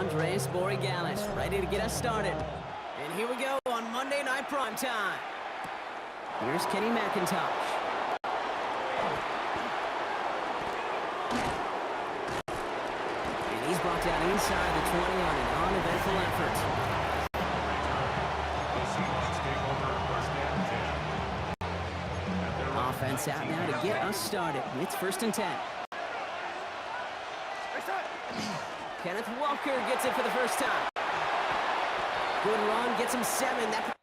Andreas Borigalis, ready to get us started. And here we go on Monday Night Primetime. Here's Kenny McIntosh. And he's brought down inside the 20 on an uneventful effort. Offense out now to get us started. It's 1st and 10. Kenneth Walker gets it for the first time. Good run, gets him 7. That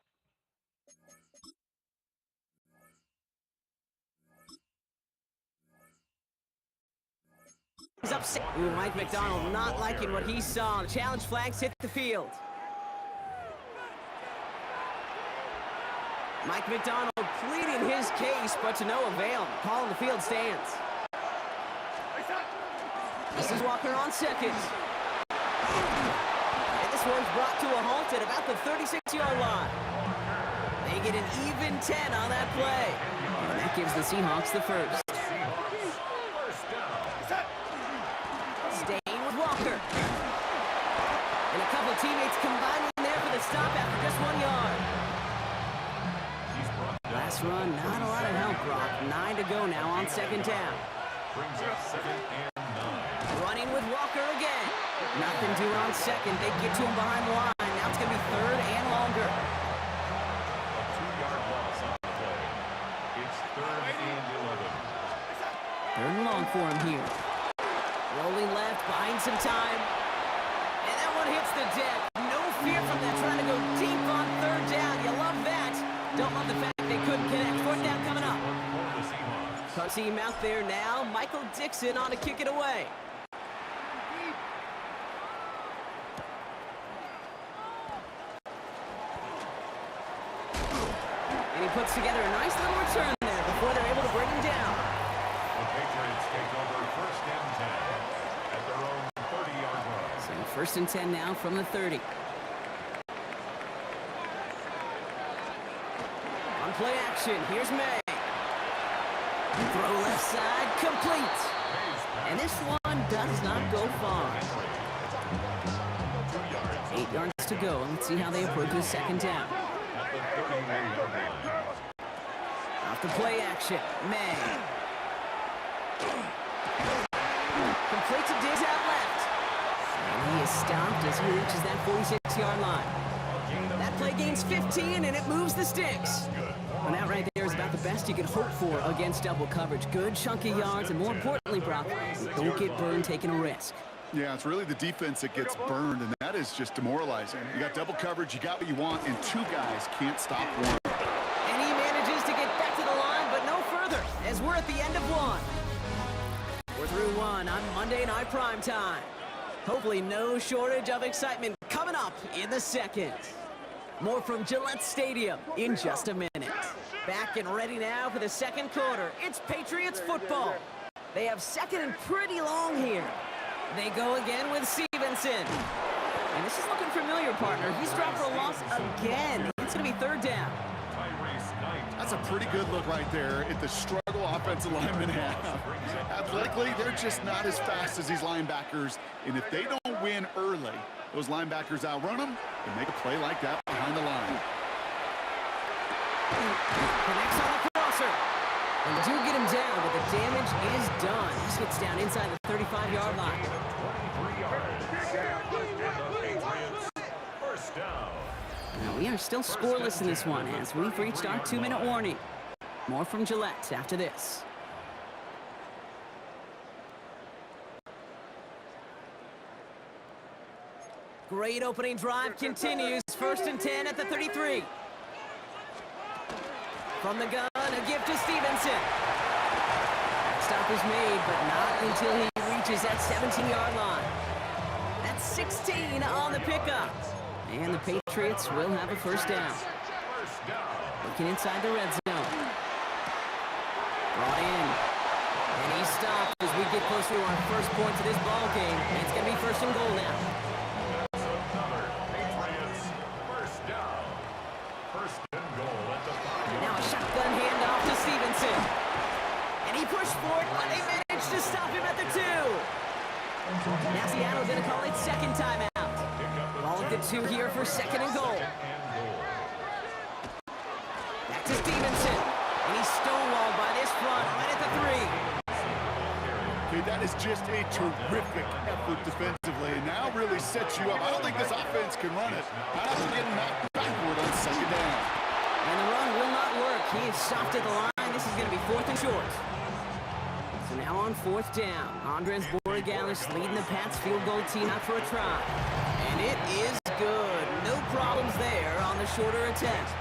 is upset. Ooh, Mike McDonald not liking what he saw. Challenge flags hit the field. Mike McDonald pleading his case, but to no avail. Call on the field stands. This is Walker on second. And this one's brought to a halt at about the 36-yard line. They get an even 10 on that play. And that gives the Seahawks the first. Staying with Walker. And a couple teammates combining there for the stop after just 1 yard. Last run, not a lot of help, Brock. 9 to go now on 2nd down. Brings up 2nd and 9. Running with Walker again. Nothing doing on 2nd. They get to him behind the line. Now it's going to be 3rd and longer. A 2-yard loss on the play. It's 3rd and 11. 3rd and long for him here. Rolling left, buying some time. And that one hits the deck. No fear from that, trying to go deep on 3rd down. You love that. Don't love the fact they couldn't connect. 4th down coming up. Can't see him out there now. Michael Dixon on to kick it away. And he puts together a nice little return there before they're able to bring him down. The Patriots take over 1st and 10 at their own 30-yard line. So 1st and 10 now from the 30. On play action, here's May. Throw left side, complete. And this one does not go far. 8 yards to go. Let's see how they approach the 2nd down. At the 31-yard line. Off the play action, May. Complete to Diggs out left. And he is stopped as he reaches that 46-yard line. That play gains 15, and it moves the sticks. Well, that right there is about the best you could hope for against double coverage. Good chunky yards, and more importantly, Brock, don't get burned taking a risk. Yeah, it's really the defense that gets burned, and that is just demoralizing. You got double coverage, you got what you want, and 2 guys can't stop one. And he manages to get back to the line, but no further, as we're at the end of 1. We're through 1 on Monday Night Primetime. Hopefully no shortage of excitement coming up in the 2nd. More from Gillette Stadium in just a minute. Back and ready now for the 2nd quarter. It's Patriots football. They have 2nd and pretty long here. They go again with Stevenson. And this is looking familiar, partner. He's dropped for a loss again. It's going to be 3rd down. That's a pretty good look right there at the struggle offensive linemen have. Athletically, they're just not as fast as these linebackers. And if they don't win early, those linebackers outrun them and make a play like that behind the line. Connects on the crosser. And do get him down, but the damage is done. He gets down inside the 35-yard line. 23 yards. And the Patriots, 1st down. Now, we are still scoreless in this one as we've reached our 2-minute warning. More from Gillette after this. Great opening drive continues. 1st and 10 at the 33. From the gun, a gift to Stevenson. Stop is made, but not until he reaches that 17-yard line. That's 16 on the pickup. And the Patriots will have a 1st down. Looking inside the red zone. Brought in. And he stopped as we get closer to our first point to this ball game. And it's going to be 1st and goal now. Patriots, 1st down. 1st and goal at the 5. Now a shotgun handoff to Stevenson. And he pushed for it, but they managed to stop him at the 2. Now Seattle going to call it 2nd timeout. 2 here for 2nd and goal. Back to Stevenson. And he's stonewalled by this front right at the 3. Okay, that is just a terrific effort defensively, and now really sets you up. I don't think this offense can run it. After getting knocked backward on 2nd down. And the run will not work. He is stopped at the line. This is going to be 4th and short. So now on 4th down, Andres Borregales leading the Pats field goal team out for a try. And it is good. No problems there on the shorter attempt.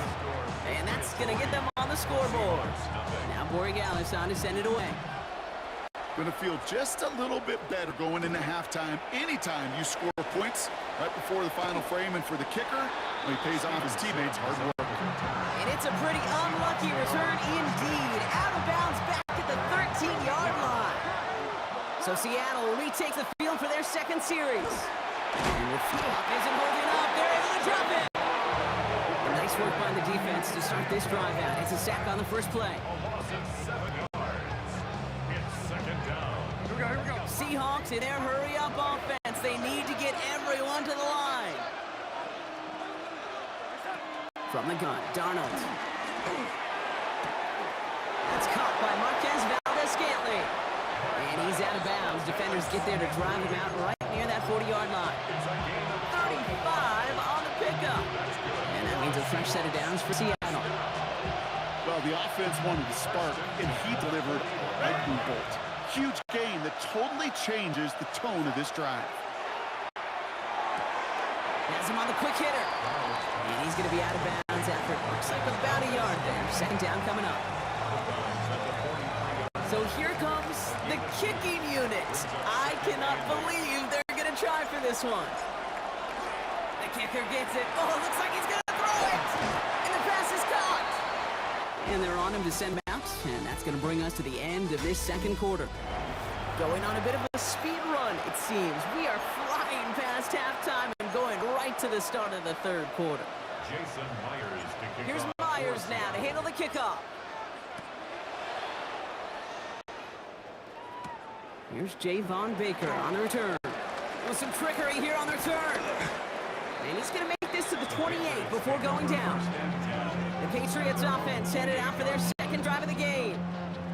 And that's going to get them on the scoreboard. Now Borregales on to send it away. Going to feel just a little bit better going into halftime. Anytime you score points right before the final frame, and for the kicker, he pays off his teammates' hard work. And it's a pretty unlucky return indeed. Out of bounds back at the 13-yard line. So Seattle retakes the field for their 2nd series. And the clock isn't holding up. They're able to drop it. Nice work by the defense to start this drive out. It's a sack on the first play. Seahawks in their hurry-up offense. They need to get everyone to the line. From the gun, Darnold. That's caught by Marquez Valdes-Scantling. And he's out of bounds. Defenders get there to drive him out right near that 40-yard line. 35 on the pickup. And that means a fresh set of downs for Seattle. Well, the offense wanted to spark, and he delivered a lightning bolt. Huge gain that totally changes the tone of this drive. Has him on the quick hitter. And he's going to be out of bounds after it looks like about a yard there. 2nd down coming up. So here comes the kicking unit. I cannot believe they're going to try for this one. The kicker gets it. Oh, it looks like he's going to throw it. And the pass is caught. And they're on him to send out, and that's going to bring us to the end of this 2nd quarter. Going on a bit of a speed run, it seems. We are flying past halftime and going right to the start of the 3rd quarter. Jason Myers to kick Here's off. Myers now to handle the kickoff. Here's Javon Baker on the return. With some trickery here on the return. And he's going to make this to the 28 before going down. The Patriots offense headed out for their 2nd drive of the game.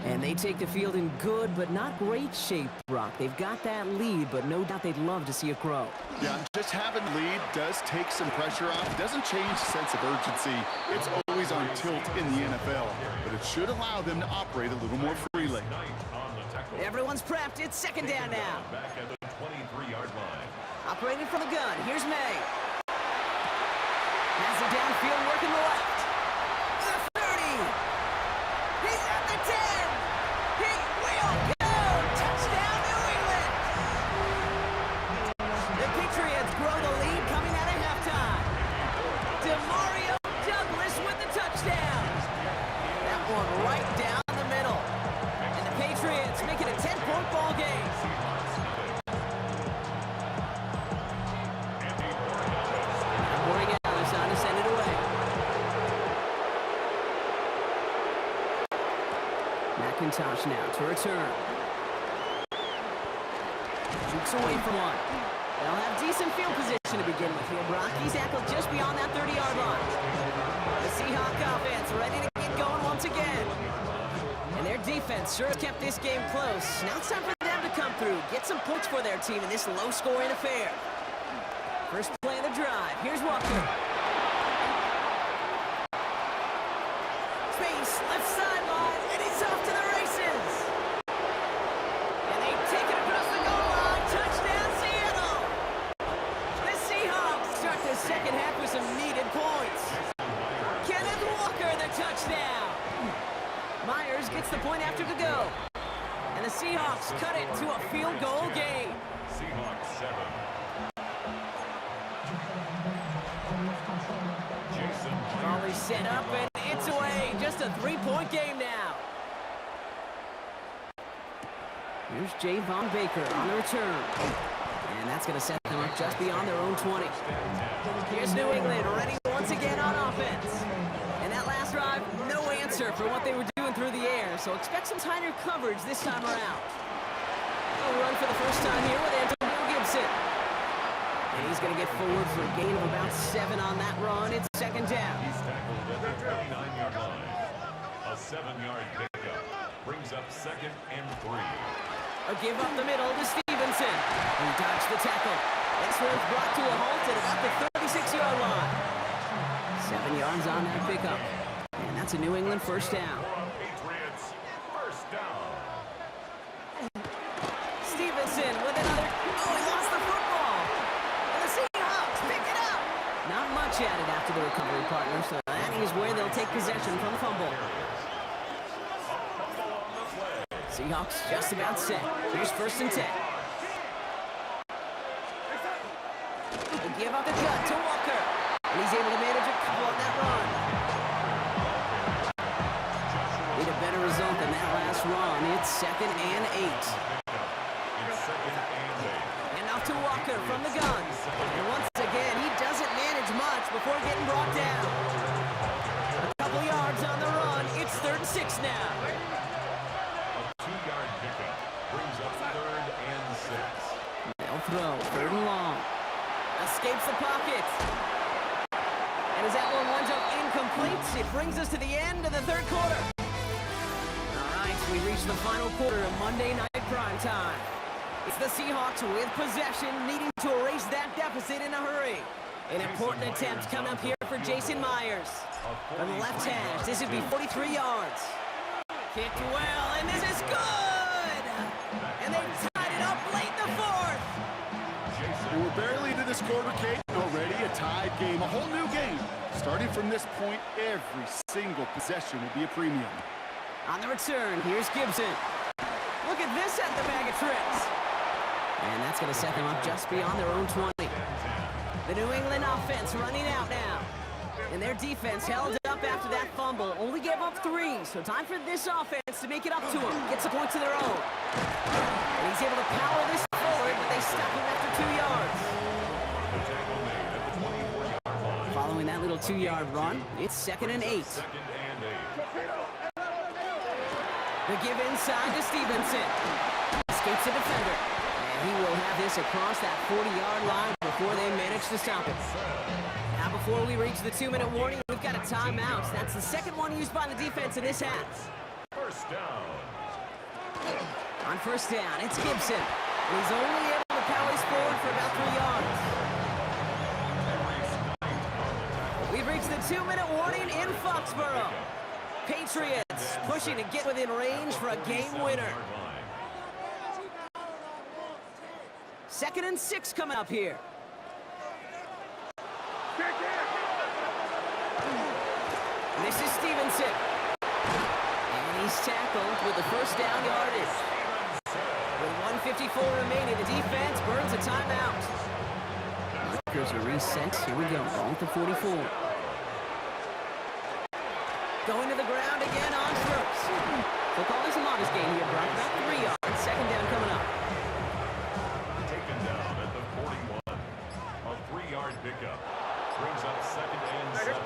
And they take the field in good but not great shape, Brock. They've got that lead, but no doubt they'd love to see it grow. Yeah, just having the lead does take some pressure off. It doesn't change the sense of urgency. It's always on tilt in the NFL, but it should allow them to operate a little more freely. Everyone's prepped. It's 2nd down now. Back at the 23-yard line. Operating from the gun. Here's May. Has it downfield working the left. The 30. He's at the 10. He will go. Touchdown, New England. The Patriots grow the lead coming out of halftime. Demario Douglas with the touchdown. That one right down the middle. And the Patriots make it a 10-point ball game. Borregales on to send it away. McIntosh now to return. Jukes away from one. They'll have decent field position to begin with here, Brock. He's tackled just beyond that 30-yard line. The Seahawks offense ready to get going once again. And their defense sure has kept this game close. Now it's time for them to come through, get some points for their team in this low-scoring affair. First play of the drive. Here's Walker. Space, left sideline, and he's off to the races. And they take it across the goal line. Touchdown, Seattle. The Seahawks start the 2nd half with some needed points. Kenneth Walker, the touchdown. Myers gets the point after the go. And the Seahawks cut it to a field goal game. Seahawks 7. Volley set up, and it's away. Just a 3-point game now. Here's Javon Baker on the return. And that's going to set them up just beyond their own 20. Here's New England ready once again on offense. And that last drive, no answer for what they were doing through the air. So expect some tighter coverage this time around. A run for the first time here with Antonio Gibson. And he's He's going to get forward for a gain of about 7 on that run. It's second down. He's tackled at the 29-yard line. A 7-yard pickup brings up second and 3. A give up the middle to Stevenson. He dodged the tackle. This one's brought to a halt at about the 36-yard line. 7 yards on that pickup. And that's a New England first down. Patriots, first down. Stevenson with another. Oh, he lost the football. And the Seahawks pick it up. Not much added after the recovery partner, so that is where they'll take possession from the fumble. Seahawks just about set. Here's first and 10. They give up the cut to Walker. And he's able to manage a couple on that run. Need a better result than that last run. It's second and 8. And off to Walker from the gun. And once again, he doesn't manage much before getting brought down. A couple yards on the run. It's third and 6 now. A 2-yard pickup brings up third and 6. They'll throw third and long. Escapes the pocket. And as that one winds up incomplete, it brings us to the end of the third quarter. All right, we reach the final quarter of Monday Night Prime Time. It's the Seahawks with possession, needing to erase that deficit in a hurry. An important attempt coming up here for Jason Myers. From the left hash, this would be 43 yards. Kicked well, and this is good! And they've tied it up late in the fourth. And we're barely into this quarter, Kate. Already a tied game, a whole new game. Starting from this point, every single possession will be a premium. On the return, here's Gibson. Look at this at the bag of tricks. And that's going to set them up just beyond their own 20. The New England offense running out now. And their defense held up after that fumble. Only gave up 3, so time for this offense to make it up to them. Gets a point to their own. And he's able to power this forward, but they stop him after 2 yards. Following that little 2-yard run, it's second and 8. The give inside to Stevenson. Escapes the defender. And he will have this across that 40-yard line before they manage to stop it. Now before we reach the 2-minute warning, we've got a timeout. That's the second one used by the defense in this half. First down. On first down, it's Gibson. And he's only able to power his forward for about 3 yards. We've reached the 2-minute warning in Foxborough. Patriots pushing to get within range for a game winner. Second and 6 coming up here. And this is Stevenson. And he's tackled with the first down yardage. With 1:54 remaining, the defense burns a timeout. Markers are reset. Here we go. Ball at the 44. Going to the ground again on Brooks. We'll call this a modest gain here, Brock. About 3 yards. Second down coming up. Taken down at the 41. A 3-yard pickup brings up second and 7.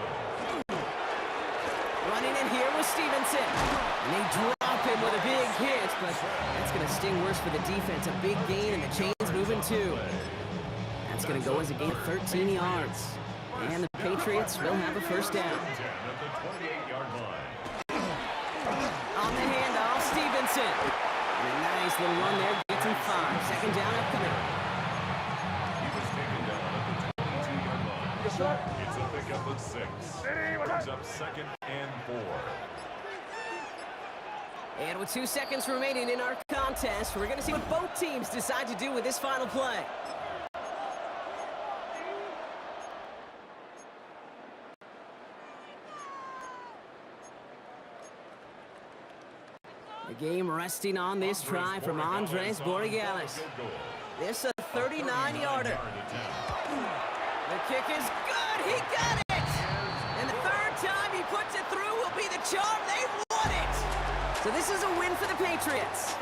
Running in here with Stevenson. And they drop him with a big hit, but that's going to sting worse for the defense. A big gain, and the chain's moving too. That's going to go as a gain of 13 yards. And the Patriots will have a first down. At the 28-yard line. On the handoff, Stevenson. And a nice little run there, gets him 5. Second down upcoming. He was taken down at the 22-yard line. It's a pickup of 6. Brings up second and 4. And with 2 seconds remaining in our contest, we're going to see what both teams decide to do with this final play. The game resting on this try from Andres Borregales. This a 39-yarder. The kick is good. He got it. And the third time he puts it through will be the charm. They won it. So this is a win for the Patriots.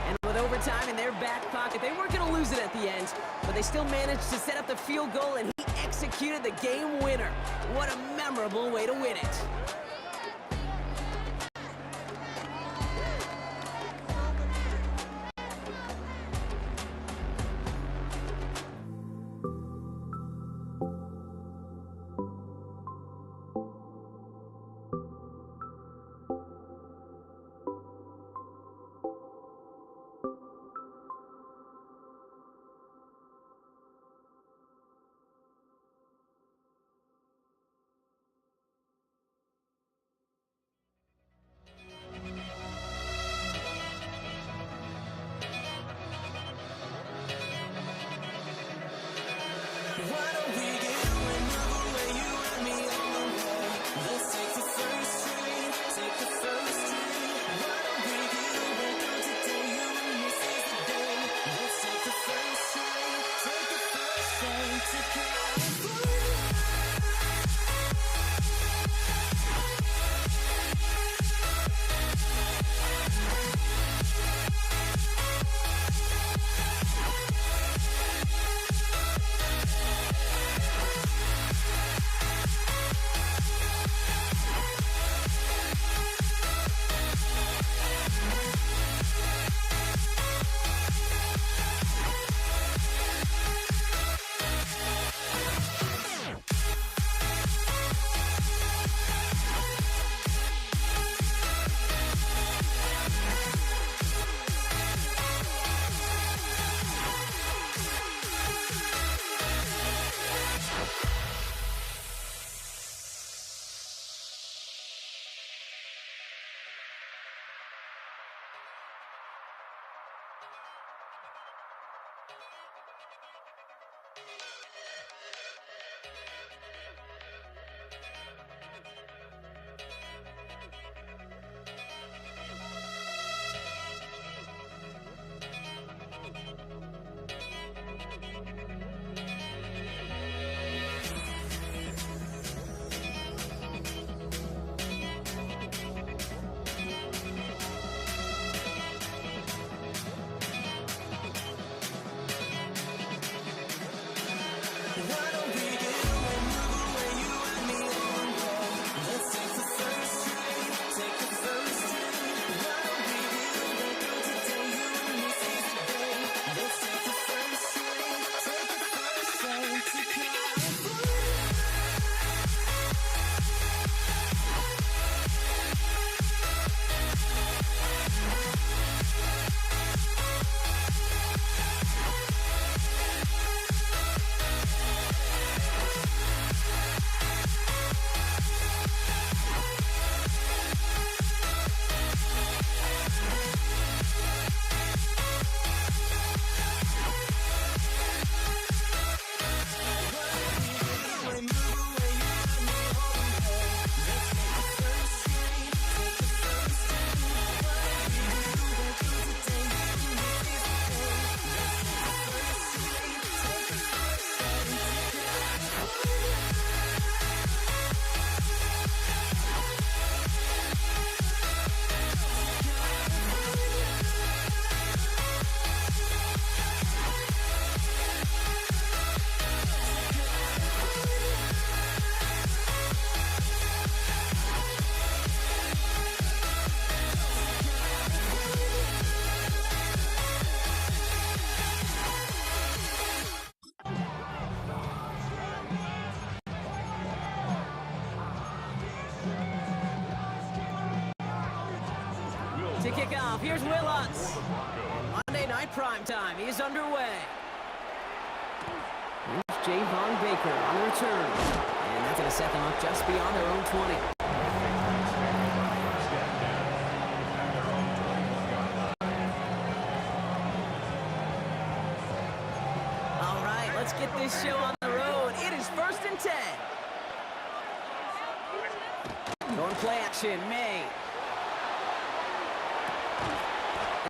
And with overtime in their back pocket, they weren't going to lose it at the end, but they still managed to set up the field goal, and he executed the game winner. What a memorable way to win it. To kick off, here's Will Lutz. Monday Night Primetime is underway. Here's Javon Baker on the return. And that's going to set them up just beyond their own 20. All right, let's get this show on the road. It is 1st and 10. Going play action, May.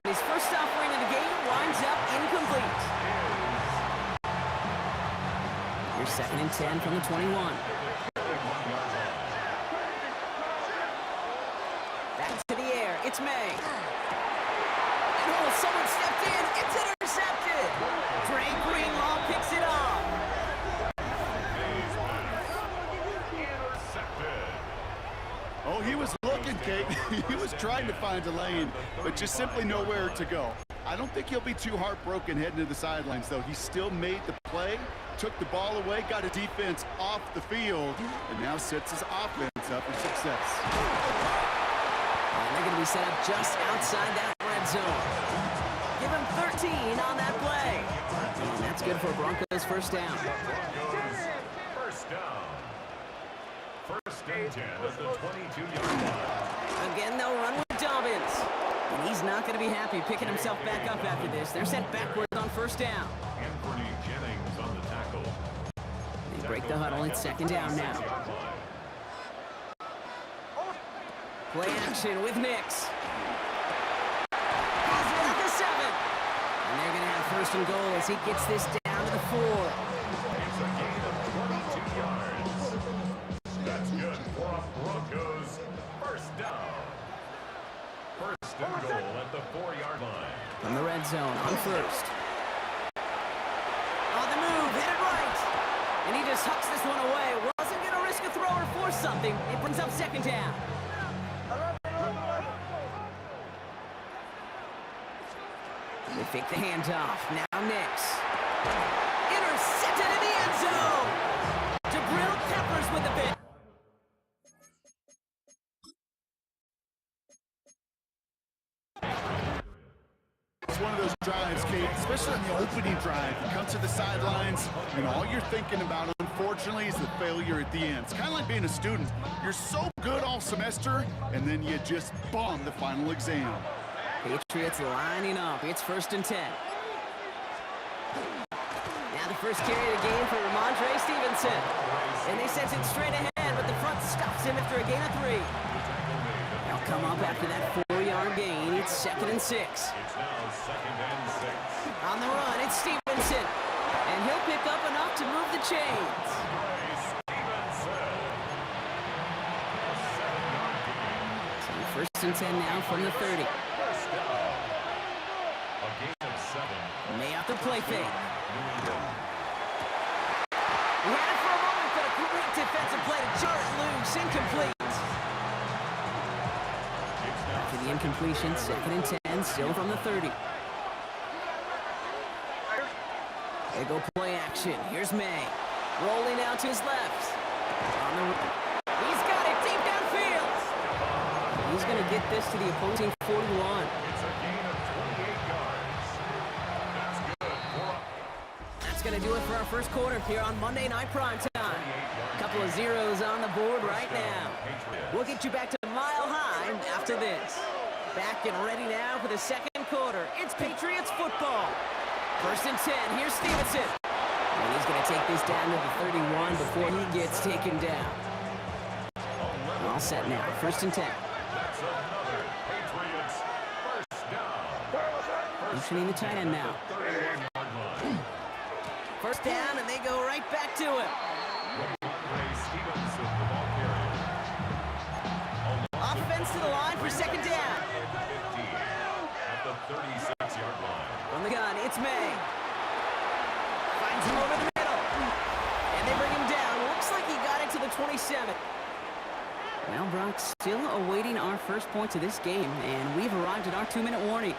His first offering of the game winds up incomplete. Here's 2nd and 10 from the 21. Back to the air. It's May. And oh, someone stepped in. It's intercepted. Dre Greenlaw picks it off. Oh, he was looking, Kate. He was trying to find a lane, but just simply nowhere to go. I don't think he'll be too heartbroken heading to the sidelines, though. He still made the play, took the ball away, got a defense off the field, and now sets his offense up for success. And they're going to be set up just outside that red zone. Give him 13 on that play. And that's good for Broncos first down. First down. 1st and 10 at the 22-yard line. Again, they'll run with Dobbins. And he's not going to be happy picking himself back up after this. They're sent backwards on 1st down. Anthony Jennings on the tackle. They break the huddle. It's 2nd down now. Play action with Nix. He's at the 7. And they're going to have 1st and goal as he gets this down to the 4. It's a gain of 22 yards. That's good for Broncos. 1st down. 1st and goal at the 4-yard line. From the red zone on 1st. On the move, hit it right. And he just hucks this one away. Wasn't going to risk a throw or force something. It brings up 2nd down. They fake the handoff. Now Nix. Intercepted in the end zone. Jabril Peppers with the bit. It's one of those drives, Kate, especially on the opening drive. You come to the sidelines, and all you're thinking about, unfortunately, is the failure at the end. It's kind of like being a student. You're so good all semester, and then you just bomb the final exam. Patriots lining up. It's 1st and 10. Now the first carry of the game for Ramondre Stevenson. And they sent it straight ahead, but the front stops him after a gain of 3. They'll come up after that 4-yard gain. It's 2nd and 6. It's now 2nd and 6. On the run, it's Stevenson. And he'll pick up enough to move the chains. So 1st and 10 now from the 30. First down. A gain of 7. May have to play fake. We had it for a moment, but a great defensive play to jar it loose. Incomplete. After the incompletion, 2nd and 10, still from the 30. They go play action. Here's May. Rolling out to his left. He's got it deep downfield. He's going to get this to the opposing 41. It's a gain of 28 yards. That's good. That's going to do it for our first quarter here on Monday Night Primetime. A couple of zeros on the board right now. We'll get you back to Mile High after this. Back and ready now for the second quarter. It's Patriots football. 1st and 10. Here's Stevenson. And he's going to take this down to the 31 before he gets taken down. All set now. 1st and 10. That's another Patriots first down. Motioning the tight end now. 31-yard line. 1st down, and they go right back to him. Ray Stevenson, the ball carrier. Offense to the line for 2nd down. 15 at the 36-yard line. From the gun, it's May. Finds him over the middle. And they bring him down. Looks like he got it to the 27. Well, Brock, still awaiting our first points of this game, and we've arrived at our 2-minute warning.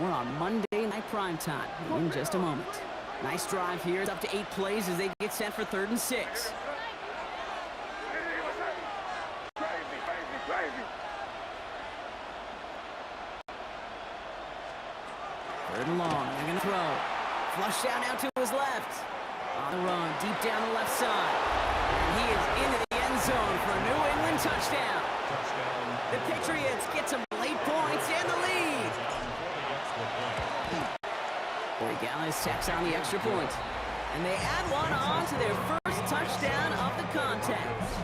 More on Monday Night Primetime in just a moment. Nice drive here. It's up to 8 plays as they get set for 3rd and 6. Third and long. They're going to throw. Flush down out to his left. On the run, deep down the left side. And he is into the end zone for a New England touchdown. The Patriots get some late points and the lead. Corey Gallis tacks on the extra point. And they add one on to their first touchdown of the contest.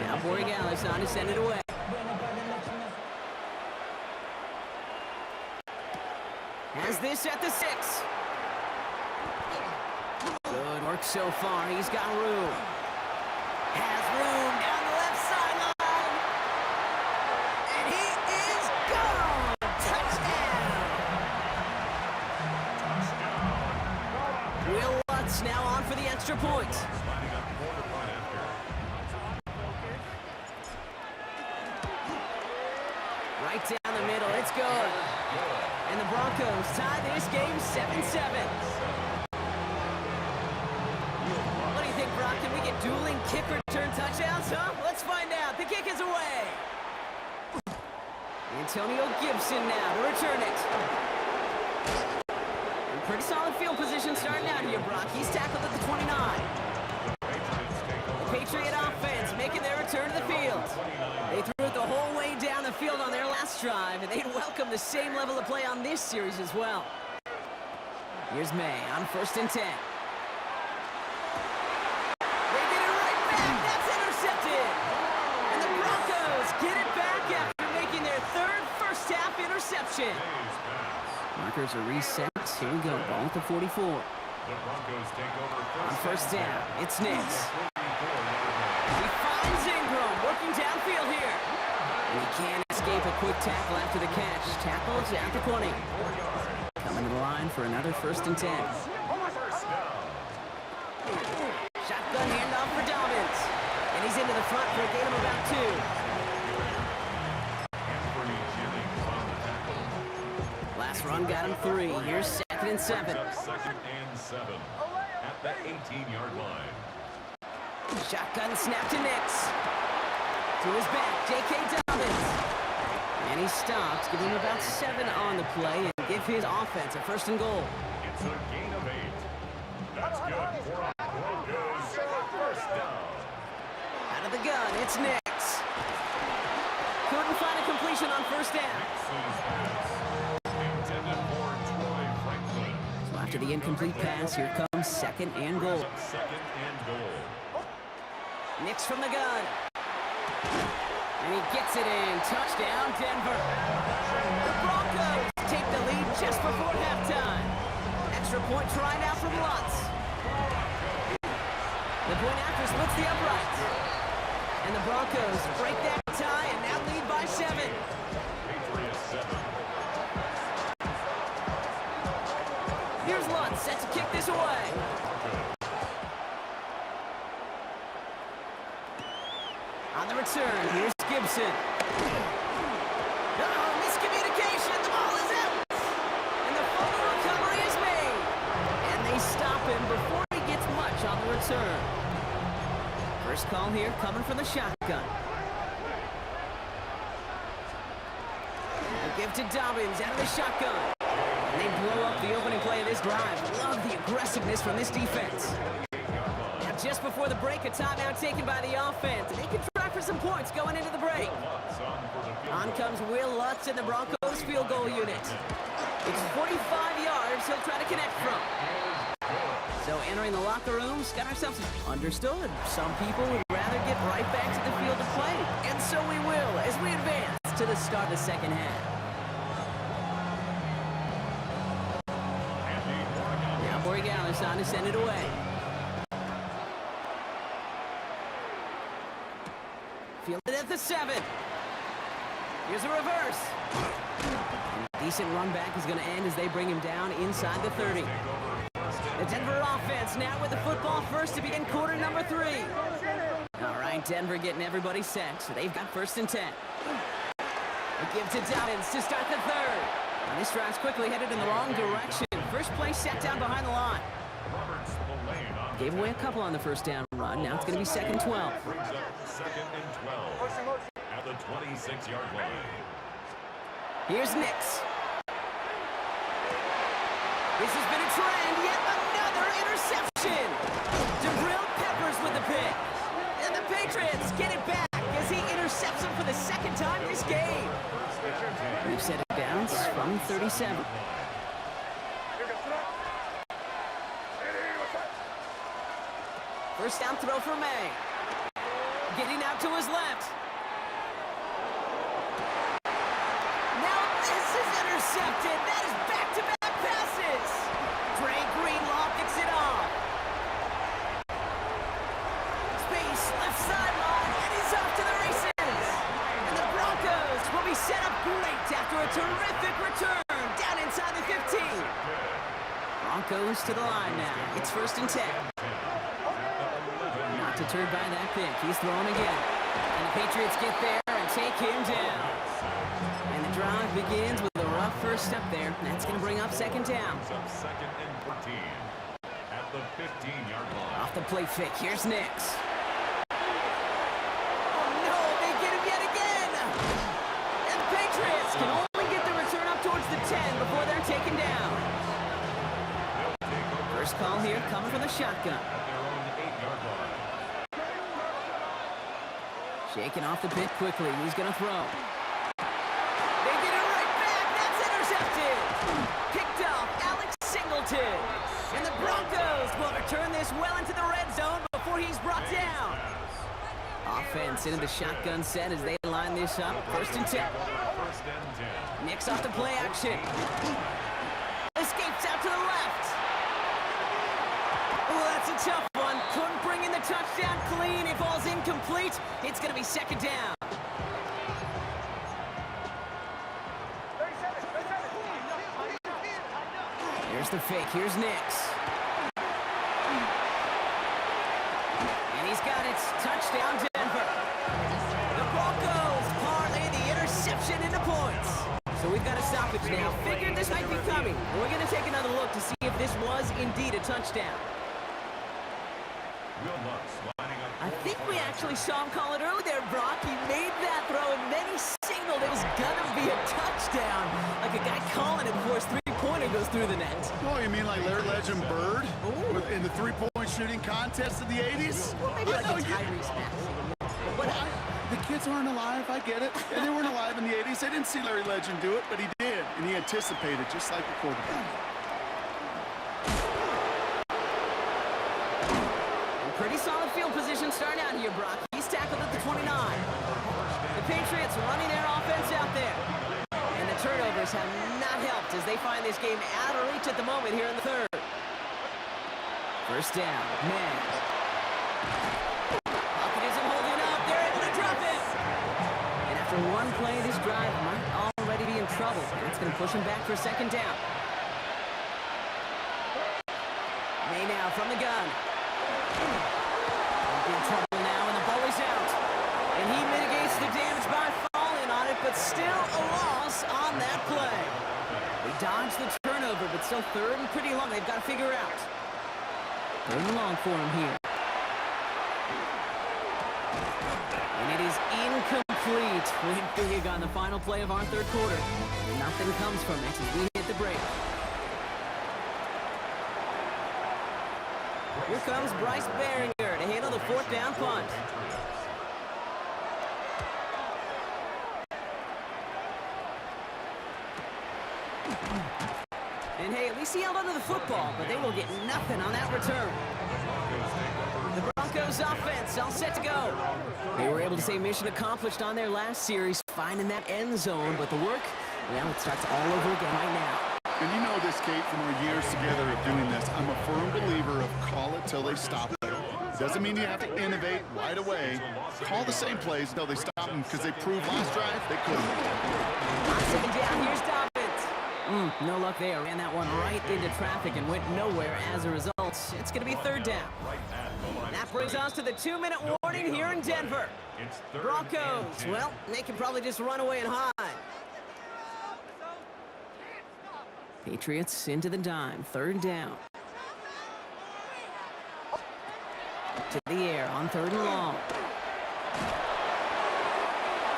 Now Corey Gallis on to send it away. Has this at the 6. Good work so far. He's got room. Has room down the left sideline. And he is gone. Touchdown. Will Lutz now on for the extra point. Right down the middle. It's good. And the Broncos tie this game 7-7. What do you think, Brock? Can we get dueling kick return touchdowns, huh? Let's find out. The kick is away. Antonio Gibson now to return it. And pretty solid field position starting out here, Brock. He's tackled at the 29. The Patriot offense making their return to the field. They threw it the whole way down the field on their last drive, and they'd welcome the same level of play on this series as well. Here's May on 1st and 10. They get it right back. That's intercepted. And the Broncos get it back after making their third first-half interception. Markers are reset. Here we go. Ball at the 44. The Broncos take over On 1st down, it's Nix. He finds Ingram working downfield here. And he can't escape a quick tackle after the catch. Tackles at the 20. Coming to the line for another 1st and 10. Shotgun handoff for Dobbins. And he's into the front for a gain of about 2. Last run got him 3. Here's 2nd and 7. 2nd and 7 at the 18-yard line. Shotgun snap to Nix. To his back, J.K. Dobbins. And he stops, giving him about 7 on the play, and give his offense a 1st and goal. It's a gain of 8. That's good for our Broncos. First down. Out of the gun, it's Nix. completion on first down. Intended for Troy Franklin. So after the incomplete pass, here comes second and goal. Second and goal. Nix from the gun. And he gets it in. Touchdown, Denver. The Broncos take the lead just before halftime. Extra point try now from Lutz. The point after splits the uprights. And the Broncos break that tie and now lead by 7. Patriots 7. Here's Lutz set to kick this away. On the return, here's Gibson. Uh-oh, miscommunication. The ball is out. And the fumble recovery is made. And they stop him before he gets much on the return. First call here coming from the shotgun. They give to Dobbins out of the shotgun. And they blow up the opening play of this drive. Love the aggressiveness from this defense. Now just before the break, a timeout taken by the offense. They can try for some points going into the break. On comes Will Lutz in the Broncos field goal unit. It's 45 yards he'll try to connect from. So entering the locker rooms, got ourselves understood. Some people would rather get right back to the field to play. And so we will as we advance to the start of the second half. Now Borregales on to send it away. Field it at the 7. Here's a reverse. And decent run back is going to end as they bring him down inside the 30. The Denver offense now with the football first to begin quarter number 3. All right, Denver getting everybody set. So they've got first and 10. They give to Dobbins to start the 3rd. And this drive's quickly headed in the wrong direction. First play set down behind the line. Gave away a couple on the first down run. Now it's going to be second and 12. Brings up second and 12 at the 26-yard line. Here's Nix. This has been a trend. Yet another interception. Jabril Peppers with the pick. And the Patriots get it back as he intercepts him for the second time this game. We've set it down from 37. First down throw for May. Getting out to his left. Now this is intercepted. That is back-to-back passes. Dre Greenlaw gets it off. Space, left sideline, and he's off to the races. And the Broncos will be set up great after a terrific return down inside the 15. Broncos to the line now. It's first and 10. Not deterred by that pick. He's throwing again. And the Patriots get there and take him down. And the drive begins with a rough first step there. That's going to bring up second down. Second and 14 at the 15-yard line. Off the play fake. Here's Nix. Oh, no. They get him yet again. And the Patriots can only get the return up towards the 10 before they're taken down. First call here coming from the shotgun. Shaking off the pit quickly. He's going to throw. They get it right back. That's intercepted. Picked off Alex Singleton. And the Broncos will return this well into the red zone before he's brought down. Offense into the shotgun set as they line this up. First and 10. Nix off the play action. Escapes out to the left. Oh, that's a tough one. Couldn't bring in the touchdown clean. It falls incomplete. It's going to be second down. Here's the fake. Here's Nix. And he's got it. Touchdown, Denver. The Broncos parlay the interception into points. So we've got a stoppage now. Figured this might be coming. We're going to take another look to see if this was indeed a touchdown. I think we actually saw him call it early there, Brock. He made that throw, and then he signaled it was going to be a touchdown. Like a guy calling it before his three-pointer goes through the net. Oh, you mean like Larry Legend Bird in the three-point shooting contest of the 80s? Well, maybe like a Tyrese Maxey. The kid Patriots aren't alive, I get it. And they weren't alive in the 80s. They didn't see Larry Legend do it, but he did. And he anticipated, just like the quarterback. Pretty solid field position starting out here, Brock. He's tackled at the 29. The Patriots running their offense out there. And the turnovers have not helped as they find this game out of reach at the moment here in the third. First down, man. Pocket isn't holding up. They're able to drop it. And after one play, this drive might already be in trouble. That's going to push him back for second down. May now from the gun. In trouble now, and the ball is out. And he mitigates the damage by falling on it, but still a loss on that play. They dodged the turnover, but still third and pretty long. They've got to figure out. Third and long for him here. And it is incomplete. Went big on the final play of our third quarter. Nothing comes from it as we hit the break. Here comes Bryce Baringer to handle the fourth down punt. And hey, at least he held onto the football, but they will get nothing on that return. The Broncos offense all set to go. They were able to say mission accomplished on their last series, finding that end zone, but the work, well, it starts all over again right now. And you know this, Kate, from our years together of doing this. I'm a firm believer of call it till they stop it. It doesn't mean you have to innovate right away. Call the same plays until they stop them because they proved last drive they couldn't. On second down, here's Dobbins. No luck there. Ran that one right into traffic and went nowhere as a result. It's going to be third down. That brings us to the 2-minute warning here in Denver. Broncos, well, they can probably just run away and hide. Patriots into the dime, third down. To the air on third and long.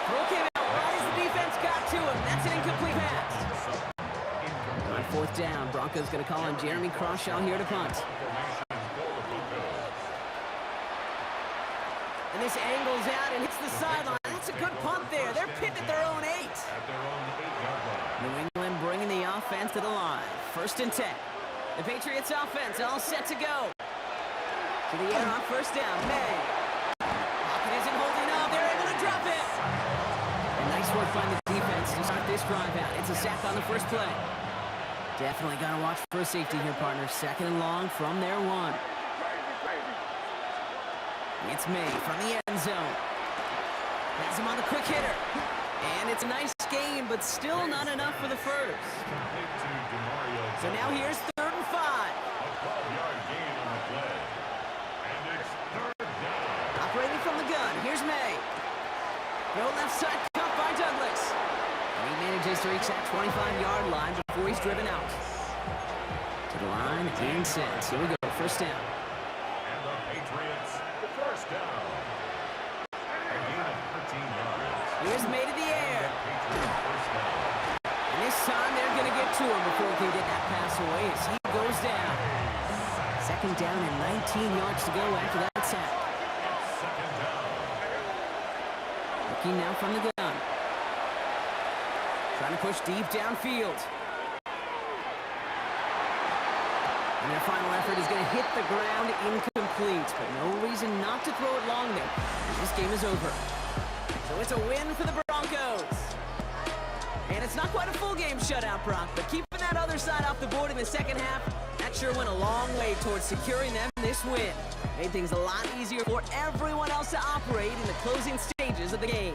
Throw came out right as the defense got to him. That's an incomplete pass. On fourth down, Broncos going to call on Jeremy Crawshaw here to punt. And this angles out and hits the sideline. That's a good punt there. They're pinned at their own 8. New England bringing the offense to the line. First and 10. The Patriots offense all set to go. To the air on first down. May. Pocket isn't holding up. They're able to drop it. And nice work by the defense to start this drive out. It's a sack on the first play. Definitely got to watch for a safety here, partner. Second and long from their 1. It's May from the end zone. Has him on the quick hitter. And it's a nice gain, but still not enough for the first. So now here's third and 5. Operating from the gun, here's May. Throw left side, cut by Douglas. And he manages to reach that 25-yard line before he's driven out. To the line and sends. Here we go, first down. And the Patriots, first down. Here's May to the air. And this time they're going to get to him before he can get that pass away as he goes down. Second down and 19 yards to go after that sack. Looking now from the gun. Trying to push deep downfield. And their final effort is going to hit the ground incomplete, but no reason not to throw it long there. This game is over. So it's a win for the Broncos. And it's not quite a full game shutout, Brock, but keeping that other side off the board in the second half, that sure went a long way towards securing them this win. Made things a lot easier for everyone else to operate in the closing stages of the game.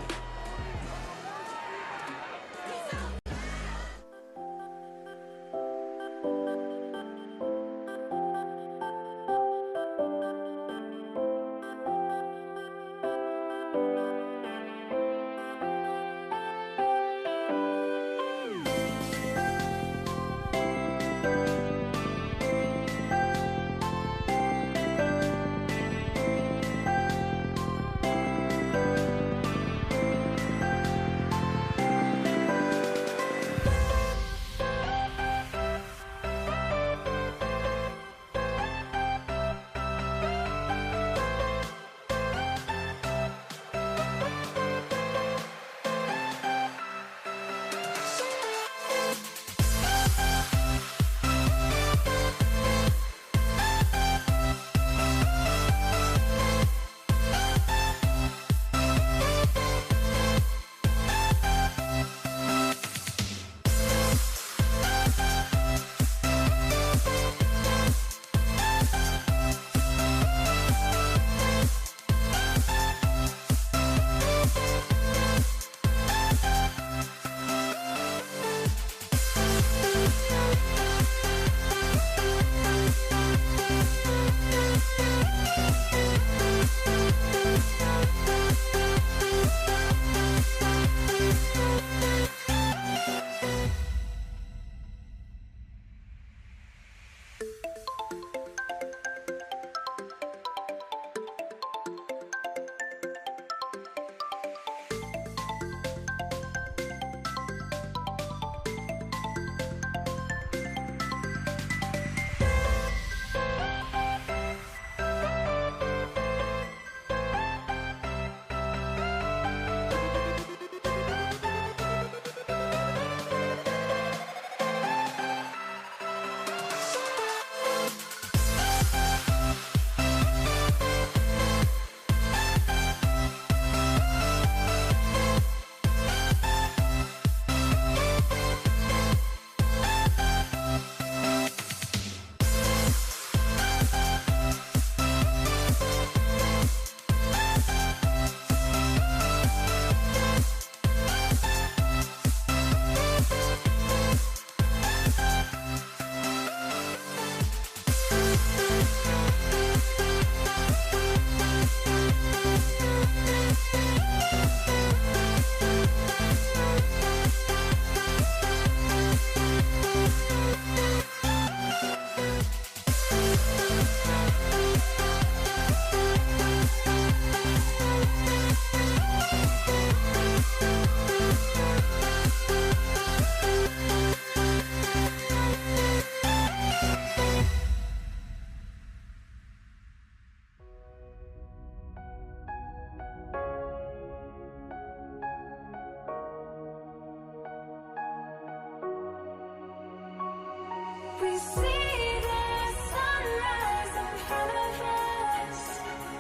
We see the sunrise in front of us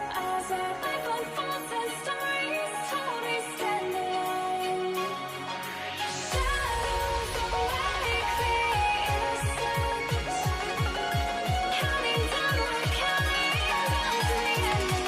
as our life unfolds and stories told. We stand alone. Shadows awake the innocence, counting down, we're counting down to the end of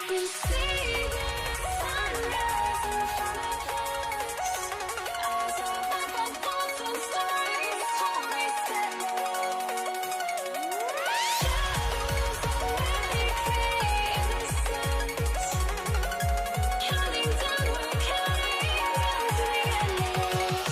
we see the sunrise in front of us as our life unfolds and stories told. We stand alone. Shadows awake the innocence, counting down, we're counting down to the end of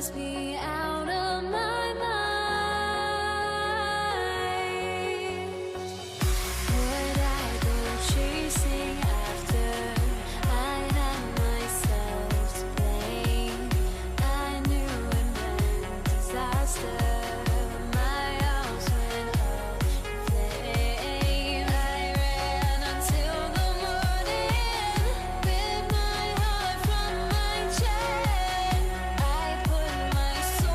must be out of my mind. Would I go chasing after? I had myself to blame. I knew it meant disaster. My house went up in flame. I ran until the morning, bit my heart from my chest. I put my soul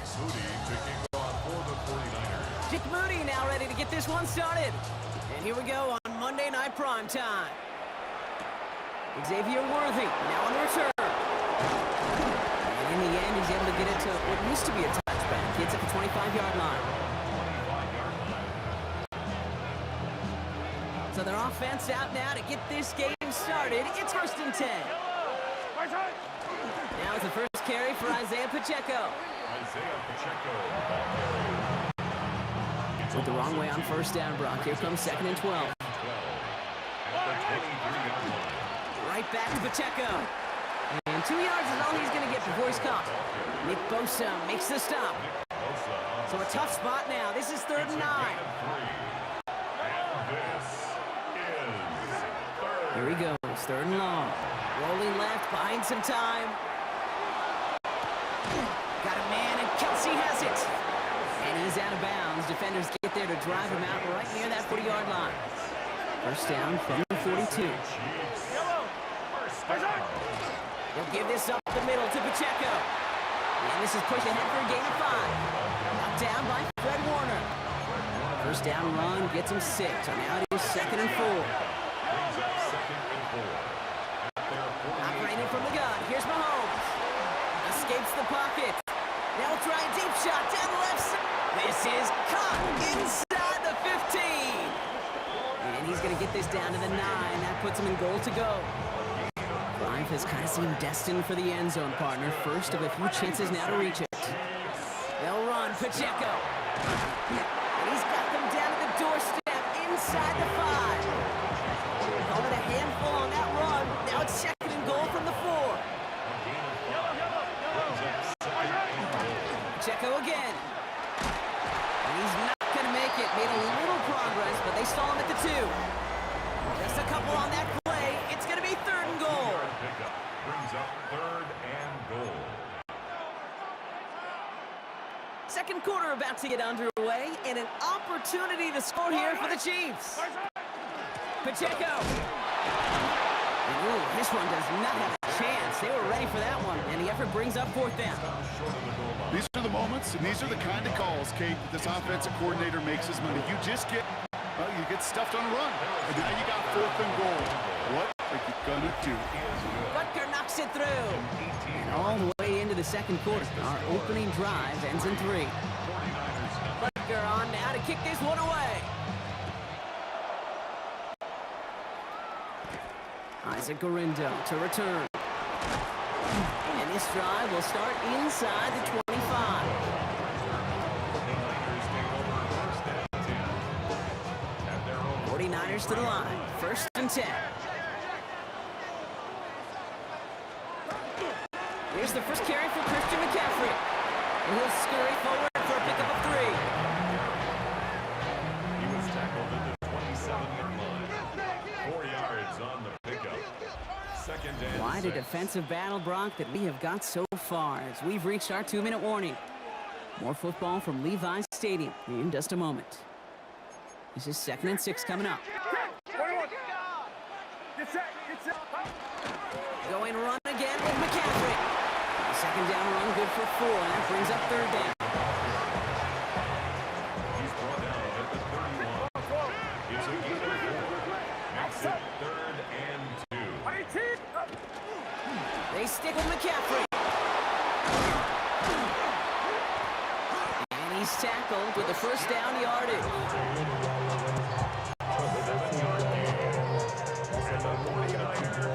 Moody to kick off for the 49ers. Jake Moody now ready to get this one started. And here we go on Monday Night Primetime. Xavier Worthy now on return. And in the end, he's able to get it to what used to be a touchback. Gets at the 25-yard line. 25-yard line. So their offense out now to get this game started. It's 1st and 10. Now it's the first carry for Isaiah Pacheco. Isaiah Pacheco. Went the wrong way on 1st down, Brock. Here comes 2nd and 12. At the 23-yard line. Right back to Pacheco. And 2 yards is all he's going to get before he's caught. Nick Bosa makes the stop. So a tough spot now. This is 3rd and 9. Here he goes, 3rd and long. Rolling left, buying some time. Got a man, and Kelsey has it. And he's out of bounds. Defenders get there to drive him out right near that 40-yard line. 1st down from the 42. He'll give this up the middle to Pacheco. And this is pushed ahead for a gain of 5. Knocked down by Fred Warner. 1st down run gets him 6. So now it is 2nd and 4. Operating from the gun. Here's Mahomes. Escapes the pocket. Now we'll try a deep shot down the left side. This is caught inside the 15. And he's going to get this down to the 9. That puts him in goal to go. Life has kind of seemed destined for the end zone, partner. First of a few chances now to reach it. They'll run. Pacheco. And he's got them down to the doorstep inside the 5. Call it a handful on that run. Now it's 2nd and goal from the 4. Pacheco again. And he's not going to make it. Made a little progress, but they stall him at the 2. Just a couple on that play. It's going to be 3rd and goal. Pickup brings up 3rd and goal. Second quarter about to get underway, and an opportunity to score here for the Chiefs. Pacheco. And ooh, this one does not have a chance. They were ready for that one, and the effort brings up 4th down. These are the moments, and these are the kind of calls, Kate, that this offensive coordinator makes his money. You just get, well, you get stuffed on a run, and now you got 4th and goal. What are you gonna do? Butker knocks it through. And all the way into the second quarter, our opening drive ends in 3. Butker on now to kick this one away. Isaac Gorindo to return. And this drive will start inside the 25. 49ers to the line. 1st and 10. Here's the first carry for Christian McCaffrey. And he'll scurry forward for a pickup of 3. He was tackled at the 27-yard line. 4 yards on the pickup. 2nd and Wide a 6. defensive battle, Brock, that we have got so far as we've reached our 2-minute warning. More football from Levi's Stadium in just a moment. This is 2nd and 6 coming up. Going run again with McCaffrey. 2nd down run good for 4, and that brings up 3rd down. He's brought down at the 31. It's a gain of 4. Makes it 3rd and 2. They stick with McCaffrey. And he's tackled with the 1st down yardage.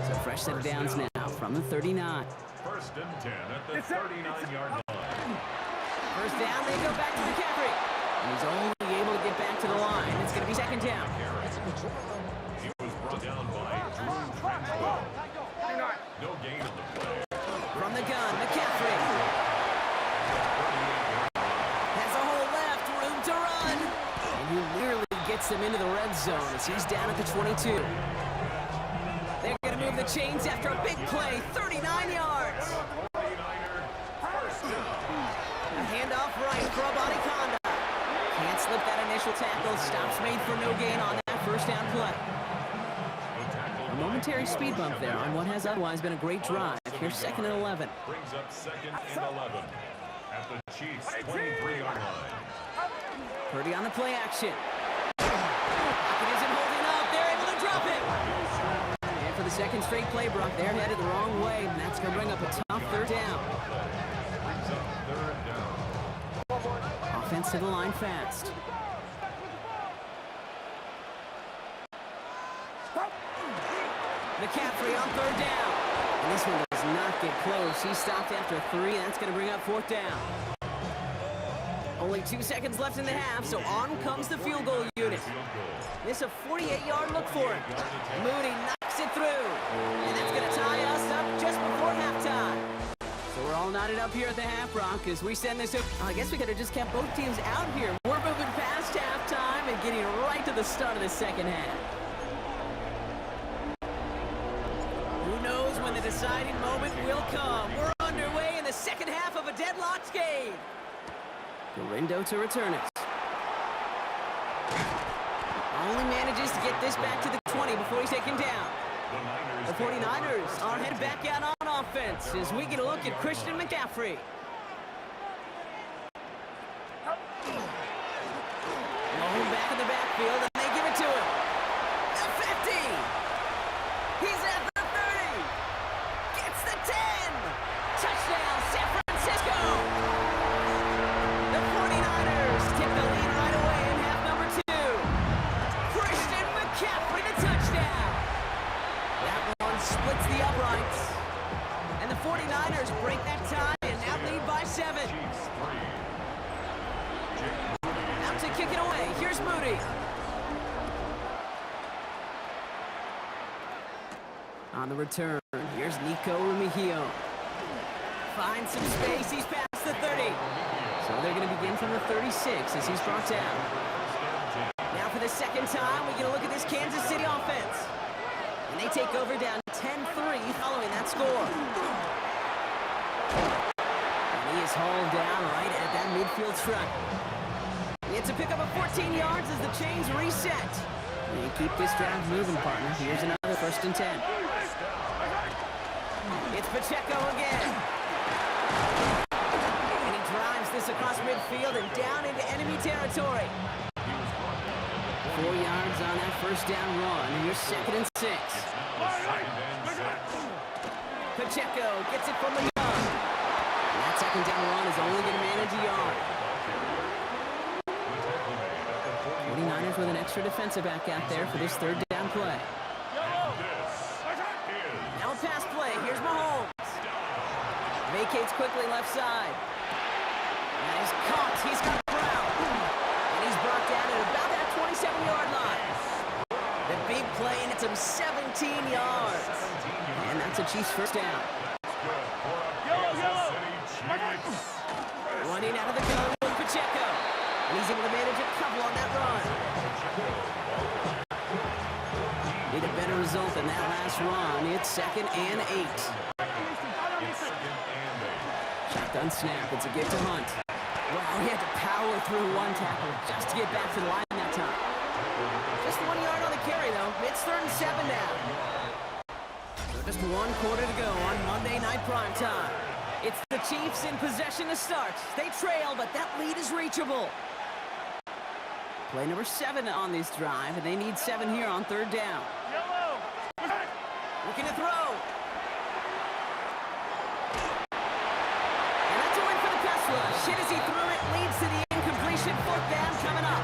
So fresh set of downs now from the 39. 1st and 10 at the 39-yard line. 1st down, they go back to McCaffrey. And he's only able to get back to the line. It's going to be 2nd down. He was brought down by Drew Tranquil. No gain on the play. From the gun, McCaffrey. Has a hole left, room to run. And he nearly gets them into the red zone as he's down at the 22. They're going to move the chains after a big play, 39 yards. A handoff right for Abanikanda. Can't slip that initial tackle. Stops made for no gain on that 1st down play. A momentary speed bump there on what has otherwise been a great drive. Here's 2nd and 11. Brings up 2nd and 11 at the Chiefs 23-yard line. Purdy on the play action. Pocket isn't holding up. They're able to drop it. And for the second straight play, Brock, they're headed the wrong way, and that's going to bring up a tough third down. Brings up third down. Offense to the line fast. McCaffrey on third down. And this one does not get close. He stopped after 3, and that's going to bring up fourth down. Only 2 seconds left in the half, so on comes the field goal unit. This a 48-yard look for him. Mooney knocks it through. And that's going to tie us up just before halftime. So we're all knotted up here at the half, Brock, as we send this up. I guess we could have just kept both teams out here. We're moving past halftime and getting right to the start of the second half. Who knows when the deciding moment will come. We're underway in the second half of a deadlocked game. Gorindo to return it. Only manages to get this back to the 20 before he's taken down. The 49ers are headed back out on offense as we get a look at Christian McCaffrey. Long back in the backfield, and they give it to him. The 50. He's at the 30. Gets the 10. Touchdown, San Francisco. The 49ers take the lead right away in half number 2. Christian McCaffrey to touchdown. That one splits the uprights. And the 49ers break that tie and now lead by 7. Out to kick it away. Here's Moody. On the return, here's Nico Remigio. Finds some space. He's past the 30. So they're going to begin from the 36 as he's brought down. Now for the second time, we get a look at this Kansas City offense. And they take over down 10-3 following that score. And he is hauled down right at that midfield stripe. It's a pickup of 14 yards as the chains reset. And you keep this drive moving, partner. Here's another 1st and 10. It's Pacheco again. And he drives this across midfield and down into enemy territory. 4 yards on that first down run. And you're 2nd and 6. Pacheco gets it from the gun. And that second down run is only going to manage a yard. 49ers with an extra defensive back out there for this third down play. Now a pass play. Here's Mahomes. Vacates quickly left side. That is caught. He's got Brown. And he's brought down at about that 27-yard line. The big play, and it's him 17 yards. And that's a Chiefs first down. Running out of the gun with Pacheco. And he's able to manage a couple on that run. Need a better result than that last run. It's 2nd and 8. Shotgun snap. It's a give to Hunt. Wow, he had to power through one tackle just to get back to the line that time. Just 1 yard on the carry, though. It's 3rd and 7 now. So just 1 quarter to go on Monday Night Primetime. It's the Chiefs in possession to start. They trail, but that lead is reachable. Play number 7 on this drive, and they need 7 here on 3rd down. Looking to throw. And that's a win for the pass rush. Hit as he threw it, leads to the incompletion. 4th down coming up.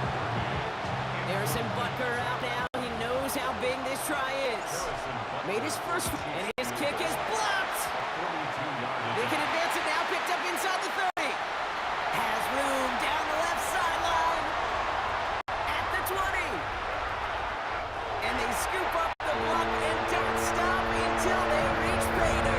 Harrison Butker out now. He knows how big this try is. Made his first, and his kick is blocked. They can advance it now, picked up inside the 30. Has room down the left sideline. At the 20. And they scoop up the block and don't stop until they reach Bader.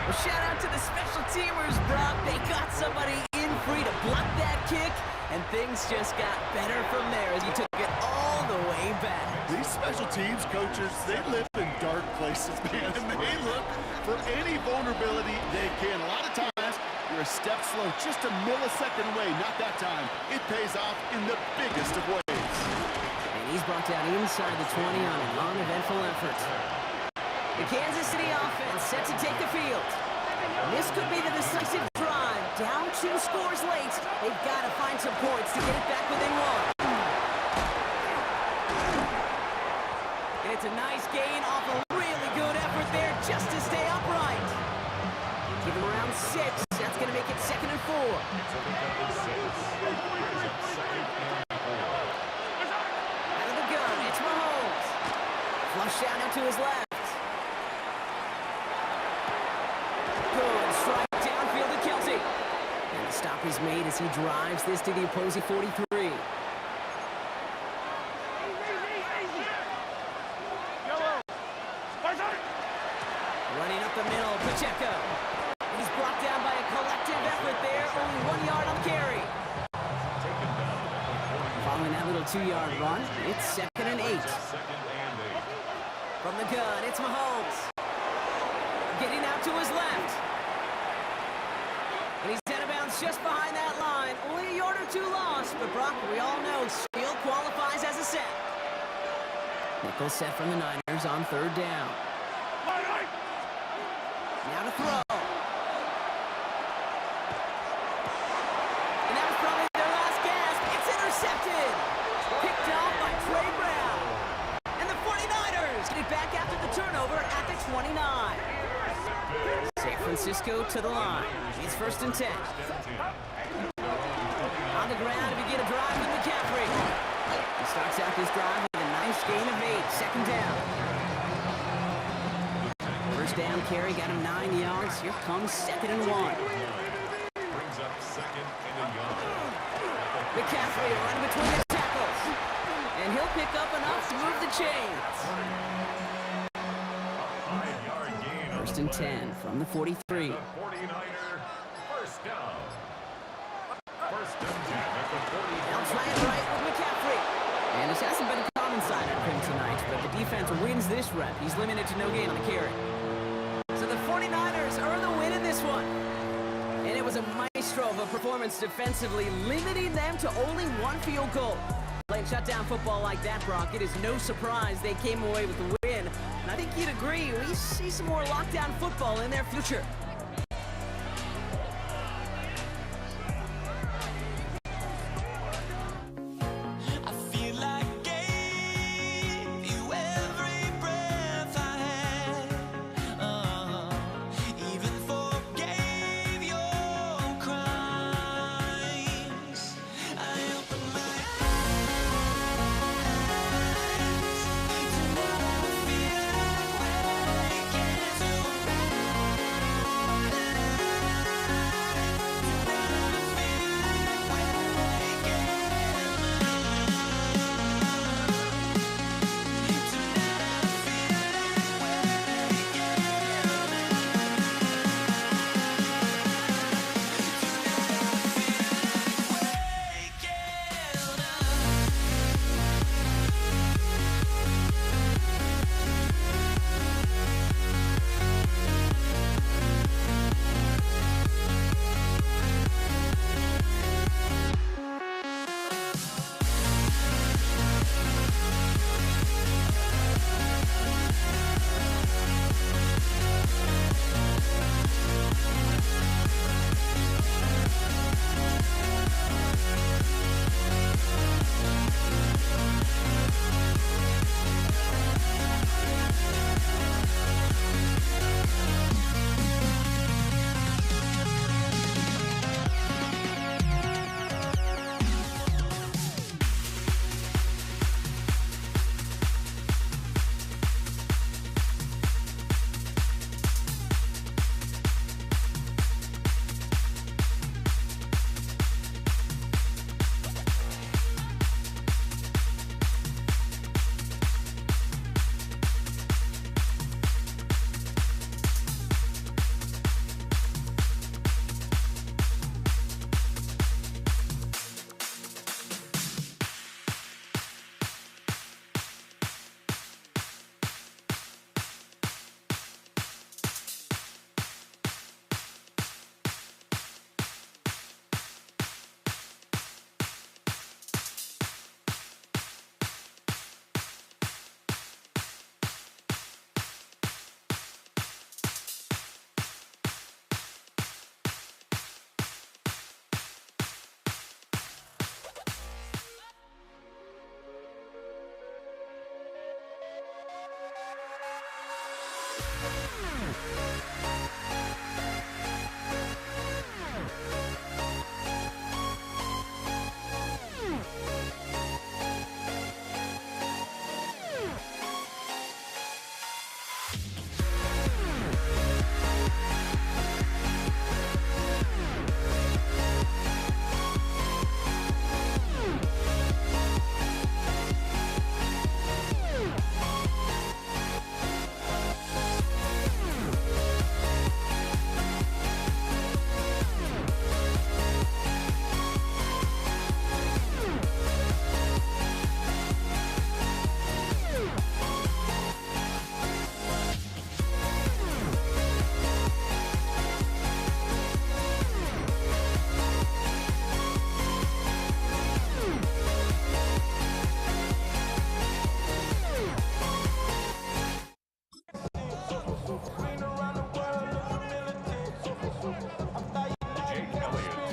Well, shout out to the special teamers, Brock. They got somebody in free to block that kick, and things just got better from there as he took it all the way back. These special teams coaches, they live in dark places, man, and they look for any vulnerability they can. A lot of times, you're a step slow, just a millisecond away. Not that time. It pays off in the biggest of ways. And he's brought down inside the 20 on an uneventful effort. The Kansas City offense set to take the field. And this This could be the decisive drive. Down 2 scores late. They've got to find some points to get it back within 1. And it's a nice gain off a really good effort there just to stay upright. Give him around 6. That's going to make it 2nd and 4. Out of the gun, it's Mahomes. Flush down out to his left. Good strike downfield to Kelsey. And the stop is made as he drives this to the opposing 43. Running up the middle, Pacheco. He's brought down by a collective effort there. Only 1 yard on the carry. Following that little 2-yard run, it's 2nd and 8. From the gun, it's Mahomes. Getting out to his left. And he's out of bounds just behind that line. Only a yard or 2 lost, but Brock, we all know, still qualifies as a set. Nickel set from the Niners on 3rd down. Now to throw. And that was probably their last gasp. It's intercepted. Picked off by Trey Brown. And the 49ers get it back after the turnover at the 29. San Francisco to the line. It's 1st and 10. On the ground to begin a drive with McCaffrey. He starts out this drive with a nice gain of 8. 2nd down. First down carry, got him 9 yards. Here comes 2nd and 1. Brings up 2nd and a yard. McCaffrey running between his tackles. And he'll pick up enough to move the chains. 5-yard gain. 1st and 10 from the 43. The 49er, 1st down. 1st and 10 at the 40. They'll try it right with McCaffrey. And this hasn't been a common side of him tonight, but the defense wins this rep. He's limited to no gain on the carry. So the 49ers earn the win in this one. And it was a maestro of a performance defensively, limiting them to only 1 field goal. Playing shutdown football like that, Brock, it is no surprise they came away with the win. And I think you'd agree, we see some more lockdown football in their future. I feel like gave you every breath I had. Even forgave your crimes. I open my eyes to now feel like waking to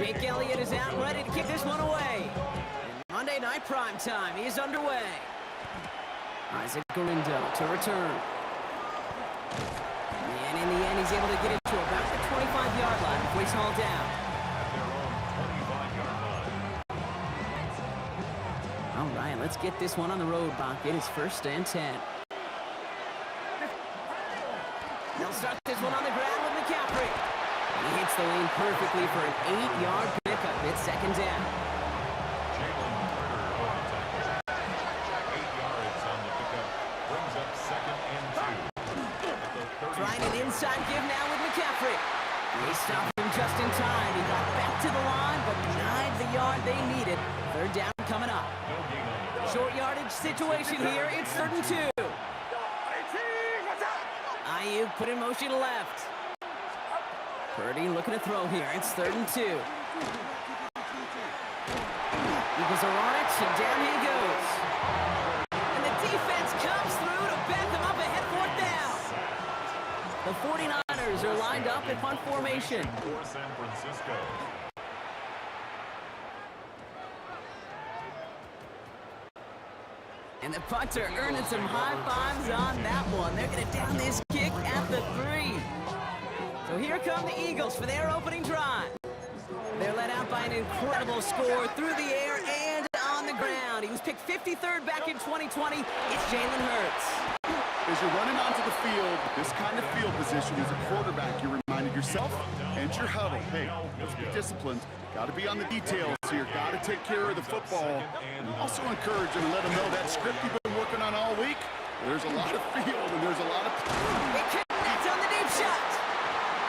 Jake Elliott is out ready to kick this one away. And Monday Night Prime Time is underway. Isaac Galindo to return. And in the end, he's able to get it to about the 25-yard line before he's hauled down. At their own 25-yard line. All right, let's get this one on the road, Bach. It is 1st and 10. They'll start this one on the ground with McCaffrey. And he hits the lane perfectly for an 8-yard pickup. It's 2nd down. Jalen Carter on the tackle. 8 yards on the pickup. Brings up 2nd and 2. At the 30. Trying an inside give now with McCaffrey. They stopped him just in time. He got back to the line, but denied the yard they needed. 3rd down coming up. No gain on the play. Short yardage situation here. It's 3rd and 2. Ayuk put in motion left. Purdy looking to throw here. It's 3rd and 2. Eagles are on it, and down he goes. And the defense comes through to back them up ahead 4th down. The 49ers are lined up in punt formation. For San Francisco. And the punter earning some high fives on that one. They're going to down this kick at the 3. So here come the Eagles for their opening drive. They're led out by an incredible score through the air and on the ground. He was picked 53rd back in 2020. It's Jalen Hurts. As you're running onto the field, this kind of field position as a quarterback, you're reminding yourself and your huddle, hey, let's be disciplined. Got to be on the details here. Got to take care of the football. And also encourage them and let them know that script you've been working on all week, there's a lot of field and there's a lot of... It connects on the deep shot.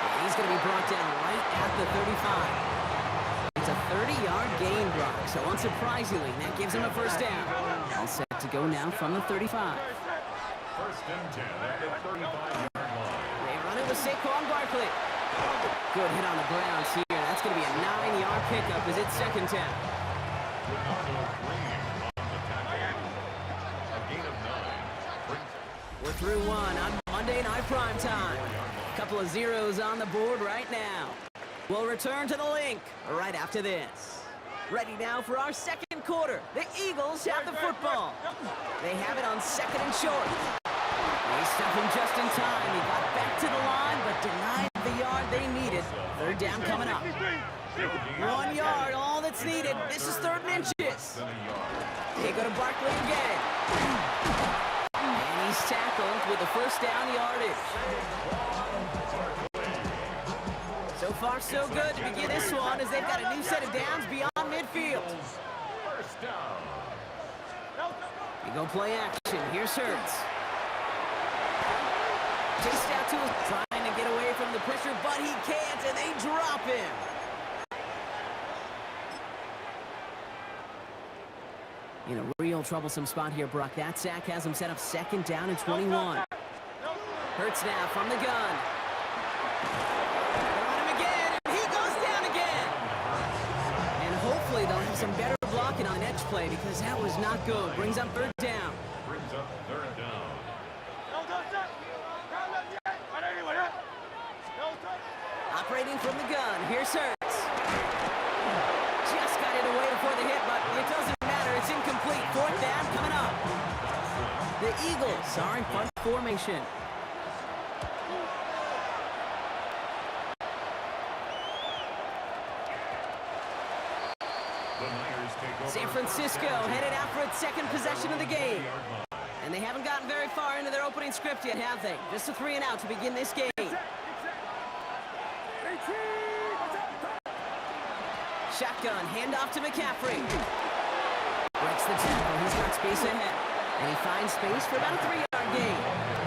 And he's going to be brought down right at the 35. It's a 30-yard gain block, so unsurprisingly, that gives him a 1st down. All set to go now from the 35. 1st and 10 at the 35-yard line. They run it with Saquon Barkley. Good hit on the ground here. That's going to be a 9-yard pickup as it's 2nd down. Renardo Green on the tackle. A gain of 9. Brings We're through one on Monday Night Prime Time. A couple of zeros on the board right now. We'll return to the link right after this. Ready now for our 2nd quarter. The Eagles have the football. They have it on 2nd and short. They stop him just in time. He got back to the line, but denied the yard they needed. 3rd down coming up. 1 yard, all that's needed. This is 3rd and inches. They go to Barkley again. And he's tackled with the 1st down yardage. So far, so good to begin this one as they've got a new set of downs beyond midfield. 1st down. You go play action. Here's Hurts. Chased out to his, trying to get away from the pressure, but he can't, and they drop him. In a real troublesome spot here, Brock. That sack has him set up 2nd down and 21. Hurts now from the gun. They run him again, and he goes down again. And hopefully they'll have some better blocking on the next play because that was not good. Brings up 3rd down. Brings up 3rd down. Operating from the gun, here's Hurts. Just got it away before the hit, but it doesn't matter. It's incomplete. 4th down coming up. The Eagles are in punt formation. The Niners take over. San Francisco headed out for its 2nd possession of the game. And they haven't gotten very far into their opening script yet, have they? Just a 3 and out to begin this game. Shotgun, handoff to McCaffrey. Breaks the tackle, he's got space ahead. And he finds space for about a 3-yard gain.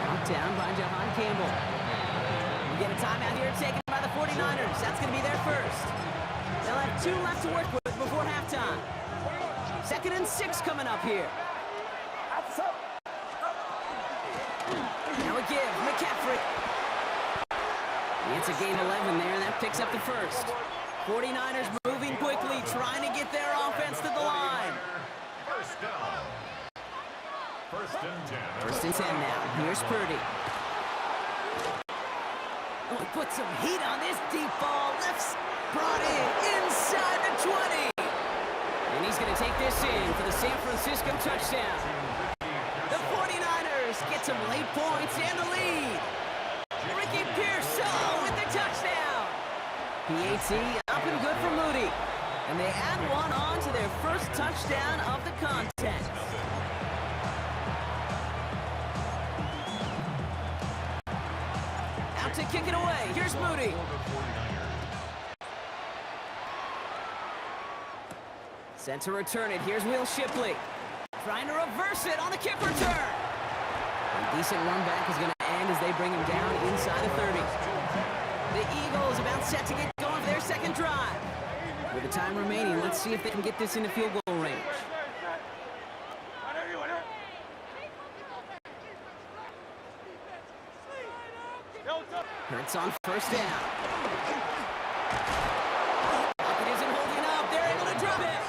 Knocked down by Jahan Campbell. We get a timeout here taken by the 49ers. That's going to be their 1st. They'll have 2 left to work with before halftime. 2nd and 6 coming up here. Now a give, McCaffrey. It's a gain 11 there, and that picks up the 1st. 49ers moving quickly, trying to get their offense to the line. 1st down. 1st and 10. 1st and 10 now. Here's Purdy. Oh, he put some heat on this deep ball. Left brought in inside. 20. And he's going to take this in for the San Francisco touchdown. The 49ers get some late points and the lead. Ricky Pearsall with the touchdown. PAT up and good for Moody. And they add one on to their first touchdown of the contest. Out to kick it away. Here's Moody. Sent to return it. Here's Will Shipley. Trying to reverse it on the kick return. A decent run back is going to end as they bring him down inside the 30. The Eagles about set to get going for their second drive. With the time remaining, let's see if they can get this into field goal range. Hurts on first down. Pocket isn't holding up. They're able to drop it.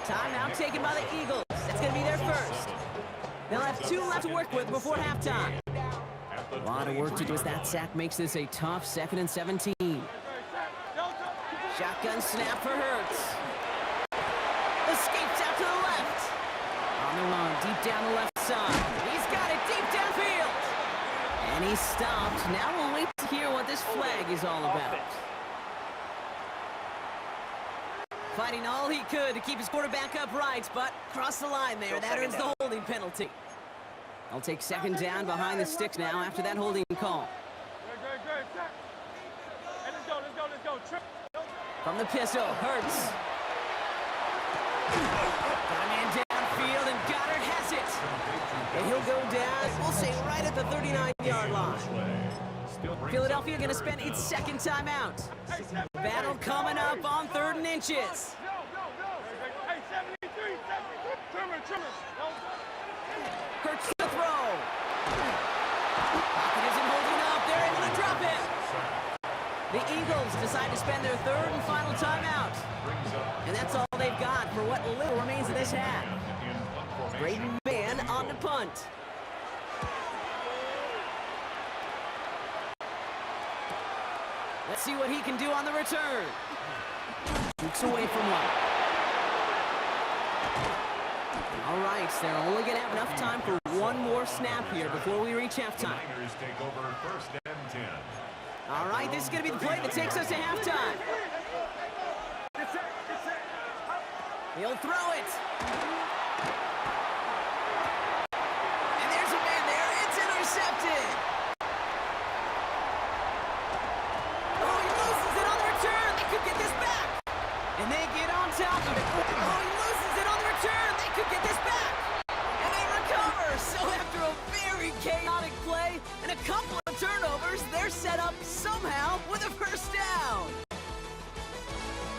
Timeout taken by the Eagles. That's going to be their first. They'll have 2 left to work with before halftime. A lot of work to do as that sack makes this a tough 2nd and 17. Shotgun snap for Hurts. Escapes out to the left. On the run, deep down the left side. He's got it deep downfield. And he's stopped. Now we'll wait to hear what this flag is all about. Fighting all he could to keep his quarterback upright, but crossed the line there. That earns the holding penalty. I'll take second down behind the sticks now after that holding call. From the pistol, Hurts. Got a man downfield, and Goddard has it. And he'll go down, we'll say, right at the 39-yard line. Philadelphia going to spend its second timeout. Battle coming up on 3rd and inches. Hurts the throw. Pocket isn't holding up. They're able to drop it. The Eagles decide to spend their 3rd and final timeout. And that's all they've got for what little remains of this half. Braden Mann on the punt. Let's see what he can do on the return. Shoots away from one. All right, they're only going to have enough time for one more snap here before we reach halftime. Take over 1st and 10. All right, this is going to be the play that takes us to halftime. He'll throw it. And there's a man there. It's intercepted. Oh, he loses it on the return. They could get this back. And they get on top of it. Oh, he loses it on the return. They could get this back. And they recover. So after a very chaotic play and a couple of turnovers, they're set up somehow with a first down.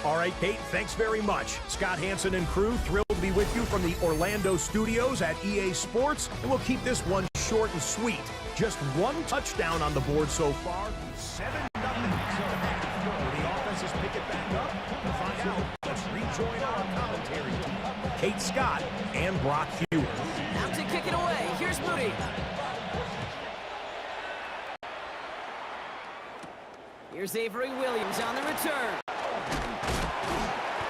All right, Kate, thanks very much. Scott Hansen and crew, thrilled to be with you from the Orlando studios at EA Sports, and we'll keep this one short and sweet. Just one touchdown on the board so far, 7-0. So the offenses pick it back up. To find out, let's rejoin our commentary team, Kate Scott and Brock Hewitt. Out to kick it away. Here's Moody. Here's Avery Williams on the return.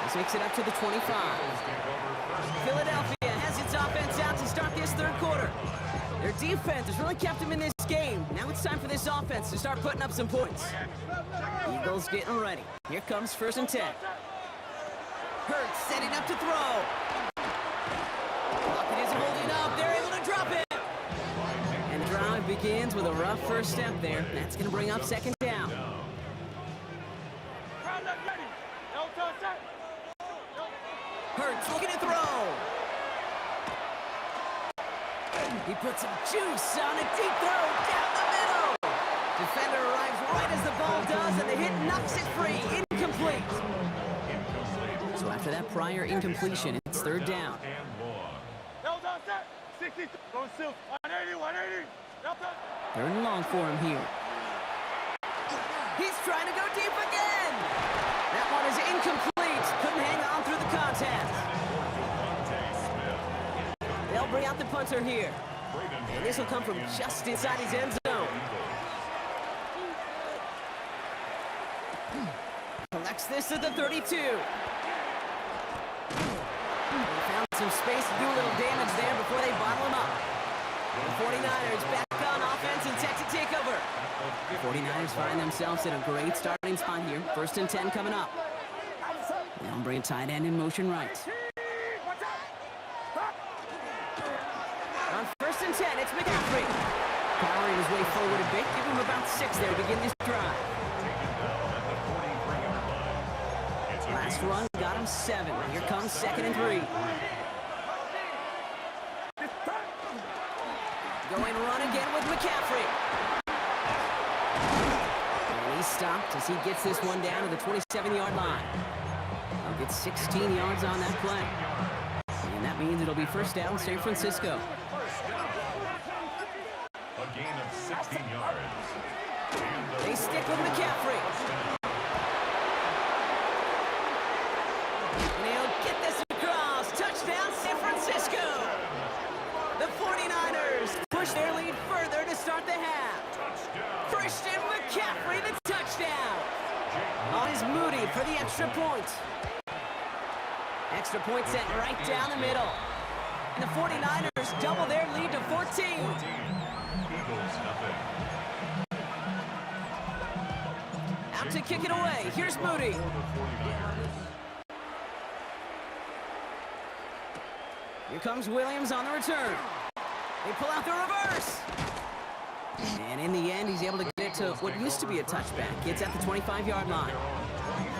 This makes it up to the 25. Philadelphia has its offense out to start this 3rd quarter. Their defense has really kept them in this game. Now it's time for this offense to start putting up some points. Eagles getting ready. Here comes 1st and 10. Hurts setting up to throw. Pocket isn't holding up. They're able to drop it. And drive begins with a rough first step there. That's going to bring up 2nd down. Hurts looking to throw. He puts some juice on a deep throw down the middle. Defender arrives right as the ball does, and the hit knocks it free. Incomplete. So after that prior incompletion, it's 3rd down. Third and long for him here. He's trying to go deep again. That one is incomplete. Couldn't hang on through the contest. They'll bring out the punter here. And this will come from just inside his end zone. Collects this at the 32. They found some space to do a little damage there before they bottle him up. The 49ers back on offense and set to take over. The 49ers find themselves in a great starting spot here. 1st and 10 coming up. They'll bring a tight end in motion right. On 1st and 10, it's McCaffrey. Powering his way forward a bit. Give him about 6 there to begin this drive. Last run got him 7. Here comes 2nd and 3. Going run again with McCaffrey. And he's stopped as he gets this one down to the 27-yard line. He'll get 16 yards on that play. And that means it'll be 1st down, San Francisco. A gain of 16 yards. They stick with McCaffrey. And he'll get this across. Touchdown, San Francisco. The 49ers push their lead further to start the half. Christian McCaffrey, the touchdown. On is Moody for the extra point. Extra point sent right down the middle. And the 49ers double their lead to 14. Eagles nothing. Out to kick it away. Here's Moody. Here comes Williams on the return. They pull out the reverse. And in the end, he's able to get it to what used to be a touchback. It's at the 25-yard line.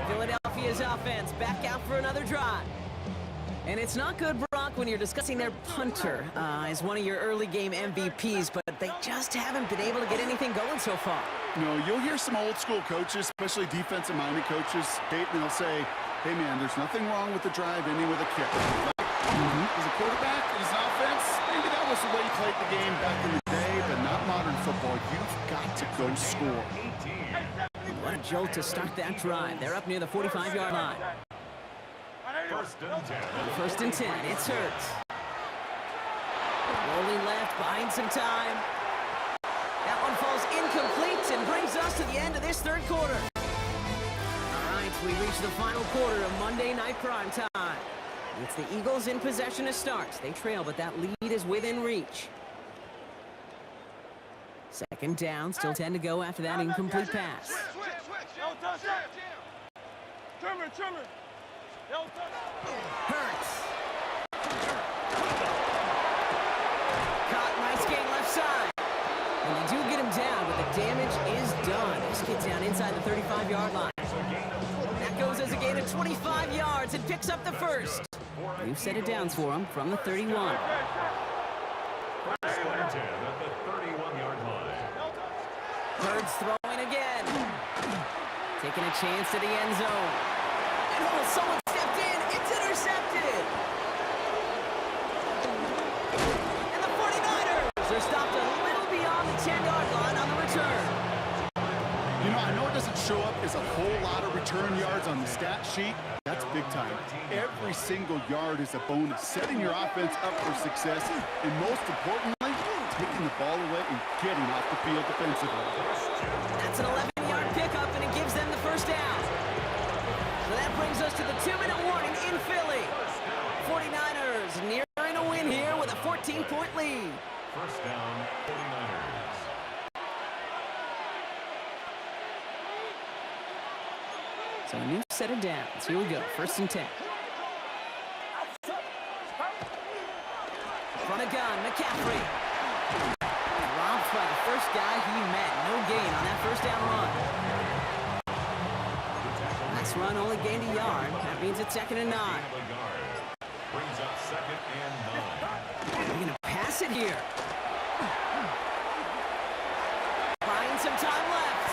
Philadelphia's offense back out for another drive. And it's not good, Brock, when you're discussing their punter as one of your early game MVPs, but they just haven't been able to get anything going so far. No, you'll hear some old school coaches, especially defensive-minded coaches, and they'll say, hey, man, there's nothing wrong with the drive ending with a kick. As a quarterback, as an offense, maybe that was the way you played the game back in the day, but not modern football. You've got to go score. What a jolt to start that drive. They're up near the 45-yard line. 1st and 10. 1st and 10, it's Hurts. Rolling left, buying some time. That one falls incomplete and brings us to the end of this 3rd quarter. All right, we reach the final quarter of Monday Night Prime Time. It's the Eagles in possession to start. They trail, but that lead is within reach. 2nd down, still 10 to go after that incomplete pass. Hurts. Caught, nice gain left side. And they do get him down, but the damage is done. This gets down inside the 35-yard line. That goes as a gain of 25 yards and picks up the 1st. New set of downs for him from the 31. 1st and 10 at the 31-yard line. Hurts throwing again. Taking a chance to the end zone. And someone stepped in. It's intercepted. And the 49ers are stopped a little beyond the 10-yard line on the return. You know, I know it doesn't show up as a whole lot of return yards on the stat sheet. That's big time. Every single yard is a bonus, setting your offense up for success, and most importantly, taking the ball away and getting off the field defensively. That's an 11-yard pickup, and it gives them the 1st down. So that brings us to the 2-minute warning in Philly. 49ers nearing a win here with a 14-point lead. 1st down, 49ers. So a new set of downs. Here we go. 1st and 10. Front of gun, McCaffrey. Robbed by the first guy he met. No gain on that 1st down run. Last run only gained a yard. That means it's 2nd and 9. Brings up 2nd and 9. They're going to pass it here. Buying some time left.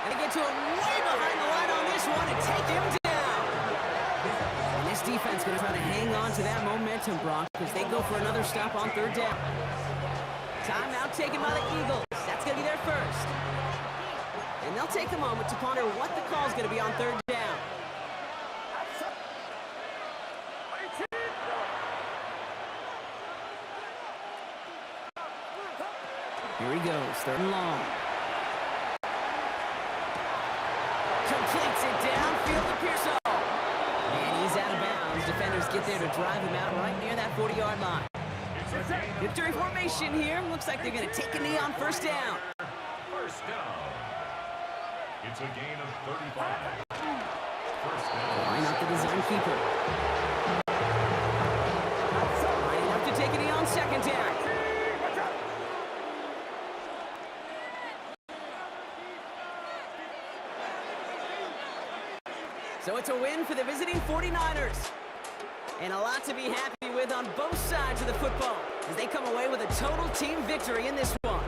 And they get to him way behind the line on this one and take him down. And this defense going to try to hang on to that momentum, Brock, because they go for another stop on 3rd down. Timeout taken by the Eagles. That's going to be their 1st. And they'll take a moment to ponder what the call is going to be on 3rd down. Here he goes, 3rd and long. Completes it downfield to Pearsall. And he's out of bounds. Defenders get there to drive him out right near that 40-yard line. Victory formation here. Looks like they're going to take a knee on first down. First down. It's a gain of 35. First down. Line up the design keeper. Lining up to take a knee on second down. So it's a win for the visiting 49ers. And a lot to be happy with on both sides of the football as they come away with a total team victory in this one.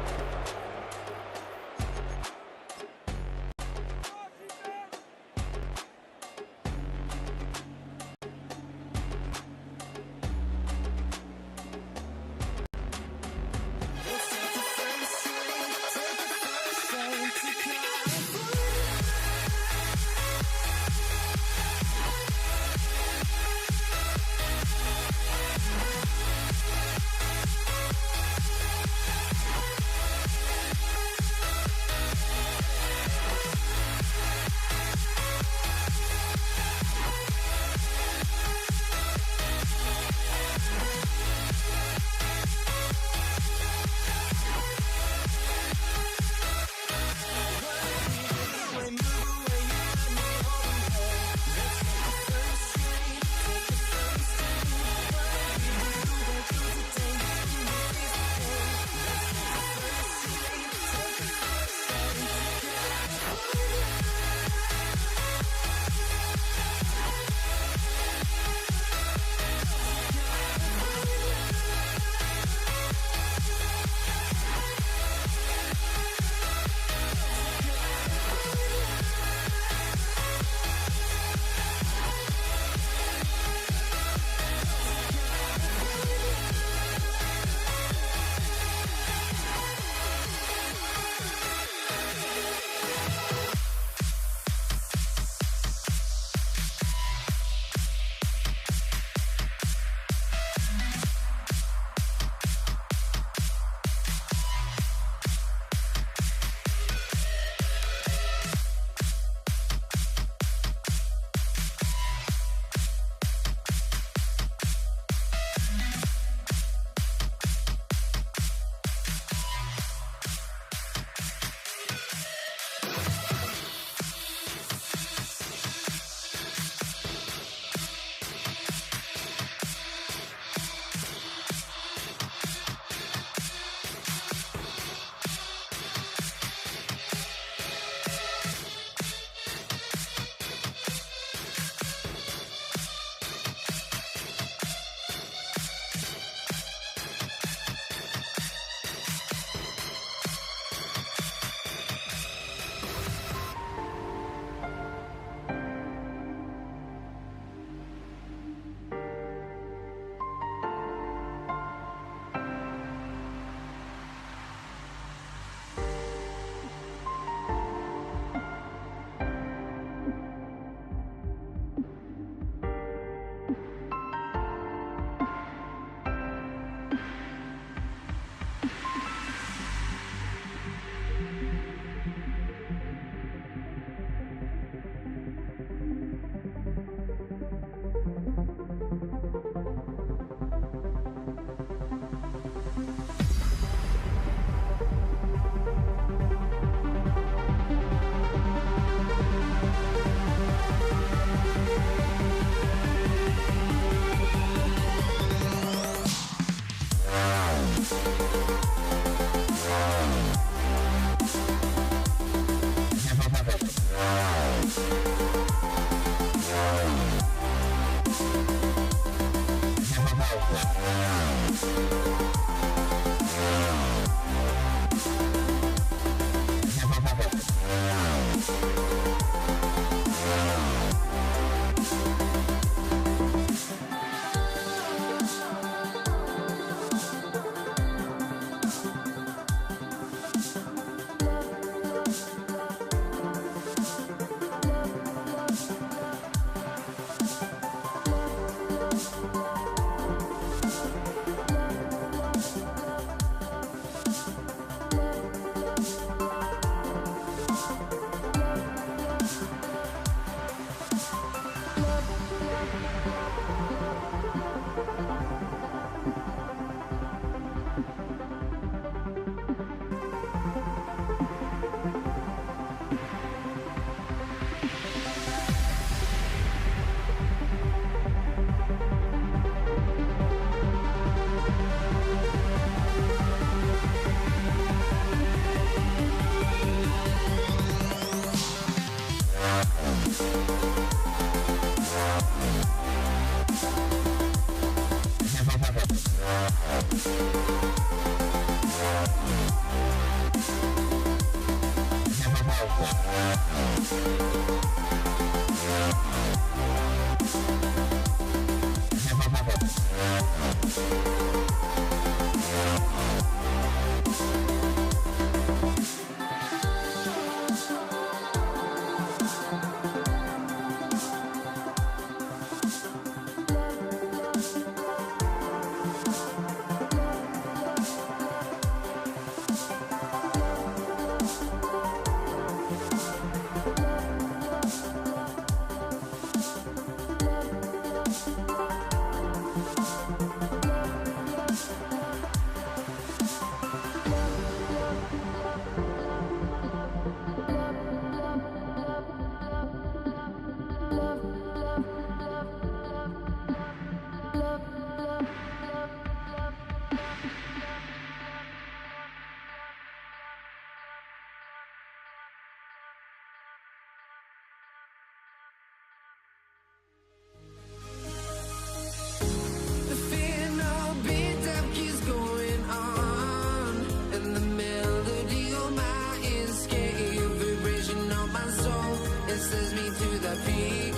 The fear no beat up keeps going on, and the melody on my escape, vibration on my soul, it sends me to the peak.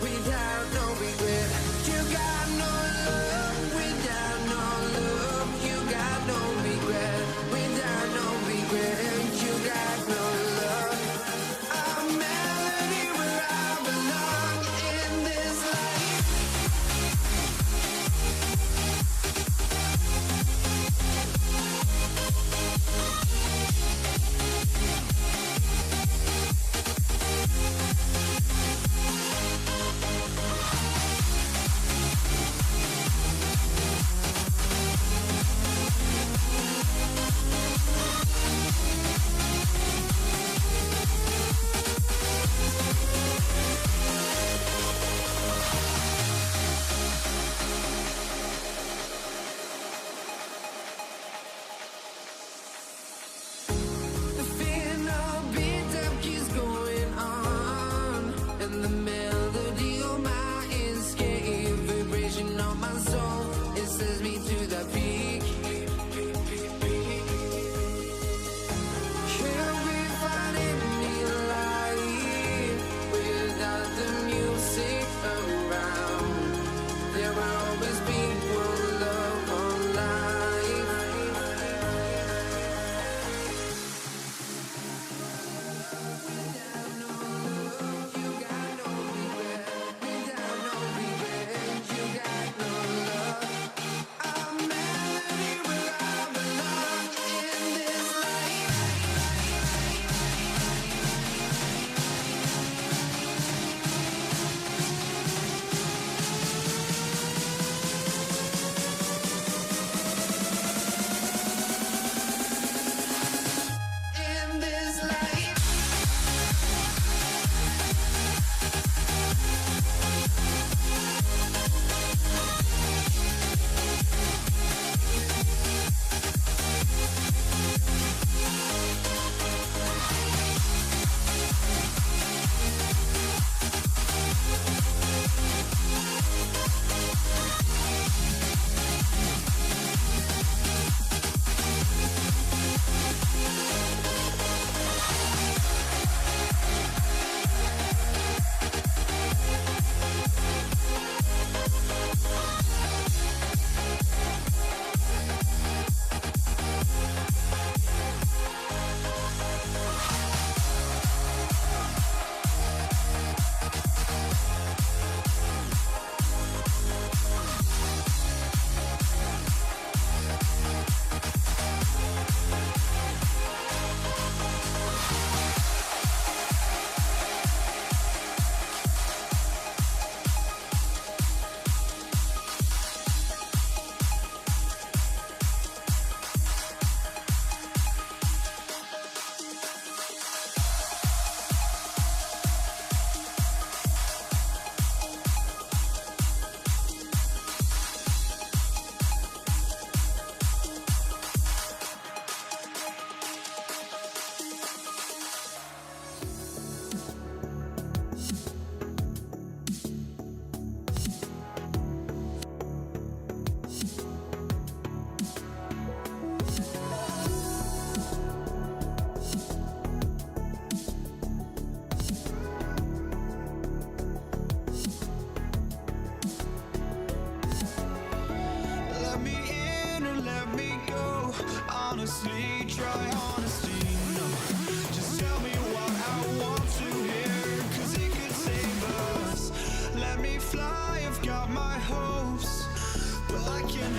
Without no regret, you got no love. Without no love, you got no regret. Without no regret, you got no love. A melody where I belong in this life.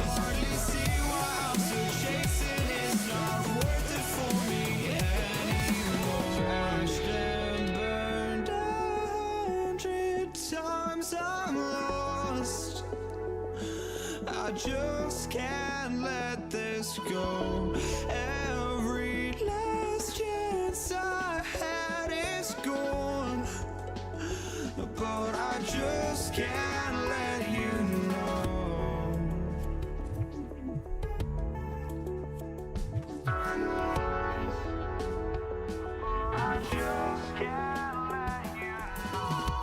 hardly see why I'm still chasing. It's not worth it for me anymore. Crashed and burned 100 times. I'm lost. I just can't let this go. Every last chance I had is gone, but I just can't let you know. I just can't let you know.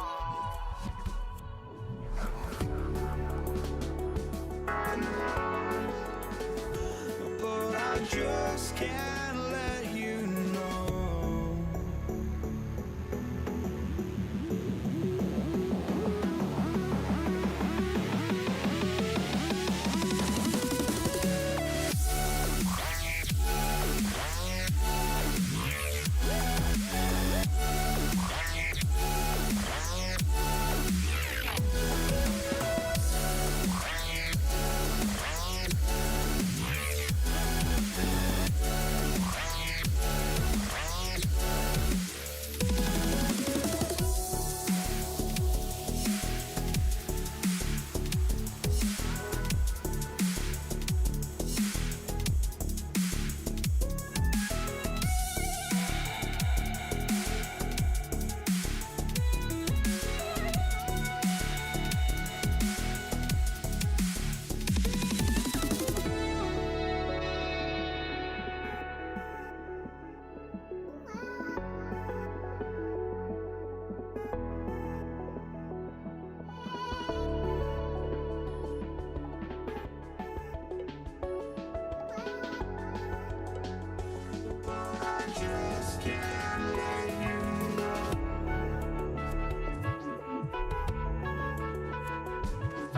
But I just can't let you know.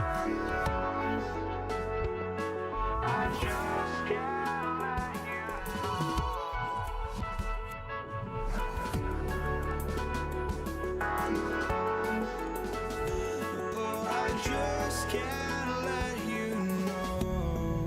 Can't let you know.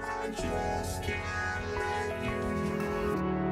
I just can't let you know.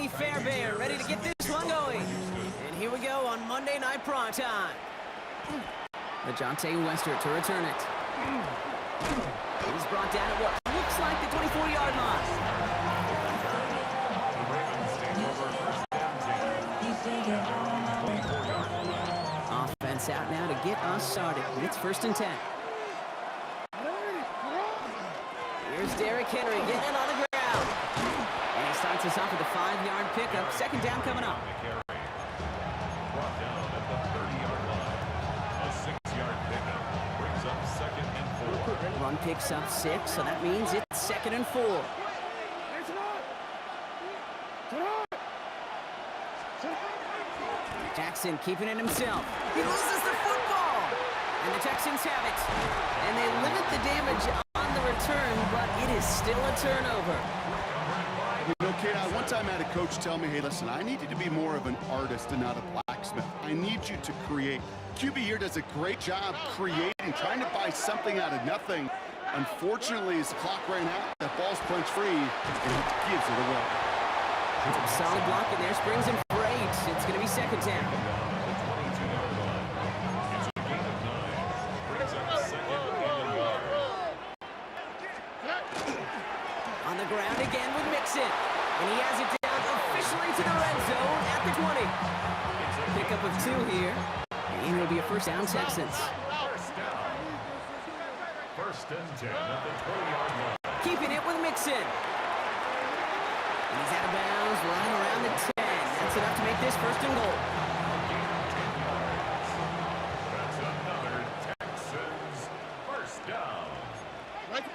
Jamie Fairbairn ready to get this one going. And here we go on Monday Night Primetime. LeJohntay Wester to return it. He's brought down at what looks like the 24-yard line. The Ravens take over first down team. At their own 24-yard line. Offense out now to get us started. It's 1st and 10. Here's Derrick Henry getting it on the ground. And he starts us off with a 5-yard pickup. 2nd down coming up. Brought down at the 30-yard line. A 6-yard pickup brings up 2nd and 4. Run picks up 6, so that means it's 2nd and 4. Jackson keeping it himself. He loses the football. And the Texans have it. And they limit the damage on the return, but it is still a turnover. You know, Kate, I one time had a coach tell me, hey, listen, I need you to be more of an artist and not a blacksmith. I need you to create. QB here does a great job creating, trying to buy something out of nothing. Unfortunately, as the clock ran out, that ball's punch free, and he gives it away. Solid block in there, Springs in for 8. It's going to be 2nd down. On the ground again with Mixon. And he has it down officially to the red zone at the 20. Pickup of 2 here. And it'll be a 1st down, Texans. First and 10 at the 20-yard line. Keeping it with Mixon. And he's out of bounds right around the 10. That's enough to make this 1st and goal. That's another Texans first down.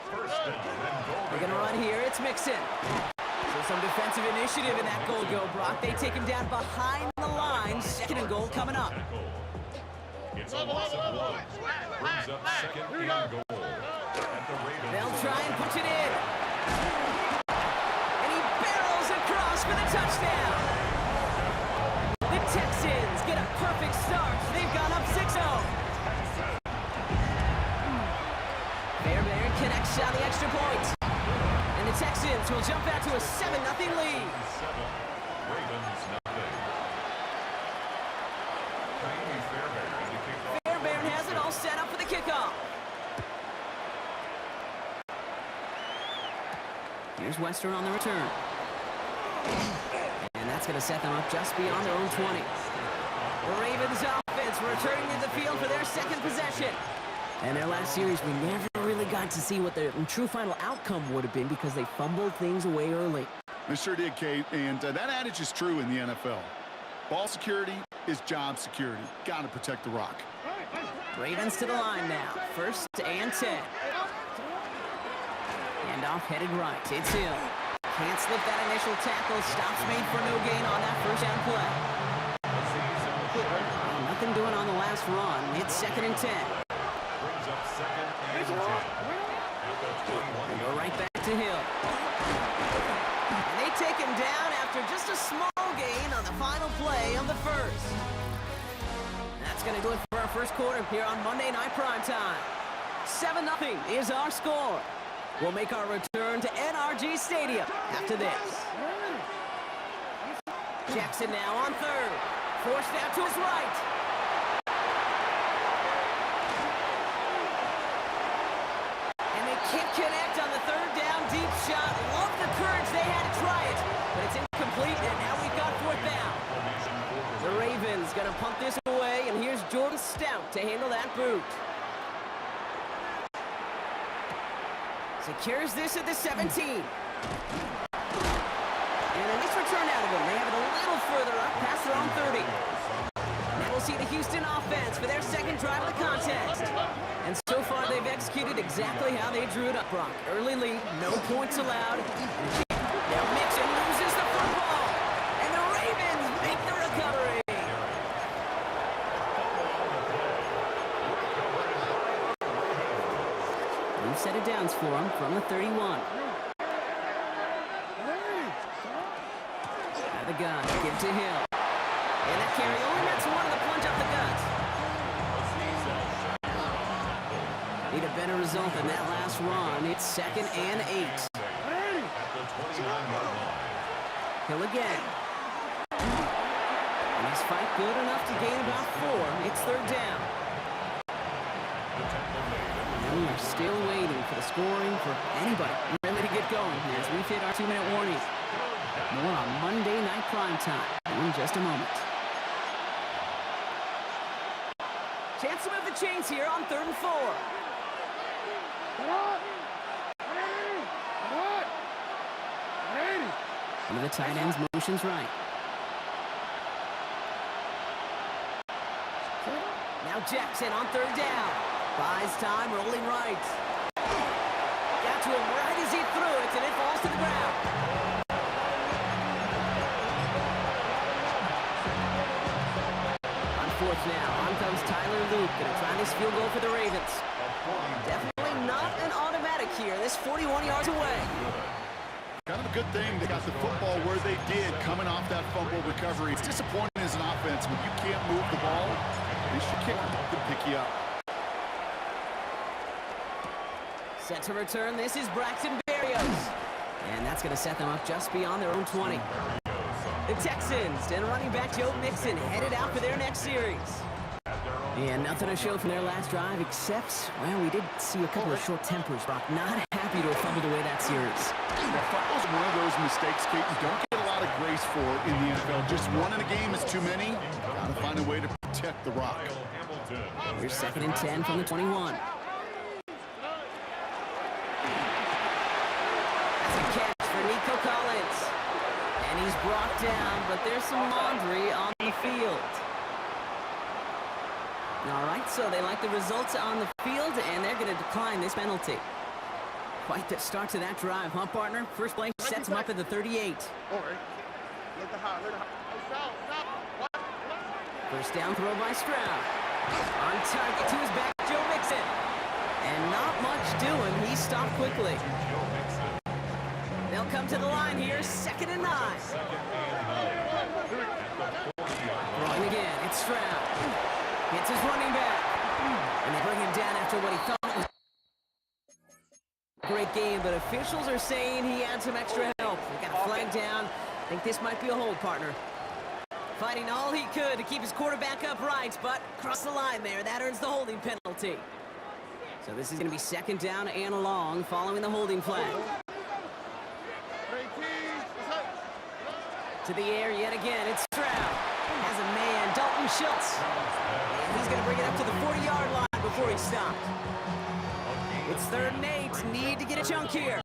First down and goal. They're going to run here. It's Mixon. So some defensive initiative in that goal go, Brock. They take him down behind the line. 2nd and goal coming up. It's a loss of 1. Brings up 2nd and goal. At the Ravens. They'll try and push it in. And he barrels across for the touchdown. The Texans get a perfect start. They've gone up 6-0. Fairbairn connects on the extra point. And the Texans will jump out to a 7-0 lead. 7. Ravens nothing. Jamie Fairbairn to kick off. Fairbairn has it all set up for the kickoff. Here's Wester on the return. And that's going to set them up just beyond their own 20. The Ravens offense returning to the field for their 2nd possession. And their last series, we never really got to see what the true final outcome would have been because they fumbled things away early. They sure did, Kate, and that adage is true in the NFL. Ball security is job security. Got to protect the rock. Ravens to the line now. 1st and 10. Handoff headed right. It's Hill. Can't slip that initial tackle. Stops made for no gain on that 1st down play. Nothing doing on the last run. It's 2nd and 10. Brings up 2nd and 10. At the 21. Go right back to Hill. And they take him down after just a small gain on the final play of the 1st. That's going to do it for our 1st quarter here on Monday Night Primetime. 7-0 is our score. We'll make our return to NRG Stadium after this. Jackson now on 3rd. Forced out to his right. And they can't connect on the 3rd down deep shot. Love the courage they had to try it. But it's incomplete, and now we've got 4th down. The Ravens going to punt this away, and here's Jordan Stout to handle that boot. Secures this at the 17. And a nice return out of them. They have it a little further up past their own 30. Now we'll see the Houston offense for their 2nd drive of the contest. And so far they've executed exactly how they drew it up, Brock. Early lead, no points allowed. Now Mixon loses the football. And the Ravens make the recovery. New set of downs for him from the 31. Out of the gun, give to Hill. And that carry only gets one of the punch up the gut. Need a better result than that last run. It's 2nd and 8. At the 29-yard line. Hill again. This fight good enough to gain about 4. It's third down. And we are still waiting for the scoring for anybody really to get going as we've hit our 2-minute warning. More on Monday Night Primetime in just a moment. Chance to move the chains here on 3rd and 4. One of the tight ends motions right. Now Jackson on 3rd down. Buys time, rolling right. Got to him right as he threw it, and it falls to the ground. On 4th now, on comes Tyler Luke, gonna try this field goal for the Ravens. Definitely not an automatic here. This 41 yards away. Kind of a good thing they got the football where they did, coming off that fumble recovery. It's disappointing as an offense when you can't move the ball. At least your kicker can pick you up. Set to return, this is Braxton Berrios. And that's going to set them up just beyond their own 20. The Texans and running back Joe Mixon headed out for their next series. And nothing to show from their last drive except, well, we did see a couple of short tempers. Brock not happy to have fumbled away that series. Fumbles are one of those mistakes, Kate, you don't get a lot of grace for in the NFL. Just one in a game is too many. Got to find a way to protect the rock. Here's 2nd and 10 from the 21. That's a catch for Nico Collins. And he's brought down, but there's some laundry on the field. All right, so they like the results on the field, and they're going to decline this penalty. Quite the start to that drive, huh, partner? First play sets him up at the 38. First down throw by Stroud. On target to his back, Joe Mixon. And not much doing. He stopped quickly. They'll come to the line here, 2nd and 9. Throwing again, it's Stroud. Hits his running back. And they bring him down after what he thought was a great game, but officials are saying he had some extra help. They got a flag down. I think this might be a hold, partner. Fighting all he could to keep his quarterback upright, but crossed the line there. That earns the holding penalty. So this is going to be 2nd down and long following the holding flag. To the air yet again, it's Stroud. Has a man, Dalton Schultz. And he's going to bring it up to the 40-yard line before he stopped. It's 3rd and 8. Need to get a chunk here.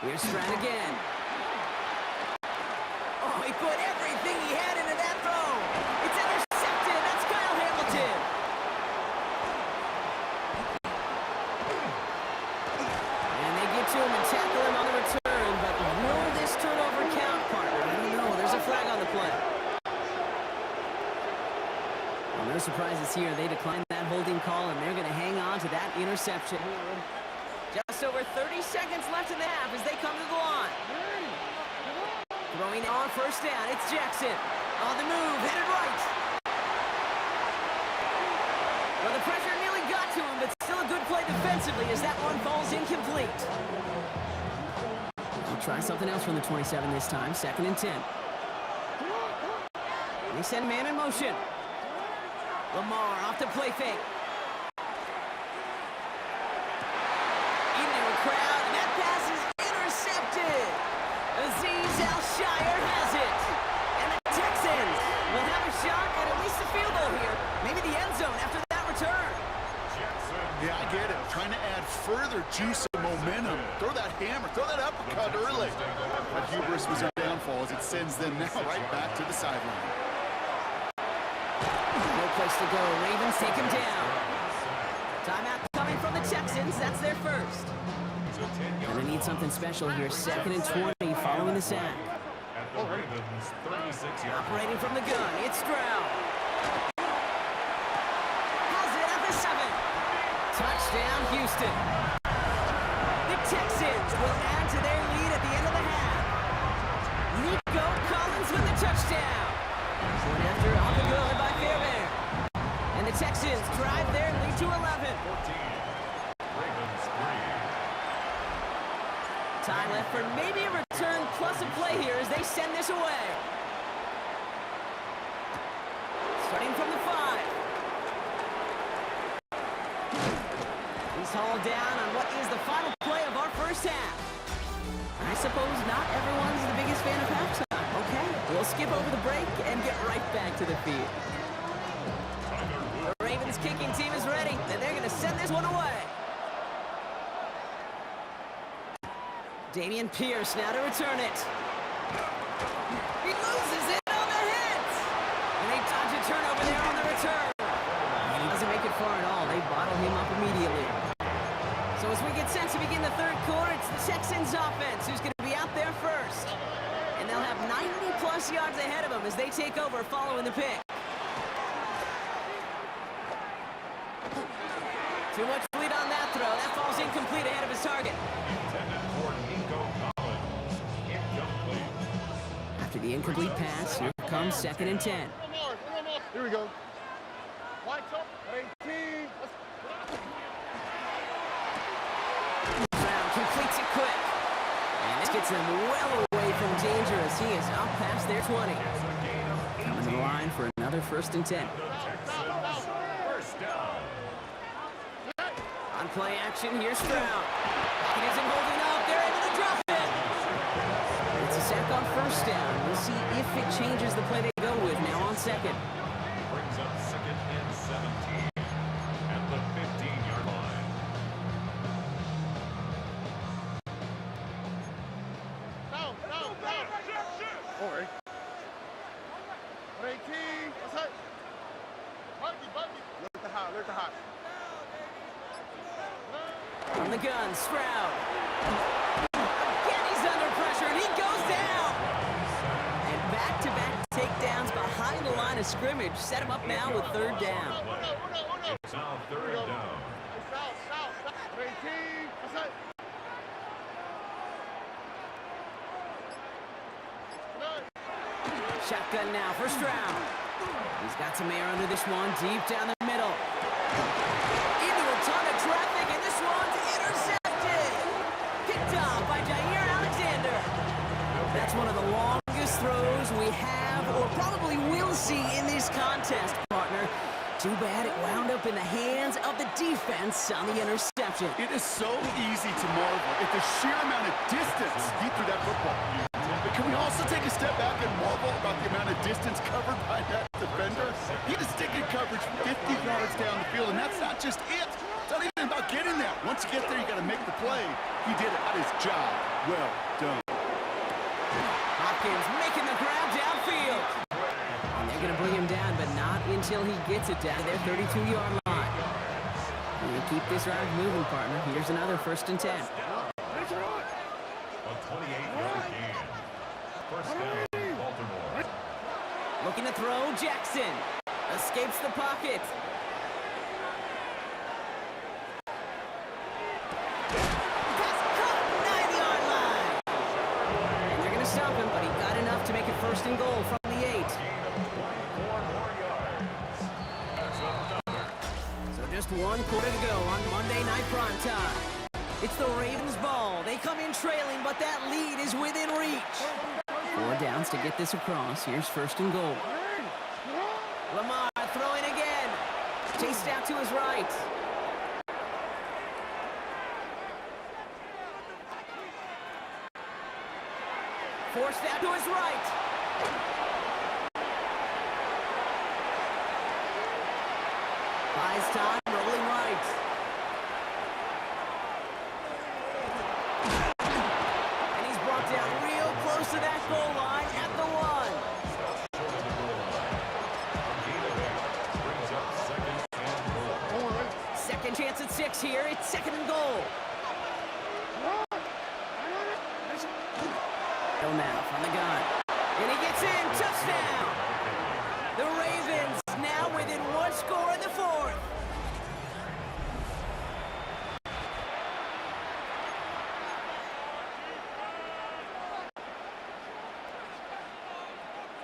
Here's Stroud again. Oh, he put everything he had into that throw. It's intercepted. That's Kyle Hamilton. And they get to him and tackle him on the return. But will this turnover count, partner? I don't know. There's a flag on the play. Well, no surprises here. They declined that holding call, and they're going to hang on to that interception. Just over 30 seconds left in the half as they come to the line. Throwing on 1st down, it's Jackson. On the move, headed right. Well, the pressure nearly got to him, but still a good play defensively as that one falls incomplete. We'll try something else from the 27 this time, 2nd and 10. They send man in motion. Lamar off the play fake. Crowd, and that pass is intercepted. Azeez Al-Shire has it. And the Texans will have a shot at least a field goal here. Maybe the end zone after that return. Yeah, I get it. Trying to add further juice and momentum. Throw that hammer, throw that uppercut early. But hubris was their downfall as it sends them now right back to the sideline. No place to go. Ravens take him down. Timeout coming from the Texans. That's their first. Gonna need something special here. 2nd and 20 following the sack. Operating from the gun, it's Stroud. Has it at the 7. Touchdown, Houston. The Texans will add to their lead at the end of the half. Nico Collins with the touchdown. One after off the good by Fairbairn. And the Texans drive their lead to 11. Time left for maybe a return plus a play here as they send this away. Starting from the 5. He's hauled down on what is the final play of our first half. I suppose not everyone's the biggest fan of halftime. Okay, we'll skip over the break and get right back to the field. The Ravens kicking team is ready, and they're going to send this one away. Dameon Pierce now to return it. He loses it on the hit. And they dodge a turnover there on the return. And he doesn't make it far at all. They bottle him up immediately. So as we get set to begin the third quarter, it's the Texans offense who's going to be out there first. And they'll have 90-plus yards ahead of them as they take over following the pick. Too much lead on that throw. That falls incomplete ahead of his target. Intended for Nico Collins. Incomplete. After the incomplete pass, here comes 2nd and 10. Here we go. Lights up. 18. Brown completes it quick. And this gets them well away from danger as he is up past their 20. Coming to the line for another 1st and 10. Texans, first down. On play action, here's Stroud. He isn't holding up. They're able to drop it. It's a sack on 1st down. We'll see if it changes the play they go with now on 2nd. Brings up 2nd and 17 at the 15-yard line. All right. 18. What's that? Buggy. Look at the hot. From the gun, Stroud. Again, he's under pressure, and he goes down. And back-to-back takedowns behind the line of scrimmage set him up now with 3rd down. It's now 3rd down. South. 18. What's that? Shotgun now for Stroud. He's got some air under this one, deep down the middle. Into a ton of traffic, and this one's intercepted. Picked off by Jair Alexander. That's one of the longest throws we have or probably will see in this contest, partner. Too bad it wound up in the hands of the defense on the interception. It is so easy to marvel at the sheer amount of distance he threw that football. But can we also take a step back and marvel about the amount of distance covered by that defender? He is sticking coverage 50 yards down the field, and that's not just it. It's not even about getting there. Once you get there, you got to make the play. He did it. That is job well done. Hopkins making the grab downfield. And they're going to bring him down, but not until he gets it down to their 32-yard line. And keep this drive moving, partner. Here's another 1st and 10. A 28-yard gain. First down, Baltimore. Looking to throw, Jackson. Escapes the pocket. Pass caught, 9-yard line. And they're going to stop him, but he got enough to make it 1st and goal from the 8. Gain of 24 more yards. That's another. So just 1 quarter to go on Monday Night Primetime. It's the Ravens' ball. They come in trailing, but that lead is within reach. 4 downs to get this across. Here's 1st and goal. Lamar throwing again. Chased out to his right. Forced out to his right. Buys time, rolling right. And he's brought down real close to that goal line at the 1. Gain of 8 brings up 2nd and goal. Second chance at 6 here. It's 2nd and goal. Now from the gun. And he gets in. Touchdown. The Ravens now within 1 score in the 4th.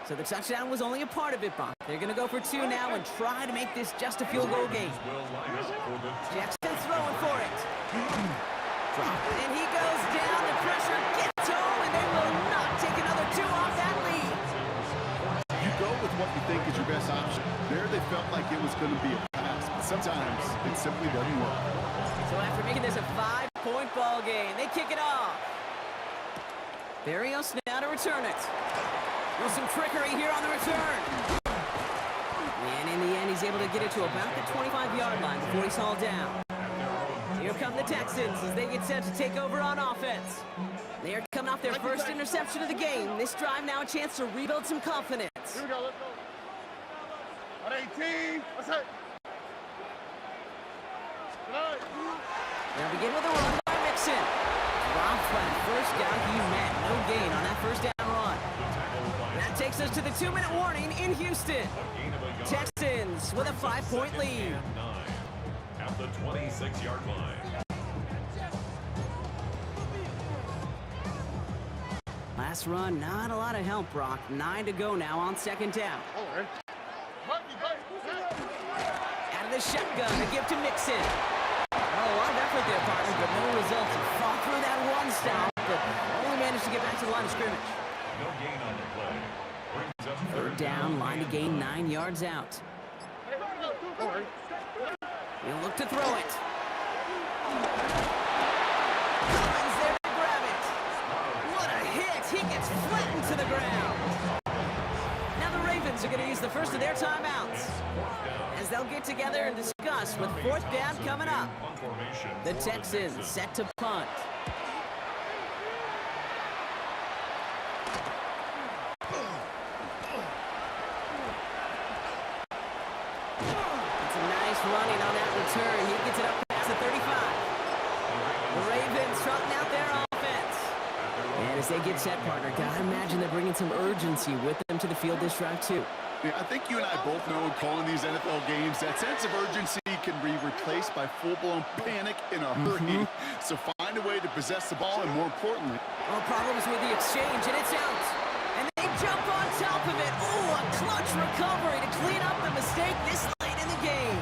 So the touchdown was only a part of it, Bob. They're going to go for 2 now and try to make this just a field goal game. Will line up for the Jackson throwing for it. And he goes down. The pressure it was going to be a pass, but sometimes it simply doesn't work. So after making this a 5-point ball game, they kick it off. Barrios now to return it. With some trickery here on the return. And in the end, he's able to get it to about the 25-yard line before he's hauled down. Here come the Texans as they get set to take over on offense. They are coming off their first interception of the game. This drive now a chance to rebuild some confidence. Here we go, let's go. On 18, let's hit. Tonight. They'll begin with a run by Mixon. Dropped by the first down he met. No gain on that first down run. That takes us to the 2-minute warning in Houston. Texans with a 5-point lead. At the 26-yard line. Last run, not a lot of help, Brock. 9 to go now on second down. Out of the shotgun to give to Mixon. Well, a lot of effort there, partner, but no results. He fought through that run stop, but only managed to get back to the line of scrimmage. No gain on the play. Brings up Third down, line to gain 9 yards out. He'll look to throw it. Collins there to grab it. What a hit! He gets flattened to the ground. Now the Ravens are going to use the first of their timeouts as they'll get together and discuss with fourth down coming up. The Texans set to punt. It's a nice running on that return. He gets it up past the 35. The Ravens trotting out their offense. And as they get set, partner, gotta imagine they're bringing some urgency with them to the field this drive too. Yeah, I think you and I both know in calling these NFL games, that sense of urgency can be replaced by full-blown panic in a hurry. So find a way to possess the ball, and more importantly, Well, problems with the exchange, and it's out. And they jump on top of it. Oh, a clutch recovery to clean up the mistake this late in the game.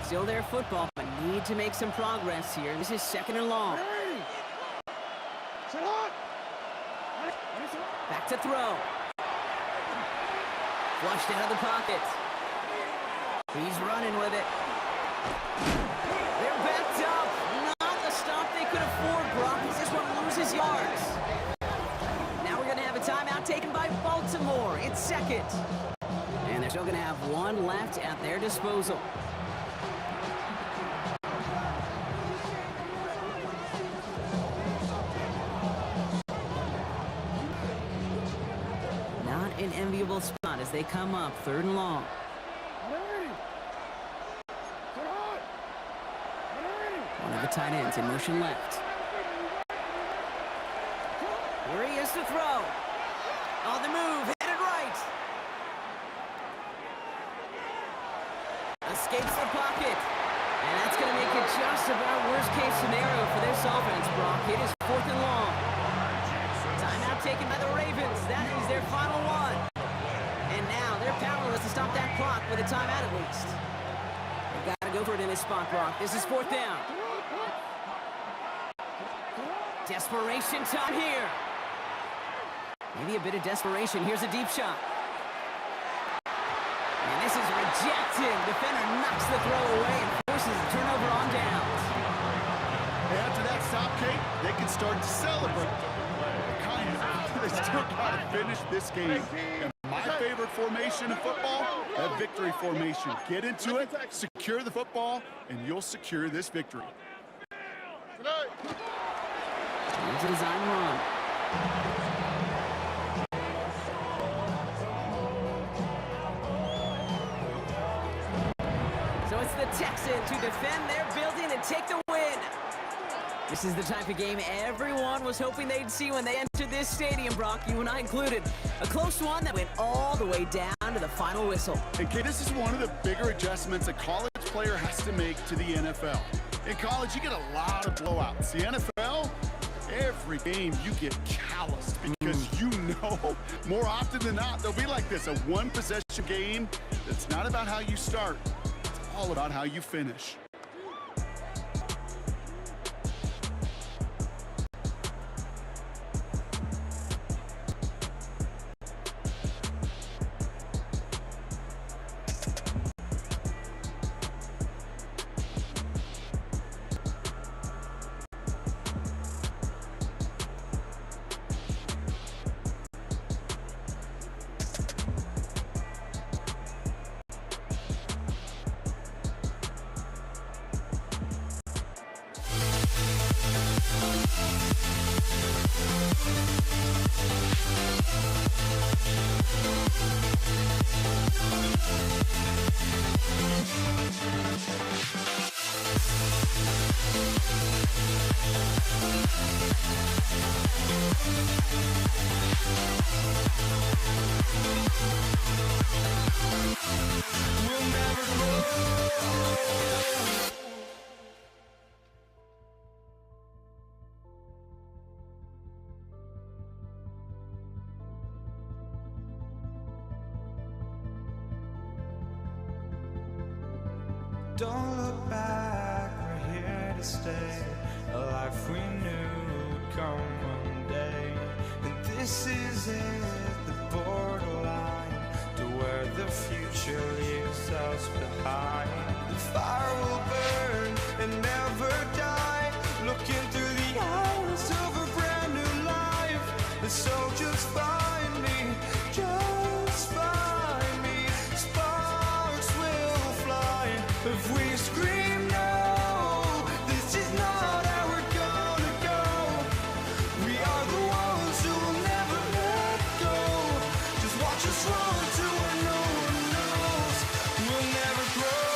Still their football, but need to make some progress here. This is second and long. Back to throw. Flushed out of the pocket. He's running with it. They're backed up. Not the stop they could afford, Brock. He just want to lose his yards. Now we're going to have a timeout taken by Baltimore. It's second. And they're still going to have one left at their disposal. An enviable spot as they come up third and long. One of the tight ends in motion left. Here he is to throw. On the move, headed right. Escapes the pocket. And that's going to make it just about worst case scenario for this offense, Brock. It is fourth and long. Timeout taken by the Ravens. That is their final one. And now they're powerless to stop that clock with a timeout at least. They've got to go for it in this spot, Brock. This is fourth down. Desperation time here. Maybe a bit of desperation. Here's a deep shot. And this is rejected. Defender knocks the throw away and forces a turnover on downs. after that stop, Kate, they can start to celebrate. They still got to finish this game. And my favorite formation in football, that victory formation. Get into it, secure the football, and you'll secure this victory. Here's a design run. So it's the Texans who defend their building and take the win. This is the type of game everyone was hoping they'd see when they entered this stadium, Brock, you and I included. A close one that went all the way down to the final whistle. And Kate, this is one of the bigger adjustments a college player has to make to the NFL. In college, you get a lot of blowouts. The NFL, every game you get calloused because you know more often than not, they'll be like this, a one-possession game It's not about how you start. It's all about how you finish. Don't look back, we're here to stay. A life we knew would come one day. And this is it, the borderline to where the future leaves us behind. The fire will burn and never die, looking through the eyes of a brand new life. And so just find me, just find me. Sparks will fly if we scream no. This is not how we're gonna go. We are the ones who will never let go. Just watch us run to where no one knows. We'll never grow.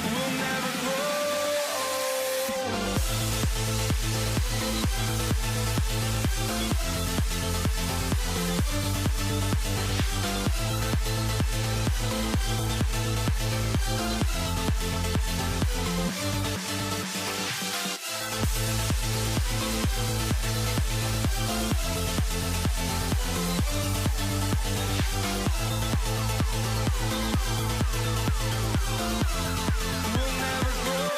We'll never grow. We'll never grow.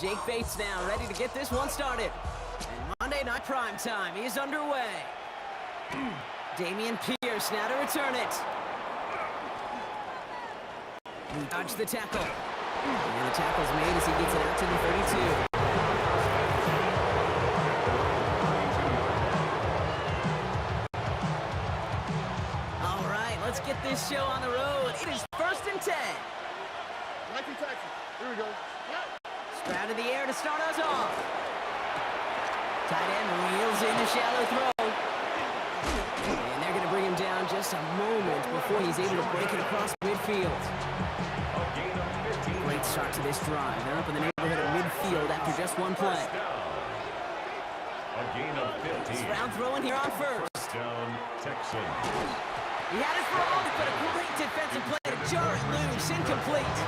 Jake Bates now ready to get this one started. And Monday Night Prime Time is underway. Damian Pierce now to return it. He dodged the tackle. And the tackle's made as he gets it out to the 32. All right, let's get this show on the road. It is 1st and 10. Nike taxi. Here we go. Sprout in the air to start us off. Tight end wheels in the shallow throw. And they're going to bring him down just a moment before he's able to break it across midfield. A gain of 15. Great start to this drive. They're up in the neighborhood of midfield after just one play. First down. A gain of 15. Sprout throwing here on first. First down, Texans. He had it for all, but a great defensive play to jar it loose. Incomplete.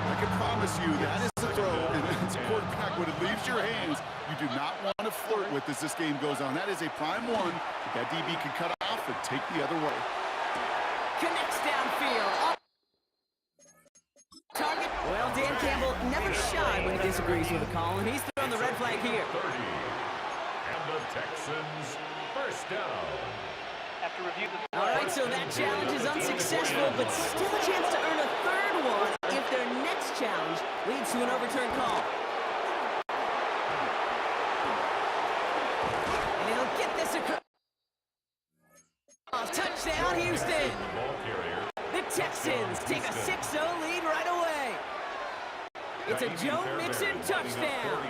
I can promise you that is a throw, and as a quarterback, when it leaves your hands, you do not want to flirt with as this game goes on. That is a prime one that DB can cut off and take the other way. Connects downfield. Target. Well, Dan Campbell never shy when he disagrees with a call, and he's thrown the red flag here. 30. And the Texans first down. All right, so that challenge is unsuccessful, but still a chance to earn a third one if their next challenge leads to an overturned call. And he'll get this across. Touchdown, Houston! Ball carrier. The Texans take a 6-0 lead right away. It's a Joe Mixon touchdown.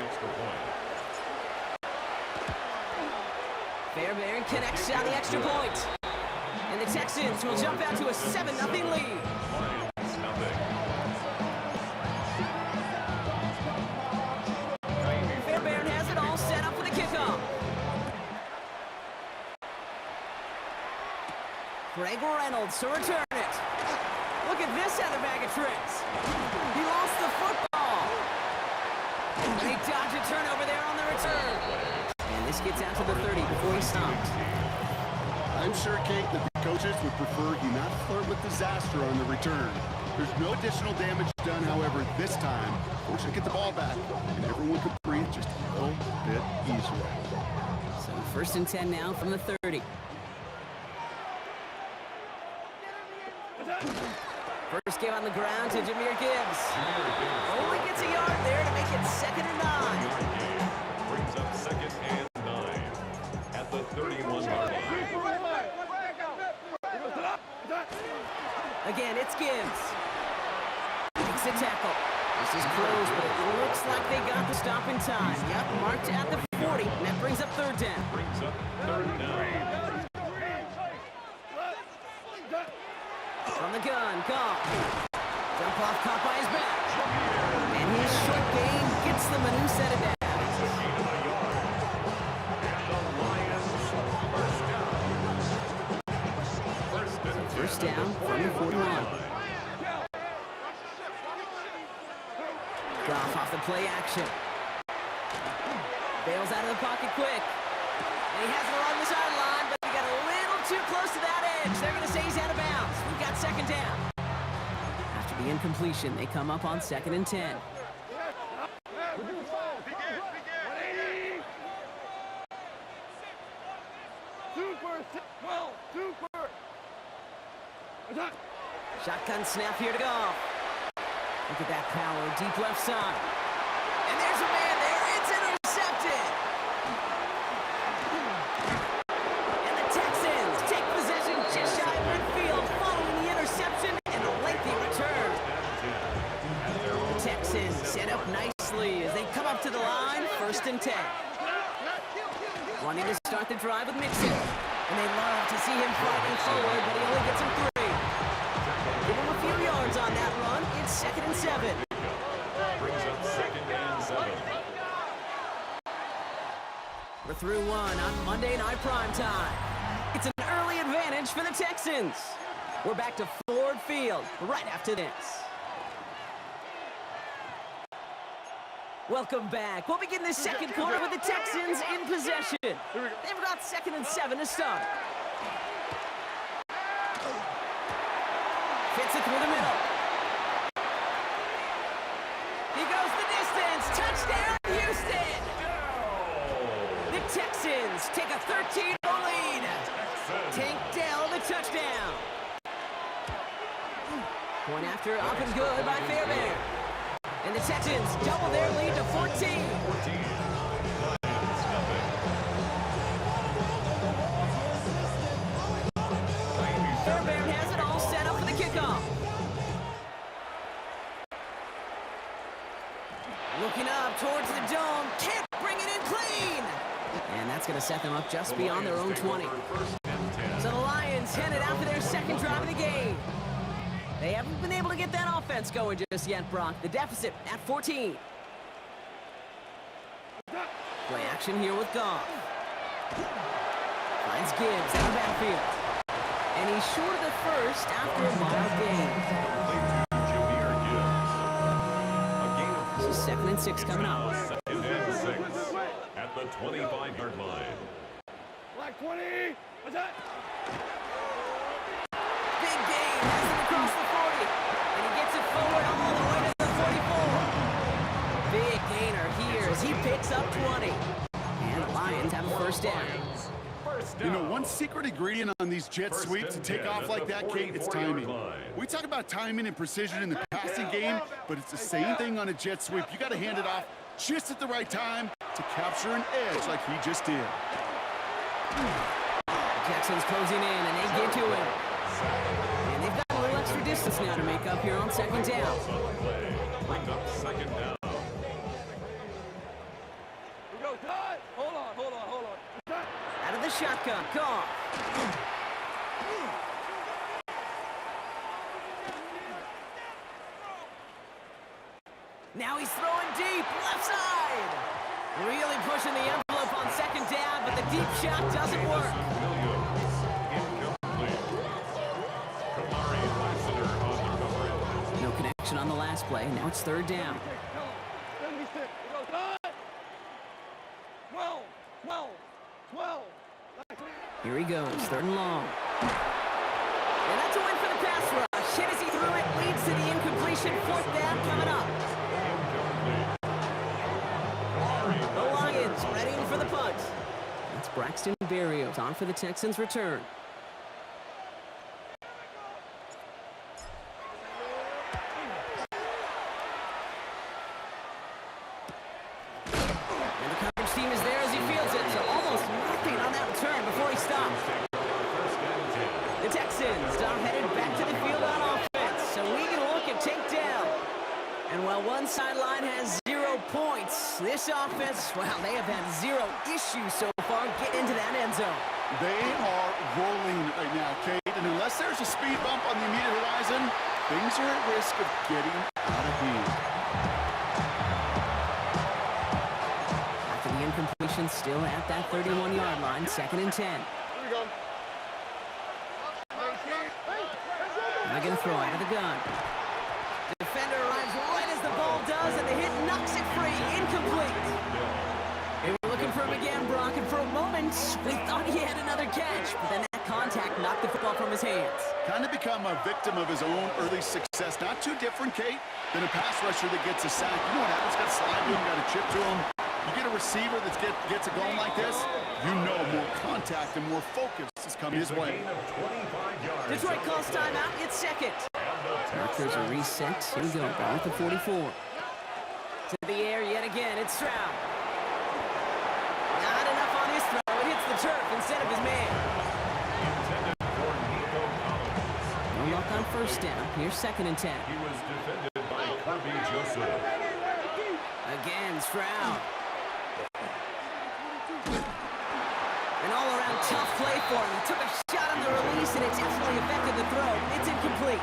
Fairbairn connects on the extra point. And the Texans will jump out to a 7-0 lead. Fairbairn has it all set up for the kickoff. Greg Reynolds to return it. Look at this other bag of tricks. He lost the football. They dodge a turnover there on the return. And this gets out to the 30 before he stops. I'm sure, Kate, that the coaches would prefer he not flirt with disaster on the return. There's no additional damage done, however, this time. Force to get the ball back, and everyone could breathe just a little bit easier. So 1st and 10 now from the 30. First game on the ground to Jahmyr Gibbs. Only gets a yard there to make it 2nd and 9. Brings up 2nd and 9 at the 31-yard line. Again, it's Gibbs. Makes a tackle. This is close, but it looks like they got the stop in time. Yep, marked at the 40, and that brings up 3rd down. Brings up 3rd down. From the gun, Goff. Jump off, caught by his back. And his short game gets them a new set of downs. First down from the 41. Goff off the play action. Bails out of the pocket quick. And he has it along the sideline, but he got a little too close to that edge. They're going to say he's out of bounds. We've got 2nd down. After the incompletion, they come up on 2nd and 10. Shotgun snap here to Goff. Look at that power, deep left side. And there's a man there. It's intercepted. And the Texans take possession just shy of midfield following the interception and a lengthy return. The Texans set up nicely as they come up to the line, 1st and 10. Wanting to start the drive with Mixon. And they love to see him fighting forward, but he only gets him 3. Give him a few yards on that run. It's 2nd and 7. Brings up 2nd and 7. We're through one on Monday Night Primetime. It's an early advantage for the Texans. We're back to Ford Field right after this. Welcome back. We'll begin the 2nd quarter with the Texans in possession. They've got 2nd and 7 to start. Fits it through the middle. He goes the distance. Touchdown, Houston! The Texans take a 13-0 lead. Tank Dell the touchdown. Point after, up and good by Fairbairn. And the Texans double their lead to 14. Fairbairn has it all set up for the kickoff. Looking up towards the dome. Can't bring it in clean. And that's going to set them up just beyond their own 20. So the Lions headed out for their 2nd drive of the game. They haven't been able to get that offense going just yet, Brock. The deficit at 14. Play action here with Goff. Finds Gibbs out of backfield. And he's short of the 1st after a mild gain. This is 2nd and 6 coming up. 2nd and 6 at the 25-yard line. Black 20. Attack. Big gain, has it across the 40. And he gets it forward all the way to the 44. first down. Lions. First down. You know, one secret ingredient on these jet First sweeps to and take 10 off at like the that, Kate, it's 44-yard timing. line. We talk about timing and precision in the passing game, but it's the same thing on a jet sweep. You got to hand it off just at the right time to capture an edge like he just did. Jackson's closing in, and they get to him. And they've got a little extra distance now to make up here on second down. Bring up second down. Hold on. Out of the shotgun, Goff. Now he's throwing deep, left side. Really pushing the envelope on second down, but the deep shot doesn't work. Williams, incomplete. Kamari Lassiter on the coverage. No connection on the last play. Now it's third down. 12. Here he goes, third and long. And that's a win for the pass rush. Hennessy threw it, leads to the incompletion. Fourth down coming up. The Lions readying for the punt. That's Braxton Berrios on for the Texans' return. And the coverage team is there as he fields it, so almost nothing on that return before he stops. The Texans are headed back to the field on offense, so we can look at takedown. And while one sideline has 0 points, this offense, well, they have had 0 issues so far getting into that end zone. They are rolling right now, Kate, and unless there's a speed bump on the immediate horizon, things are at risk of getting out of hand. After the incompletion, still at that 31-yard line, second and 10. Here we go. They're going to throw out of the gun. Defender arrives right as the ball does, and the hit knocks it free. Incomplete. They were looking for him again, Brock, and for a moment, we thought he had another catch, but then that contact knocked the football from his hands. Kind of become a victim of his own early success. Not too different, Kate, than a pass rusher that gets a sack. You know what happens? Got to slide to him, got to chip to him. You get a receiver that gets a going like this, you know more contact and more focus is coming his way. Detroit calls timeout. It's second. Markers are reset. Here we go. Ball at the 44. To the air yet again. It's Stroud. Not enough on his throw. It hits the turf instead of his man. No luck on first down. Here's second and 10. He was defended by Kirby Joseph. Again, Stroud. An all-around tough play for him. He took a shot on the release, and it definitely affected the throw. It's incomplete.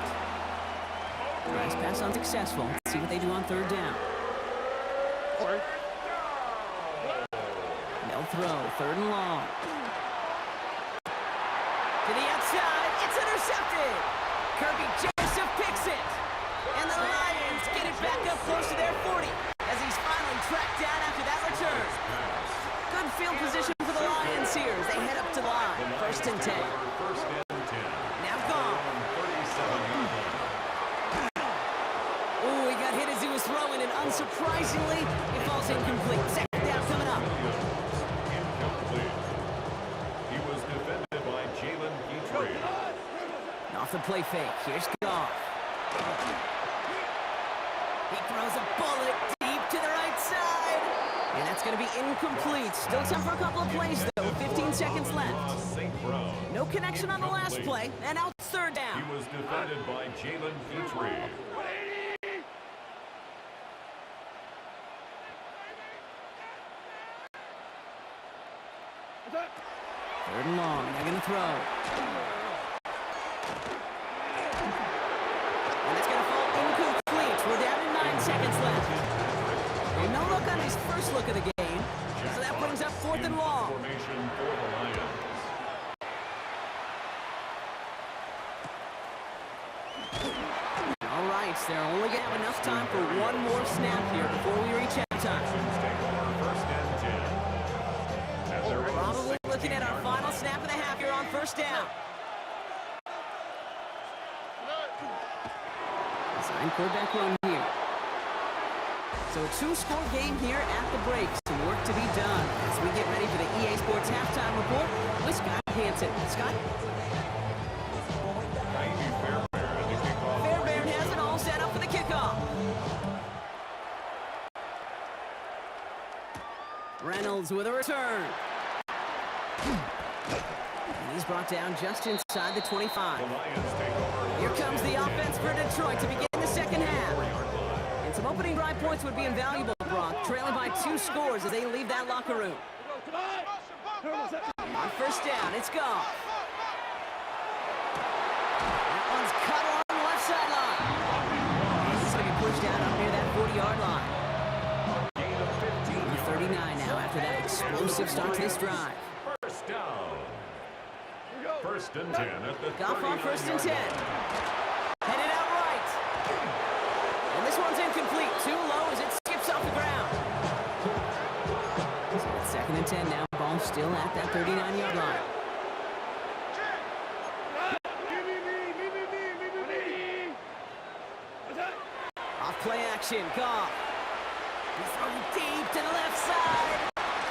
Nice pass unsuccessful. Let's see what they do on third down. They'll throw, third and long. To the outside, it's intercepted. Kirby Joseph picks it. And the Lions get it back up close to their 40 as he's finally tracked down after that return. Good field position for the Lions here as they head up to the line. First and 10. Now gone. Ooh, he got hit as he was throwing, and unsurprisingly, it falls incomplete. Second down coming up. Incomplete. He was defended by Jalen Petrie. Off the play fake. Here's Goff. He throws a bullet deep to the right side. And that's going to be incomplete. Still time for a couple of plays, though. 15 seconds left. St. Brown. No connection on the last play. And out third down. He was defended by Jalen Petrie. Third and long. They're going to throw. And it's going to fall incomplete. We're down to 9 seconds left. And no look on his first look of the game. So that brings up fourth and long. Formation for the Lions. All right, they're only going to have enough time for one more snap here before we reach halftime. Take over first and 10. And they're in the Probably looking at our 16-yard final line. snap of the half here on first down. Design quarterback run here. So a 2-score game here at the break. So work to be done as we get ready for the EA Sports Halftime Report with Scott Hansen. Scott? Fairbairn has it all set up for the kickoff. Reynolds with a return. And he's brought down just inside the 25. Here comes the offense for Detroit to begin the second half. And some opening drive points would be invaluable, Brock, trailing by 2 scores as they leave that locker room. On first down, it's Goff. That one's cut along the left sideline. He's going to be pushed down up near that 40-yard line. 39 now after that explosive start to this drive. First down. First and 10 at the Goff on first and 10. Headed out right. And this one's incomplete. Too low as it skips off the ground. So it's second and 10 now. Ball still at that 39-yard line. Off play action. Goff. He's throwing deep to the left side.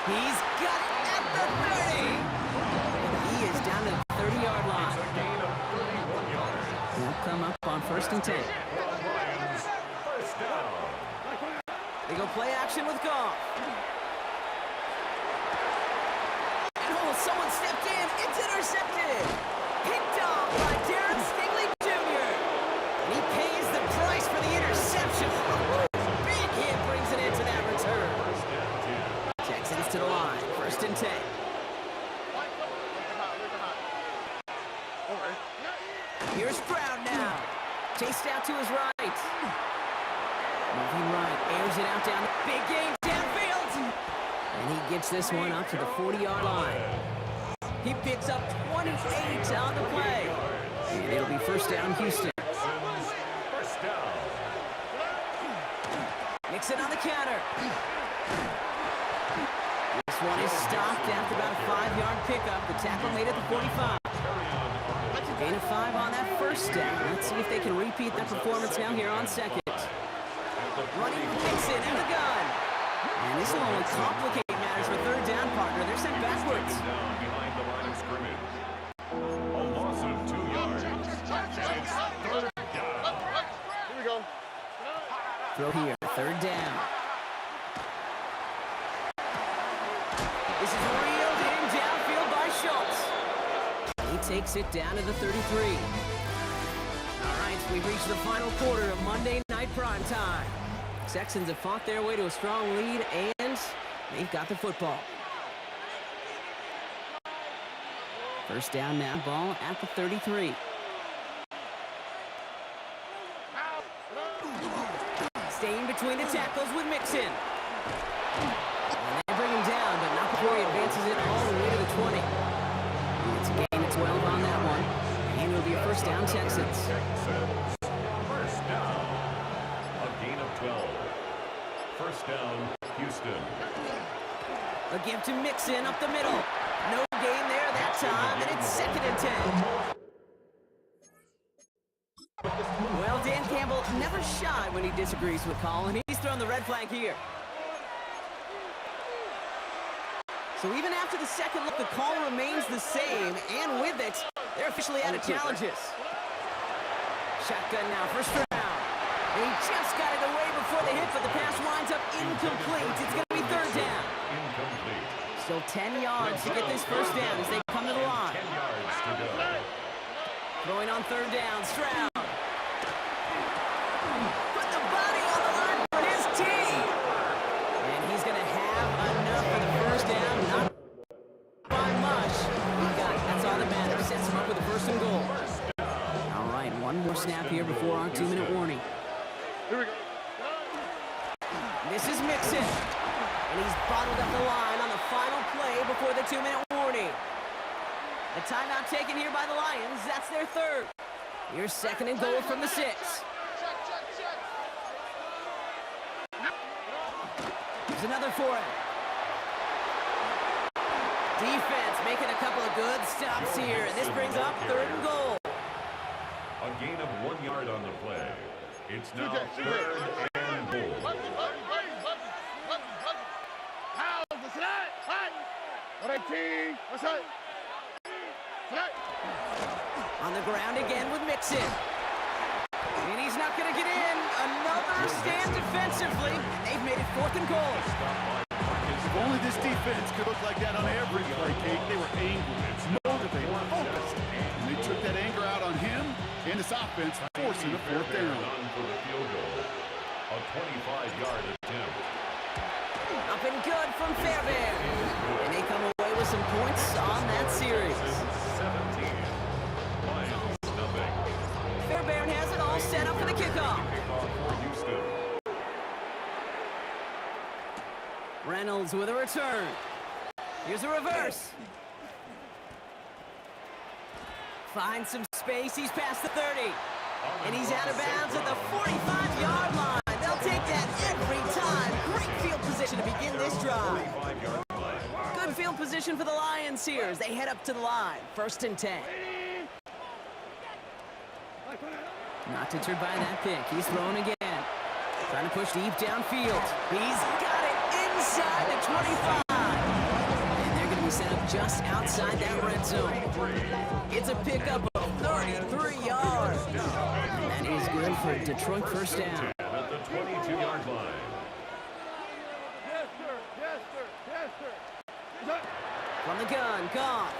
He's got it at the 30. And he is down to the 30-yard line. They'll come up on first and 10. First down. They go play action with Goff. And someone stepped in. It's intercepted. Picked off by Darren Stingley Jr. And he pays the price for the interception. Big hit brings it into that return. Texans to the line. First and 10. Here's Stroud now. Chased out to his right. Moving right. Airs it out down. Big game downfield. And he gets this one up to the 40-yard line. He picks up 28 on the play. And it'll be first down, Houston. First down. Mixon on the counter. This one is stopped after about a 5-yard pickup. The tackle made it to 45. Gain of 5 on that first down. Let's see if they can repeat that performance now here on second. Running Mixon in the gun. And this will only complicate matters for third down, partner. They're sent backwards. Down behind the line of scrimmage. A loss of 2 yards. And it's third down. Here we go. Throw here, third down. This is reeled in downfield by Schultz. He takes it down to the 33. All right, we've reached the final quarter of Monday Night Prime Time. Texans have fought their way to a strong lead, and they've got the football. First down now, ball at the 33. Staying between the tackles with Mixon. And they bring him down, but not before he advances it all the way to the 20. It's a gain of 12 on that one. And it'll be a first down, Texans. First down. A gain of 12. First down, Houston. A give to Mixon up the middle. No gain there that time, and it's second and 10. Well, Dan Campbell never shy when he disagrees with call, and he's thrown the red flag here. So even after the second look, the call remains the same, and with it, they're officially out of challenges. Shotgun now for Stroud. And he just got it away before the hit, but the pass winds up incomplete. It's going to be third down. Incomplete. Still 10 yards to get this first down as they come to the line. 10 yards to go. Throwing on third down, Stroud. Put the body on the line for his team. And he's going to have enough for the first down. Not by much. He got it. That's all that matters. Sets him up with a first and goal. All right, one more snap here before our 2-minute warning. Here we go. This is Mixon. And he's bottled up the line on the final play before the 2-minute warning. A timeout taken here by the Lions. That's their third. Here's second and goal from the 6. Here's another for him. Defense making a couple of good stops here. This brings up third and goal. A gain of 1 yard on the play. It's now third and goal. That's right. On the ground again with Mixon. And he's not going to get in. Another stand defensively. They've made it 4th and goal. If only this defense could look like that on every play, Kate. They were angry, motivated, focused. And they took that anger out on him and his offense, forcing a 4th down. For the field goal. A 25-yard attempt. Up and good from Fairbairn. And they come away with some points on that series. 17. Lions, nothing. Fairbairn has it all set up for the kickoff. Kickoff for Houston. Reynolds with a return. Here's a reverse. Finds some space. He's past the 30. And he's out of bounds at the 45-yard line. They'll take that every time. Great field position to begin this drive. 25-yard line. Good field position for the Lions here as they head up to the line. 1st and 10. Not deterred by that pick. He's throwing again. Trying to push deep downfield. He's got it inside the 25. And they're going to be set up just outside that red zone. It's a pickup of 33 yards. And that is good for a Detroit 1st down. At the 22-yard line. From the gun, Goff.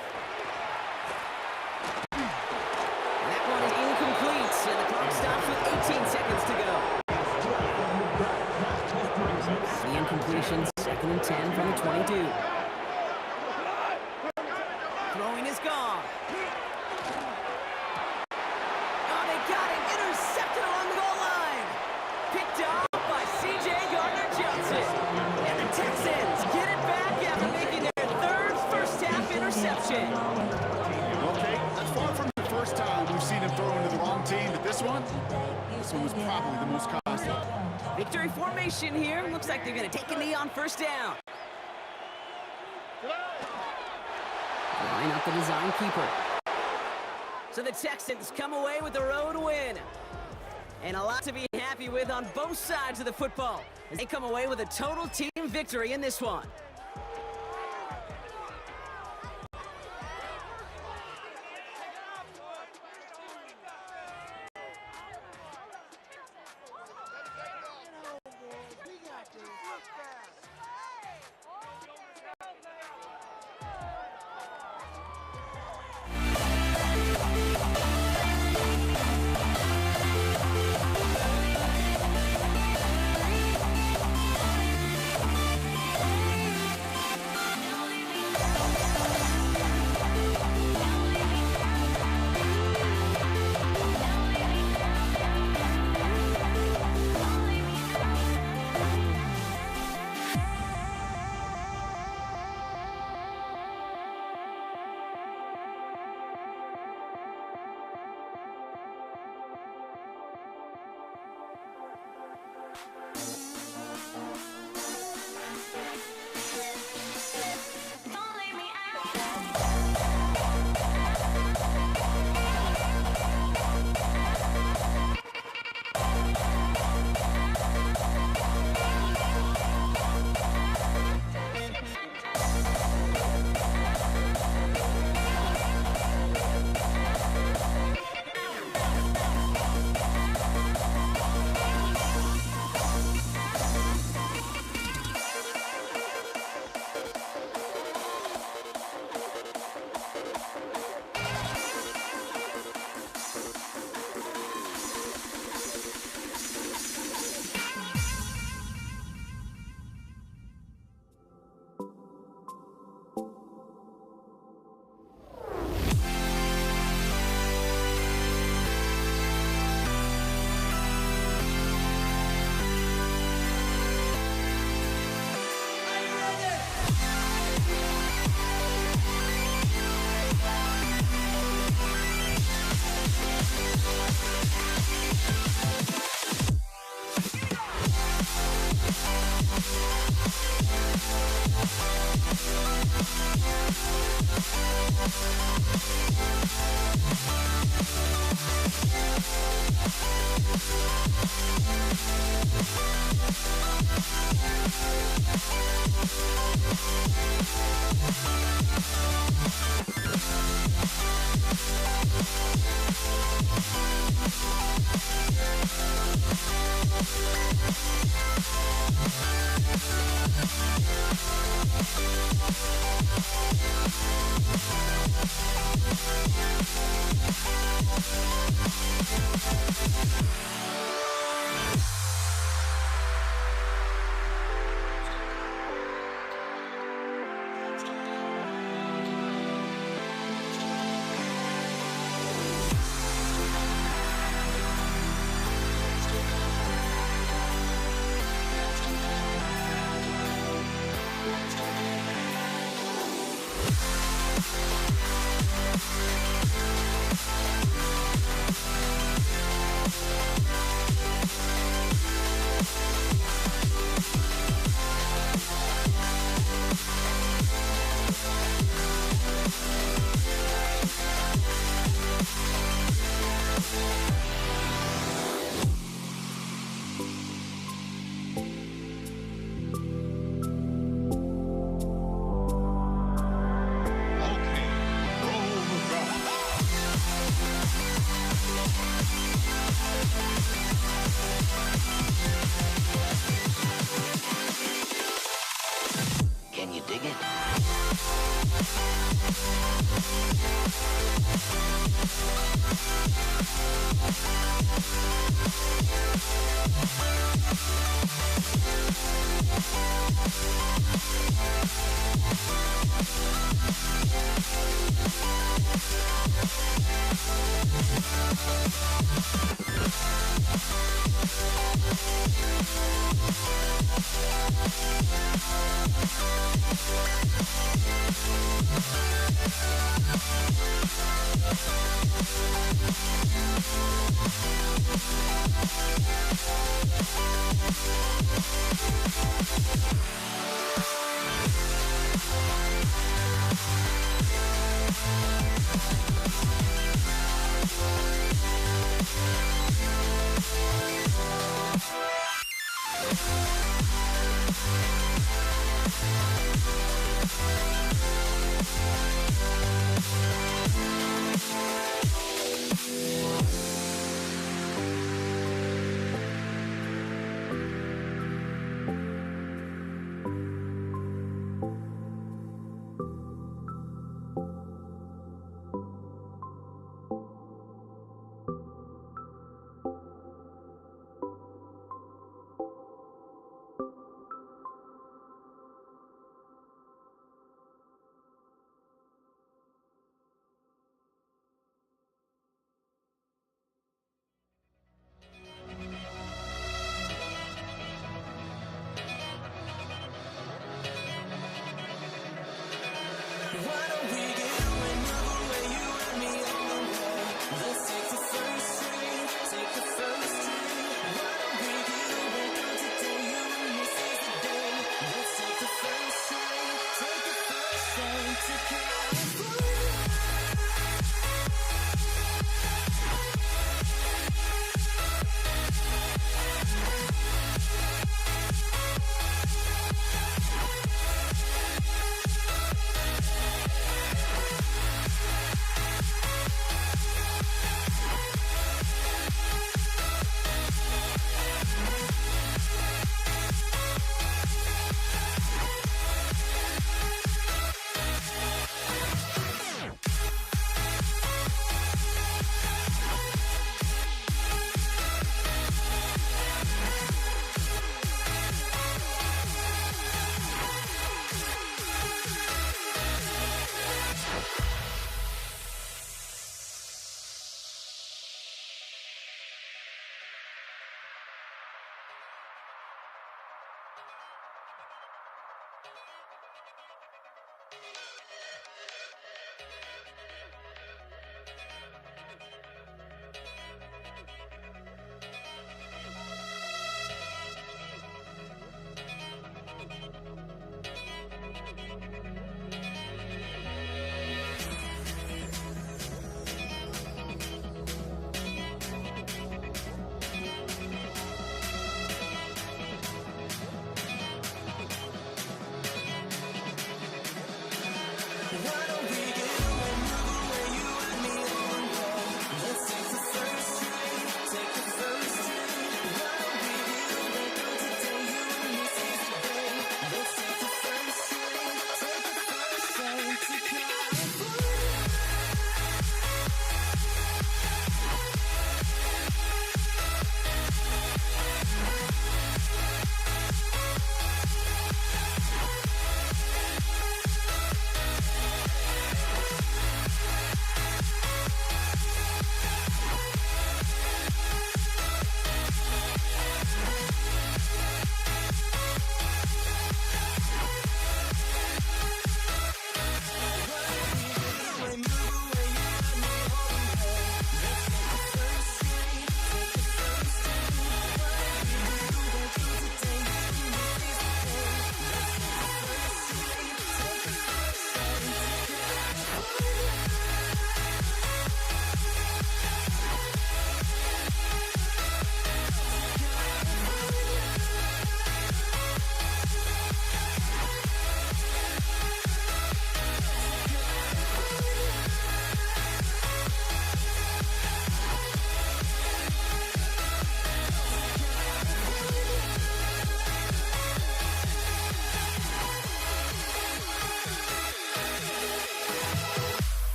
That one is incomplete, and the clock stops with 18 seconds to go. The incompletion, 2nd and 10 from the 22. Throwing is Goff. Oh, they got him intercepted along the goal line. Picked off by C.J. Gardner-Johnson. And the Texans get it back after making their 3rd first-half interception. Okay, that's far from the first time we've seen him throw into the wrong team, but this one was probably the most costly. Victory formation here. Looks like they're going to take a knee on 1st down. Line up the design keeper. So the Texans come away with the road win. And a lot to be happy with on both sides of the football, as they come away with a total team victory in this one.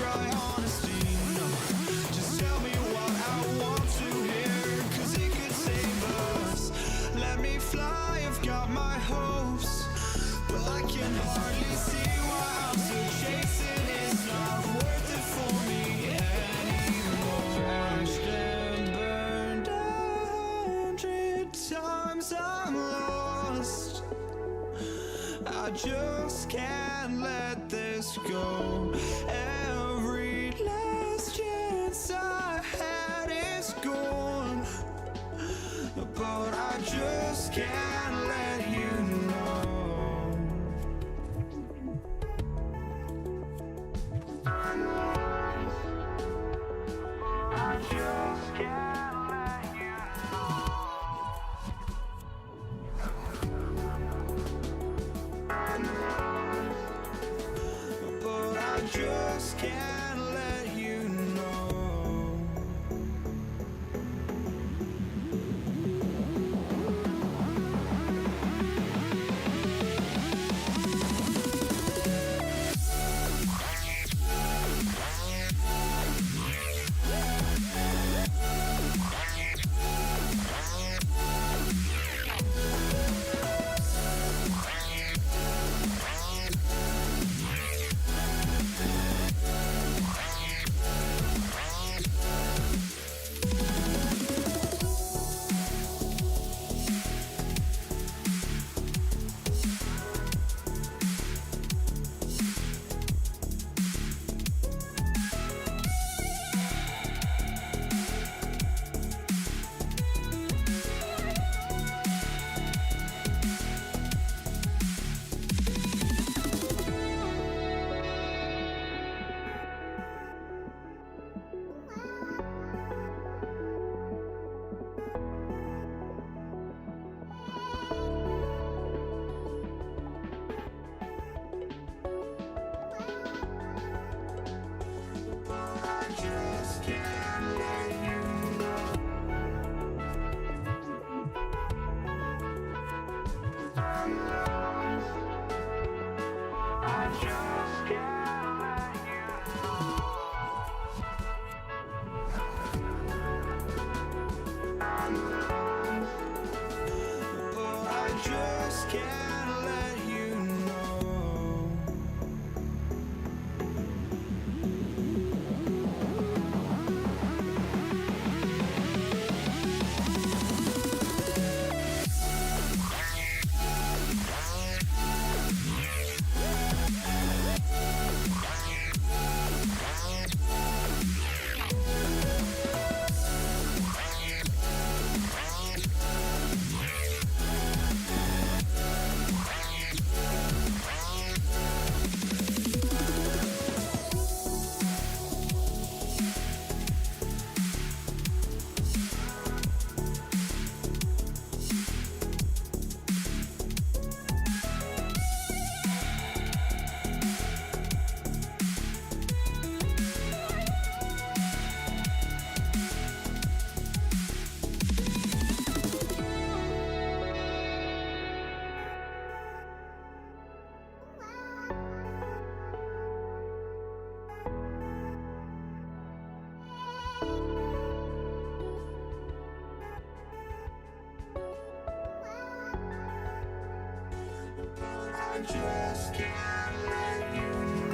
try honesty, no. Just tell me what I want to hear, 'cause it could save us. Let me fly, I've got my hopes, but I can hardly see why I'm still chasing. It's not worth it for me anymore. Crashed and burned 100 times, I'm lost. I just can't let this go. Every last chance I had is gone, but I just can't let you know. I just can't let you know. But I just can't let you know. just can't let you know.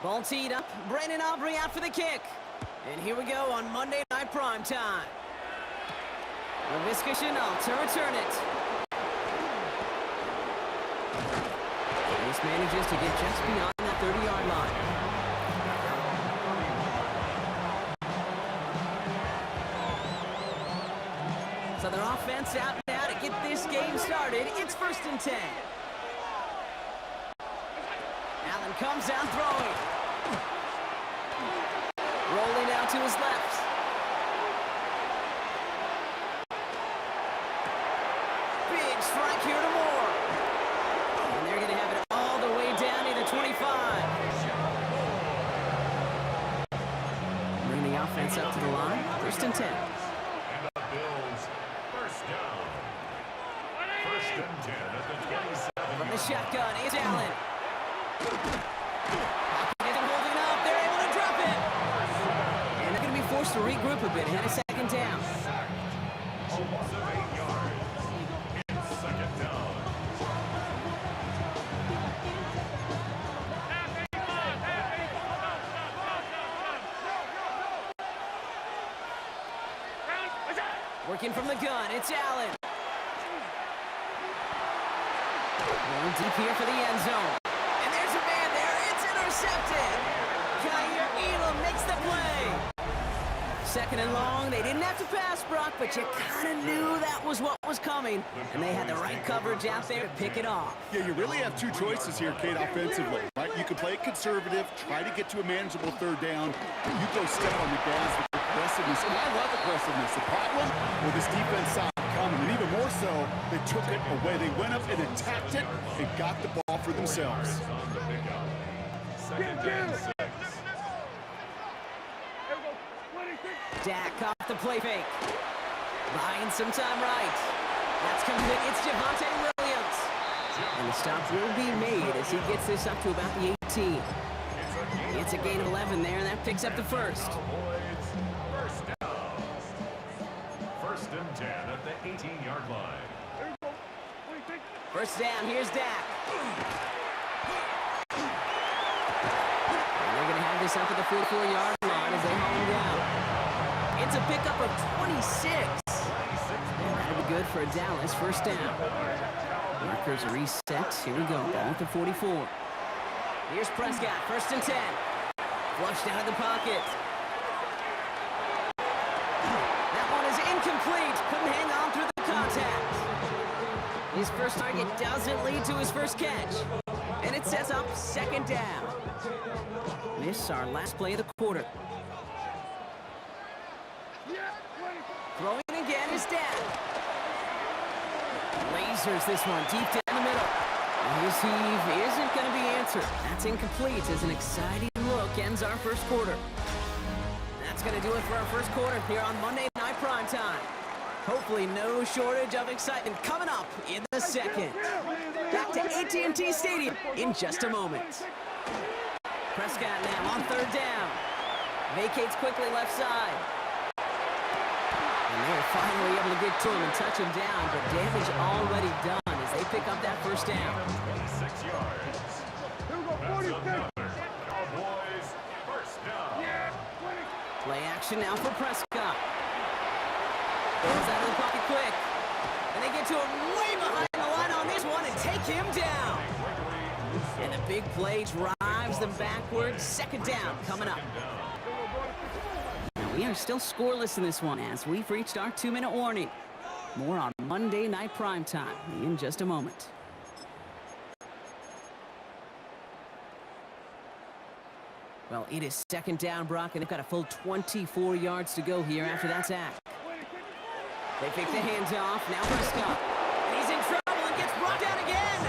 Ball teed up. Brandon Aubrey out for the kick. And here we go on Monday Night Primetime. Laviska Shenault to return it. This manages to get just beyond that 30-yard line. So their offense out now to get this game started. It's 1st and 10. Allen comes out throwing. Rolling out to his left. Big strike here to Moore. And they're going to have it all the way down to the 25. Bring the offense up to the line. 1st and 10. And the Bills, first down. 1st and 10 at the 27. From the shotgun is Allen. Pocket isn't holding up. They're able to drop it. And they're going to be forced to regroup a bit ahead of 2nd down. A loss of 8 yards. It's 2nd down. Working from the gun, it's Allen. Going deep here for the end zone. And there's a man there. It's intercepted. Kaiir Elam makes the play. 2nd and long. They didn't have to pass, Brock, but you kind of knew that was what was coming. And they had the right coverage out there to pick it off. Yeah, you really have two choices here, Kate, offensively, right? You can play it conservative, try to get to a manageable 3rd down. You go step on the gas with aggressiveness, and I love aggressiveness. The problem, well, this defense saw it coming, and even more so, they took it away. They went up and attacked it and got the ball for themselves. On the pickup. 2nd and 6. Dak off the play fake. Buying some time right. That's complete. It's Javonte Williams. And the stop will be made as he gets this up to about the 18. It's a gain of 11 there, and that picks up the 1st. Cowboys, first down. 1st and 10 at the 18-yard line. 1st down, here's Dak. And they're going to have this up at the 44-yard line as they haul him down. It's a pickup of 26. And that'll be good for Dallas. 1st down. Markers are reset. Here we go. Ball at the 44. Here's Prescott. 1st and 10. Flushed out of the pocket. That one is incomplete. Couldn't hang on through the contact. His first target doesn't lead to his first catch. And it sets up 2nd down. This our last play of the quarter. Throwing again is Dak. Lasers this one deep down the middle. And his heave isn't going to be answered. That's incomplete as an exciting look ends our 1st quarter. That's going to do it for our 1st quarter here on Monday Night Primetime. Hopefully no shortage of excitement coming up in the 2nd. Back to AT&T Stadium in just a moment. Prescott now on 3rd down. Vacates quickly left side. And they're finally able to get to him and touch him down, but damage already done as they pick up that 1st down. 26 yards. That's another. Cowboys, first down. Play action now for Prescott. Goes out of the pocket quick. And they get to him way behind the line on this one and take him down. And the big play drives them backwards. 2nd down coming up. We are still scoreless in this one as we've reached our 2-minute warning. More on Monday Night Primetime in just a moment. Well, it is 2nd down, Brock, and they've got a full 24 yards to go here after that sack. They pick the hands off. Now Prescott. And he's in trouble and gets brought down again.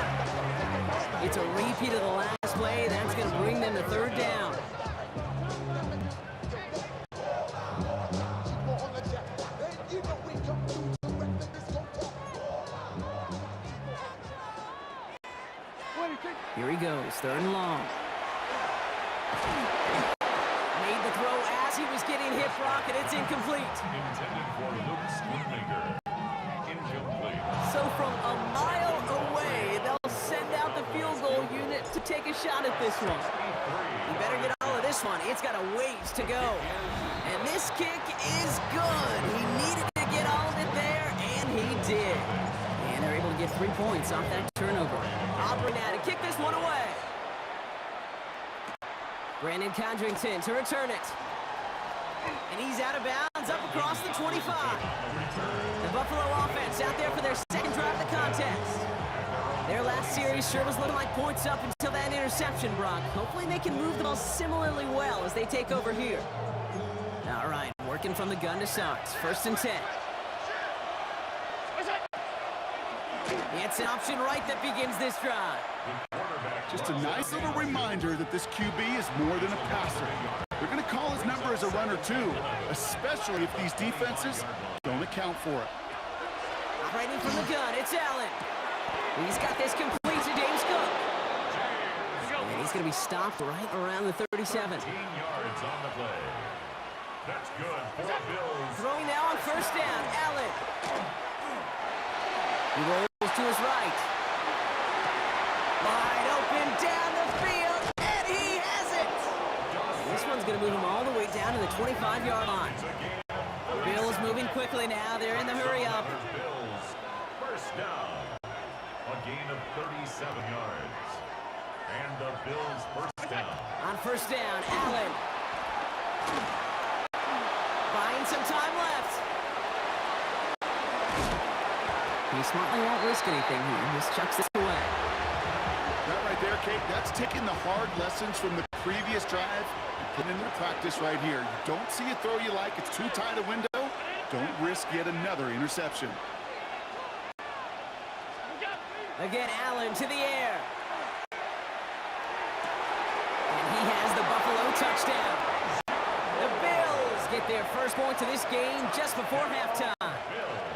It's a repeat of the last play. That's going to bring them to 3rd down. Here he goes, 3rd and long. Made the throw as he was getting hit, Brock, and it's incomplete. Intended for Luke Schoonmaker. Incomplete. So from a mile away, they'll send out the field goal unit to to take a shot at this one. He better get all of this one. It's got a ways to go. And this kick is good. He needed to get all of it there, and he did. And they're able to get 3 points off that turnover. Aubrey now to kick this one away. Brandon Condrington to return it. And he's out of bounds up across the 25. The Buffalo offense out there for their second drive of the contest. Their last series sure was looking like points up until that interception, Brock. Hopefully they can move the ball similarly well as they take over here. All right, working from the gun to start. 1st and 10. It's an option right that begins this drive. Just a nice little reminder that this QB is more than a passer. They're going to call his number as a runner too, especially if these defenses don't account for it. Operating from the gun, it's Allen. He's got this complete to James Cook. And he's going to be stopped right around the 37. 15 yards on the play. That's good for Bills. Throwing now on 1st down, Allen. He rolls to his right. Wide open down the field, and he has it. This one's going to move him all the way down to the 25-yard line. Bills moving quickly now. They're in the hurry up. Bills, 1st down. A gain of 37 yards. And the Bills 1st down. On 1st down, Allen. Buying some time left. He smartly won't risk anything here. Just chucks this away. That right there, Kate, that's taking the hard lessons from the previous drive and putting into practice right here. You don't see a throw you like, it's too tight a window, don't risk yet another interception. Again, Allen to the air. And he has the Buffalo touchdown. The Bills get their first point to this game just before halftime.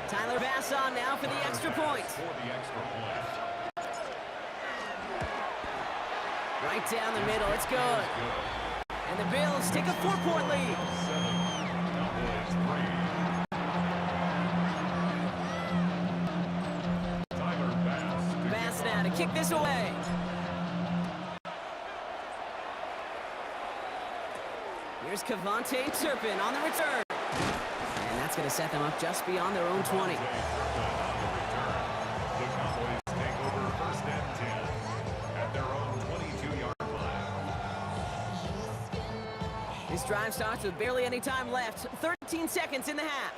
Tyler Bass on now for the extra point. Right down the middle, it's good. And the Bills take a 4-point lead. Bass now to kick this away. Here's Kevontae Turpin on the return. And that's going to set them up just beyond their own 20. The Cowboys take over 1st and 10 at their own 22-yard line. This drive starts with barely any time left. 13 seconds in the half.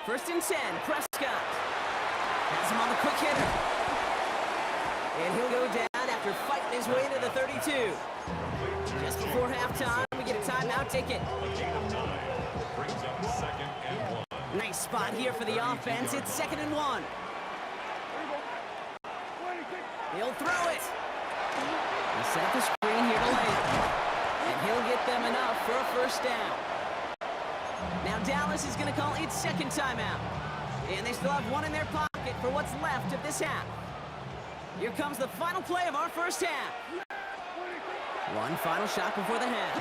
1st and 10, Prescott. Has him on the quick hitter. And he'll go down after fighting his way to the 32. Just before halftime, we get a timeout ticket. Brings up 2nd and 1. Nice spot here for the offense. It's 2nd and 1. He'll throw it. He'll set the screen here to Lamb. And he'll get them enough for a 1st down. Now Dallas is going to call its 2nd timeout. And they still have one in their pocket for what's left of this half. Here comes the final play of our 1st half. One final shot before the half.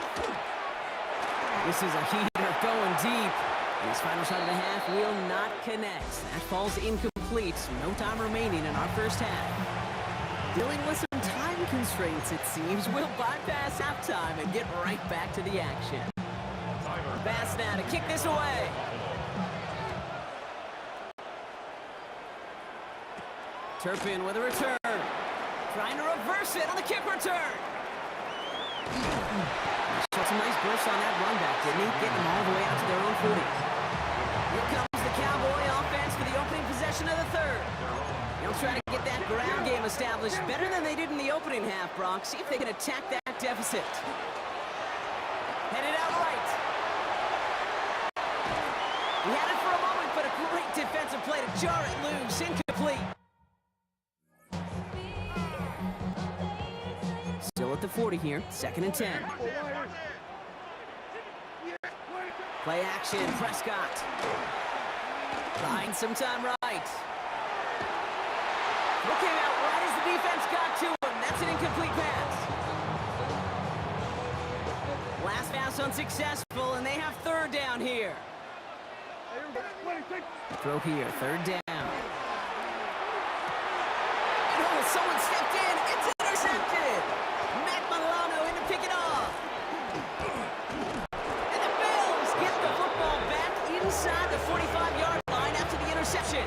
This is a heater going deep. And his final shot of the half will not connect. That falls incomplete. No time remaining in our 1st half. Dealing with some time constraints, it seems. We'll bypass halftime and get right back to the action. Bass now to kick this away. Turpin with a return. Trying to reverse it on the kick return. Shot some nice bursts on that run back, didn't he? Getting them all the way out to their own footing. Here comes the Cowboy offense for the opening possession of the 3rd. They'll try to get that ground game established better than they did in the opening half, Brock. See if they can attack that deficit. Headed out right. He had it for a moment, but a great defensive play to jar it loose. Incomplete. Still at the 40 here. 2nd and 10. Play action. Prescott. Buying some time right. What came out right as the defense got to him? That's an incomplete pass. Last pass unsuccessful, and they have 3rd down here. Throw here, 3rd down. It someone stepped in. It's intercepted. Matt Milano in to pick it off. And the Bills get the football back inside the 45-yard line after the interception.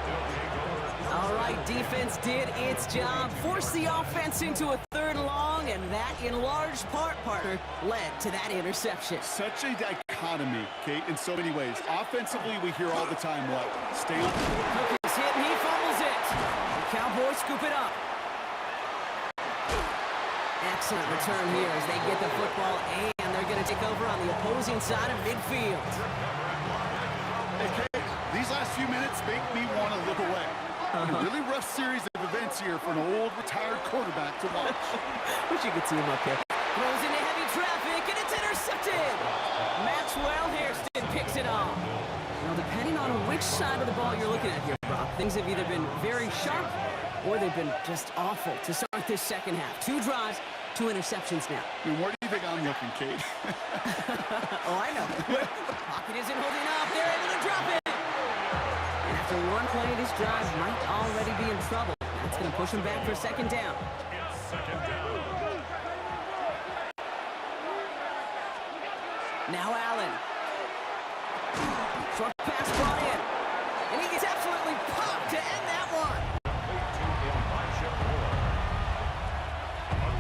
All right, defense did its job, forced the offense into a third and long, and that, in large part, partner, led to that interception. Such a dichotomy, Kate, in so many ways. Offensively, we hear all the time, what? Stay on. Cook is hit, and he fumbles it. The Cowboys scoop it up. Excellent return here as they get the football, and they're going to take over on the opposing side of midfield. Hey, Kate, these last few minutes make me want to look away. A really rough series of events here for an old retired quarterback to watch. Wish you could see him up there. Throws into heavy traffic, and it's intercepted. Maxwell Hairston picks it off. Now, depending on which side of the ball you're looking at here, Brock, things have either been very sharp or they've been just awful to start this second half. 2 drives, 2 interceptions now. I mean, where do you think I'm looking, Kate? Oh, I know. Pocket isn't holding up. They're able to drop it. And after one play, this drive might already be in trouble. That's going to push him back for second down. Now Allen. Short pass brought in. And he gets absolutely popped to end that one.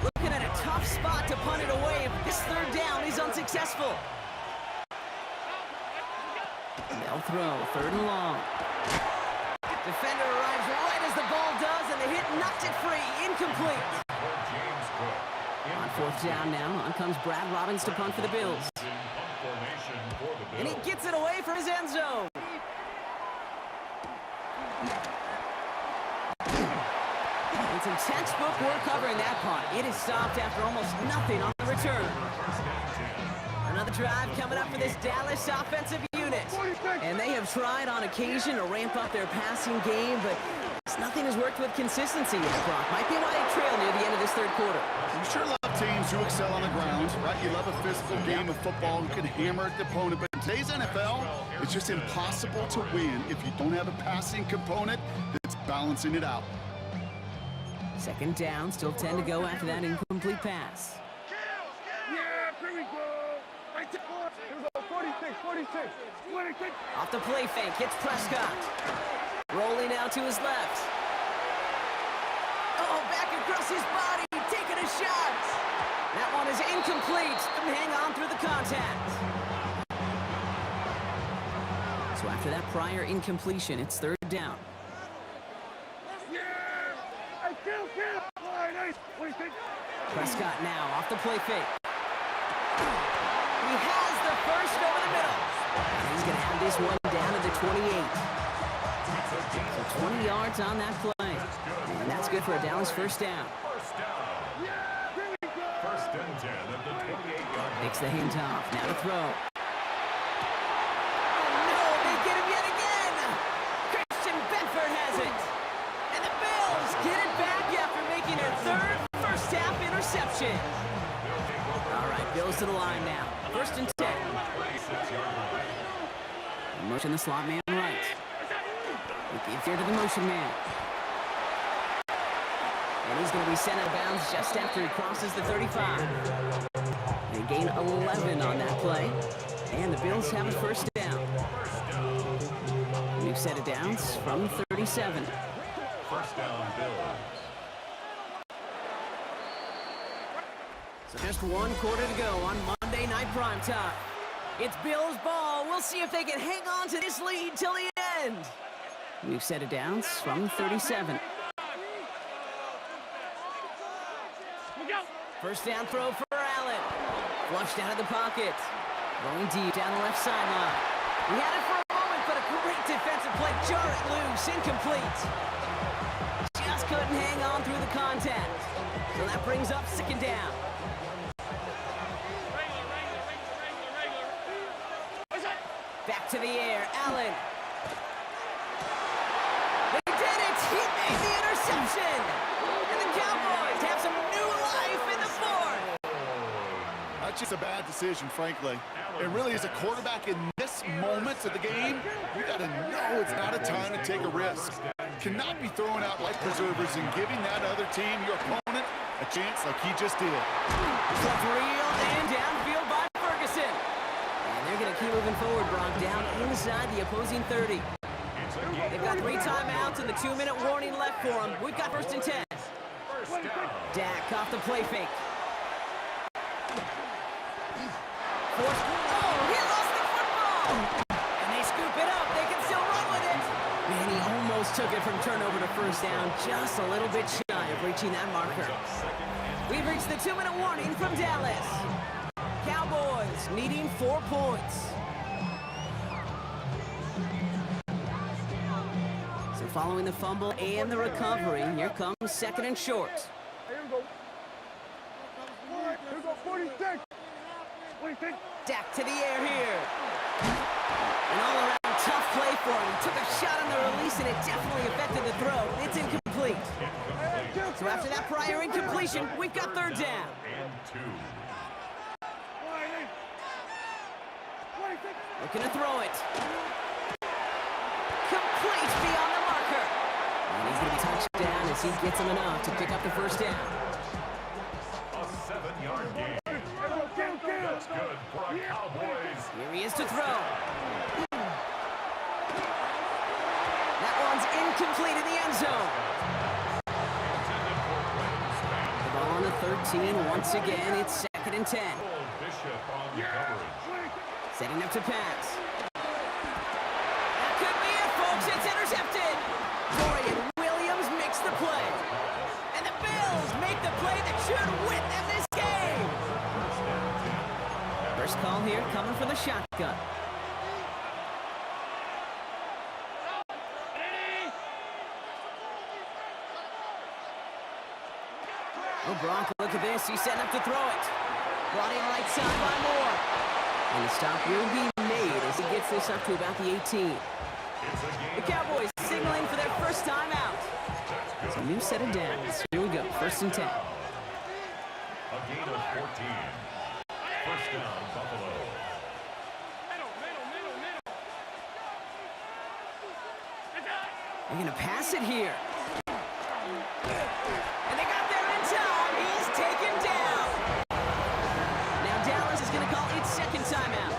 Looking at a tough spot to punt it away. This third down is unsuccessful. They'll throw, third and long. Defender arrives right as the ball does, and the hit knocked it free. Incomplete. On fourth down now, on comes Brad Robbins to punt for the Bills. And he gets it away from his end zone. And some textbook work covering that punt. It is stopped after almost nothing on the return. Another drive coming up for this Dallas offensive unit. And they have tried on occasion to ramp up their passing game, but nothing has worked with consistency yet, Brock. Might be why they trail near the end of this third quarter. You sure love teams who excel on the ground, right? You love a physical game of football who can hammer at the opponent, but in today's NFL, it's just impossible to win if you don't have a passing component that's balancing it out. Second down, still 10 to go after that incomplete pass. Yeah, here we go. Right to 46. Off the play fake, hits Prescott. Rolling out to his left. Oh, back across his body, taking a shot. That one is incomplete. Hang on through the contact. So after that prior incompletion, it's third down. Prescott now off the play fake. He has the first over the middle. And he's going to have this one down at the 28. So 20 yards on that play. And that's good for a Dallas first down. First and 10 at the 28-yard line. Makes the handoff. Now to throw. Oh, no, they get him yet again. Christian Benford has it. And the Bills get it back after making their third first-half interception. All right, Bills to the line now. First and 10. Motion the slot man right. Looking fair to the motion man. And he's going to be sent out of bounds just after he crosses the 35. They gain 11 on that play. And the Bills have a first down. New set of downs from 37. First down, Bills. So just one quarter to go on Monday Night Primetime. It's Bills ball. We'll see if they can hang on to this lead till the end. New set of downs from 37. First down throw for Allen. Flushed out of the pocket. Going deep down the left sideline. He had it for a moment, but a great defensive play. Jar it loose. Incomplete. Just couldn't hang on through the contact. So that brings up second down. Back to the air, Allen. They did it! He made the interception! And the Cowboys have some new life in the fourth! That's just a bad decision, frankly. And really, as a quarterback in this moment of the game, you got to know it's not a time to take a risk. cannot be throwing out life preservers and giving that other team, your opponent, a chance like he just did. It's reeled in downfield by Ferguson. And they're going to keep moving forward, Brock, down inside the opposing 30. They've got 3 timeouts and the 2-minute warning left for them. We've got 1st and 10. Dak off the play fake. Forced. Oh, he lost the football! And they scoop it up. They can still run with it. Man, he almost took it from turnover to 1st down. Just a little bit shy of reaching that marker. We've reached the 2-minute warning from Dallas. Cowboys needing 4 points. So following the fumble and the recovery, here comes 2nd and short. Here we go. Here we go, 46. 46. Dak to the air here. An all-around tough play for him. Took a shot on the release, and it definitely affected the throw. It's incomplete. So after that prior incompletion, we've got 3rd down. And 2. Looking to throw it. Complete beyond the marker. And he's going to be touched down as he gets him enough to pick up the 1st down. A 7-yard gain. That's good for our Cowboys. Here he is to throw. That one's incomplete in the end zone. The ball on the 13. Once again, it's 2nd and 10. Bishop on the coverage. Setting up to pass. That could be it, folks. It's intercepted. Dorian Williams makes the play. And the Bills make the play that should win them this game. First call here coming from the shotgun. Oh, Brock, look at this. He's setting up to throw it. Brought in right side by Moore. And the stop will be made as he gets this up to about the 18. The Cowboys signaling for their first time out. It's a new set of downs. Here we go, 1st and 10. A gain of 14. 1st down, Buffalo. They're going to pass it here. And they got there in time. He's taken down. Now Dallas is going to call its 2nd timeout.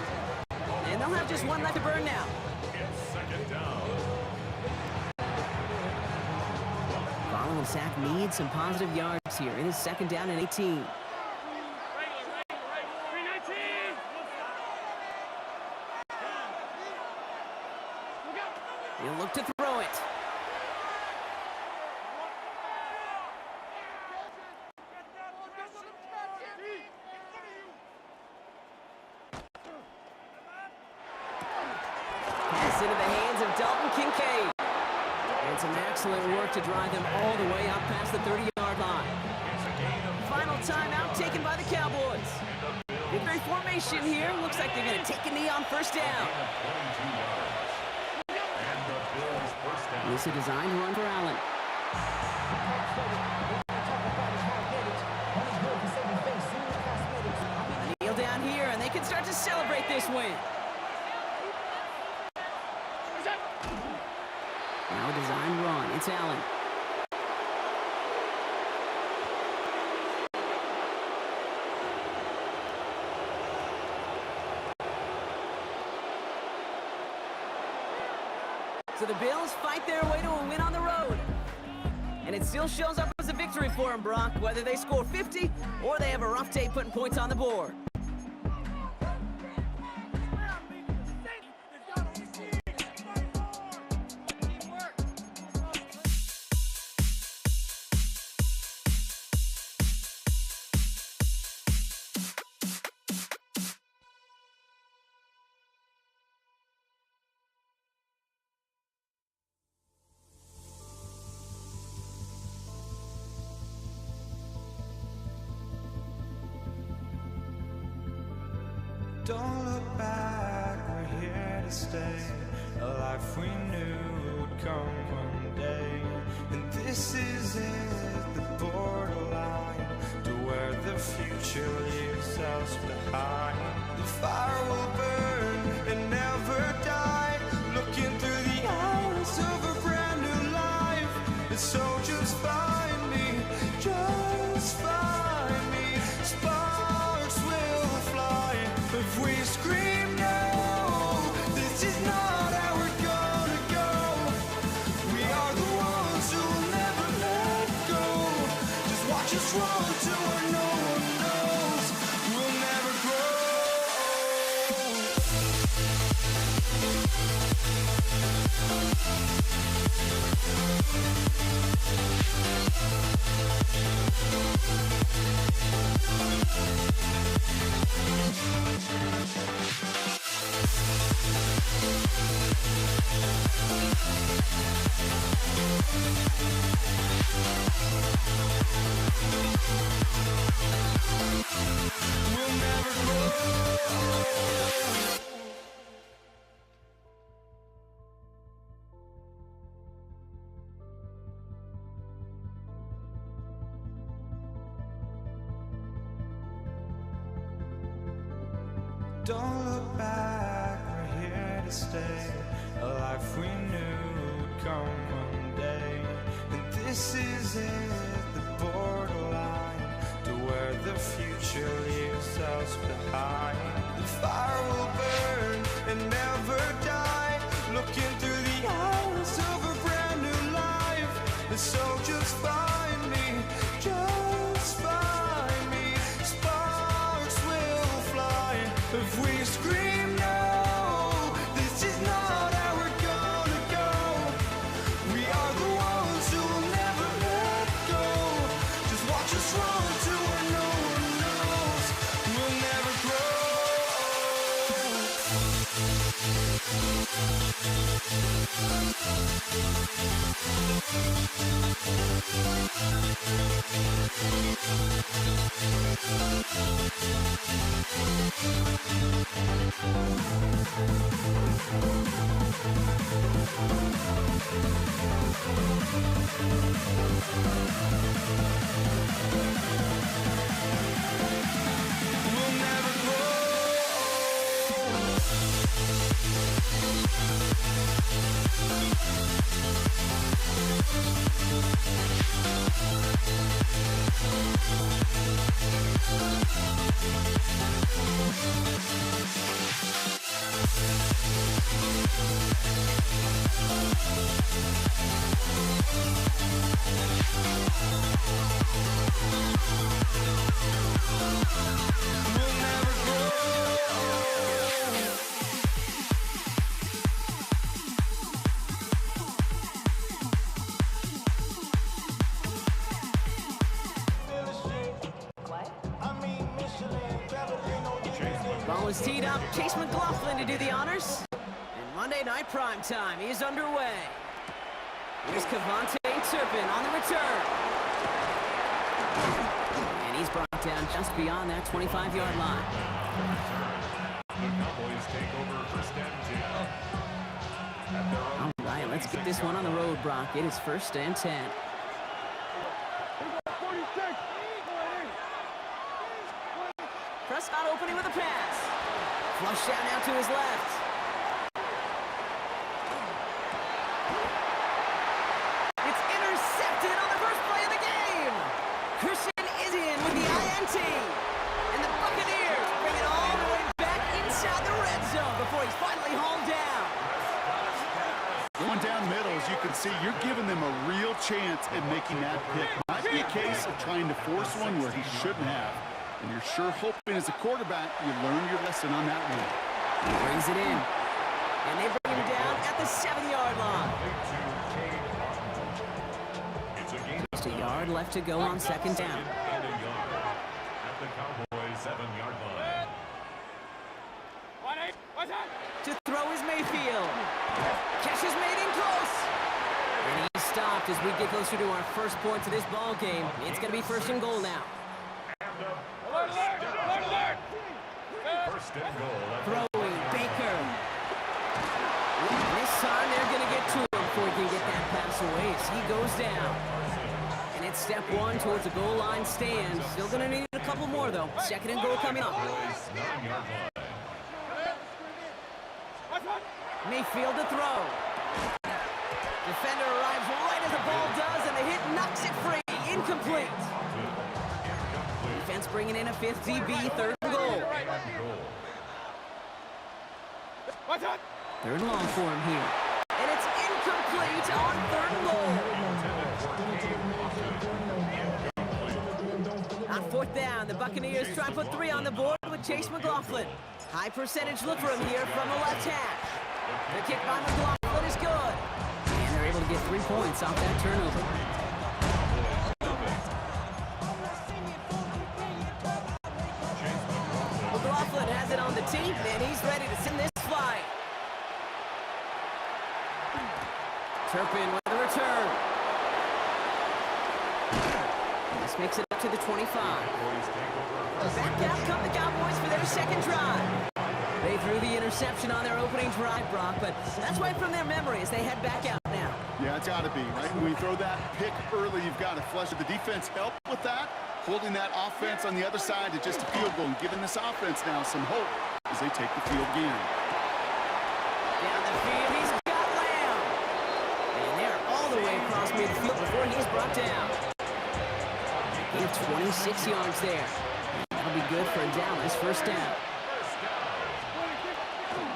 And they'll have just 1 left to burn now. It's 2nd down. Following sack needs some positive yards here. It is 2nd down and 18. He'll look to throw it. Pass into the hands of Dalton Kincaid. And some excellent work to drive them all the way up past the 30-yard line. Final timeout taken by the Cowboys. Victory formation here. Looks like they're going to take a knee on 1st down. This is a designed run for Allen. Kneel down here, and they can start to celebrate this win. Now a designed run. It's Allen. So the Bills fight their way to a win on the road. And it still shows up as a victory for them, Brock, whether they score 50 or they have a rough day putting points on the board. Don't look back, we're here to stay. A life we knew would come one day. And this is it, the borderline to where the future leaves us behind. The fire will burn and never die. Looking through the eyes of a brand new life. And so just find me, just find me. Sparks will fly if we scream no. This is not how we're gonna go. We are the ones who will never let go. Just watch us run to where no one knows. We'll never grow. We'll never grow. Don't look back, we're here to stay. A life we knew would come one day. And this is it, the borderline to where the future leaves us behind. The fire will burn and never die, looking through the eyes of a brand new life. And so just find me, just find me. Sparks will fly if we scream no. This is not how we're gonna go. We are the ones who will never let go. Just watch us run to where no one knows. We'll never grow. We'll never grow. We'll never grow. Ball is teed up. Chase McLaughlin to do the honors. And Monday Night Prime Time is underway. Here's Cavante Turpin on the return. And he's brought down just beyond that 25-yard line. The Cowboys take over first and 10. At their own All right, let's get this one on the road, Brock. It is first and 10. Prescott opening with a pass. Flush down now to his left. It's intercepted on the first play of the game. Christian is in with the INT. And the Buccaneers bring it all the way back inside the red zone before he's finally hauled down. Going down middle, as you can see, you're giving them a real chance at making that pick. Might be a case of trying to force one where he shouldn't have. And you're sure hoping as a quarterback you learn your lesson on that one. He brings it in. And they bring him down at the 7-yard line. It's a game Just a yard left to go on second down. and a yard at the Cowboys 7-yard line. To throw is Mayfield. Catch is made in close. And he's stopped as we get closer to our first point to this ball game. It's going to be first and goal now. First and goal at the Throwing, Baker. This time they're going to get to him before he can get that pass away as he goes down. And it's step one towards a goal line stand. Still going to need a couple more, though. Second and goal coming up. Cowboys 9-yard line. Mayfield to throw. Defender arrives right as the ball does, and the hit knocks it free. Incomplete. Defense bringing in a fifth DB, third and goal. Third and long for him here. And it's incomplete on third and goal. On fourth down, the Buccaneers try to put 3 on the board with Chase McLaughlin. High percentage look for him here from the left hash. The kick by McLaughlin is good. And they're able to get 3 points off that turnover. McLaughlin has it on the tee, and he's ready to send this flight. Turpin with the return. This makes it up to the 25. Back out come the Cowboys for their second drive. They threw the interception on their opening drive, Brock, but that's right from their memory as they head back out now. Yeah, it's got to be, right? When you throw that pick early, you've got to flush it. The defense help with that, holding that offense on the other side to just a field goal and giving this offense now some hope as they take the field again. Down the field, he's got Lamb. And they're all the way across midfield before he's brought down. He had 26 yards there. That'll be good for Dallas, first down.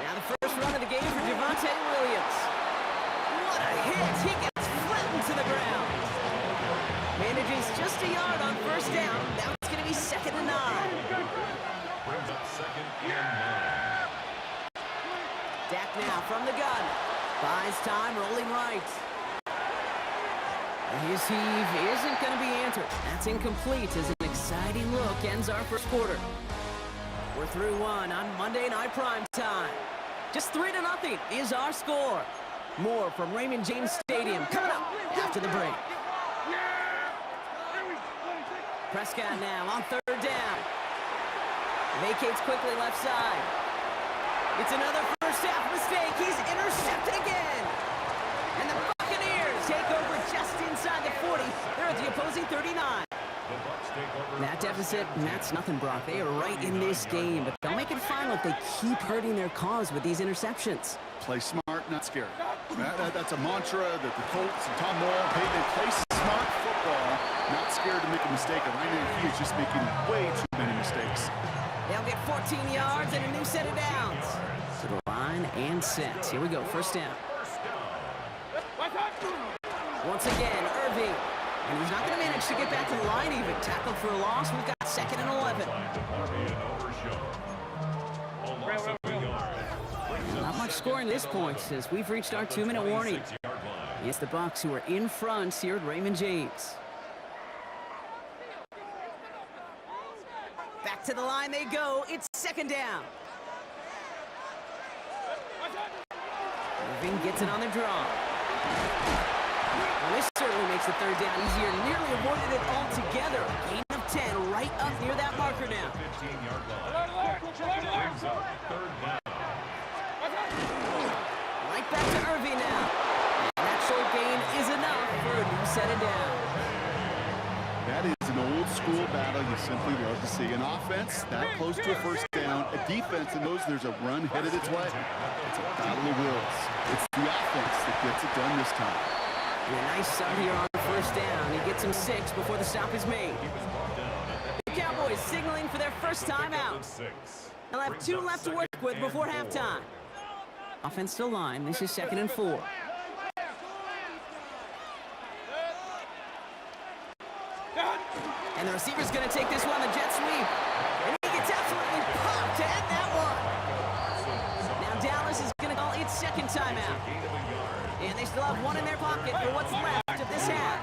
Now the first run of the game for Javonte Williams. What a hit! He gets flattened to the ground. Manages just a yard on first down. Now it's going to be 2nd and 9. Brings up 2nd and 9. Dak now from the gun. Buys time, rolling right. His heave isn't going to be answered. That's incomplete as an exciting look ends our first quarter. We're through 1 on Monday Night Prime Time. Just 3-0 is our score. More from Raymond James Stadium coming up after the break. Prescott now on third down. Vacates quickly left side. It's another first half mistake. He's intercepted again. And the Buccaneers take over just inside the 40. They're at the opposing 39. That deficit, that's nothing, Brock. They are right in this game, but they'll make it final if they keep hurting their cause with these interceptions. Play smart, not scared. That's a mantra that the Colts and Tom Moore paid. They play smart football, not scared to make a mistake. And right now, he is just making way too many mistakes. They'll get 14 yards and a new set of downs. To the line and set. Here we go, first down. Once again, Irving. And he's not going to manage to get back to the line even. Tackled for a loss. We've got 2nd and 11. Not much scoring at this point as we've reached our 2-minute warning. It's the Bucs who are in front here at Raymond James. Back to the line they go. It's 2nd down. Irving gets it on the draw. Well, this certainly makes the third down easier. Nearly avoided it altogether. Gain of 10 right up near that marker now. 15-yard line. Brings up 3rd down. Right back to Irving now. And that short gain is enough for a new set of downs. That is an old school battle you simply love to see. An offense that close to a first down, a defense that knows there's a run headed its way. It's a battle of wills. It's the offense that gets it done this time. And a nice start here on first down. He gets him 6 before the stop is made. The Cowboys signaling for their first time out. They'll have 2 left to work with before halftime. Offense to line. This is 2nd and 4. And the receiver's going to take this one, the jet sweep. And he gets absolutely popped to end that one. Now Dallas is going to call its 2nd timeout. And they still have 1 in their pocket for what's left of this half.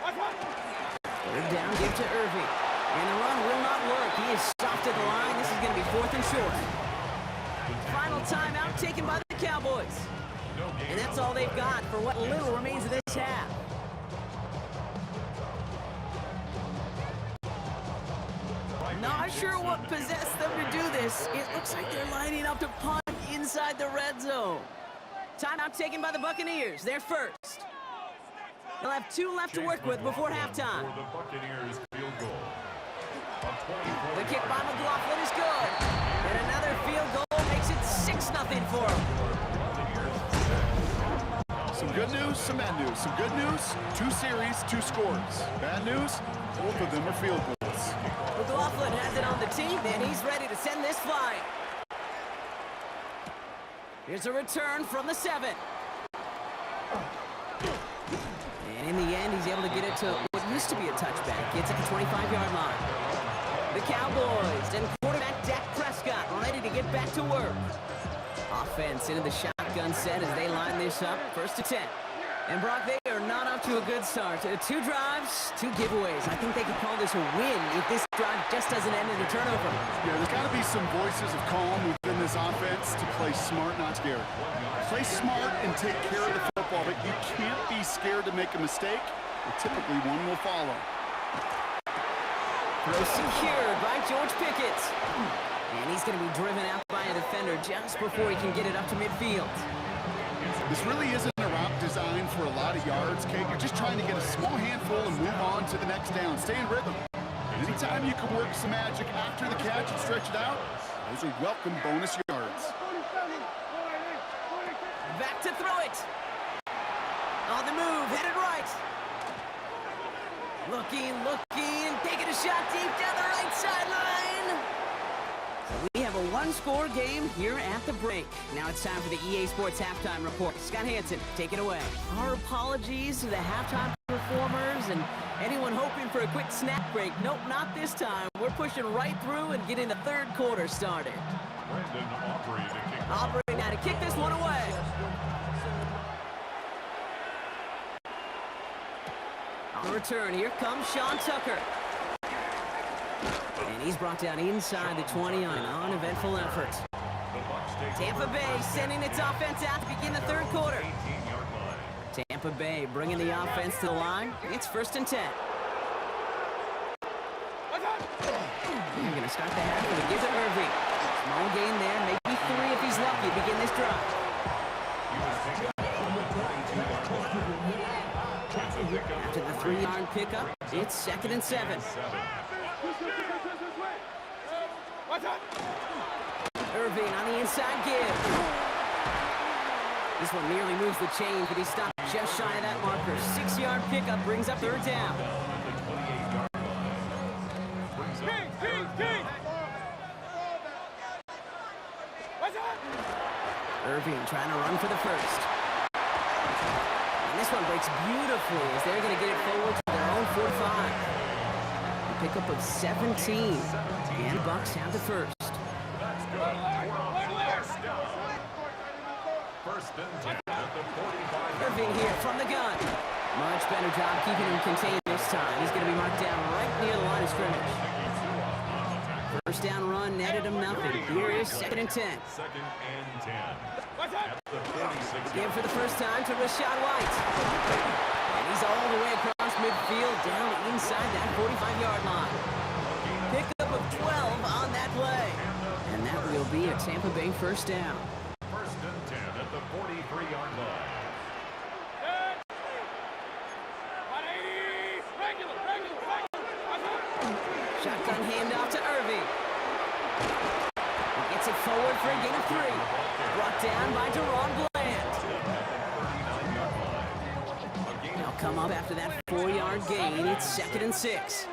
3rd down, give to Irving. And the run will not work. He is stopped at the line. This is going to be 4th and short. Final timeout taken by the Cowboys. And that's all they've got for what little remains of this half. Not sure what possessed them to do this. It looks like they're lining up to punt inside the red zone. Timeout taken by the Buccaneers. They're first. They'll have 2 left to work with before halftime. The Buccaneers field goal. The kick by McLaughlin is good. And another field goal makes it 6-0 for them. Some good news, some bad news. Some good news, 2 series, 2 scores. Bad news, both of them are field goals. McLaughlin has it on the tee, and he's ready to send this flying. Here's a return from the 7. And in the end, he's able to get it to what used to be a touchback. Gets at the 25-yard line. The Cowboys and quarterback Dak Prescott ready to get back to work. Offense into the shotgun set as they line this up. First to 10. And Brock, they are not off to a good start. 2 drives, 2 giveaways. I think they could call this a win if this drive just doesn't end in a turnover. Yeah, there's got to be some voices of calm within this offense to play smart, not scared. Play smart and take care of the football, but you can't be scared to make a mistake, or typically one will follow. Throw secured by George Pickett. And he's going to be driven out by a defender just before he can get it up to midfield. This really isn't a route designed for a lot of yards, Kate. You're just trying to get a small handful and move on to the next down. Stay in rhythm. And anytime you can work some magic after the catch and stretch it out, those are welcome bonus yards. Back to throw it. On the move, headed right. Looking, taking a shot deep down the right sideline. We have a 1-score game here at the break. Now it's time for the EA Sports Halftime Report. Scott Hanson, take it away. Our apologies to the halftime performers and anyone hoping for a quick snack break. Nope, not this time. We're pushing right through and getting the 3rd quarter started. Brandon Aubrey to kick off. Aubrey now to kick this one away. On the return, here comes Sean Tucker. And he's brought down inside the 20 on an uneventful effort. Tampa Bay sending its offense out to begin the 3rd quarter. 18-yard line. Tampa Bay bringing the offense to the line. It's 1st and 10. They're going to start the half with a give to Irving. Small gain there, maybe 3 if he's lucky to begin this drive. After the 3-yard pickup, it's 2nd and 7. Irving on the inside give. This one nearly moves the chain, but he stopped just shy of that marker. 6-yard pickup brings up 3rd down. Irving trying to run for the 1st. And this one breaks beautifully as they're going to get it forward to their own 45. A pickup of 17. And Bucks have the 1st. First and 10 at the 45. Irving here from the gun. Much better job keeping him contained this time. He's going to be marked down right near the line of scrimmage. First down run netted him nothing. Here is 2nd and 10. 2nd and 10. At the 46. Give for the first time to Rashad White. And he's all the way across midfield down inside that 45-yard line. Pickup of 12 on that play. And that will be a Tampa Bay 1st down. 1st and 10 at the 43-yard line. Shotgun handoff to Irving. He gets it forward for a gain of 3. Brought down by Deron Bland. Now come up after that 4-yard gain. It's 2nd and 6.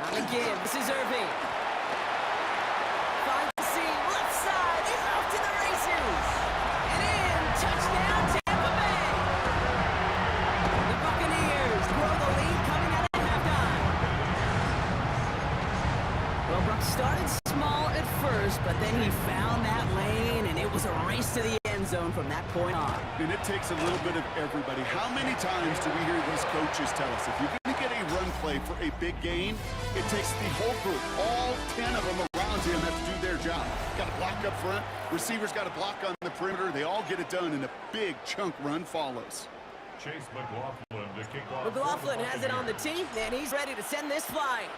On the give, this is Irving. Finds the seam, left side. He's off to the races. And in, touchdown Tampa Bay. The Buccaneers grow the lead coming out of halftime. Well, Brock started small at first, but then he found that lane, and it was a race to the end zone from that point on. And it takes a little bit of everybody. How many times do we hear these coaches tell us, if you're going to get a run play for a big gain, it takes the whole group, all 10 of them around him have to do their job. Got to block up front, receivers got to block on the perimeter. They all get it done, and a big chunk run follows. Chase McLaughlin to kick off. McLaughlin has it on the tee, and he's ready to send this flying.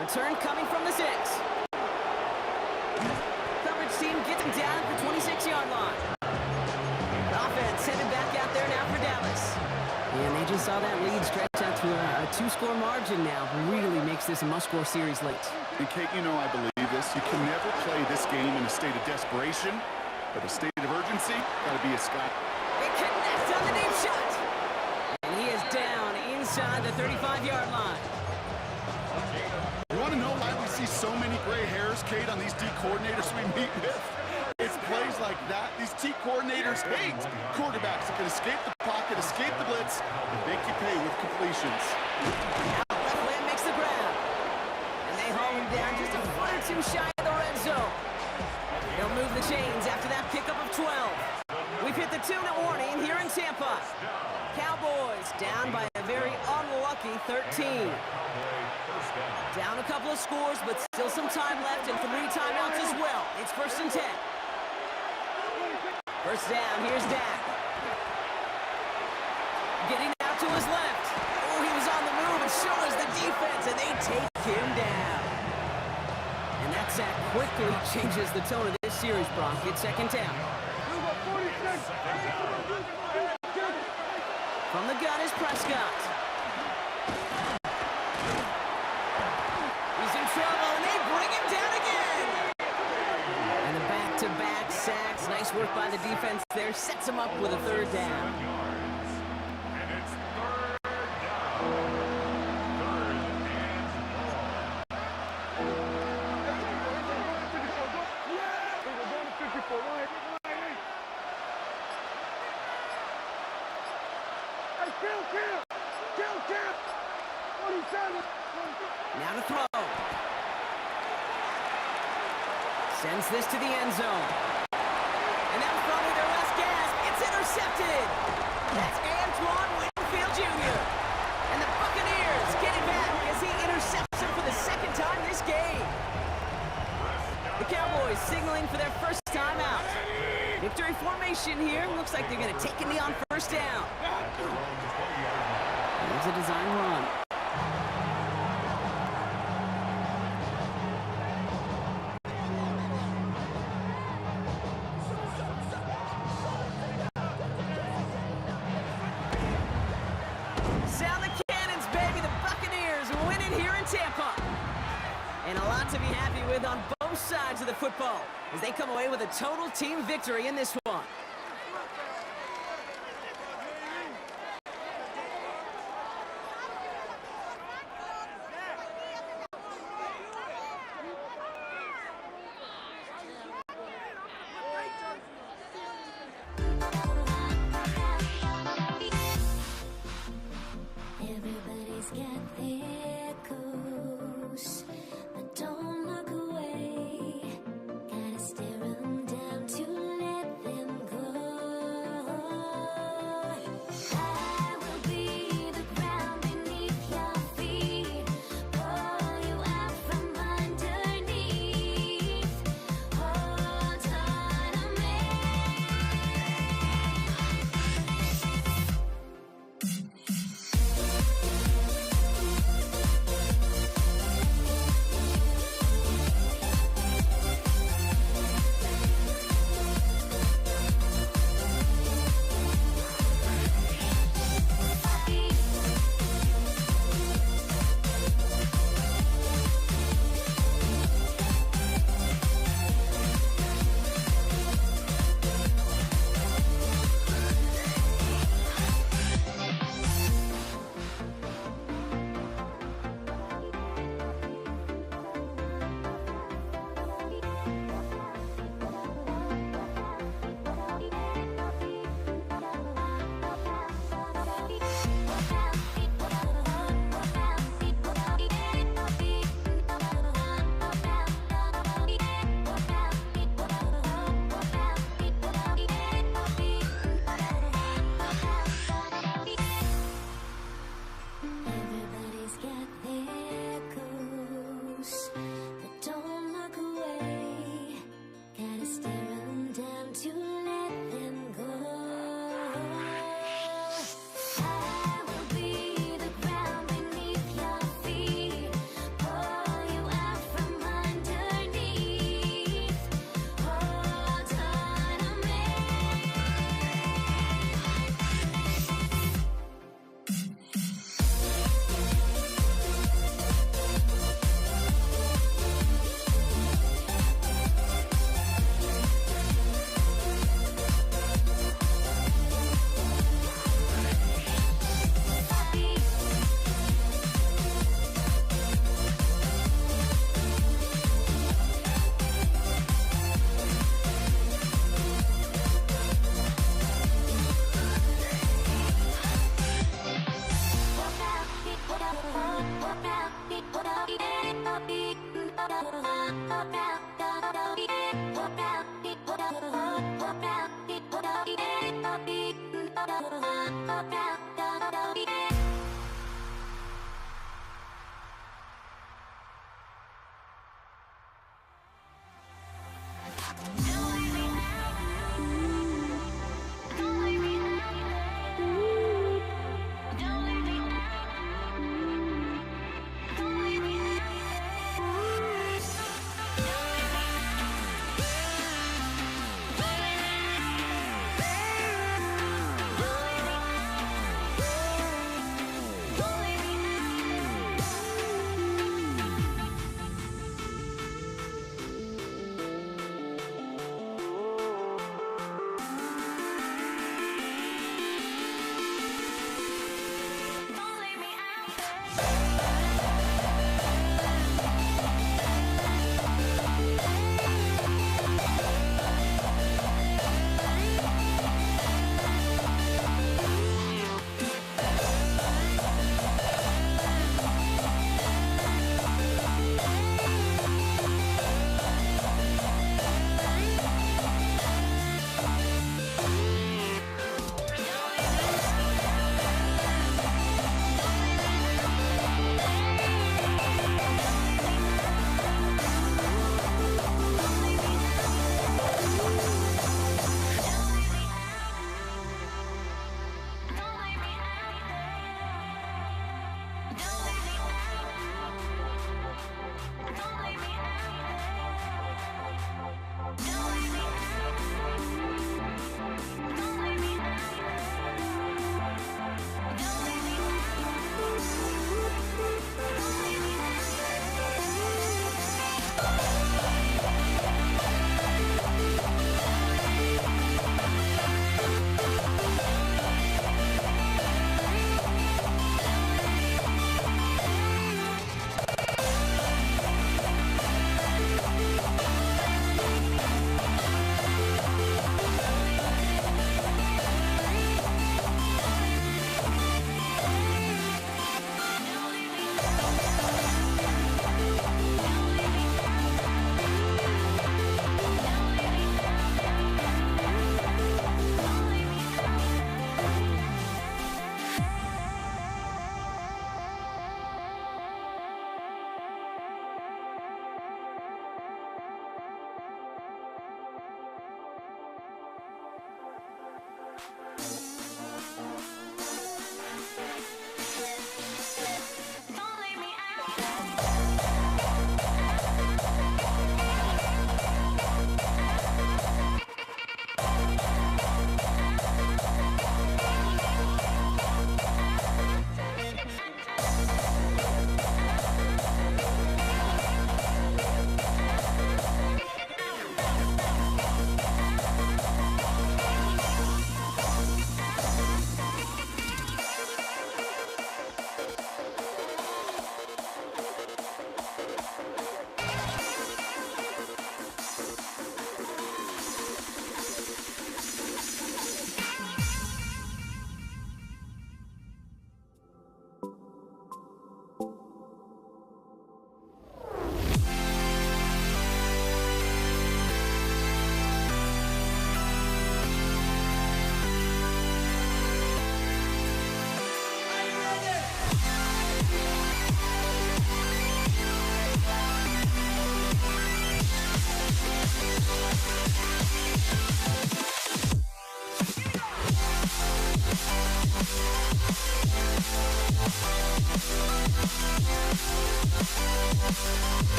Return coming from the 6. Coverage team gets him down at the 26-yard line. Offense headed back out there now for Dallas. And they just saw that lead stretch out to a two-score margin now. Really makes this a must-score series late. And Kate, you know I believe this. You can never play this game in a state of desperation, but a state of urgency, gotta be a Scott. It connects on the deep shot. And he is down inside the 35-yard line. You want to know why we see so many gray hairs, Kate, on these D coordinators we meet with? It's plays like that. These T coordinators hate quarterbacks that can escape the pocket, escape the blitz, and make you pay with completions. Out left leg makes the grab. And they haul him down just a foot or two shy of the red zone. They'll move the chains after that pickup of 12. We've hit the 2-minute warning here in Tampa. Cowboys down by a very unlucky 13. Down a couple of scores, but still some time left and 3 timeouts as well. It's 1st and 10. First down, here's Dak. Getting out to his left. Oh, he was on the move, and so was the defense, and they take him down. And that sack quickly changes the tone of this series, Brock. It's 2nd down. From the gun is Prescott. He's in trouble, and they bring him down again. And the back-to-back sacks. Nice work by the defense there. Sets him up with a 3rd down. And it's 3rd down. 3rd Now to throw. Sends this to the end zone. And that was probably their last gasp. It's intercepted. That's Antoine Winfield Jr. And the Buccaneers get it back as he intercepts him for the 2nd time this game. The Cowboys signaling for their first time out. Victory formation here. Looks like they're going to take a knee on 1st down. There's a design run. Sound the cannons, baby. The Buccaneers winning here in Tampa. And a lot to be happy with on both sides of the football as they come away with a total team victory in this one. Everybody's got their goals, but don't look away. Gotta stare 'em down to let them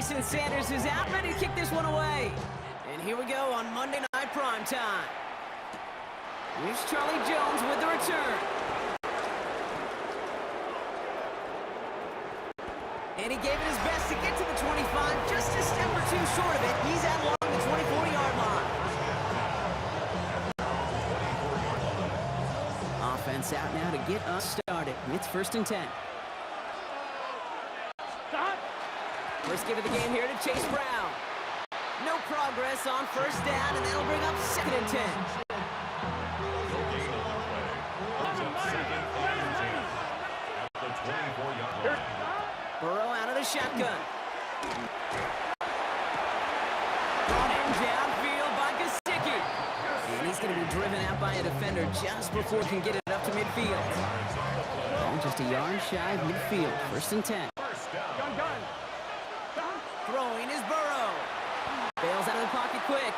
Jason Sanders is out, ready to kick this one away. And here we go on Monday Night Primetime. Here's Charlie Jones with the return. And he gave it his best to get to the 25, just a step or two short of it. He's out along the 24-yard line. Offense out now to get us started. It's 1st and 10. First give of the game here to Chase Brown. No progress on 1st down, and that'll bring up 2nd and 10. Burrow out of the shotgun. Brought in downfield by Gesicki. And he's going to be driven out by a defender just before he can get it up to midfield. And just a yard shy of midfield. 1st and 10. Throwing is Burrow. Bails out of the pocket quick.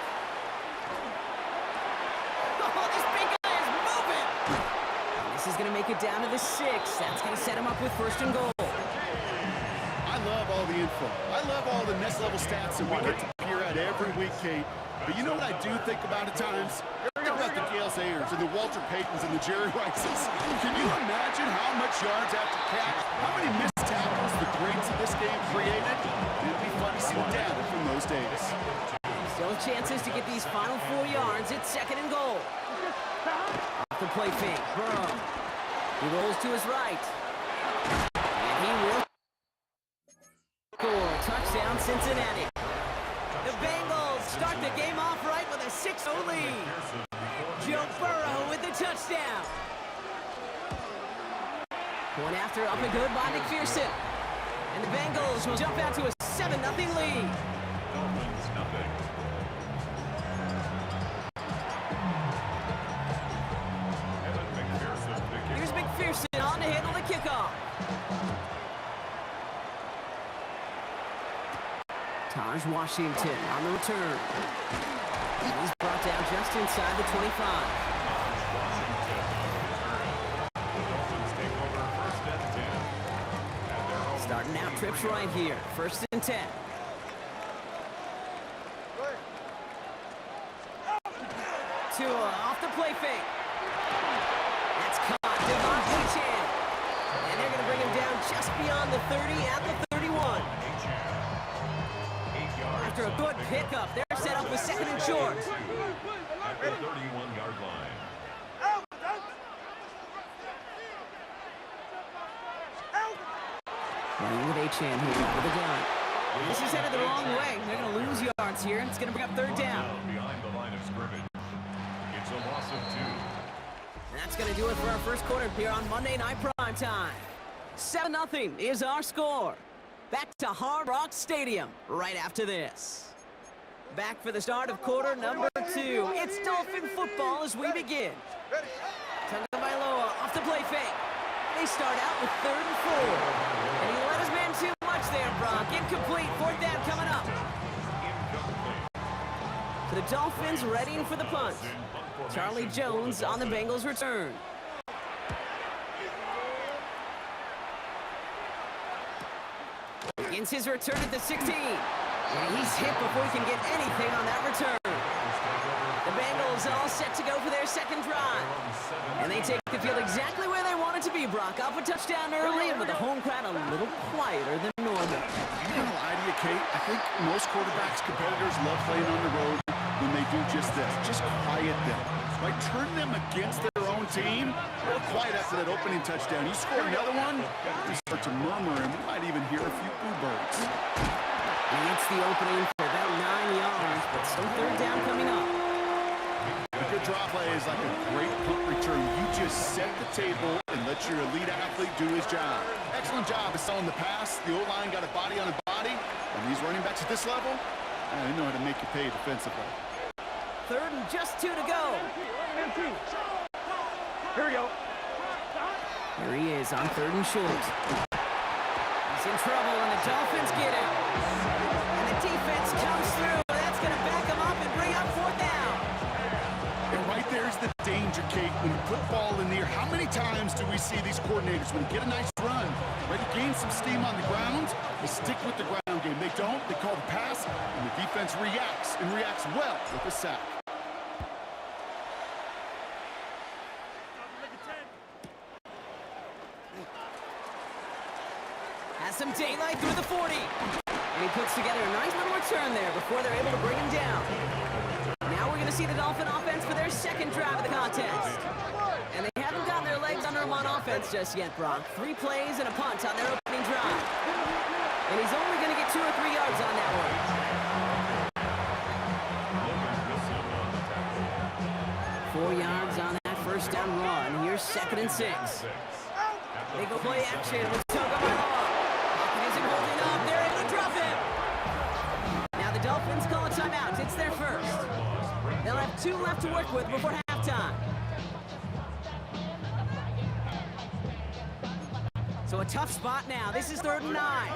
Oh, this big guy is moving. And this is going to make it down to the 6. That's going to set him up with 1st and goal. I love all the info. I love all the next level stats that we get to peer at every week, Kate. But you know what I do think about at times? I think about the Gale Sayers and the Walter Paytons and the Jerry Rices. Can you imagine how much yards after catch, how many missed tackles the greats of this game created? It'd be fun to see the data from those days. Still chances to get these final 4 yards. It's 2nd and goal. Off the play fake, Burrow. He rolls to his right. And he will score. Touchdown, Cincinnati. The Bengals start the game off right with a 6-0 lead. Joe Burrow with the touchdown. Going after up and good by McPherson. And the Bengals will jump out to a 7-0 lead. Dolphins nothing. Evan McPherson to kick Here's off. McPherson on to handle the kickoff. Taj Washington on the return. And he's brought down just inside the 25. Dolphins take over 1st and 10. At their home. Starting out trips right here. 1st and 10. Tua off the play fake. That's caught. Devontae Chan. And they're going to bring him down just beyond the 30 at the 31. 8 yards. After a good pickup, they're set up with 2nd and short. At the 31-yard line. Running with Achan here with the gun. This is headed the wrong way. They're going to lose yards here, and it's going to bring up 3rd down. Behind the line of scrimmage. It's a loss of 2. And that's going to do it for our first quarter here on Monday Night Primetime. 7-0 is our score. Back to Hard Rock Stadium right after this. Back for the start of quarter number 2. It's Dolphin football as we begin. Tagovailoa off the play fake. They start out with 3rd and 4. And he let his man too much there, Brock. Incomplete. 4th down coming up. The Dolphins readying for the punt. Charlie Jones on the Bengals return. Begins his return at the 16. And he's hit before he can get anything on that return. The Bengals all set to go for their 2nd drive. And they take the field exactly where they want it to be, Brock. Off a touchdown early and with the home crowd a little quieter than normal. I'm going to lie to you, Kate. I think most quarterbacks, competitors love playing on the road when they do just this. Just quiet them. By turning them against their own team, real quiet after that opening touchdown. You score another one, you start to murmur, and we might even hear a few boo birds. It's the opening for about 9 yards, but still 3rd down coming up. A good draw play is like a great punt return. You just set the table and let your elite athlete do his job. Excellent job of selling the pass. The O-line got a body on a body. And these running backs at this level, they know how to make you pay defensively. 3rd and just 2 to go. Here we go. Here he is on 3rd and short. He's in trouble, and the Dolphins get him. And the defense comes through. That's going to back him up and bring up 4th down. And right there's the danger, Kate. When you put ball in the air, how many times do we see these coordinators, when you get a nice run, ready to gain some steam on the ground, they stick with the ground ground game. They don't, they call the pass, and the defense reacts, and reacts well with a sack. Has some daylight through the 40. And he puts together a nice little return there before they're able to bring him down. Now we're going to see the Dolphin offense for their second drive of the contest. And they haven't gotten their legs under them on offense just yet, Brock. 3 plays and a punt on their opening drive. And he's only going to get 2 or 3 yards on that one. 4 yards on that first down run. Here's 2nd and 6. They go play action with Tagovailoa. Isn't holding up. They're able to drop him. Now the Dolphins call a timeout. It's their first. They'll have 2 left to work with before halftime. So a tough spot now. This is 3rd and 9.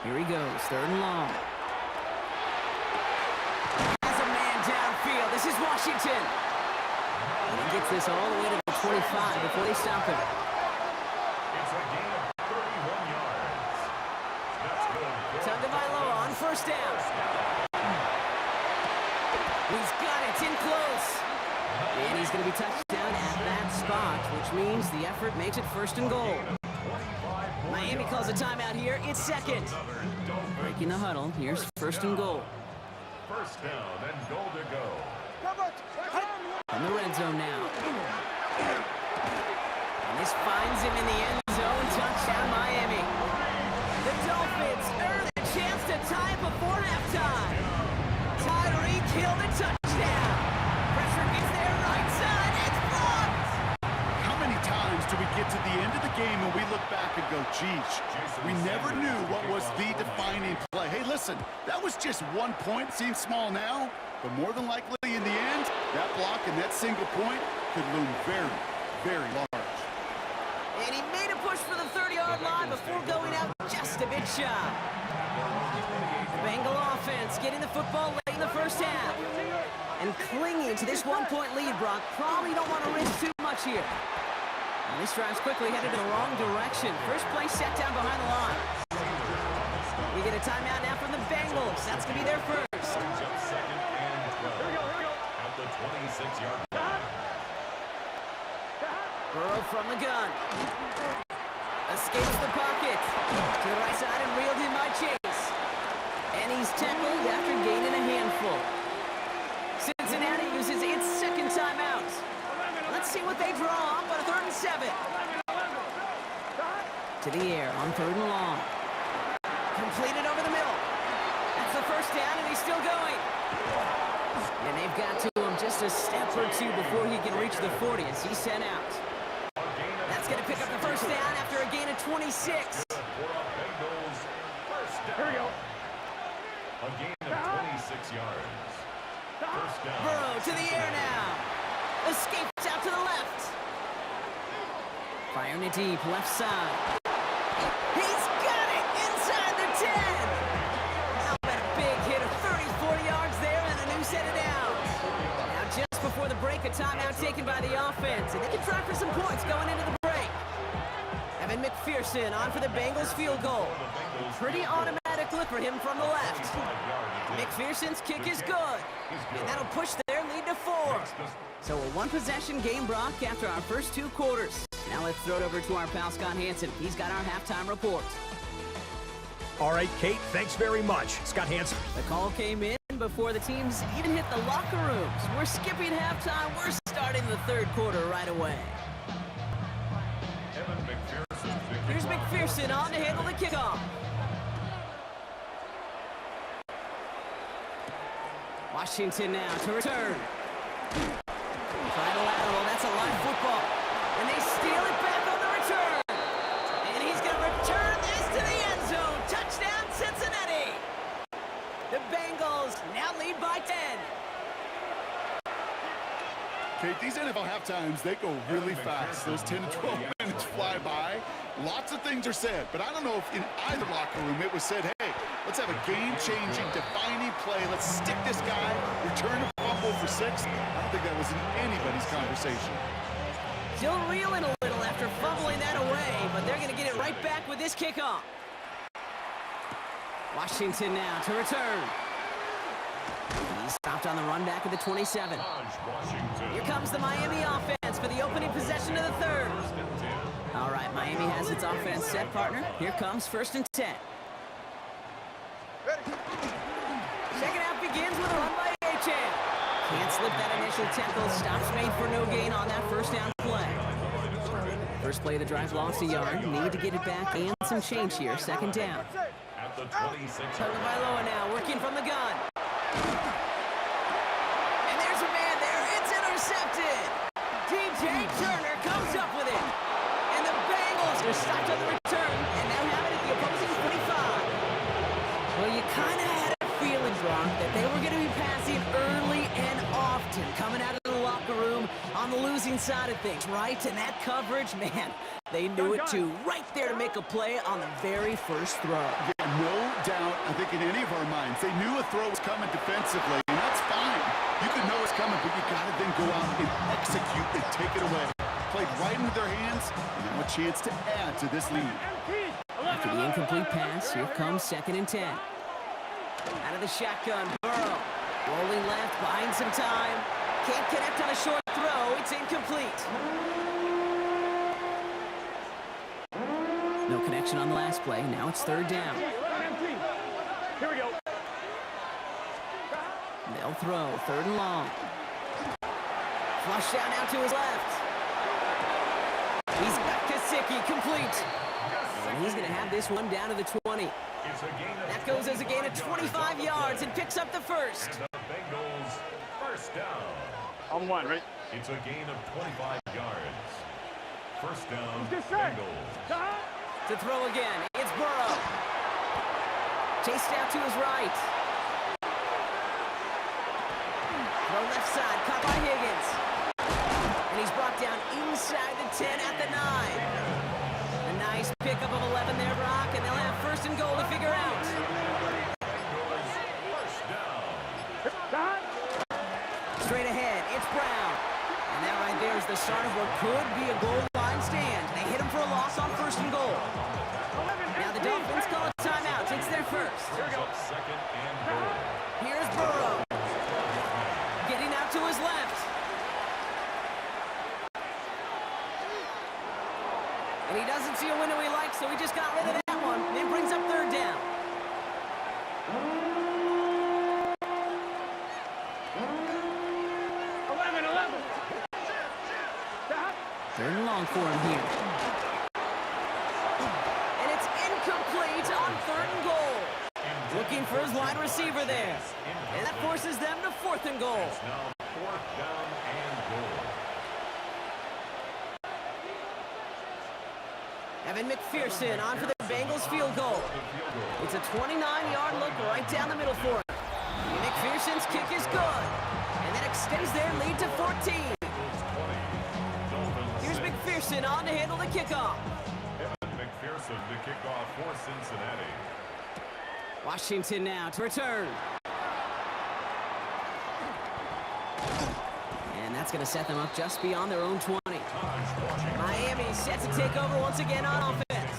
Here he goes, 3rd and long. Has a man downfield. This is Washington. And he gets this all the way to the 25 before they stop him. It's a gain of 31 yards. That's good. Tagovailoa on first down. He's got it in close. And he's going to be touched down at that spot, which means the effort makes it 1st and goal. Miami calls a timeout here. It's 2nd. Breaking the huddle. Here's 1st and goal. 1st down and goal to go. In the red zone now. And this finds him in the end zone. Touchdown, Miami. The Dolphins earn a chance to tie it before halftime. Tyreek Hill the touchdown. Pressure gets there right side. It's blocked. How many times do we get to the end of the game and we look back and go, geez, we never knew what was the defining play. Hey, listen, that was just 1 point. Seems small now, but more than likely in the end, that block and that single point could loom very, very large. And he made a push for the 30-yard line before going out just a bit shy. Bengal offense getting the football late in the first half. And clinging to this 1-point lead, Brock. Probably don't want to risk too much here. And this drive's quickly headed in the wrong direction. First play set down behind the line. We get a timeout now from the Bengals. That's going to be their first. Just 2nd and 12. At the 26-yard line. Burrow from the gun. Escapes the pocket. To the right side and reeled in by Chase. And he's tackled after gaining a handful. Cincinnati uses its 2nd timeout. Let's see what they draw up on a 3rd and 7. To the air on 3rd and long. Completed over the middle. That's the first down, and he's still going. And they've got to him just a step or 2 before he can reach the 40 as he's sent out. That's going to pick up the first down after a gain of 26. Here we go. A gain of 26 yards. 1st down. Burrow to the air now. Escapes out to the left. Firing it deep, left side. He's got it inside the 10. How about a big hit of 30-40 yards there and a new set of downs. Now just before the break, a timeout taken by the offense. And they can try for some points going into the break. Evan McPherson on for the Bengals field goal. Pretty automatic look for him from the left. McPherson's kick is good. And that'll push their lead to 4. So a 1-possession game, Brock, after our first 2 quarters. Now let's throw it over to our pal Scott Hanson. He's got our halftime report. All right, Kate, thanks very much. Scott Hanson. The call came in before the teams even hit the locker rooms. We're skipping halftime. We're starting the 3rd quarter right away. Here's McPherson on to handle the kickoff. Washington now to return. Final lateral, that's a live football. And they steal it back on the return. And he's going to return this to the end zone. Touchdown, Cincinnati. The Bengals now lead by 10. Okay, these NFL halftimes, they go really fast. Those 10 to 12 minutes fly by. Lots of things are said, but I don't know if in either locker room it was said, hey, let's have a game-changing, defining play. Let's stick this guy, return a fumble for 6. I don't think that was in anybody's conversation. Still reeling a little after fumbling that away, but they're going to get it right back with this kickoff. Washington now to return. He's stopped on the run back at the 27. Washington. Here comes the Miami offense for the opening possession of the third. All right, Miami has its offense set, partner. Here comes 1st and 10. Second half begins with a run by Achane. Can't slip that initial tackle. Stops made for no gain on that first down play. First play of the drive lost a yard. Need to get it back and some change here. Second down. At the 26. Tagovailoa now working from the gun. And there's a man there. It's intercepted. DJ Turner comes up with it. And the Bengals are stopped on the return and now have it at the opposing 25. Well, you kind of had a feeling, Brock, that they were going to be passing early and often, coming out of the locker room on the losing side of things, right? And that coverage, man, they knew it too. Right there to make a play on the very first throw. Yeah, no doubt, I think in any of our minds, they knew a throw was coming defensively, and that's fine. You can know it's coming, but you got to then go out and execute and take it away. Played right into their hands, and now a chance to add to this lead. After the incomplete pass, here comes 2nd and 10. Out of the shotgun, Burrow. Rolling left, buying some time. Can't connect on a short throw. It's incomplete. No connection on the last play. Now it's 3rd down. Here we go. They'll throw. 3rd and long. Flush down now to his left. He's got Gesicki complete. And he's going to have this one down to the 20. That goes as a gain of 25 yards and picks up the first. And the Bengals first down. On one, right? It's a gain of 25 yards. First down, Bengals. To throw again, it's Burrow. Chased out to his right. Throw left side, caught by Higgins. And he's brought down inside the 10 at the 9. A nice pickup of 11 there, Brock, and they'll have 1st and goal to figure out. Straight ahead, it's Brown. And that right there is the start of what could be a goal line stand. They hit him for a loss on 1st and goal. Now the Dolphins call a timeout. It's their first. Here goes 2nd and goal. Here's Burrow. Getting out to his left. And he doesn't see a window he likes, so he just got rid of that one. It brings up 3rd down. Third and long for him here. And it's incomplete on 3rd and goal. Looking for his wide receiver there. And that forces them to 4th and goal. Now 4th down and goal. Evan McPherson on for the Bengals field goal. It's a 29-yard look right down the middle for him. McPherson's kick is good. And that extends their lead to 14. Here's McPherson on to handle the kickoff. Evan McPherson to kick off for Cincinnati. Washington now to return. And that's going to set them up just beyond their own 20. Miami set to take over once again on offense.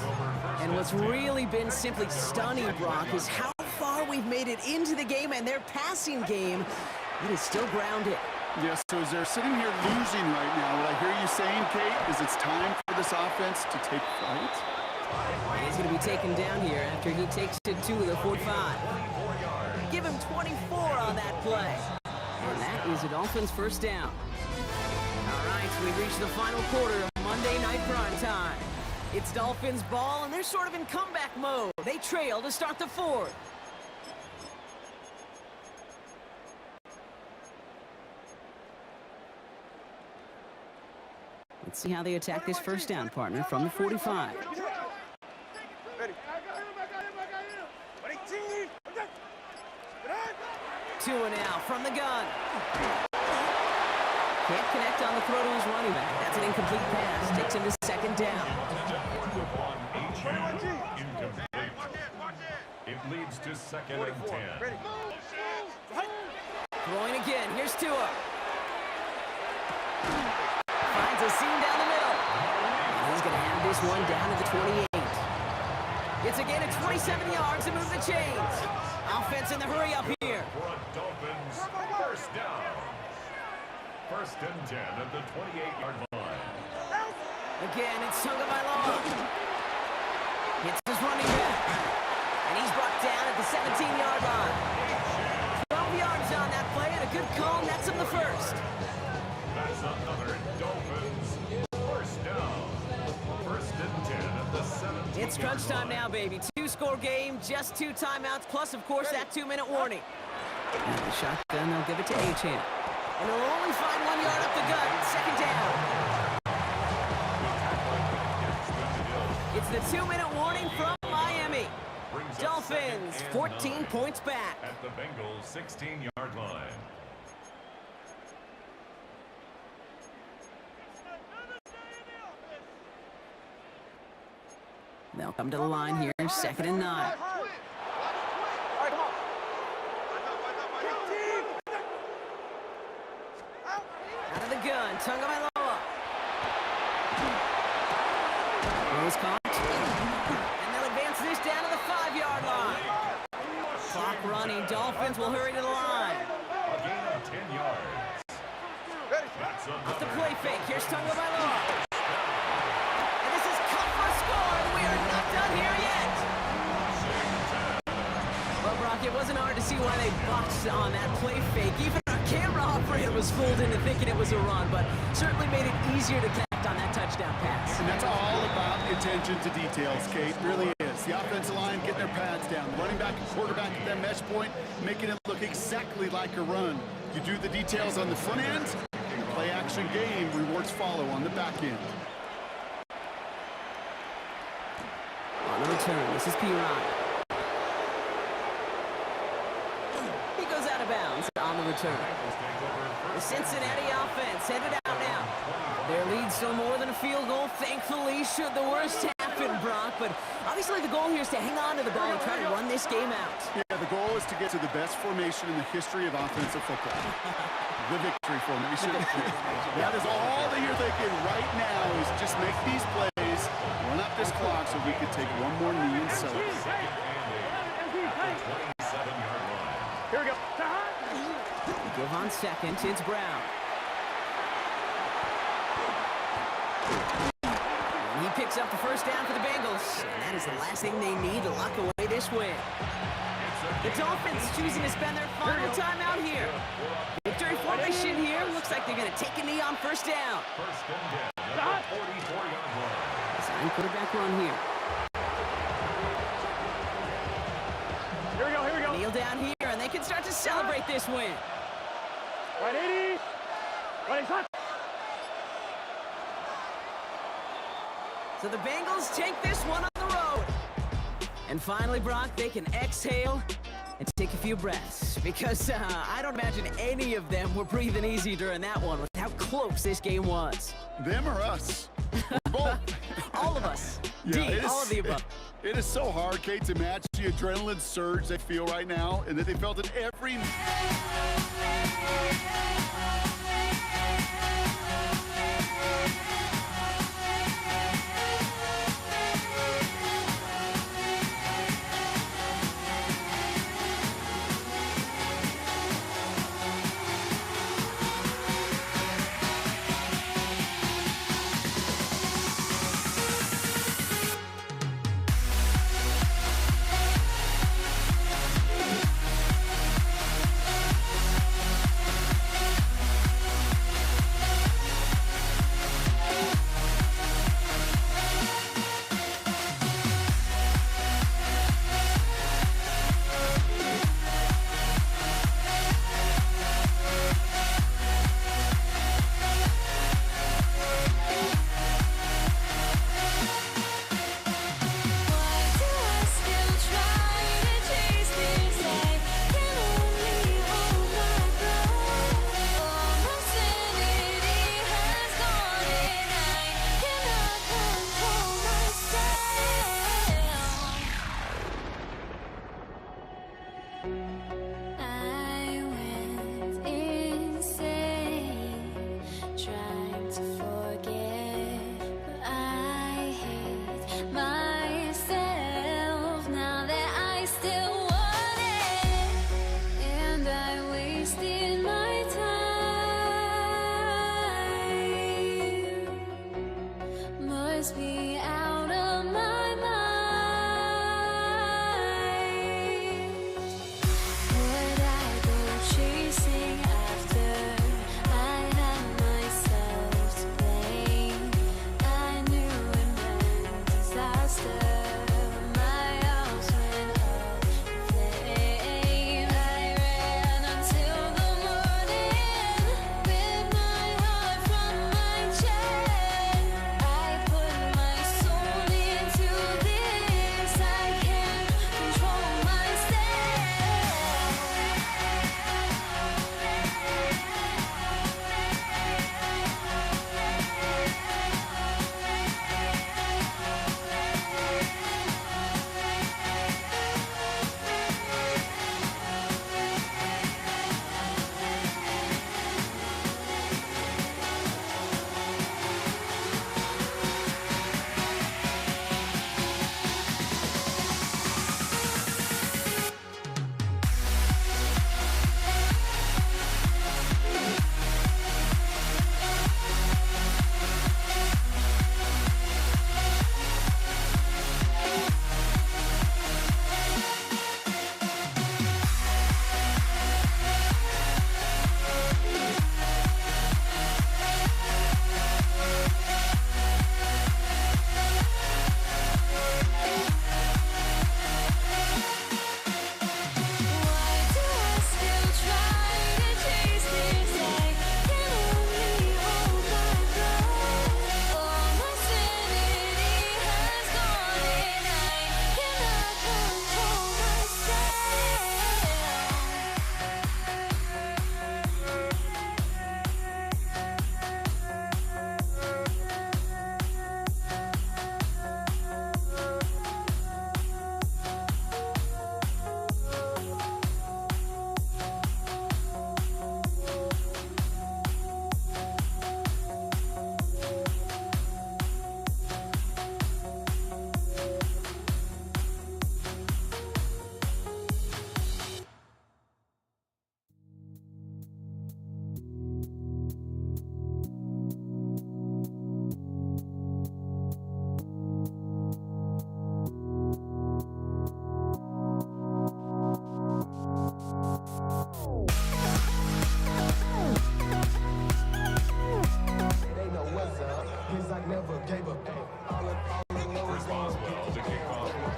And what's really been simply stunning, Brock, is how far we've made it into the game, and their passing game, it is still grounded. Yes, so as they're sitting here losing right now, what I hear you saying, Kate, is it's time for this offense to take flight? And he's going to be taken down here after he takes it to the 45. Give him 24 on that play. And that is a Dolphins first down. All right, so we've reached the final quarter of Monday Night Prime Time. It's Dolphins ball, and they're sort of in comeback mode. They trail to start the 4th. Let's see how they attack this first down, partner, from the 45. Tua now from the gun. Can't connect on the throw to his running back. That's an incomplete pass. Takes him to 2nd down. Incomplete. It leads to 2nd and 10. Throwing again. Here's Tua. Finds a seam down the middle. And he's going to have this one down to the 28. It's a gain of 27 yards to move the chains. Offense in the hurry up here. For a Dolphins first down. First and 10 at the 28-yard line. Again, it's Tagovailoa. It's his running back. And he's brought down at the 17-yard line. 12 yards on that play and a good call nets him the first. That's another Dolphins first down. First and 10 at the 17-yard line. It's crunch time now, baby. 2-score game, just 2 timeouts, plus, of course, that 2-minute warning. And the shotgun, they'll give it to Achane. And he'll only find 1 yard up the gut. Second down. It's the 2-minute warning from Miami. Brings up Dolphins, second and 14 9 points back. at the Bengals 16-yard line. They'll come to the line here, second and 9. Out of the gun, Tagovailoa. Throws caught. And they'll advance this down to the 5-yard line. Clock running, Dolphins will hurry to the line. A gain of 10 yards. That's Off the another play fake, here's Tagovailoa. And this is cut for a score, and we are not done here yet. Well, Brock, it wasn't hard to see why they botched on that play fake. Even our camera operator was fooled into thinking it was a run, but certainly made it easier to connect on that touchdown pass. And that's all about the attention to details, Kate. It really is. The offensive line getting their pads down. Running back and quarterback at that mesh point, making it look exactly like a run. You do the details on the front end, and the play-action game, rewards follow on the back end. On the return, this is Piron. He goes out of bounds on the return. The Cincinnati offense headed out now. Their lead still more than a field goal, thankfully, should the worst happen, Brock. But obviously the goal here is to hang on to the ball and try to run this game out. Yeah, the goal is to get to the best formation in the history of offensive football. The victory formation. That is all that you're thinking right now is just make these plays, run up this clock so we can take one more knee and celebrate. Here we go. Give on second, it's Brown. And he picks up the first down for the Bengals. And that is the last thing they need to lock away this win. The Dolphins choosing to spend their final timeout here. Victory formation here. Looks like they're going to take a knee on first down. First and 10 at the 44-yard line. Sign quarterback run here. Here we go. Here we go. Kneel down here, and they can start to celebrate this win. Right 80. Right hot. So the Bengals take this one on the road. And finally, Brock, they can exhale and take a few breaths. Because I don't imagine any of them were breathing easy during that one with how close this game was. Them or us? Both. All of us. Yeah, D, all of the above. It is so hard, Kate, to match the adrenaline surge they feel right now and that they felt it every... must be out of my mind. Would I go chasing after? I had myself to blame. I knew it meant disaster. My house went up in flames. I ran until the morning with my heart from my chest. I put my soul into this. I can't control Why do I still try to chase this? I can only hold my breath. All my sanity has gone and I cannot control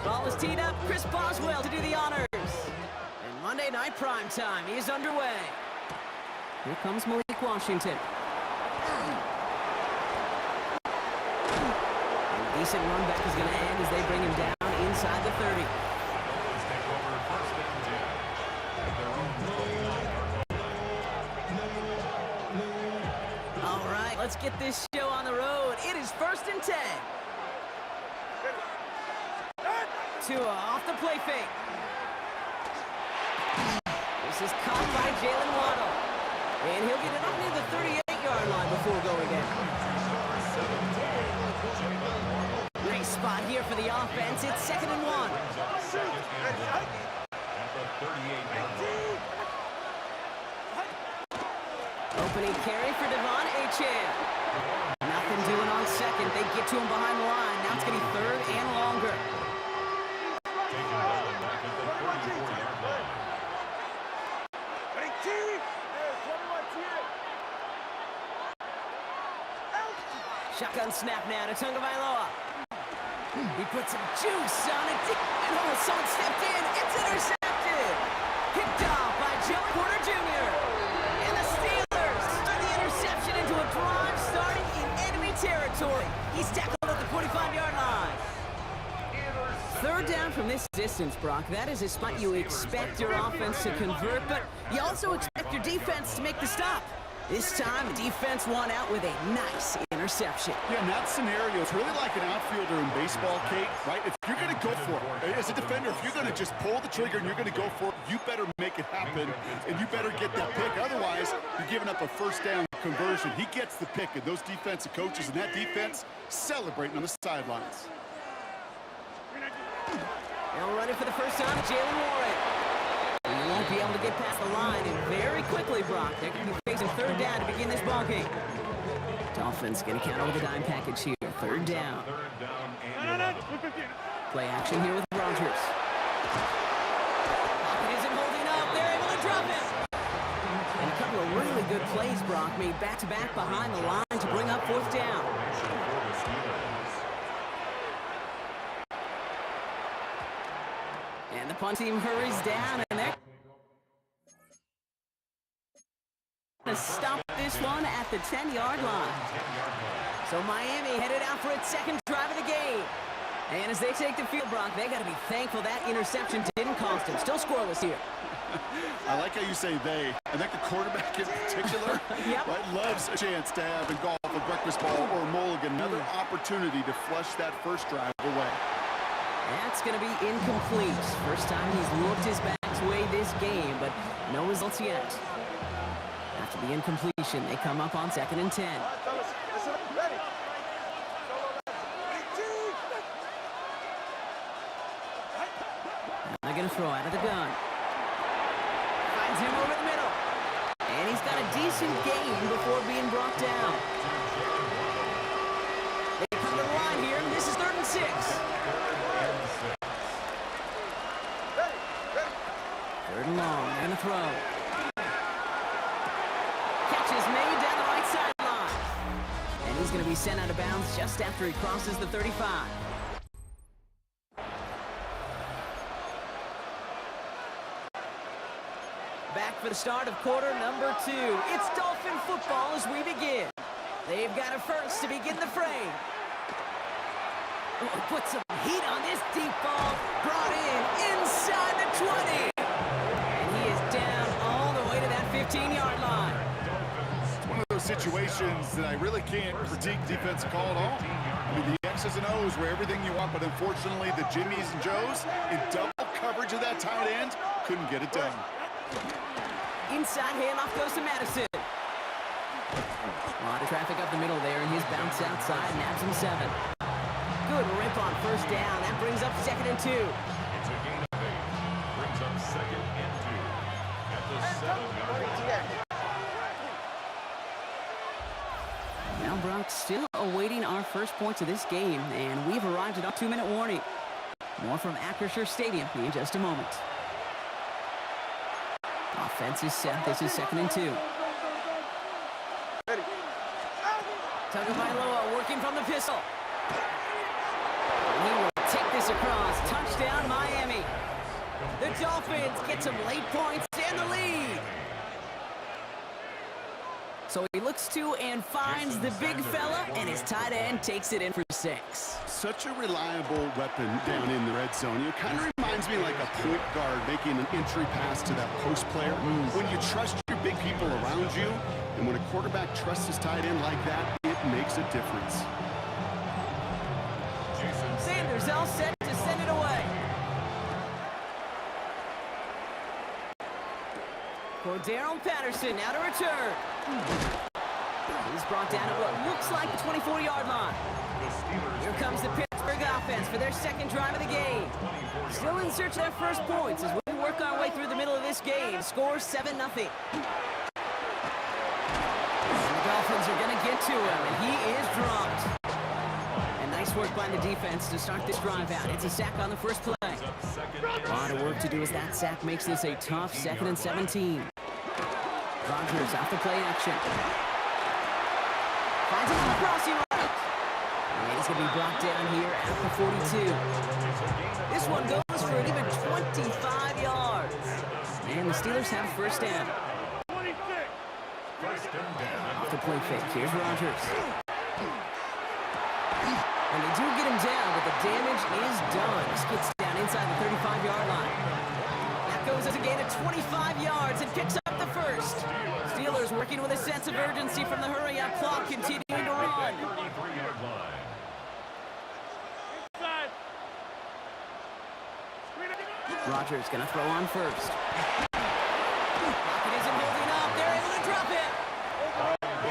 Ball is teed up. Chris Boswell to do the honors. And Monday Night Prime Time is underway. Here comes Malik Washington. And a decent run back is going to end as they bring him down inside the 30. Let's take over first and 10. At their own 29-yard line. All right, let's get this show on the road. It is first and 10. Tua off the play fake. This is caught by Jalen Waddle. And he'll get it up near the 38-yard line before going in. Nice spot here for the offense. It's 2nd and 1. At the 38-yard line. Opening carry for Devon Achane. Nothing doing on second. They get to him behind the line. Now it's going to be 3rd and longer. Taking Bowden back at the 34-yard line. Shotgun snap now to Tagovailoa. He puts some juice on it. And oh, someone stepped in. It's intercepted. Picked off by Joey Porter Jr. And the Steelers turn the interception into a drive starting in enemy territory. He's tackled at the 45-yard line. 3rd down from this distance, Brock. That is a spot you expect your offense to convert, but you also expect your defense to make the stop. This time, the defense won out with a nice interception. Yeah, in that scenario, it's really like an outfielder in baseball, Kate, right? If you're going to go for it, as a defender, if you're going to just pull the trigger and you're going to go for it, you better make it happen, and you better get that pick. Otherwise, you're giving up a first down conversion. He gets the pick, and those defensive coaches and that defense celebrating on the sidelines. Now running for the first time, Jalen Warren. He won't be able to get past the line, and very quickly, Brock, they're going to be facing 3rd down to begin this ballgame. Dolphins going to count over the dime package here. Third down. Third down and 11. Play action here with Rodgers. Pocket isn't holding up. They're able to drop it. And a couple of really good plays, Brock, made back-to-back behind the line to bring up fourth down. And the punt team hurries down, and they're going to stop this one at the 10-yard line. So Miami headed out for its second drive of the game. And as they take the field, Brock, they got to be thankful that interception didn't cost them. Still scoreless here. I like how you say they. I think the quarterback in particular Yep. right, loves a chance to have in golf a breakfast ball or a mulligan. Another opportunity to flush that first drive away. That's going to be incomplete. First time he's looked his back's way this game, but no results yet. After the incompletion, they come up on 2nd and 10. They're going to throw out of the gun. Finds him over the middle. And he's got a decent gain before being brought down. They come to the line here, and this is 3rd and 6. 3rd and long, they're going to throw. Catch is made down the right sideline. And he's going to be sent out of bounds just after he crosses the 35. Back for the start of quarter number 2. It's Dolphin football as we begin. They've got a first to begin the frame. Oh, put some heat on this deep ball. Brought in inside the 20. And he is down all the way to that 15-yard line. It's one of those situations that I really can't critique defense call at all. I mean, the X's and O's were everything you want, but unfortunately the Jimmies and Joes in double coverage of that tight end couldn't get it done. Inside handoff goes to Madison. A lot of traffic up the middle there, and his bounce outside nabs him 7. Good rip on first down. That brings up 2nd and 2. It's a gain of 8. Brings up 2nd and 2. At the 7-yard line. Now Brock still awaiting our first points of this game, and we've arrived at our 2-minute warning. More from Acrisure Stadium in just a moment. Offense is set. This is 2nd and 2. Tagovailoa working from the pistol. He will take this across. Touchdown, Miami. The Dolphins get some late points and the lead. So he looks to and finds the big fella, and his tight end takes it in for 6. Such a reliable weapon down in the red zone. It kind of reminds me like a point guard making an entry pass to that post player. When you trust your big people around you, and when a quarterback trusts his tight end like that, it makes a difference. Sanders all set to send it away. Cordarrelle Patterson now to return. He's brought down at what looks like the 24-yard line. Here comes the Pittsburgh offense for their second drive of the game. Still in search of their first points as we work our way through the middle of this game. Score 7-0. And the Dolphins are going to get to him, and he is dropped. And nice work by the defense to start this drive out. It's a sack on the first play. A lot of work to do as that sack makes this a tough 2nd and 17. Rodgers off the play action. Finds him on the crossing right. And he's going to be brought down here at the 42. This one goes for an even 25 yards. And the Steelers have first down. Off the play fake. Here's Rodgers. And they do get him down, but the damage is done. Just gets down inside the 35-yard line. That goes as a gain of 25 yards and picks up the first. Steelers working with a sense of urgency from the hurry-up clock, continuing to run. Rodgers going to throw on first. Pocket isn't holding up. They're able to drop it.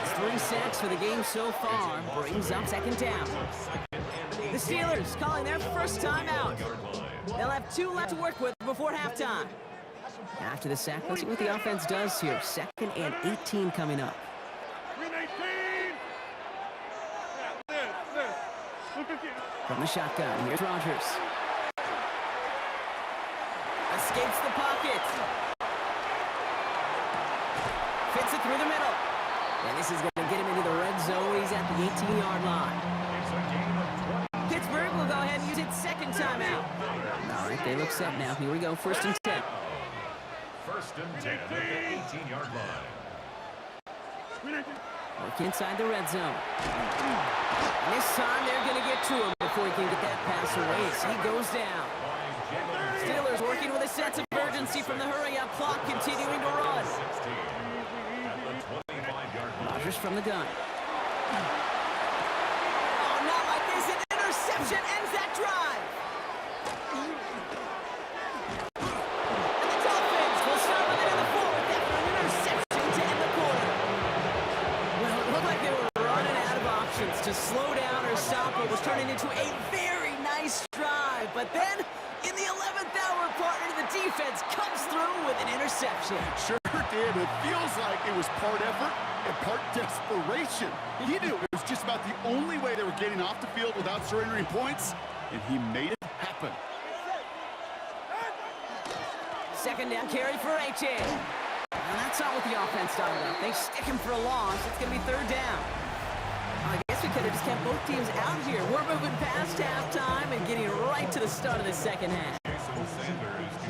It's 3 sacks for the game so far. Brings up 2nd down. The Steelers calling their first time out. They'll have 2 left to work with before halftime. After the sack, let's see what the offense does here. 2nd and 18 coming up. From the shotgun, here's Rodgers. Escapes the pocket. Fits it through the middle. And this is going to get him into the red zone. He's at the 18-yard line. Pittsburgh will go ahead and use its second timeout. All right, they look set now. Here we go, 1st and 10. 1st and 10 at the 18-yard line. Work inside the red zone. And this time they're going to get to him before he can get that pass away as he goes down. Steelers working with a sense of urgency from the hurry-up clock, continuing to run. Rodgers from the gun. Oh, not like this. An interception ends that drive. And the Dolphins will start with it in the fourth after an interception to end the quarter. Well, it looked like they were running out of options to slow down or stop what was turning into a very nice drive. But then, in the 11th hour, partner to the defense comes through with an interception. Sure did. It feels like it was part effort and part desperation. He knew it was just about the only way they were getting off the field without surrendering points, and he made it happen. 2nd down carry for A-Chain. And that's not what the offense started up. They stick him for a loss. It's going to be 3rd down. I guess we could have just kept both teams out here. We're moving past halftime and getting right to the start of the second half.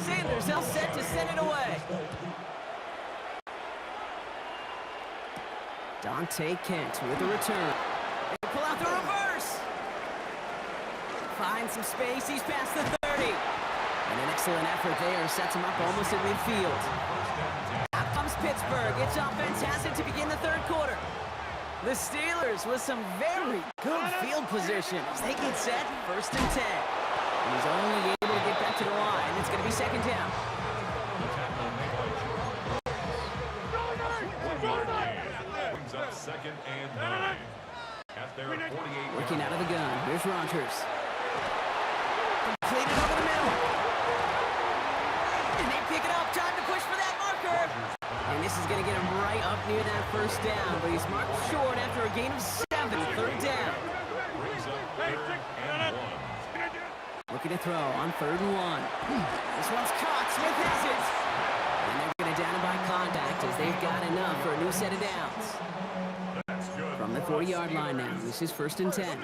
Sanders all set to send it away. Dante Kent with the return. They pull out the reverse. Finds some space. He's past the 30. And an excellent effort there sets him up almost at midfield. Out comes Pittsburgh. Its offense has it to begin the 3rd quarter. The Steelers with some very good field position as they get set, 1st and 10. And he's only able to get back to the line. It's going to be 2nd down. Brings up 2nd and 9. At their 48. Working out of the gun. Here's Rodgers. Completed over the middle. And they pick it up. Time to push for that marker. And this is going to get him right up near that 1st down. But he's marked short after a gain of 7. 3rd down. Brings up 3rd and 1. Looking to throw on 3rd and 1. This one's caught. Smith has it. And they're going to down him by contact as they've got enough for a new set of downs. From the 40-yard line now. This is 1st and 10.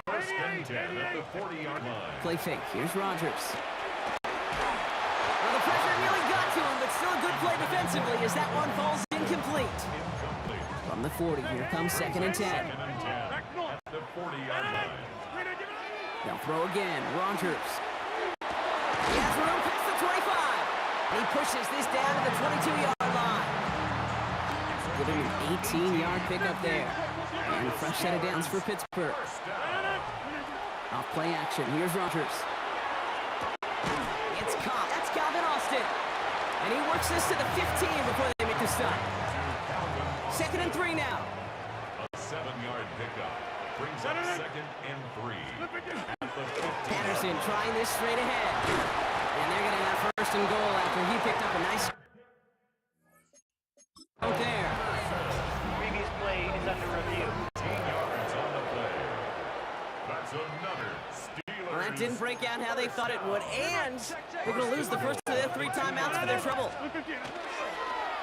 1st and 10 at the 40-yard line. Play fake. Here's Rodgers. Well, the pressure nearly got to him, but still a good play defensively as that one falls incomplete. From the 40, here comes 2nd and 10. 2nd and 10 at the 40-yard line. They'll throw again. Rodgers. He has room past the 25. And he pushes this down to the 22-yard line. Give him an 18-yard pickup there. And a fresh set of downs for Pittsburgh. Off play action. Here's Rodgers. It's caught. That's Calvin Austin. And he works this to the 15 before they make the stop. 2nd and 3 now. A 7-yard pickup. Brings up 2nd and 3. At the 15. Patterson trying this straight ahead. And they're going to have 1st and goal after he picked up a nice out there. Previous play is under review. 10 yards on the play. That's another Steelers. Well, that didn't break out how they thought it would, and they're going to lose the first of their 3 timeouts for their trouble.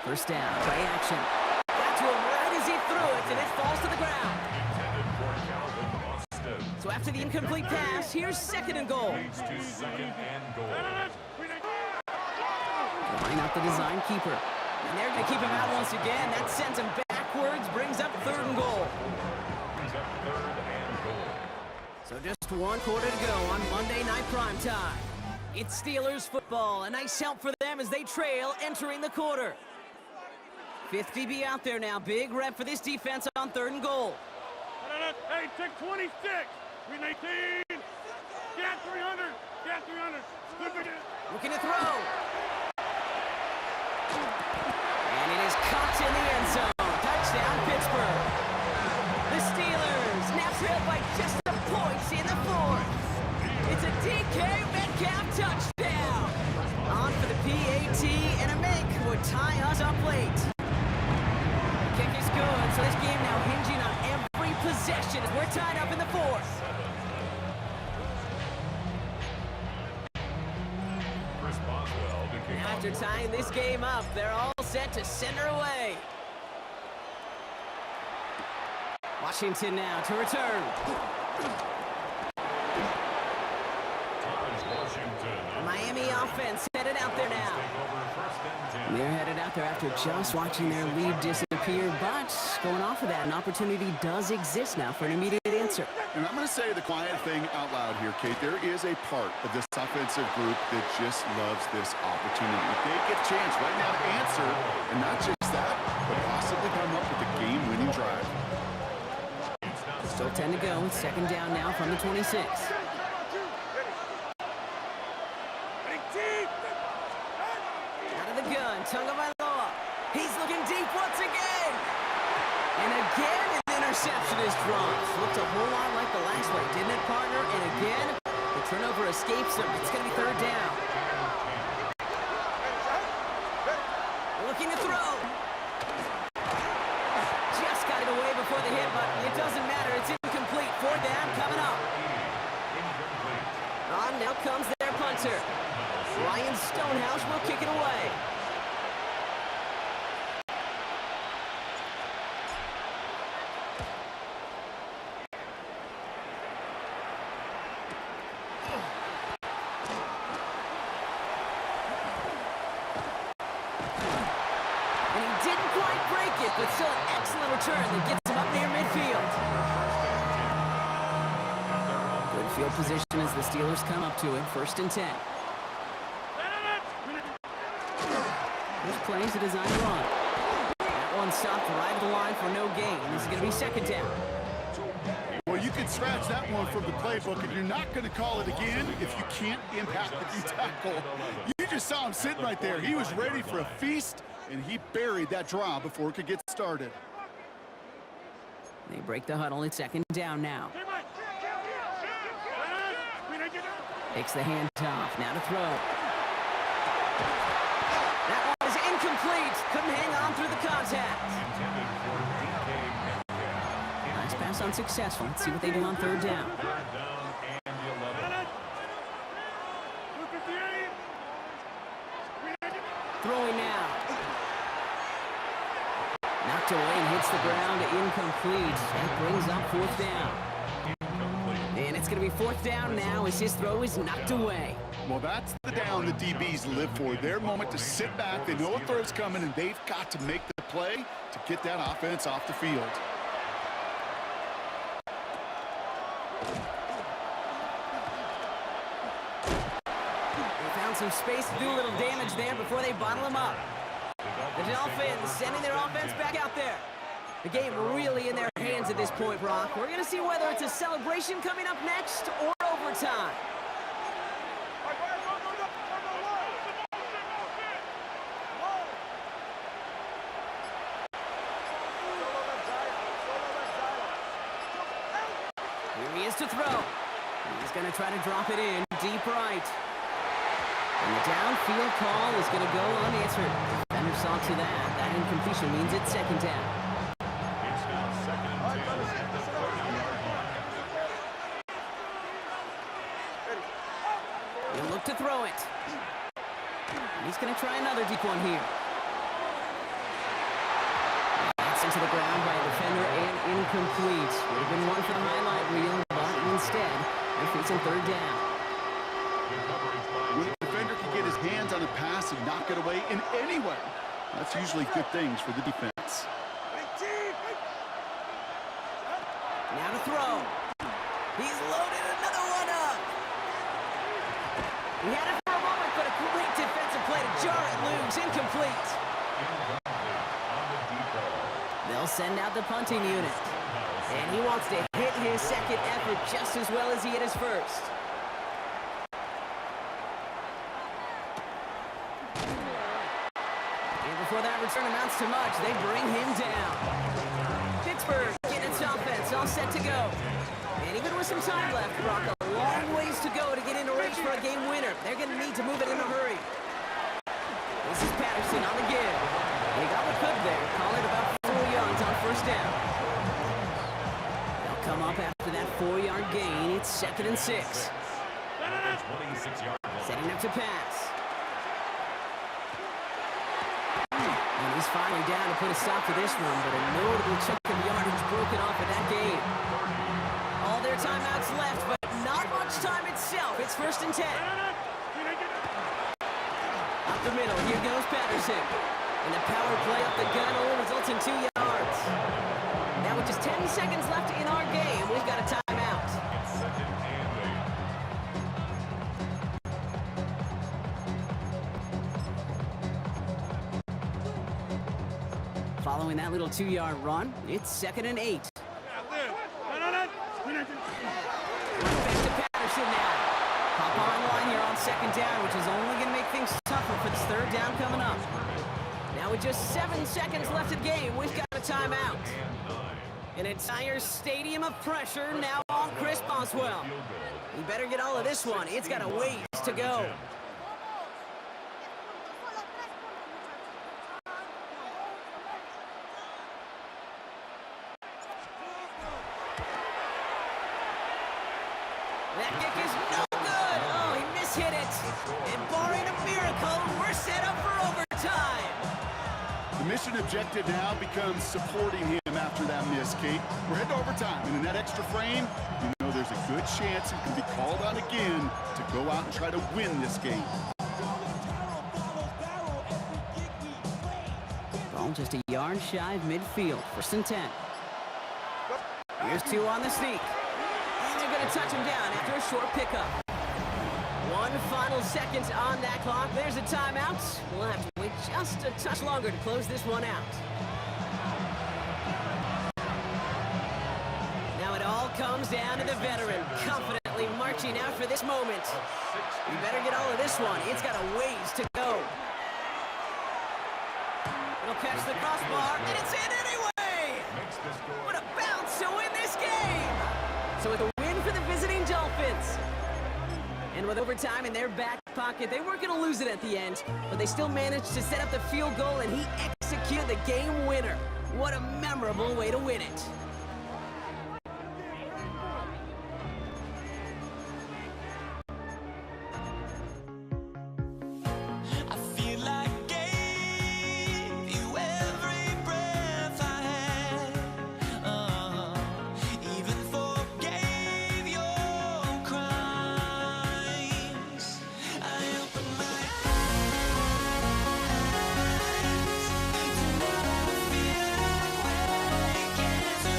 1st down, play action. Got to him right as he threw it, and it falls to the ground. Intended for Calvin Austin. So after the incomplete pass, here's 2nd and goal. Leads to 2nd and goal. Line up the design keeper. And they're going to keep him out once again. That sends him backwards, brings up 3rd and goal. Brings up 3rd and goal. So just 1 quarter to go on Monday Night Primetime. It's Steelers football. A nice help for them as they trail entering the quarter. 5th DB out there now. Big rep for this defense on 3rd and goal. Hey, take 26. Green 18. Get 300. Get 300. Looking to throw. And it is caught in the end zone. Touchdown, Pittsburgh. The Steelers now trail by just a point in the 4th. It's a DK Metcalf touchdown. On for the PAT, and a make would tie us up late. Kick is good, so this game now hinging on every possession possession as we're tied up in the fourth. Chris Boswell became After tying this game up, they're all set to send her away. Washington now to return. The Miami offense headed out there now. They're headed out there after just watching their lead disappear, but going off of that, an opportunity does exist now for an immediate answer. And I'm going to say the quiet thing out loud here, Kate. There is a part of this offensive group that just loves this opportunity. If they get a chance right now to answer, and not just that, but possibly come up with a game-winning drive. Still 10 to go. It's second down now from the 26. Out of the gun, Tagovailoa. He's looking deep once again. And again, an interception is dropped. Looked a whole lot like the last play, didn't it, partner? And again, the turnover escapes him. It's going to be third down. Looking to throw. Just got it away before the hit, but it doesn't matter. It's incomplete. Fourth down coming up. On, now comes their punter. Ryan Stonehouse will kick it away. And he didn't quite break it, but still an excellent return that gets him up near midfield. Good field position as the Steelers come up to it. First and 10. This play's a design run. That one stopped right at the line for no gain. This is going to be second down. Well, you can scratch that one from the playbook, and you're not going to call it again if you can't impact the D-tackle. You just saw him sitting right there. He was ready for a feast, and he buried that draw before it could get started. They break the huddle. It's second down now. Takes the handoff. Now to throw. That one is incomplete. Couldn't hang on through the contact. Nice pass unsuccessful. Let's see what they do on third down. Throwing now. Knocked away and hits the ground. Incomplete. That brings up fourth down. And it's going to be fourth down now as his throw is knocked away. Well, that's the down the DBs live for. Their moment to sit back. They know a throw's coming, and they've got to make the play to get that offense off the field. They found some space to do a little damage there before they bottle him up. The Dolphins sending their offense back out there. The game really in their hands at this point, Brock. We're going to see whether it's a celebration coming up next or overtime. Here he is to throw. He's going to try to drop it in deep right. And the downfield call is going to go unanswered. Defender saw to that. That incompletion means it's second down. He'll look to throw it. And he's going to try another deep one here. That's into the ground by a defender and incomplete. Would have been one for the highlight reel, but instead, they're facing third down. When a defender can get his hands on a pass and knock it away in any way, that's usually good things for the defense. Now to throw. He's loaded another one up. He had it for a moment, but a great defensive play to jar it loose. Incomplete. They'll send out the punting unit. And he wants to hit his second effort just as well as he hit his first. And before that return amounts to much, they bring him down. Pittsburgh getting its offense all set to go. And even with some time left, Brock, a long ways to go to get into range for a game winner. They're going to need to move it in a hurry. This is Patterson on the give. They got what could there. Call it about 4 yards on first down. They'll They'll come up after that 4-yard gain. It's 2nd and 6. At the 26-yard line. Setting up to pass. And he's finally down to put a stop to this one, but a notable chunk of yardage broken off of that game. All their timeouts left, but not much time itself. It's 1st and 10. Up the middle, here goes Patterson. And the power play up the gun only results in 2 yards. Now with just 10 seconds left in our game, we've got a timeout. It's 2nd and 8. Following that little 2-yard run, it's 2nd and 8. Back to Patterson now. Hop online here on 2nd down, which is only going to make things tougher for this 3rd down coming up. Now with just 7 seconds left in game, we've got a timeout. An entire stadium of pressure now on Chris Boswell. You better get all of this one. It's got a ways to go. That kick is no good. Oh, he mishit it. And barring a miracle, we're set up for overtime. The mission objective now becomes supporting him after that miss, Kate. We're heading to overtime, and in that extra frame, you know there's a good chance he can be called on again to go out and try to win this game. Ball just a yard shy of midfield. 1st and 10. Here's 2 on the sneak. And they're going to touch him down after a short pickup. 1 final second on that clock. There's a timeout. We'll have to wait just a touch longer to close this one out. Now it all comes down to the veteran, confidently marching out for this moment. You better get all of this one. It's got a ways to go. It'll catch the crossbar, and it's in anyway! What a bounce to win this game! So it's a win for the visiting Dolphins. And with overtime in their back pocket, they weren't going to lose it at the end, but they still managed to set up the field goal, and he executed the game winner. What a memorable way to win it. I feel like I gave you every breath I had. Even forgave your crimes. I opened my eyes to never feel like waking to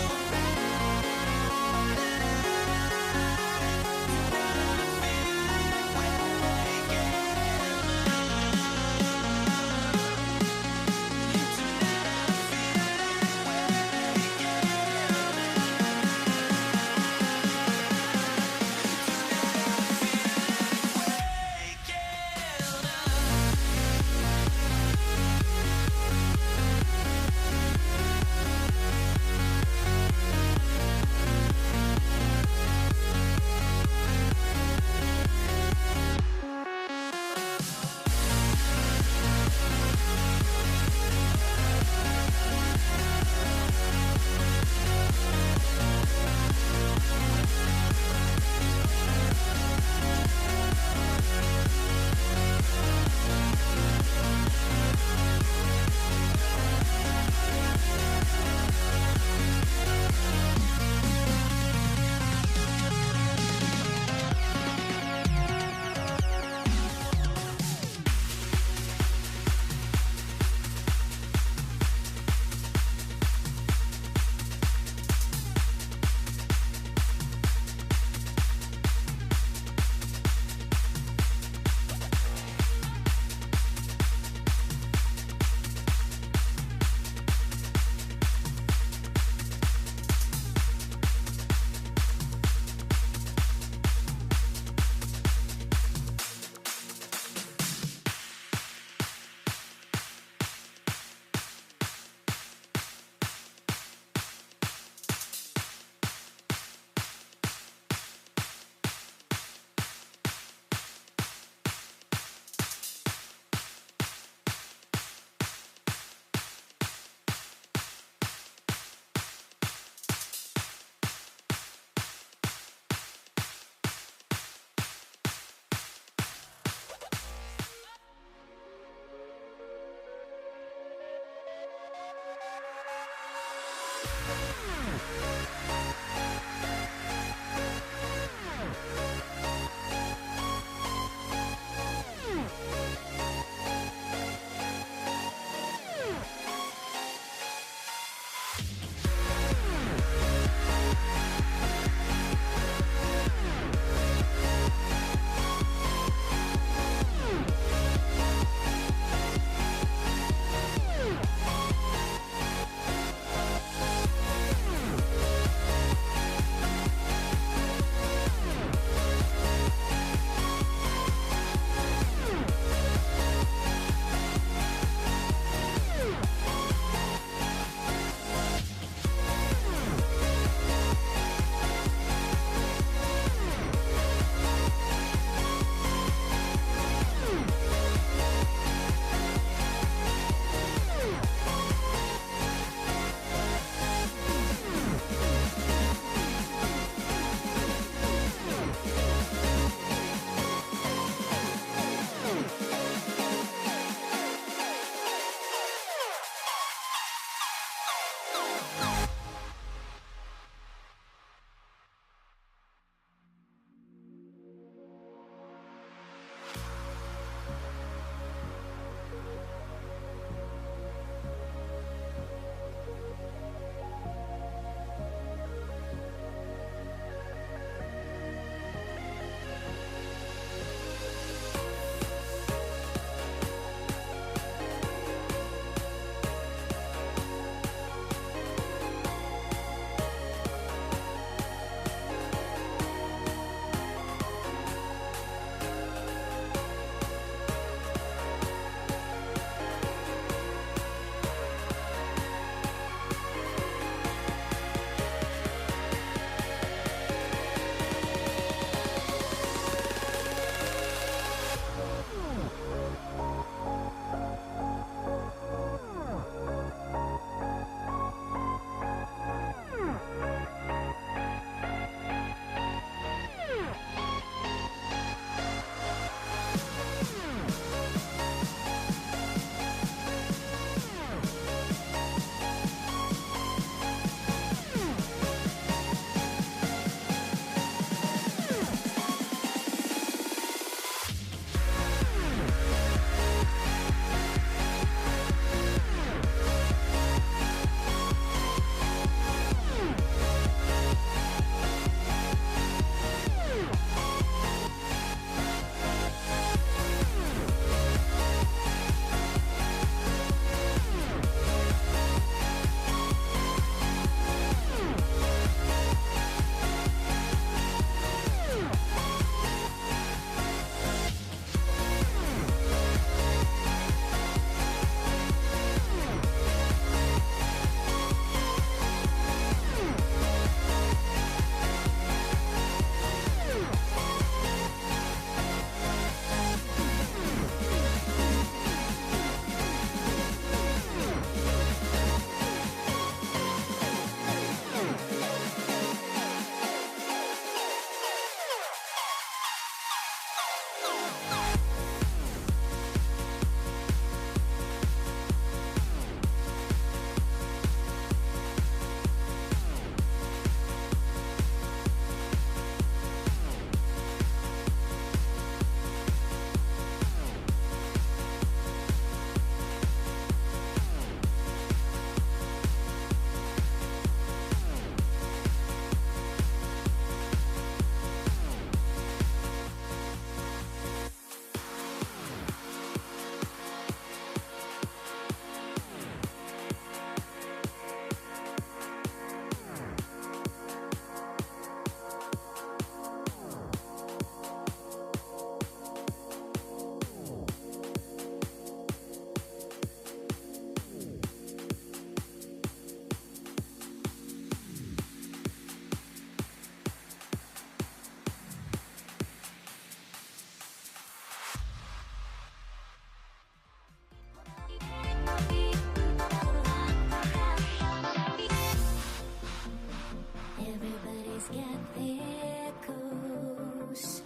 Everybody's got their goals,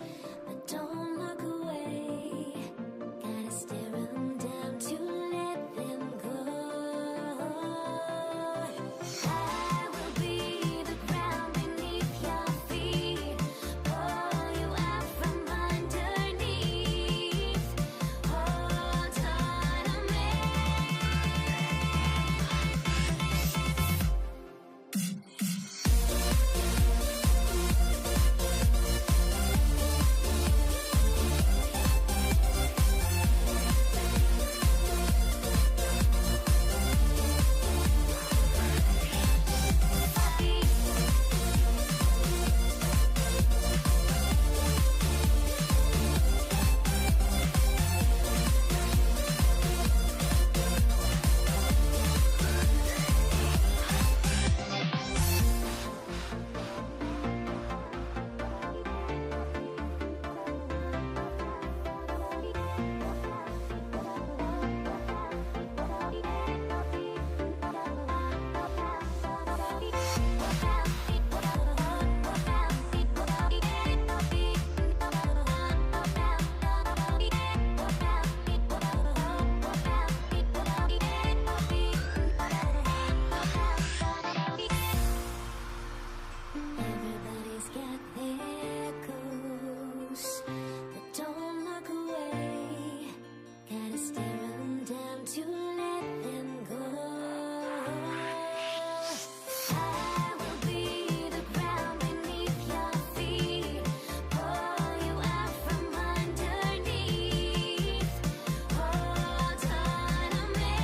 but don't look away. Gotta stare 'em down to let them go. I will be the ground beneath your feet, pull you out from underneath. Hold on to me. Everybody's got their goals, but don't look away. Gotta stare 'em down to let them go. I will be the ground beneath your feet, pull you out from underneath. Hold on to me.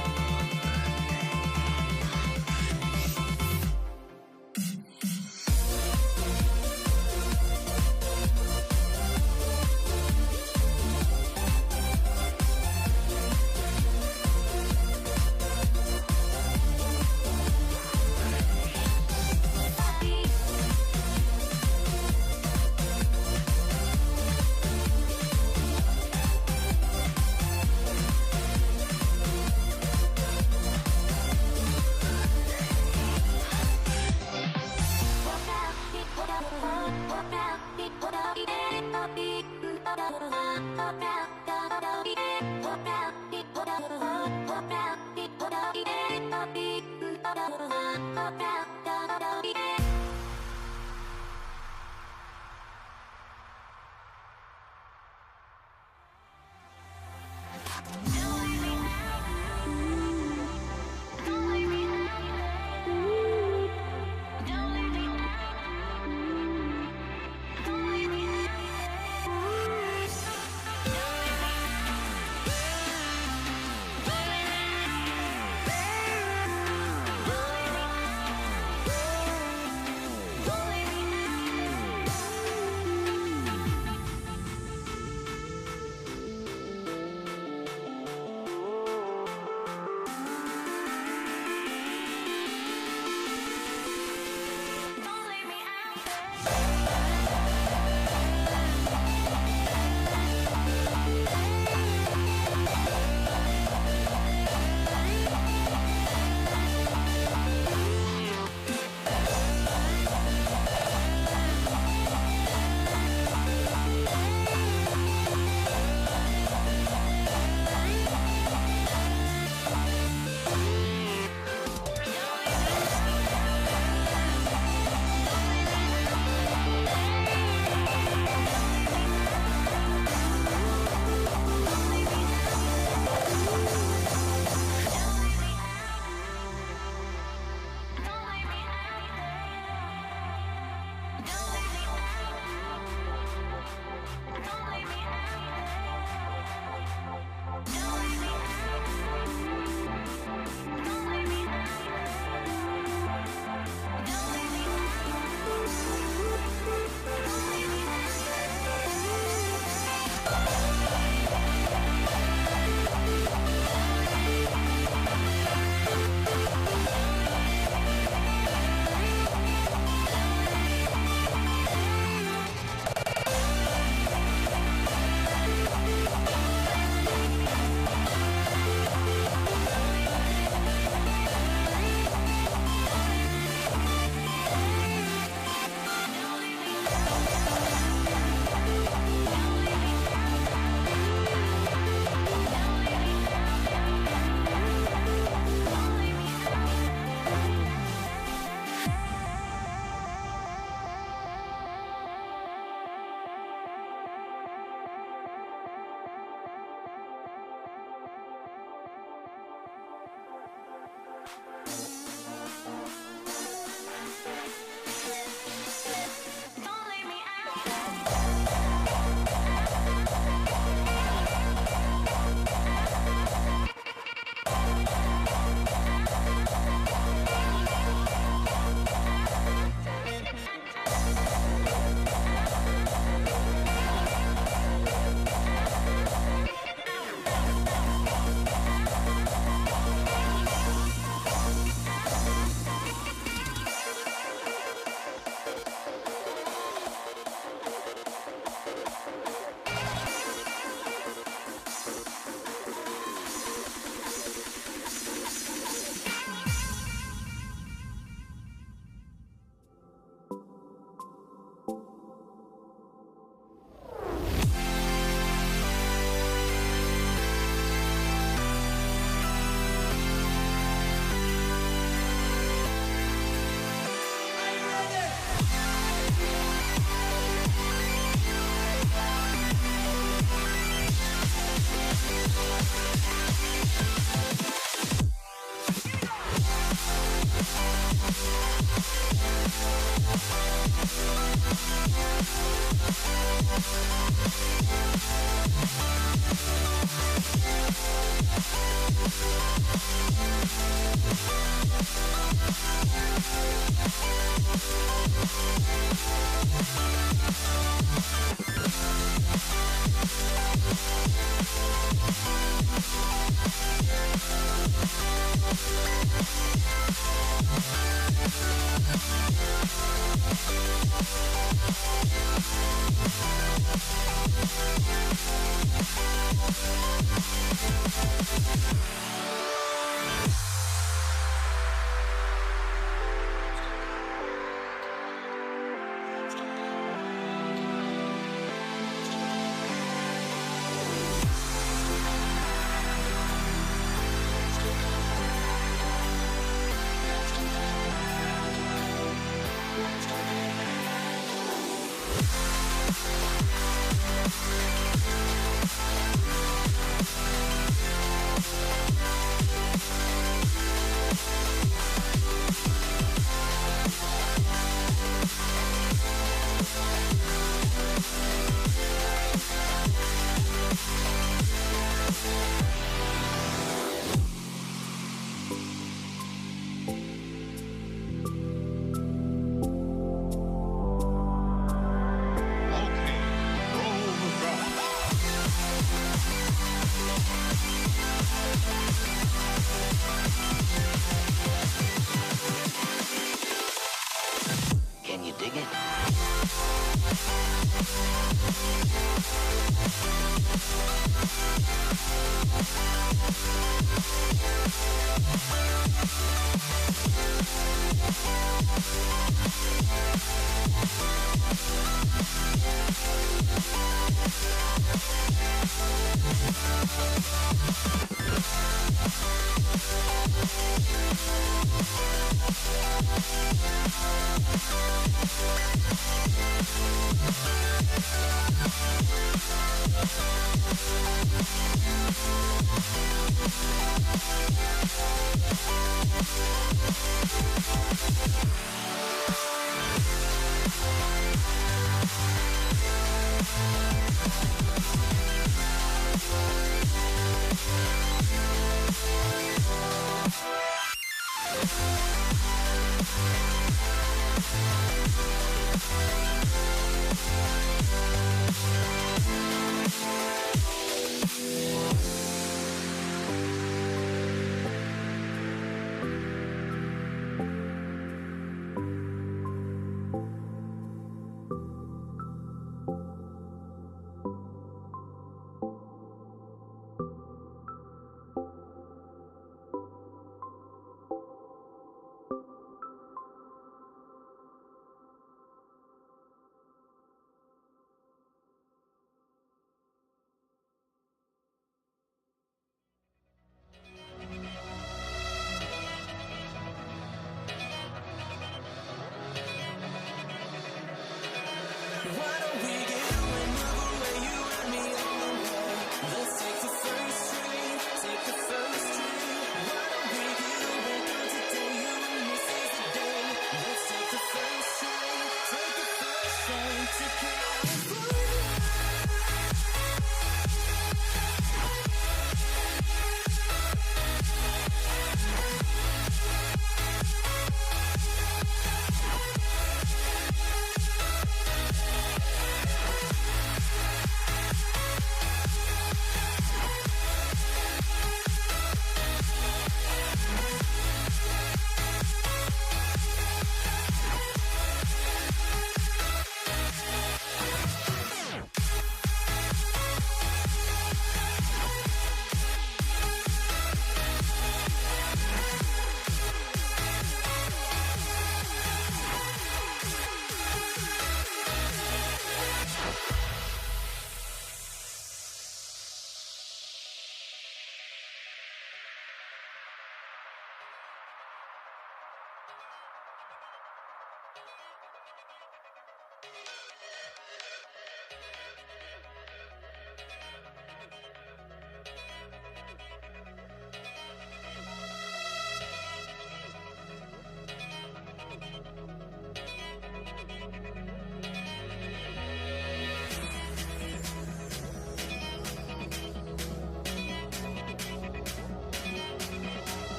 Can you dig it?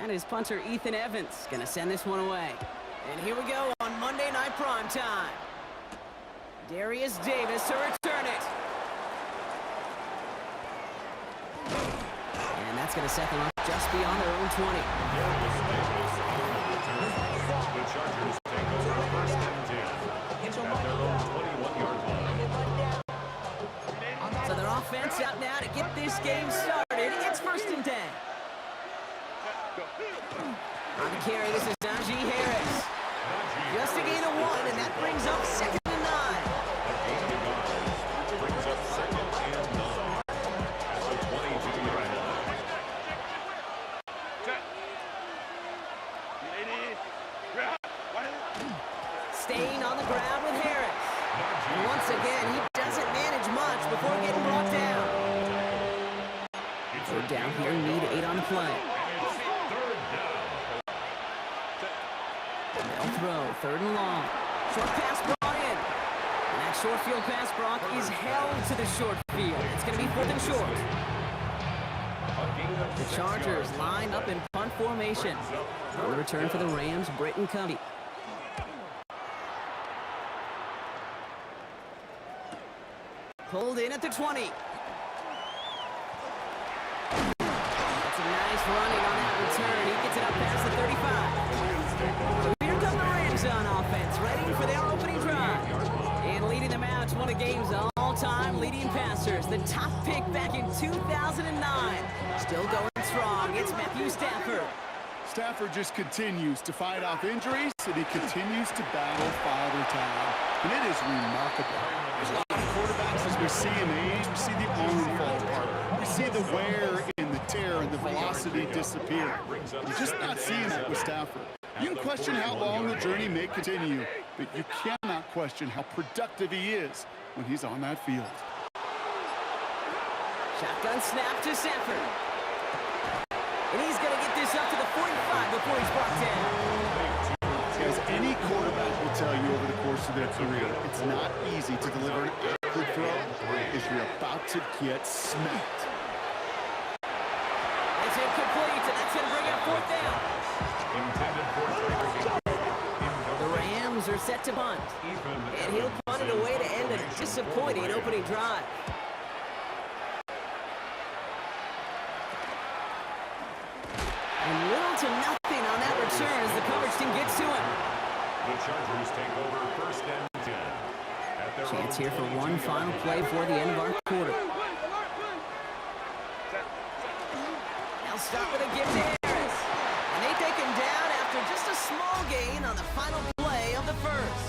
And his punter, Ethan Evans, going to send this one away. And here we go on Monday Night Primetime. Darius Davis to return it. And that's going to set them up just beyond their own 20. The Chargers take over first and 10 at their own 21-yard line. So their offense out now to get this game started. It's first and 10. On the carry, this is Najee Harris. Just a gain of 1, and that brings up second and 9. Brings up second and 9 at the 22-yard line. Staying on the ground with Harris. And once again, he doesn't manage much before getting brought down. Third down here, need 8 on the play. They'll throw, third and long. Short pass brought in. And that short field pass, Brock, is held to the short field. It's going to be fourth and short. The Chargers line up in punt formation. On the return for the Rams, Britton Covey. Pulled in at the 20. That's a nice running on that return. He gets it up past the 35. So here come the Rams on offense, ready for their opening drive. And leading them out, one of the game's all-time leading passers. The top pick back in 2009. Still going strong. It's Matthew Stafford. Stafford just continues to fight off injuries, and he continues to battle Father Time. And it is remarkable. There's a lot of quarterbacks as we see him age, we see the arm fall apart. We see the wear and the tear and the velocity disappear. We're just not seeing that with Stafford. You can question how long the journey may continue, but you cannot question how productive he is when he's on that field. Shotgun snap to Stafford. And he's going to get this up to the 45 before he's brought down. As any quarterback will tell you over the course of their career, it's not easy to deliver an accurate throw if you're about to get smacked. It's incomplete, and that's going to bring up fourth down. The Rams are set to punt. And he'll punt it away to end a disappointing opening drive. And little to nothing on that return as the coverage team gets to him. The Chargers take over first and 10 at their Chance own here for 22-yard one final play before the end of our quarter. They'll start with a give to Harris. And they take him down after just a small gain on the final play of the first.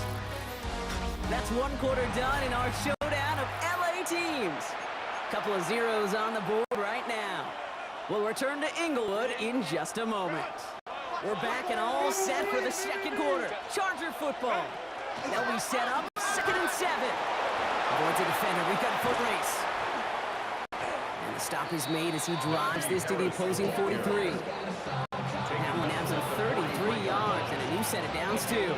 That's one quarter done in our showdown of LA teams. Couple of zeros on the board right now. We'll return to Inglewood in just a moment. We're back and all set for the second quarter. Charger football. They'll be set up, 2nd and 7. Avoids a defender, we've got a foot race. And the stop is made as he drives this to the opposing 43. That one adds him 33 yards and a new set of downs too.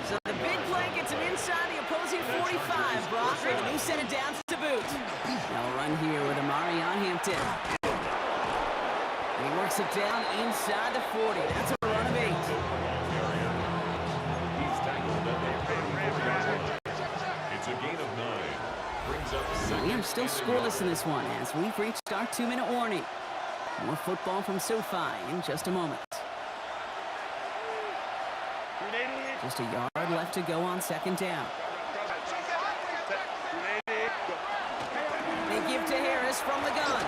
So the big play gets him inside the opposing 45, Brock, with a new set of downs to boot. Now run here with Amarion Hampton. And he works it down inside the 40. That's a run of 8. He's tackled at the 34-yard line. It's a gain of 9. Brings up second. We are still scoreless in this one as we've reached our 2-minute warning. More football from SoFi in just a moment. Just a yard left to go on 2nd down. They give to Harris from the gun.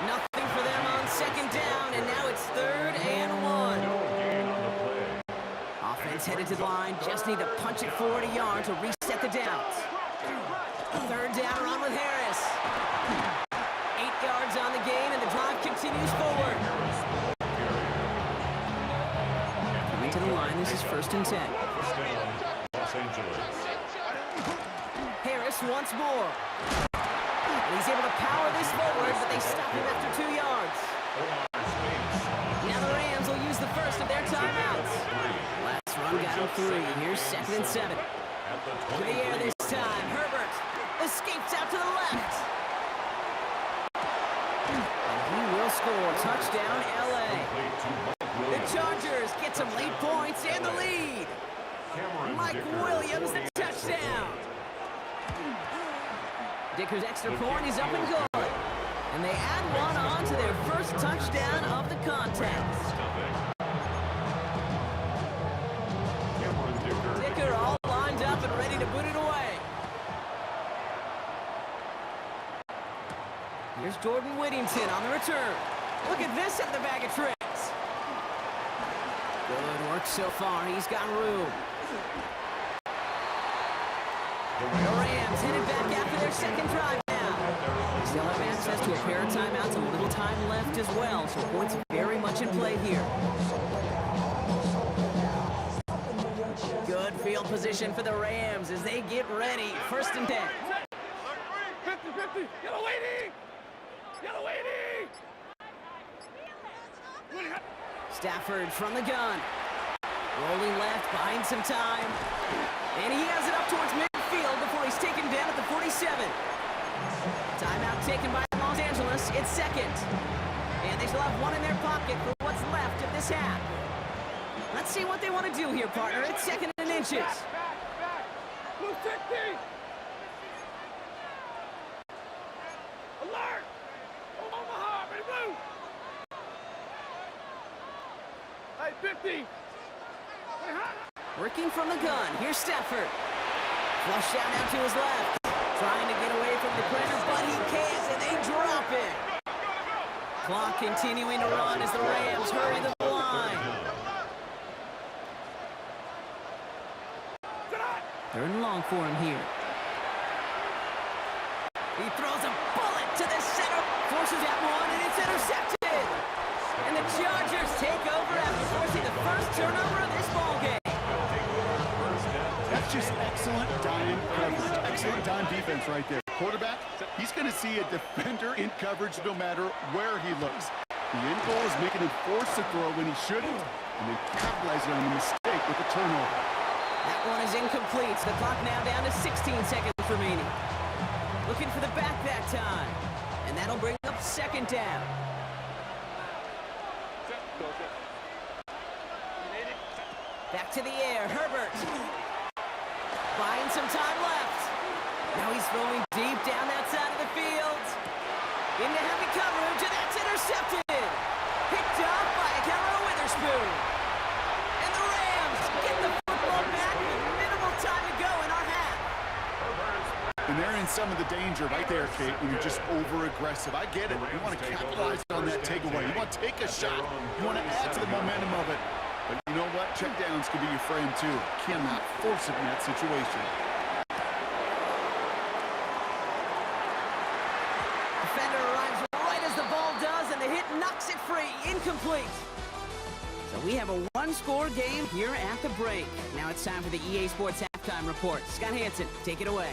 Nothing for them on 2nd down, and now it's 3rd and 1. Offense headed to the line, just need to punch it forward a yard to reset the downs. 3rd down run with Harris. 8 yards on the gain, and the drive continues forward. Coming to the line, this is 1st and 10. Los Angeles. Harris once more. And he's able to power this forward, but they stop him after 2 yards. Now the Rams will use the first of their timeouts. Last run got him 3. Here's 2nd and 7. To the air this time. Herbert escapes out to the left. And he will score. Touchdown, LA. The Chargers get some late points and the lead. Cameron Mike Dicker Williams, for the the touchdown. Dicker's extra point is up and good. And they add one on to their first touchdown of the contest. Cameron Dicker. Dicker all lined up and ready to boot it away. Here's Jordan Whittington on the return. Look at this at the bag of tricks. Good work so far. He's got room. The Rams headed back after their second drive now. They still have access to a pair of timeouts, a little time left as well, so points very much in play here. Good field position for the Rams as they get ready. 1st and 10. 50-50. Yellow waiting. Yellow waiting. Stafford from the gun. Rolling left, buying some time. And he has it up towards midfield before he's taken down at the 47. Timeout taken by Los Angeles. It's 2nd. And they still have one in their pocket for what's left of this half. Let's see what they want to do here, partner. It's 2nd and inches. Blue 60. Alert. Omaha, ready blue. Hey, 50. Working from the gun. Here's Stafford. Flush down out to his left. Trying to get away from the defender, but he can't, and they drop it. Clock continuing to run as the Rams hurry the line. 3rd and long for him here. He throws a bullet to the center, forces out one, and it's intercepted. And the Chargers take over after forcing the first turnover of this ballgame. That's just excellent dime coverage, excellent dime defense right there. Quarterback, he's going to see a defender in coverage no matter where he looks. The end goal is making him force a throw when he shouldn't, and then capitalizing on the mistake with the turnover. That one is incomplete. The clock now down to 16 seconds remaining. Looking for the back that time. And that'll bring up 2nd down. Back to the air, Herbert. Buying some time left. Now he's throwing deep down that side of the field. Into heavy coverage, and that's intercepted. Picked off by Akello Witherspoon. And the Rams get the football back with minimal time to go in our half. And they're in some of the danger right there, Kate, when you're just over-aggressive. I get it. You want to capitalize on that takeaway. You want to take a shot. You want to add to the momentum of it. But you know what? Checkdowns can be your friend, too. Cannot force it in that situation. Defender arrives right as the ball does, and the hit knocks it free. Incomplete. So we have a one-score game here at the break. Now it's time for the EA Sports Halftime Report. Scott Hansen, take it away.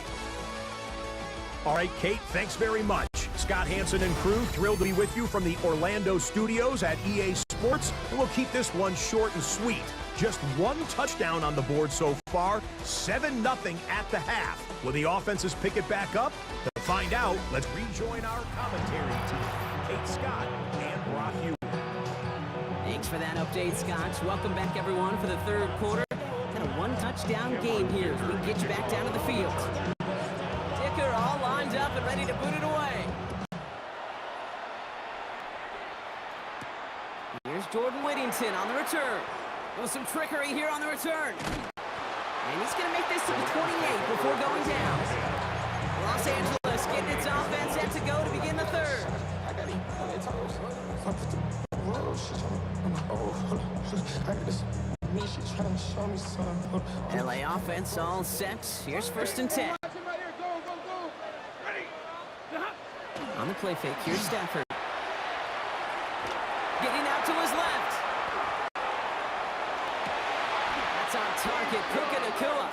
All right, Kate, thanks very much. Scott Hansen and crew, thrilled to be with you from the Orlando studios at EA Sports. And we'll keep this one short and sweet. Just one touchdown on the board so far, 7-0 at the half. Will the offenses pick it back up? To find out, let's rejoin our commentary team, Kate Scott and Brock Hughes. Thanks for that update, Scott. Welcome back, everyone, for the 3rd quarter. Got a one-touchdown game here as we get you back down to the field. Dicker all lined up and ready to boot it away. Here's Jordan Whittington on the return. With some trickery here on the return. And he's going to make this to the 28 before going down. Los Angeles getting its offense set to go to begin the 3rd. LA offense all set. Here's 1st and 10. On the play fake, here's Stafford. Getting out to his left. That's on target, Puka Nacua.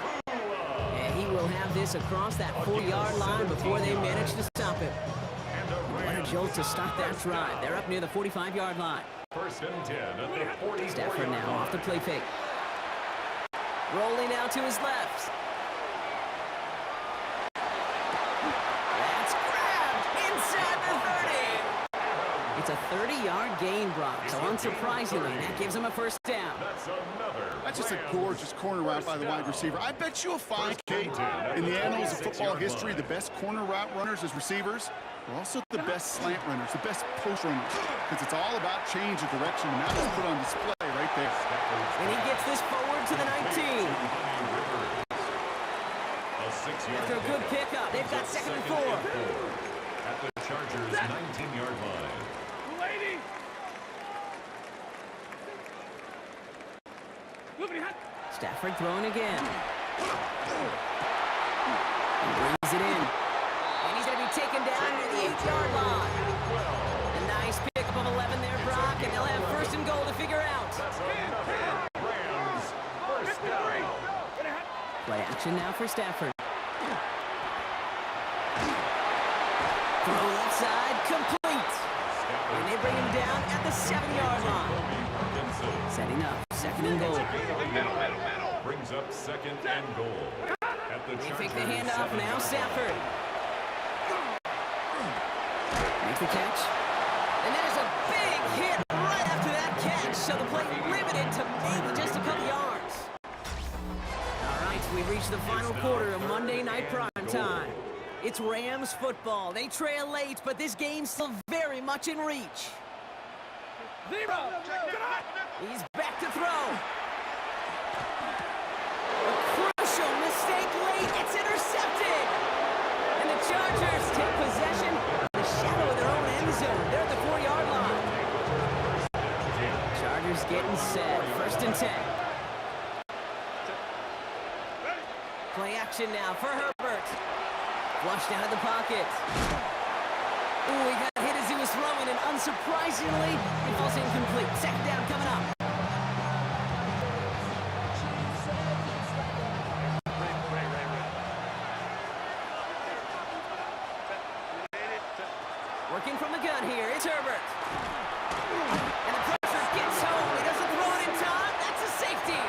And he will have this across that 4-yard line before they manage to stop him. What a jolt to start that drive. They're up near the 45-yard line. 1st and 10 at the 44. Stafford now off the play fake. Rolling out to his left. That's grabbed inside the 30. It's a 30-yard gain, Brock. So unsurprisingly, that gives him a first down. That's just a gorgeous corner route by the wide receiver. I bet you'll find, Kate, in the annals of football history, the best corner route runners as receivers are also the best slant runners, the best post runners, because it's all about change of direction, and that was put on display right there. And he gets this forward to the 19. After a good pickup, they've got 2nd and 4. At the Chargers' 19-yard line. Stafford throwing again. He brings it in. And he's going to be taken down near the 8-yard line. A nice pickup of 11 there, Brock, and they'll have 1st and goal to figure out. Rams, first down. Play action now for Stafford. Throw left side, complete. And they bring him down at the 7-yard line. Setting up, 2nd and goal. Brings up 2nd and goal. At the They fake the handoff now, Stafford. Makes the catch. And that is a big hit right after that catch. So the play limited to maybe just a couple yards. All right, we've reached the final quarter of Monday Night Prime Time. It's Rams football. They trail late, but this game's still very much in reach. He's back to throw. A crucial mistake late. It's intercepted. And the Chargers take possession of the shadow of their own end zone. They're at the 4-yard line. Chargers getting set. 1st and 10. Play action now for Herbert. Flushed out of the pocket. Ooh, he got hit as he was throwing, and unsurprisingly, it falls incomplete. 2nd down coming up. Working from the gun here, it's Herbert. And the pressure gets home. He doesn't throw it in time. That's a safety.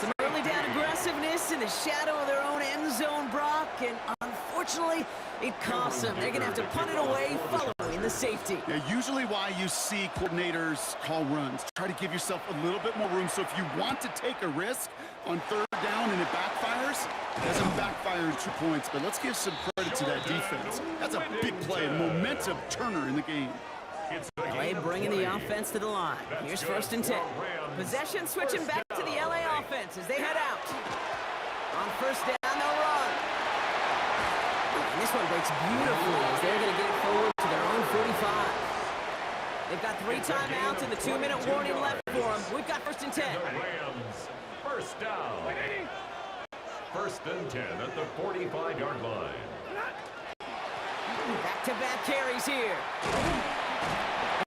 Some early down aggressiveness in the shadow of their own end zone, Brock, and unfortunately, it costs them. They're going to have to punt it away following the safety. Yeah, usually why you see coordinators call runs. Try to give yourself a little bit more room. So if you want to take a risk on 3rd down and it backfires, it doesn't backfire in 2 points. But let's give some credit to that defense. That's a big play, a momentum turner in the game. LA bringing the offense to the line. Here's 1st and 10. Possession switching back to the LA offense as they head out. On 1st down, they'll run. And this one breaks beautifully as they're going to get it forward to their own 45. They've got 3 timeouts and the 2-minute warning left for them. We've got 1st and 10. Rams, first down. 1st and 10 at the 45-yard line. Back-to-back carries here.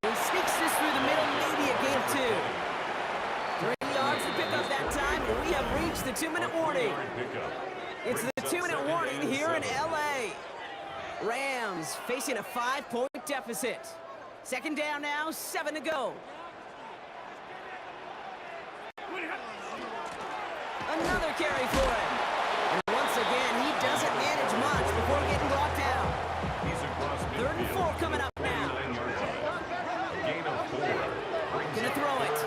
He sneaks this through the middle, maybe a gain of 2. 3 yards to pick up that time, and we have reached the 2-minute warning. It's the 2-minute warning here in LA. Rams facing a 5-point deficit. 2nd down now, 7 to go. Another carry for him. And once again, he doesn't manage much before getting brought down. 3rd and 4 coming up now. Gain of 4. Gonna throw it.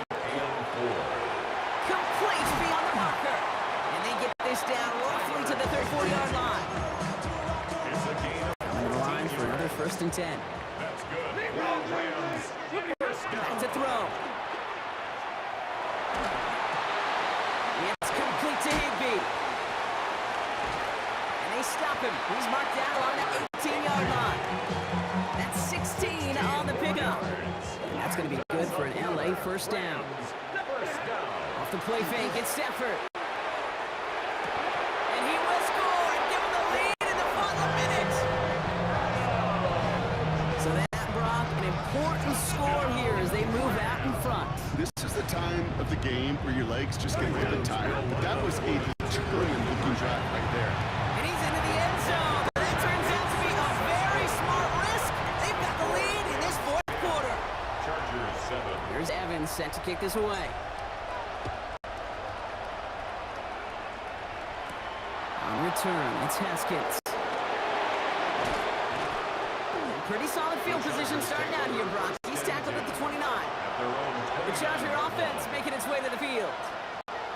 Complete beyond the marker. And they get this down roughly to the 4-yard line. It's a gain of On the line for another 1st and 10. That's good. Rams, first down. Back to throw. It's complete to Higbee. And they stop him. He's marked down on the 18-yard line. That's 16 on the pickup. And that's going to be good for an LA 1st down. Off the play fake, it's Stafford. And he will score and give him the lead in the final minute. So that, Brock, an important score here as they move out in front. This is the time of the game where your legs just get a little bit tired. But that was a determined-looking drive right there. And he's into the end zone. That turns out to be a very smart risk. They've got the lead in this 4th quarter. Chargers 7. Here's Evans set to kick this away. On return, it's Haskins. Pretty solid field position starting out here, Brock. He's tackled at the 29. The Charger offense making its way to the field.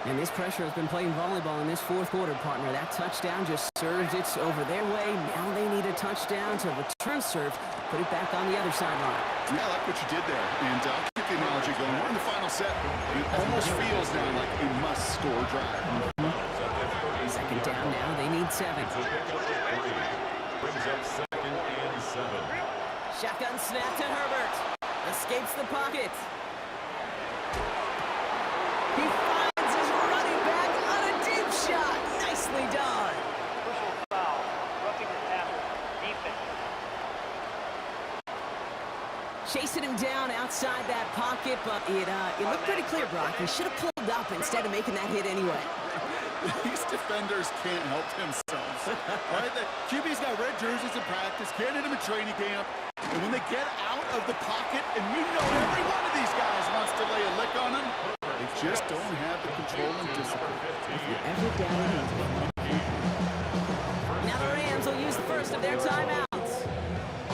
And this pressure has been playing volleyball in this fourth quarter, partner. That touchdown just served it over their way. Now they need a touchdown to return serve, put it back on the other sideline. Yeah, I like what you did there. And I'll keep the analogy going. We're in the final set. It almost feels now like a must-score drive. Second down now. They need 7. Brings up 2nd and 7. Shotgun snap to Herbert. Escapes the pocket. He finds his running back on a deep shot. Nicely done. Personal foul. Roughing the passer. Defense. Chasing him down outside that pocket, but it looked pretty clear, Brock. He should have pulled up instead of making that hit anyway. These defenders can't help themselves. All right, the QB's got red jerseys in practice, can't hit them in training camp, and when they get out of the pocket, and you know every one of these guys wants to lay a lick on them, they just don't have the control and discipline. Ever down into it. Now the Rams will use the first of their timeouts.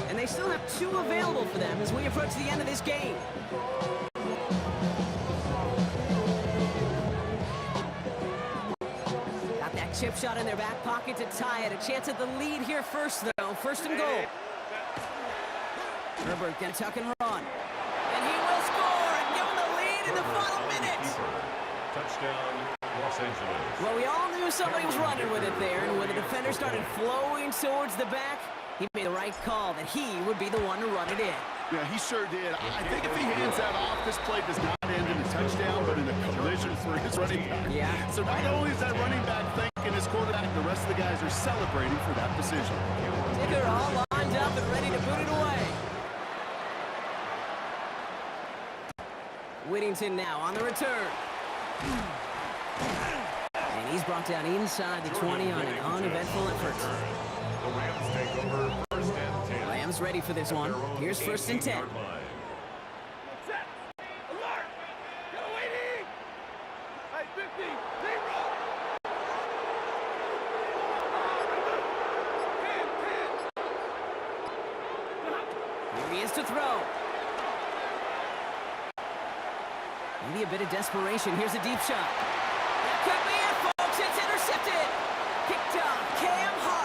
And they still have 2 available for them as we approach the end of this game. Got that chip shot in their back pocket to tie it. A chance at the lead here first, though. First and goal. Herbert can tuck and run. And he will score and give them the lead in the final minute. Touchdown, Los Angeles. Well, we all knew somebody was running with it there, and when the defender started flowing towards the back, he made the right call that he would be the one to run it in. Yeah, he sure did. I think if he hands that off, this play does not end in a touchdown, but in a collision for his running back. Yeah. So not only is that running back thinking his quarterback, the rest of the guys are celebrating for that decision. Dicker all lined up and ready to boot it away. Whittington now on the return. And he's brought down inside the 20 on an uneventful effort. The Rams take over 1st and 10. Rams ready for this one. Here's 1st and 10. Set. Alert. Get waiting. Hey, 50. Zero. 10. Here he is to throw. Maybe a bit of desperation. Here's a deep shot. That could be it, folks. It's intercepted. Picked off Cam Hart.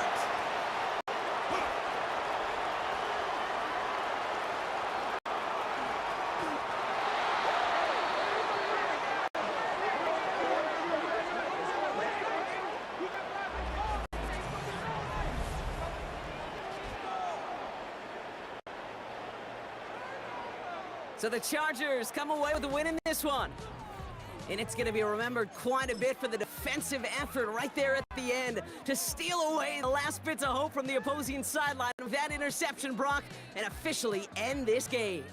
So the Chargers come away with a win in this one. And it's going to be remembered quite a bit for the defensive effort right there at the end to steal away the last bits of hope from the opposing sideline with that interception, Brock, and officially end this game.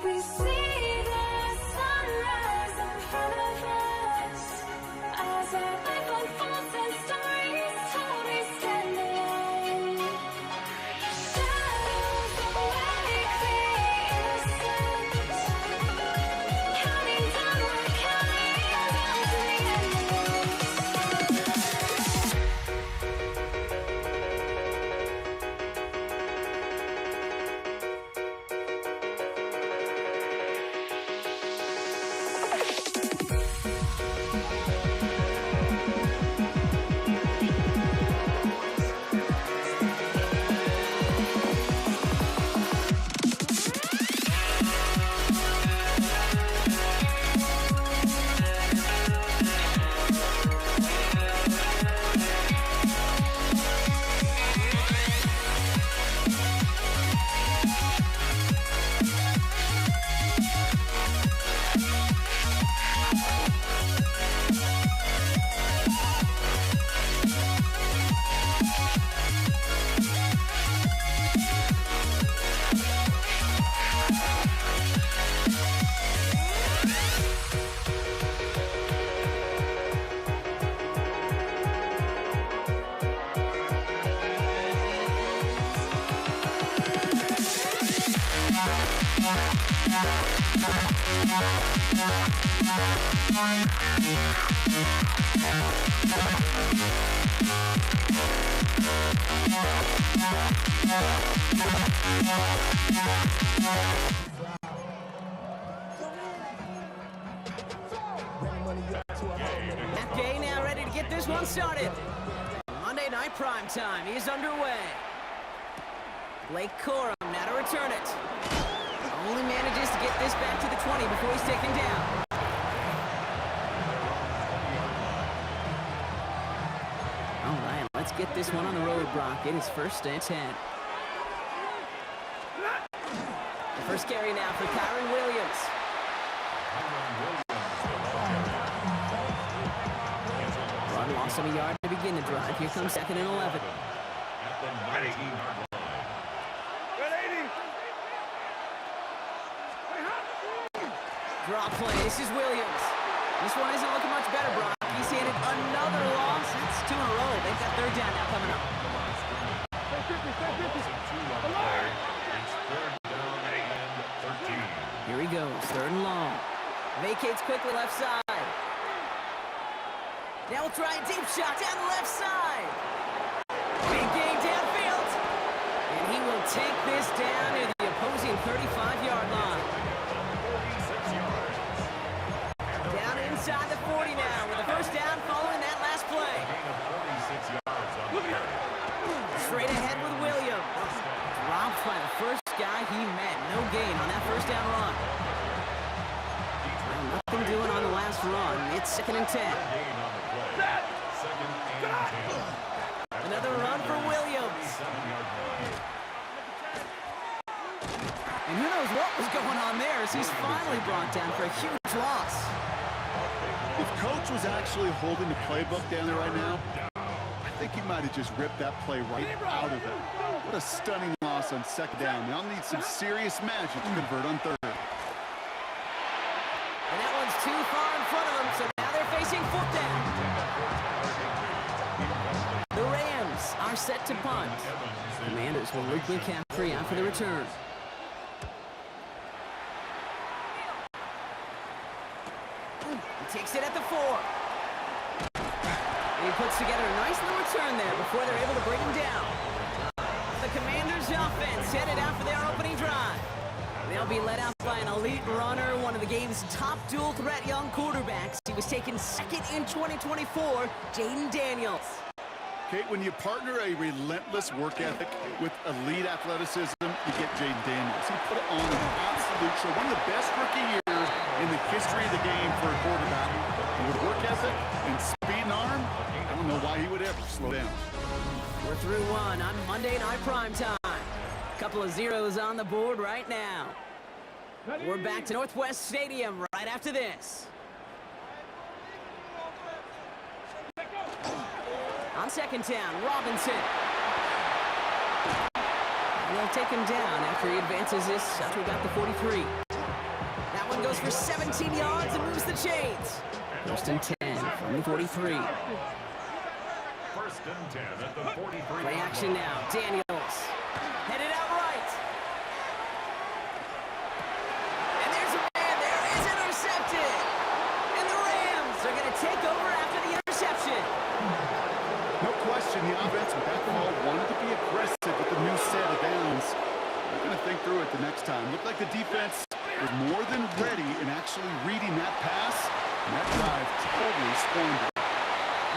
We see the sunrise in front of us. As our life unfolds and stories told, we stand alone. Shadows awake the innocent. Counting down, we're counting down to the end of us. Matt Gay now ready to get this one started. Monday Night Primetime is underway. Blake Corum now to return it. Only manages to get this back to the 20 before he's taken down. All right, let's get this one on the road, Brock. It is first and 10. The first carry now for Kyron Williams. Run loss of a yard to begin the drive. Here comes 2nd and 11. At the 19-yard line. Draw play. This is Williams. This one isn't looking much better, Brock. He's handed another loss. That's 2 in a row. They've got 3rd down now coming up. Here he goes. 3rd and long. Vacates quickly left side. Now we'll try a deep shot down the left side. Big game downfield. And he will take this down near the opposing 35-yard line. Down inside the 40 now with a first down following that last play. Straight ahead with Williams. Dropped by the first guy he met. No gain on that first down run. Well, nothing doing on the last run. It's 2nd and 10. Another run for Williams. And who knows what was going on there as he's finally brought down for a huge loss. If Coach was actually holding the playbook down there right now, I think he might have just ripped that play right out of it. What a stunning loss on 2nd down. They'll need some serious magic to convert on 3rd. And that one's too far in front of them, so now they're facing 4th down. The Rams are set to punt. Commanders will Luke McCaffrey out for the return. He takes it at the 4. And he puts together a nice little return there before they're able to bring him down. The Commanders' offense headed out for their opening drive. They'll be led out by an elite runner, one of the game's top dual-threat young quarterbacks. He was taken 2nd in 2024, Jaden Daniels. Kate, when you partner a relentless work ethic with elite athleticism, you get Jaden Daniels. He put on an absolute show. One of the best rookie years in the history of the game for a quarterback. And with work ethic and speed and arm, I don't know why he would ever slow down. We're through one on Monday Night Primetime. Couple of zeros on the board right now. We're back to Northwest Stadium right after this. On 2nd down, Robinson. And they'll take him down after he advances this up to about the 43. goes for 17 yards and moves the chains. First and 10 from the 43. First and 10 at the 43. Play action now. Daniels headed out right. And there's a man there. Is intercepted. And the Rams are going to take over after the interception. No question, the offense with that ball wanted to be aggressive with the new set of downs. They're going to think through it the next time. Looked like the defense was more than ready in actually reading that pass. And that drive totally squandered.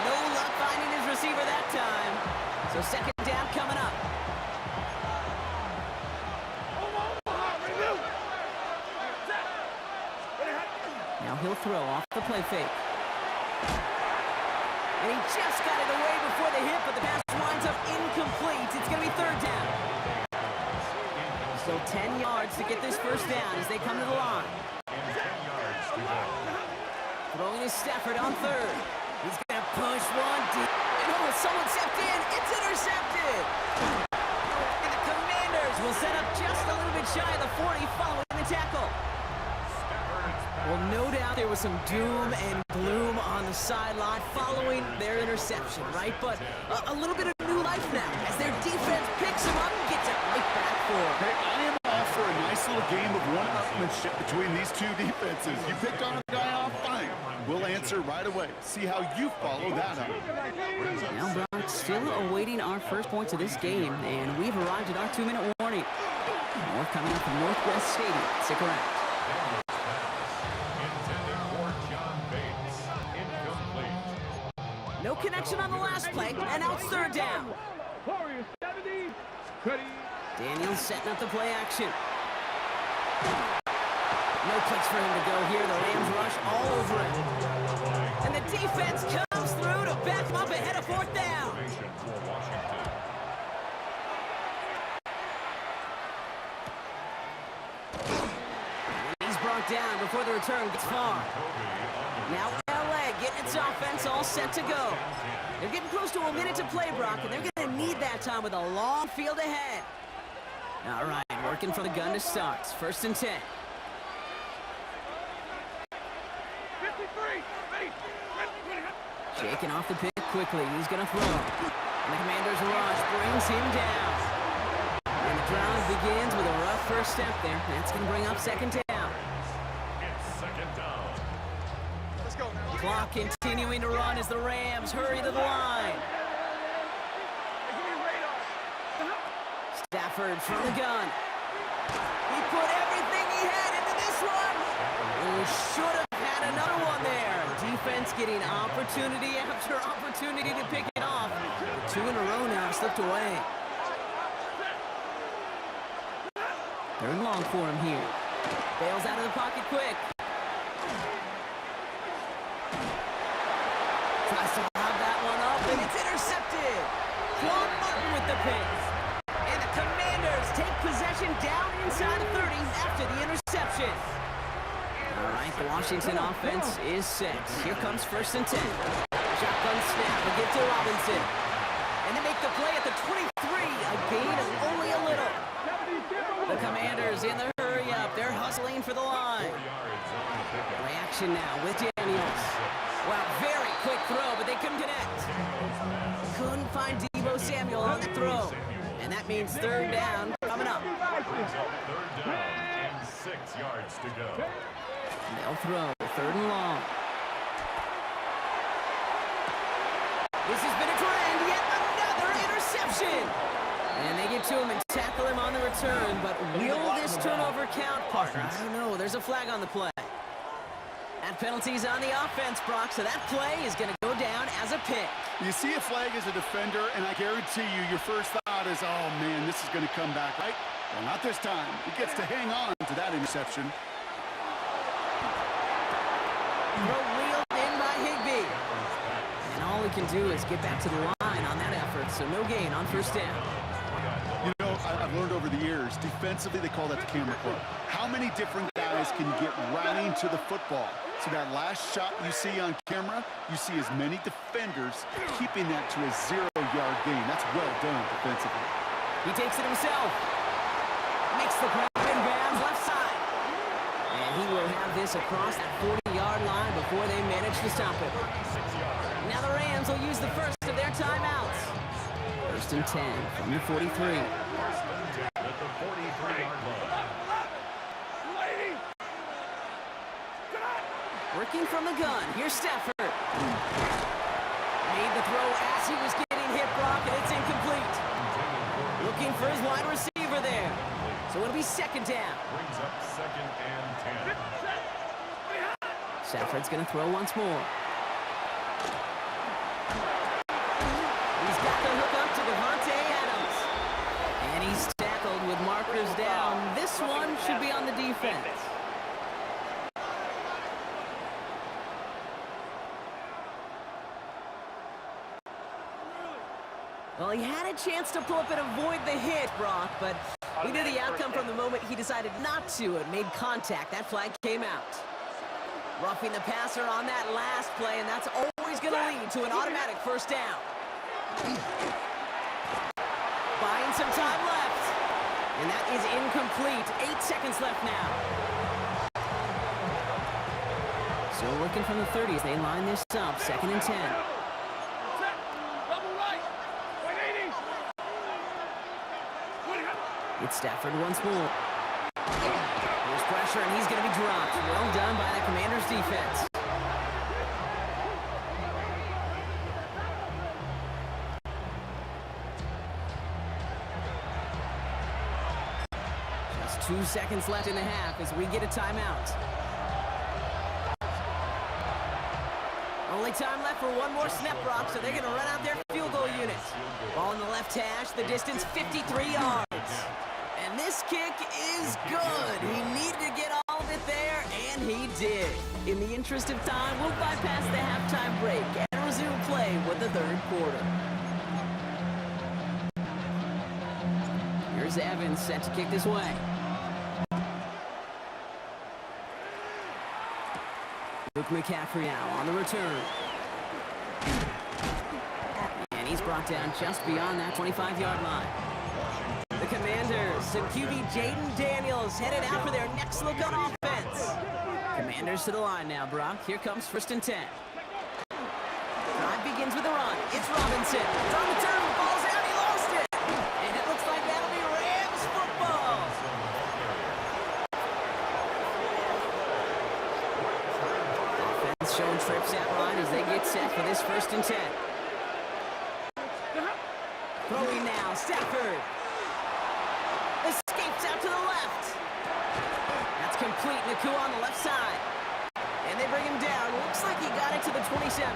No luck finding his receiver that time. So second down coming up. Now he'll throw off the play fake. And he just got it away before the hit, but the pass winds up incomplete. It's going to be third down. So 10 yards to get this first down as they come to the line. Throwing is Stafford on third. He's going to push one deep. And oh, someone stepped in. It's intercepted. And the Commanders will set up just a little bit shy of the 40 following the tackle. Well, no doubt there was some doom and gloom on the sideline following their interception, right? But a little bit of new life now as their defense picks him up and gets it right back for him. Hey, I am all for a nice little game of one-upmanship between these two defenses. You picked on a guy off, fine. We'll answer right away. See how you follow that up. Now, Brock, still awaiting our first points of this game, and we've arrived at our 2-minute warning. More coming up from Northwest Stadium. Stick around. No connection on the last play, and now it's third down. Daniels setting up the play action. No place for him to go here. The Rams rush all over it. And the defense comes through to back him up ahead of fourth down. And he's brought down before the return gets far. Now LA getting its offense all set to go. They're getting close to a minute to play, Brock, and they're going to need that time with a long field ahead. All right, working for the gun to start. First and 10. Shaking off the pick quickly. He's going to throw. And the Commanders' rush brings him down. And the drive begins with a rough first step there. That's going to bring up second down. It's second down. Clock continuing to run as the Rams hurry to the line. Stafford from the gun. He put everything he had into this one. He should have had another one there. Defense getting opportunity after opportunity to pick it off. 2 in a row now slipped away. Third and long for him here. Bails out of the pocket quick. Tries to lob that one up, and it's intercepted. Quan Martin with the pick. And the Commanders take possession down inside the 30 after the interception. All right, the Washington offense is set. Here comes first and 10. Shotgun snap, a give to Robinson. And they make the play at the 23, a gain of only a little. The Commanders in the hurry up. They're hustling for the line. Reaction now with Daniels. Wow, very quick throw, but they couldn't connect. Couldn't find Deebo Samuel on the throw. And that means third down coming up. Third down and 6 yards to go. They'll throw, third and long. This has been a trend, yet another interception. And they get to him and tackle him on the return, but will this turnover count, partner? I don't know, there's a flag on the play. That penalty's on the offense, Brock, so that play is going to go down as a pick. You see a flag as a defender, and I guarantee you, your first thought is, oh, man, this is going to come back, right? Well, not this time. He gets to hang on to that interception. Throw reeled in by Higbee. And all he can do is get back to the line on that effort, so no gain on first down. You know, I've learned over the years, defensively, they call that the camera club. How many different guys can you get rallying to the football? So that last shot you see on camera, you see as many defenders keeping that to a 0-yard gain. That's well done defensively. He takes it himself. Makes the grab in bounds left side. And he will have this across that 40-yard line before they manage to stop it. Now the Rams will use the first of their timeouts. 1st and 10 from the 43. First and 10 at the 43-yard line. Working from the gun, here's Stafford. Made the throw as he was getting hit, Brock, and it's incomplete. Looking for his wide receiver there. So it'll be 2nd down. Brings up 2nd and 10. Stafford's going to throw once more. He's got the hook up to Devontae Adams. And he's tackled with markers down. This one should be on the defense. Well, he had a chance to pull up and avoid the hit, Brock, but we knew the outcome from the moment he decided not to and made contact. That flag came out. Roughing the passer on that last play, and that's always going to lead to an automatic 1st down. Buying some time left. And that is incomplete. 8 seconds left now. Still looking from the 30s. They line this up. 2nd and 10. It's Stafford once more. There's pressure, and he's going to be dropped. Well done by the Commanders' defense. Just 2 seconds left in the half as we get a timeout. Only time left for one more snap, Brock, so they're going to run out their field goal unit. Ball in the left hash, the distance 53 yards. And this kick is good. He needed to get all of it there, and he did. In the interest of time, we'll bypass the halftime break and resume play with the 3rd quarter. Here's Evans set to kick this way. Luke McCaffrey now on the return. And he's brought down just beyond that 25-yard line. The Commanders and QB Jaden Daniels headed out for their next look on offense. Commanders to the line now, Brock. Here comes 1st and 10. Drive begins with a run. It's Robinson. It's on the turn. Ball's out. He lost it. And it looks like that'll be Rams football. Offense showing trips at line as they get set for this 1st and 10. Throwing now. Stafford. Escapes out to the left. That's complete. Naku on the left side. And they bring him down. Looks like he got it to the 27.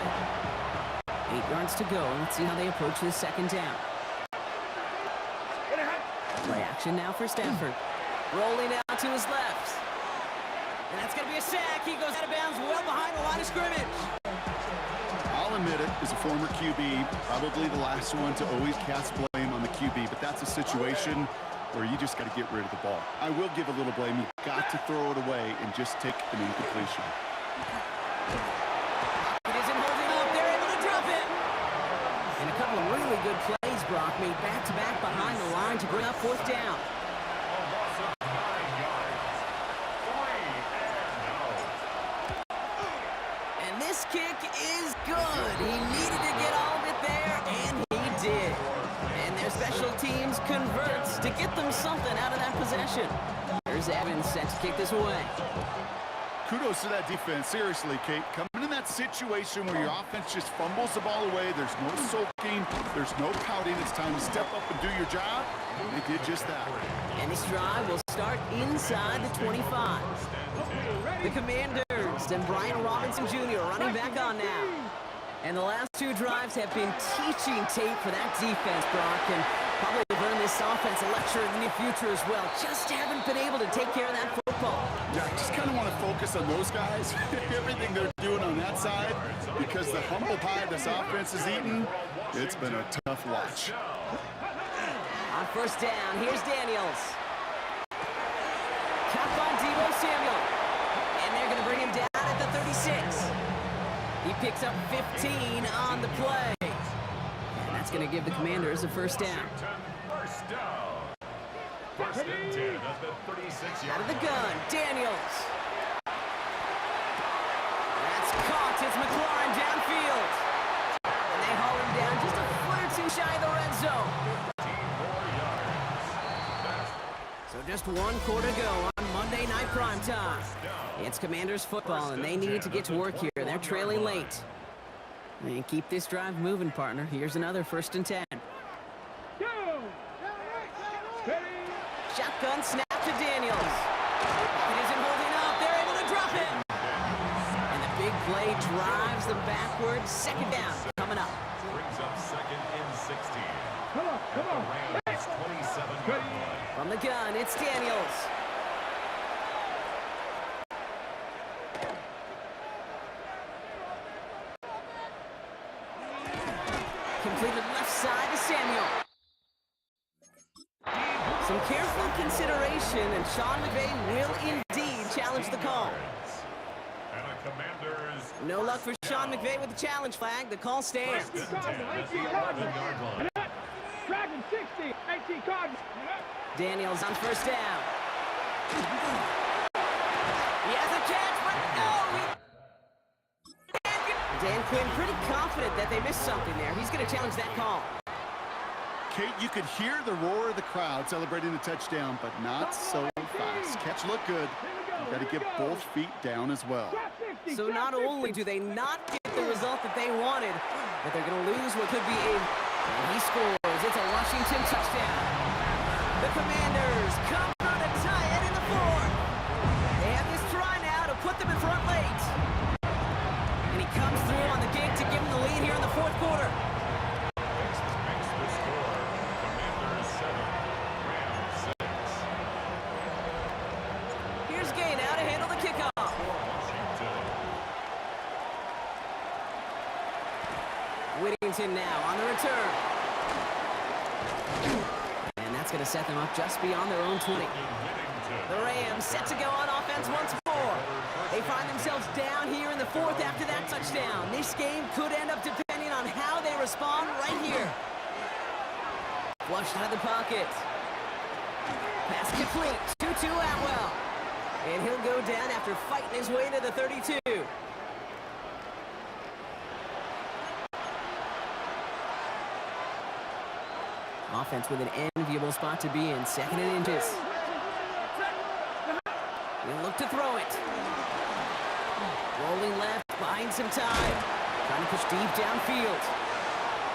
8 yards to go. Let's see how they approach this 2nd down. Play action now for Stafford. Rolling out to his left. And that's going to be a sack. He goes out of bounds well behind the line of scrimmage. I'll admit it, as a former QB, probably the last one to always cast blame on the QB, but that's a situation where you just got to get rid of the ball. I will give a little blame. You've got to throw it away and just take an incompletion. It isn't holding up. They're able to drop it. And a couple of really good plays, Brock, made back-to-back behind the line to bring up 4th down. A loss of 9 yards. 3 and out. And this kick is good. He needed to get all of it there, and he did. And their special teams converts to get them something out of that possession. Here's Evans set to kick this away. Kudos to that defense. Seriously, Kate. Coming in that situation where your offense just fumbles the ball away, there's no sulking, there's no pouting. It's time to step up and do your job. They did just that. And this drive will start inside the 25. The Commanders and Brian Robinson Jr. running back on now. And the last 2 drives have been teaching tape for that defense, Brock, and probably earn this offense a lecture in the future as well. Just haven't been able to take care of that football. Yeah, I just kind of want to focus on those guys, everything they're doing on that side, because the humble pie this offense is eating, it's been a tough watch. On 1st down, here's Daniels. Cap on Deebo Samuel. And they're going to bring him down at the 36. He picks up 15 on the play. And that's going to give the Commanders a 1st down. 1st down. 1st and 10 at the 36-yard. Out of the gun, Daniels. Just 1 quarter to go on Monday Night Primetime. It's Commanders football, and they need to get to work here. They're trailing late. And keep this drive moving, partner. Here's another 1st and 10. Shotgun snap to Daniels. It isn't holding up. They're able to drop him. And the big play drives them backwards. 2nd down coming up. Brings up 2nd and 16. Come on. Rams 27-yard line. From the gun, it's Daniels. Completed left side to Samuel. Some careful consideration, and Sean McVay will indeed challenge the call. And the Commanders. No luck for Sean McVay with the challenge flag. The call stands. 1st and 10 at the 11-yard line. Dragon 60, 18 Cardinals. Daniels on 1st down. He has a catch, but no! Dan Quinn pretty confident that they missed something there. He's going to challenge that call. Kate, you could hear the roar of the crowd celebrating the touchdown, but not so fast. Catch looked good. You've got to get both feet down as well. So not only do they not get the result that they wanted, but they're going to lose what could be a... And he scores. It's a Washington touchdown. The Commanders come on to tie it in the 4th. They have this try now to put them in front late. And he comes through on the gig to give them the lead here in the 4th quarter. Makes the score. Commanders 7, Rams 6. Here's Gay now to handle the kickoff. Washington. Whittington now on the return. And that's going to set them up just beyond their own 20. The Rams set to go on offense once more. They find themselves down here in the 4th after that touchdown. This game could end up depending on how they respond right here. Flushed out of the pocket. Pass complete. 2-2 Atwell. And he'll go down after fighting his way to the 32. Offense with an enviable spot to be in. 2nd and inches. He'll look to throw it. Rolling left, buying some time. Trying to push deep downfield.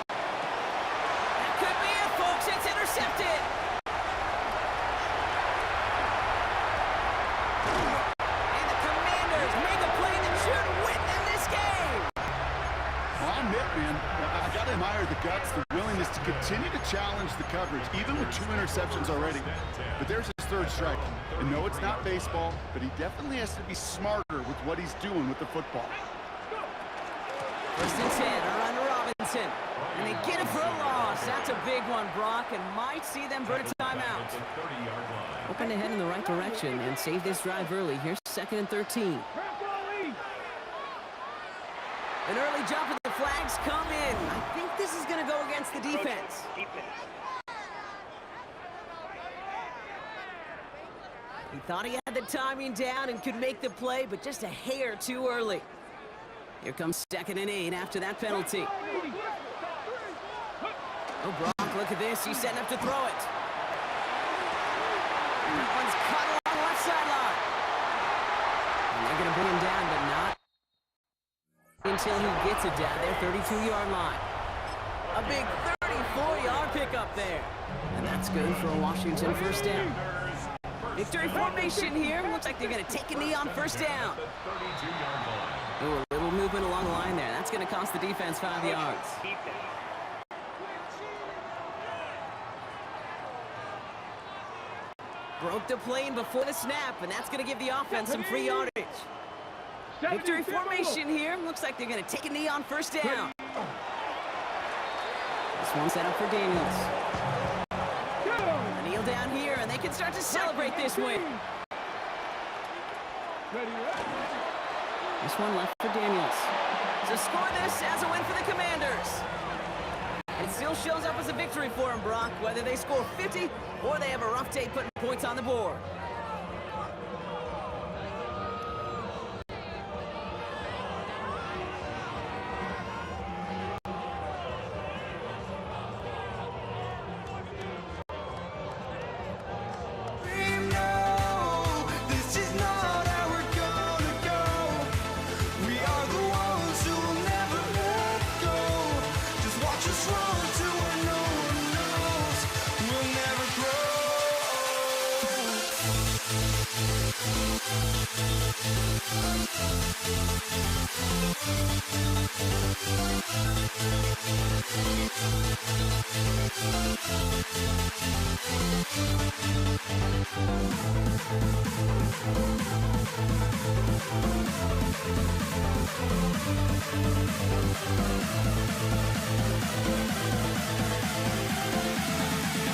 That could be it, folks. It's intercepted. And the Commanders make a play that should win them this game. Well, I'll admit, man, I got to admire the guts, the willingness to continue to challenge the coverage, even with 2 interceptions already. But there's his 3rd strike. And no, it's not baseball, but he definitely has to be smarter with what he's doing with the football. 1st and 10, around to Robinson. And they get it for a loss. That's a big one, Brock, and might see them burn a timeout. Hoping to head in the right direction and save this drive early. Here's 2nd and 13. An early jump and the flags come in. I think this is going to go against the defense. He thought he had the timing down and could make the play, but just a hair too early. Here comes 2nd and 8 after that penalty. Oh, Brock, look at this. He's setting up to throw it. And that one's caught along the left sideline. And they're going to bring him down, but not until he gets it down their 32-yard line. A big 34-yard pickup there. And that's good for a Washington 1st down. Victory formation here. Looks like they're going to take a knee on 1st down. Oh, a little movement along the line there. That's going to cost the defense 5 yards. Broke the plane before the snap, and that's going to give the offense some free yardage. Victory formation here. Looks like they're going to take a knee on 1st down. This one set up for Daniels. A kneel down here, and they can start to celebrate this win. This one left for Daniels. So score this as a win for the Commanders. It still shows up as a victory for them, Brock, whether they score 50 or they have a rough day putting points on the board. We'll never grow.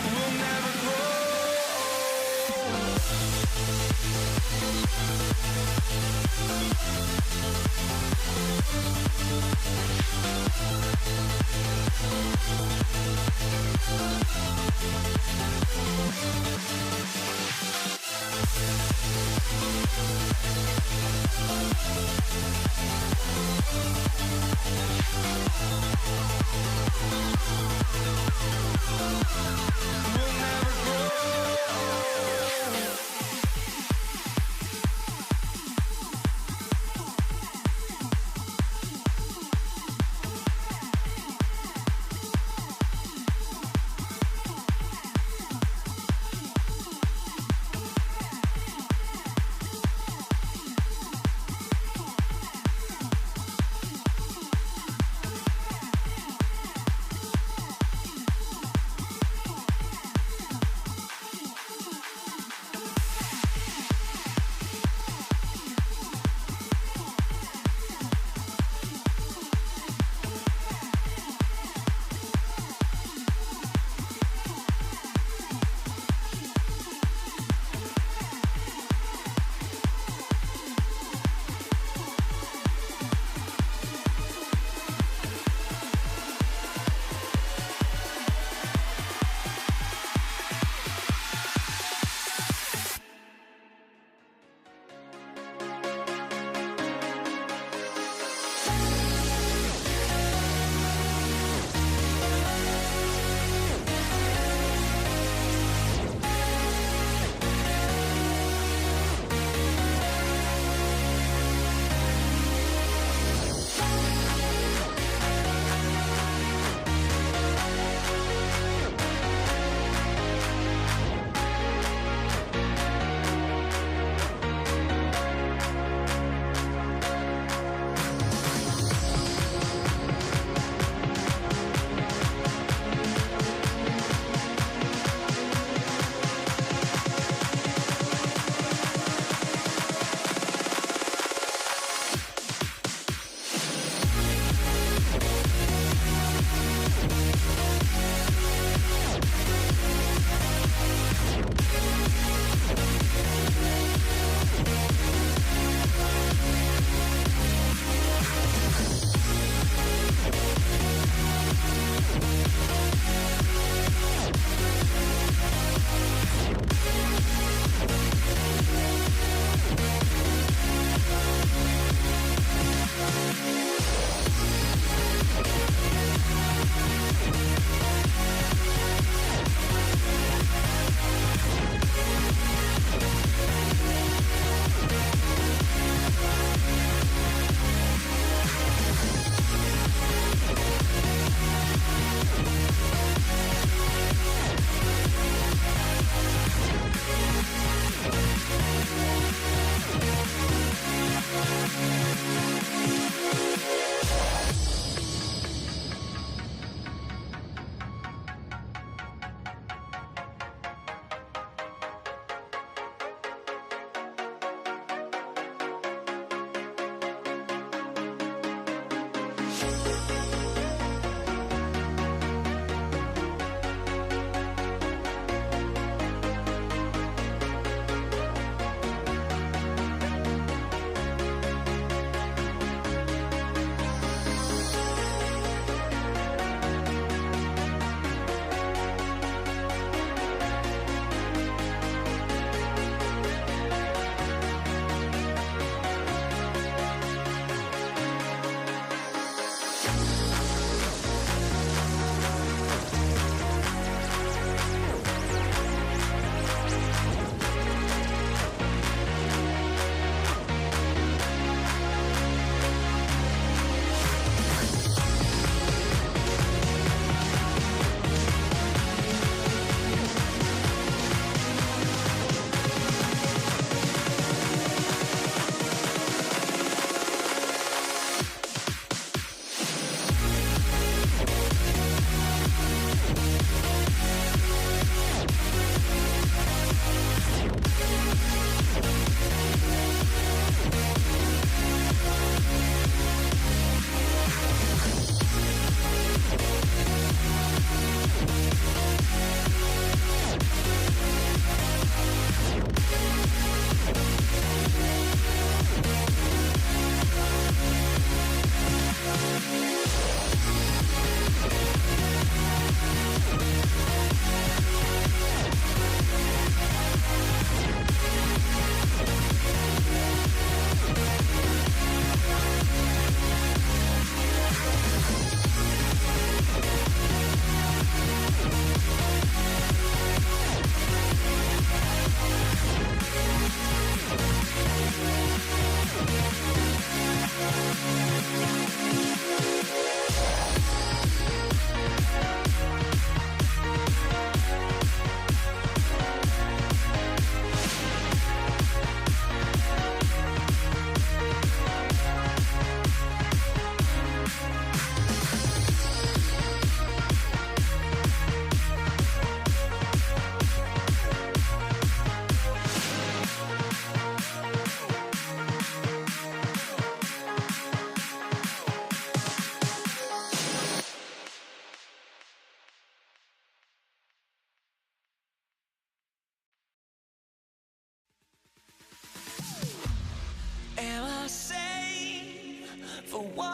We'll never grow.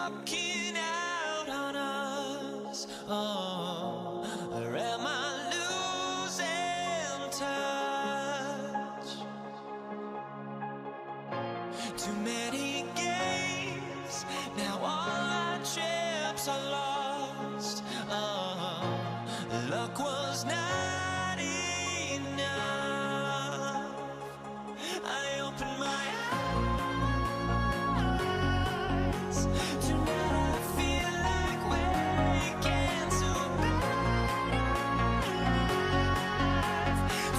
walking out on us. Oh, or am I losing touch? Too many games, now all our chips are lost. Oh, luck was not enough. I opened my eyes. Tonight I feel like waking to life.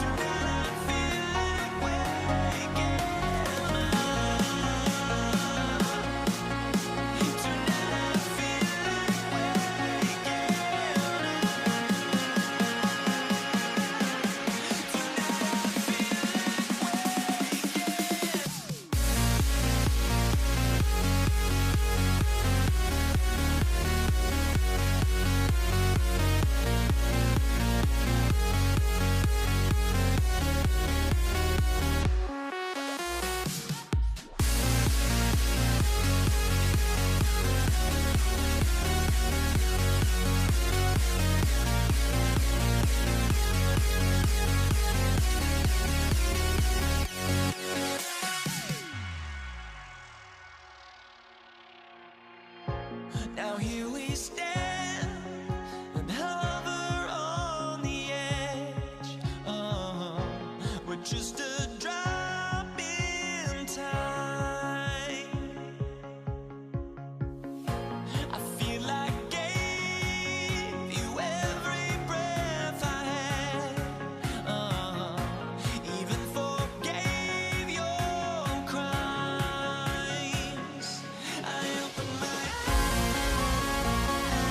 Tonight I feel like waking up. Tonight I feel like waking Now here we stand and hover on the edge. Oh, we're just a drop in time. I feel like I gave you every breath I had. Even forgave your crimes. I opened my eyes.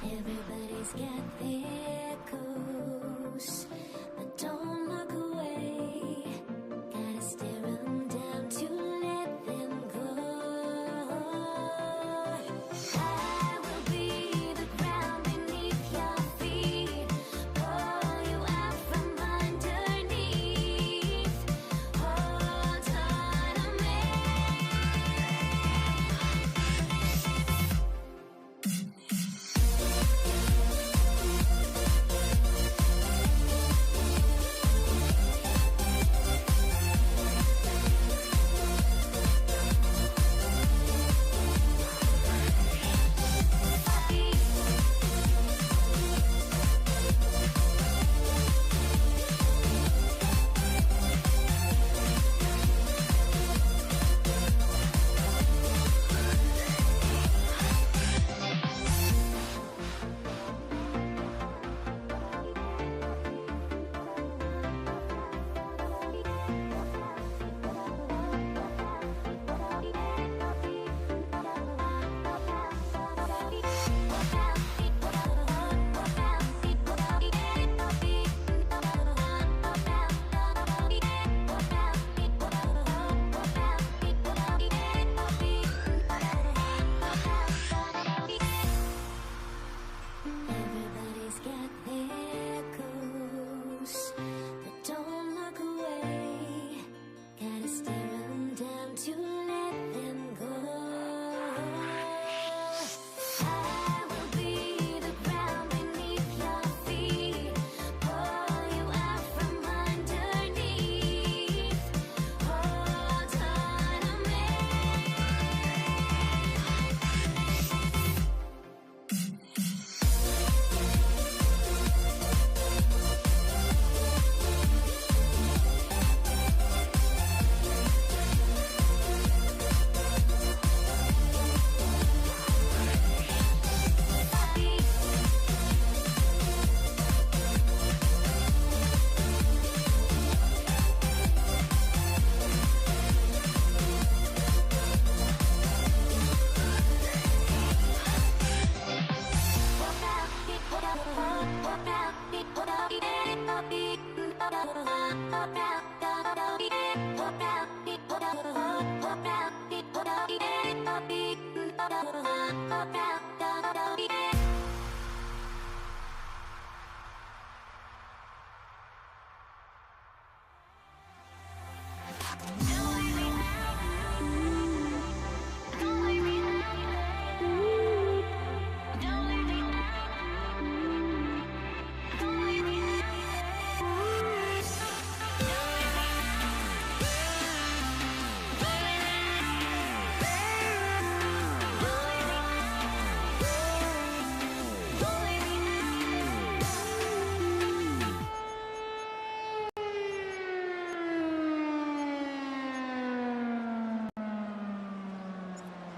Everybody's got their goals, but don't look away. Gotta stare 'em down to let them go. I will be the ground beneath your feet, pull you out from underneath. Hold on to me. Everybody's got their goals, but don't look away. Gotta stare 'em down to let them go. I will be the ground beneath your feet, pull you out from underneath. Hold on to me.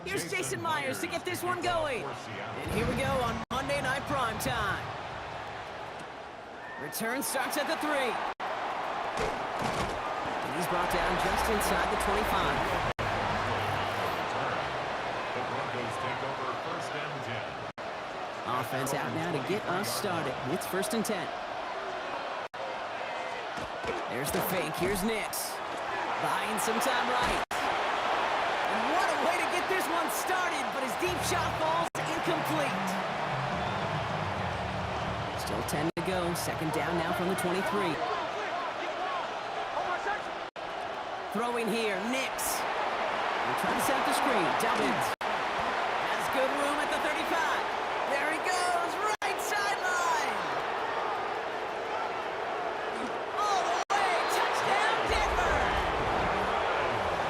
Here's Jason Myers to get this one going. And here we go on Monday Night Primetime. Return starts at the 3. And he's brought down just inside the 25. The Broncos take over first and 10. Offense out now to get us started. It's 1st and 10. There's the fake. Here's Nix. Buying some time right. And what a way to get this one started, but his deep shot falls incomplete. Still 10 to go. Second down now from the 23. Throwing here, Nix. They're trying to set up the screen. Dobbins has good room at the 35. There he goes, right sideline. All the way, touchdown Denver.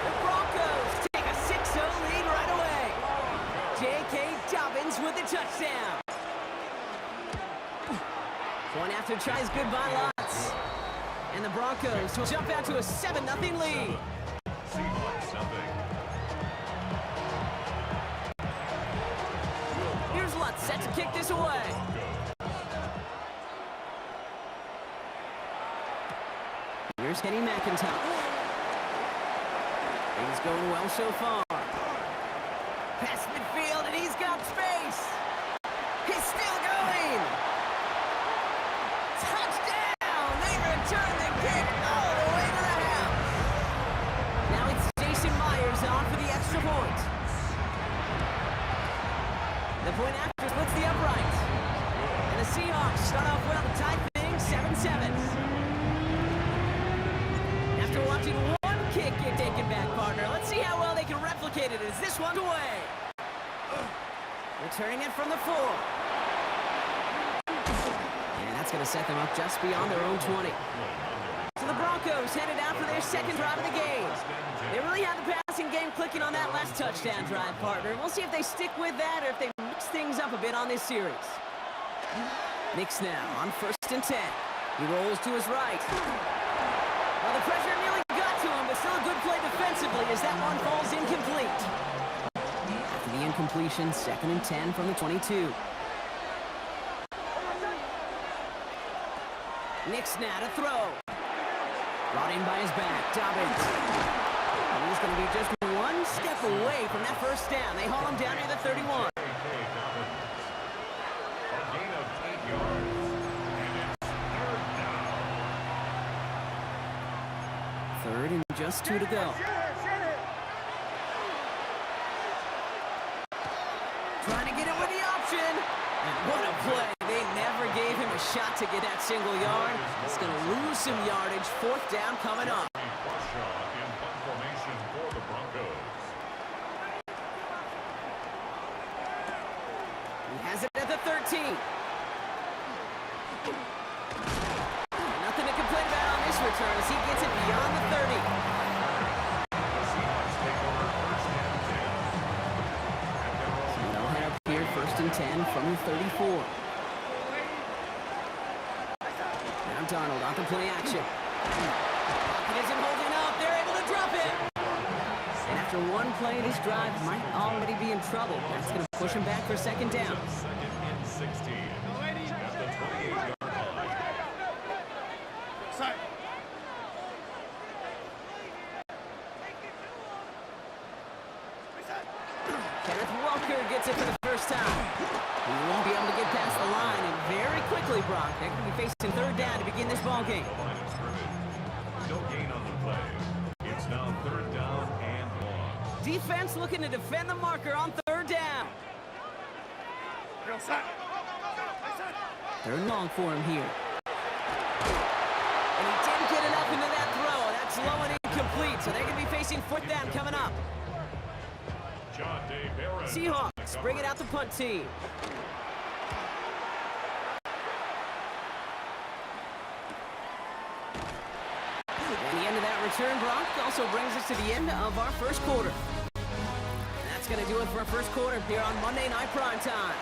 The Broncos take a 6-0 lead right away. J.K. Dobbins with the touchdown. Point after tries goodbye lots. And the Broncos will jump out to a 7-0 lead. Seahawks nothing. Here's Lutz set to kick this away. Here's Kenny McIntosh. He's going well so far. Past midfield, and he's got space. He's still going. Touchdown! They return the kick all the way to the house. Now it's Jason Myers on for the extra point. The point after splits the upright. And the Seahawks start off well to tie things 7-7. After watching one kick get taken back, partner, let's see how well they can replicate it as this one's away. Returning it from the 4. And that's going to set them up just beyond their own 20. So the Broncos headed out for their second drive of the game. They really had the passing game clicking on that last touchdown drive, partner. We'll see if they stick with that or if they mix things up a bit on this series. Nix now on 1st and 10. He rolls to his right. Well, the pressure nearly got to him, but still a good play defensively as that one falls incomplete. After the incompletion, 2nd and 10 from the 22. Nix now to throw. Brought in by his back, Dobbins. And he's going to be just one step away from that first down. They haul him down near the 31. A gain of 8 yards. And it's 3rd down. 3rd and just 2 to go. Trying to get it with the option. And what a play. They never gave him a shot to get that single yard. He's going to lose some yardage. 4th down coming up. Russia in punt formation for the Broncos. He has it at the 13. Nothing to complain about on this return as he gets it beyond the 30. The Seahawks take over 1st and 10. They'll head up here 1st and 10 from the 34. Now Darnold on the play action. Pocket isn't holding up. They're able to drop it. And after one play, this drive might already be in trouble. That's going to push him back for 2nd down. 2nd and 16. At the 28-yard line. Kenneth Walker gets it for the first time. He won't be able to get past the line, and very quickly, Brock, they're going to be facing 3rd down to begin this ball game. The line of scrimmage. No gain on the play. It's now 3rd down and 1. Defense looking to defend the marker on 3rd down. 3rd and long for him here. And he didn't get enough into that throw. That's low and incomplete, so they're going to be facing 4th down coming up. John Day Barron. Seahawks bring it out the punt team. And the end of that return, Brock, also brings us to the end of our 1st quarter. That's going to do it for our 1st quarter here on Monday Night Primetime.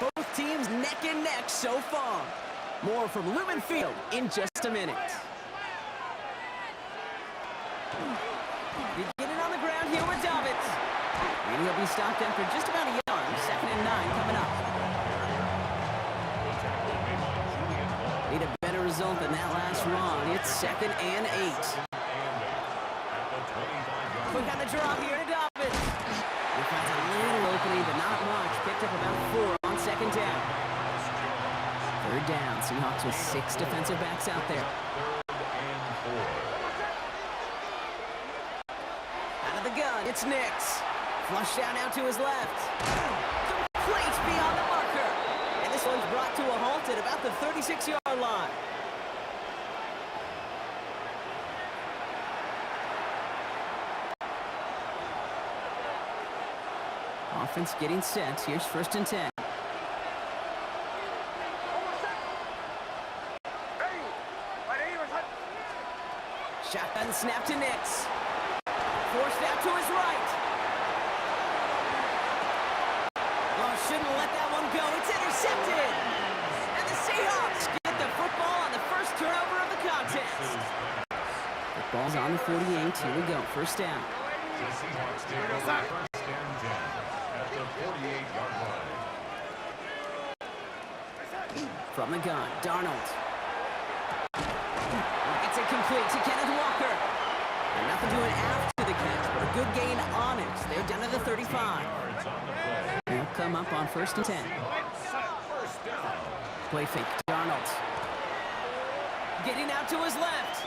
Both teams neck and neck so far. More from Lumen Field in just a minute. Beginning on the ground here with Dobbins. And he'll be stopped after just about a yard. 2nd and 9 coming up. Need a better result than that last run. It's 2nd and 8. Quick on the draw here to Dobbins. He finds a little opening, but not much. Picked up about 4 on 2nd down. 3rd down. Seahawks with 6 defensive backs out there. 3rd and 4. gun, it's Nix. Flush down now to his left. Complete beyond the marker. And this one's brought to a halt at about the 36-yard line. Offense getting set. Here's 1st and 10. Shotgun snap to Nix. Forced out to his right. Oh, shouldn't let that one go. It's intercepted. And the Seahawks get the football on the first turnover of the contest. Football's on the 48. Here we go. 1st down. The Seahawks take over 1st and 10 at the 48-yard line. From the gun, Darnold. It's incomplete to Kenneth Walker. And nothing doing after the catch, but a good gain on it. They're down to the 35. They'll come up on 1st and 10. First down. Play fake, Darnold. Getting out to his left.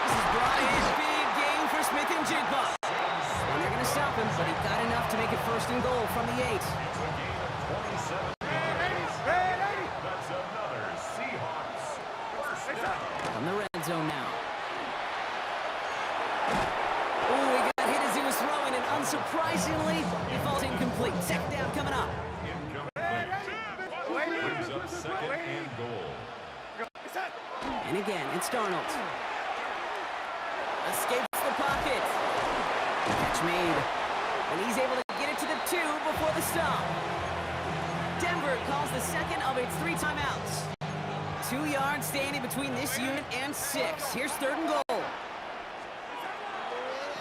This is brought in. Big gain for Smith and Jigba. And they're going to stop him, but he got enough to make it 1st and goal from the 8. It's a gain of 27 yards. That's another Seahawks first down. From the red zone now. Oh, he got hit as he was throwing, and unsurprisingly, he falls incomplete. 2nd down coming up. Brings up 2nd and goal. And again, it's Darnold. Escapes the pocket. Catch made. And he's able to get it to the 2 before the stop. Denver calls the 2nd of its 3 timeouts. 2 yards standing between this unit and 6. Here's 3rd and goal.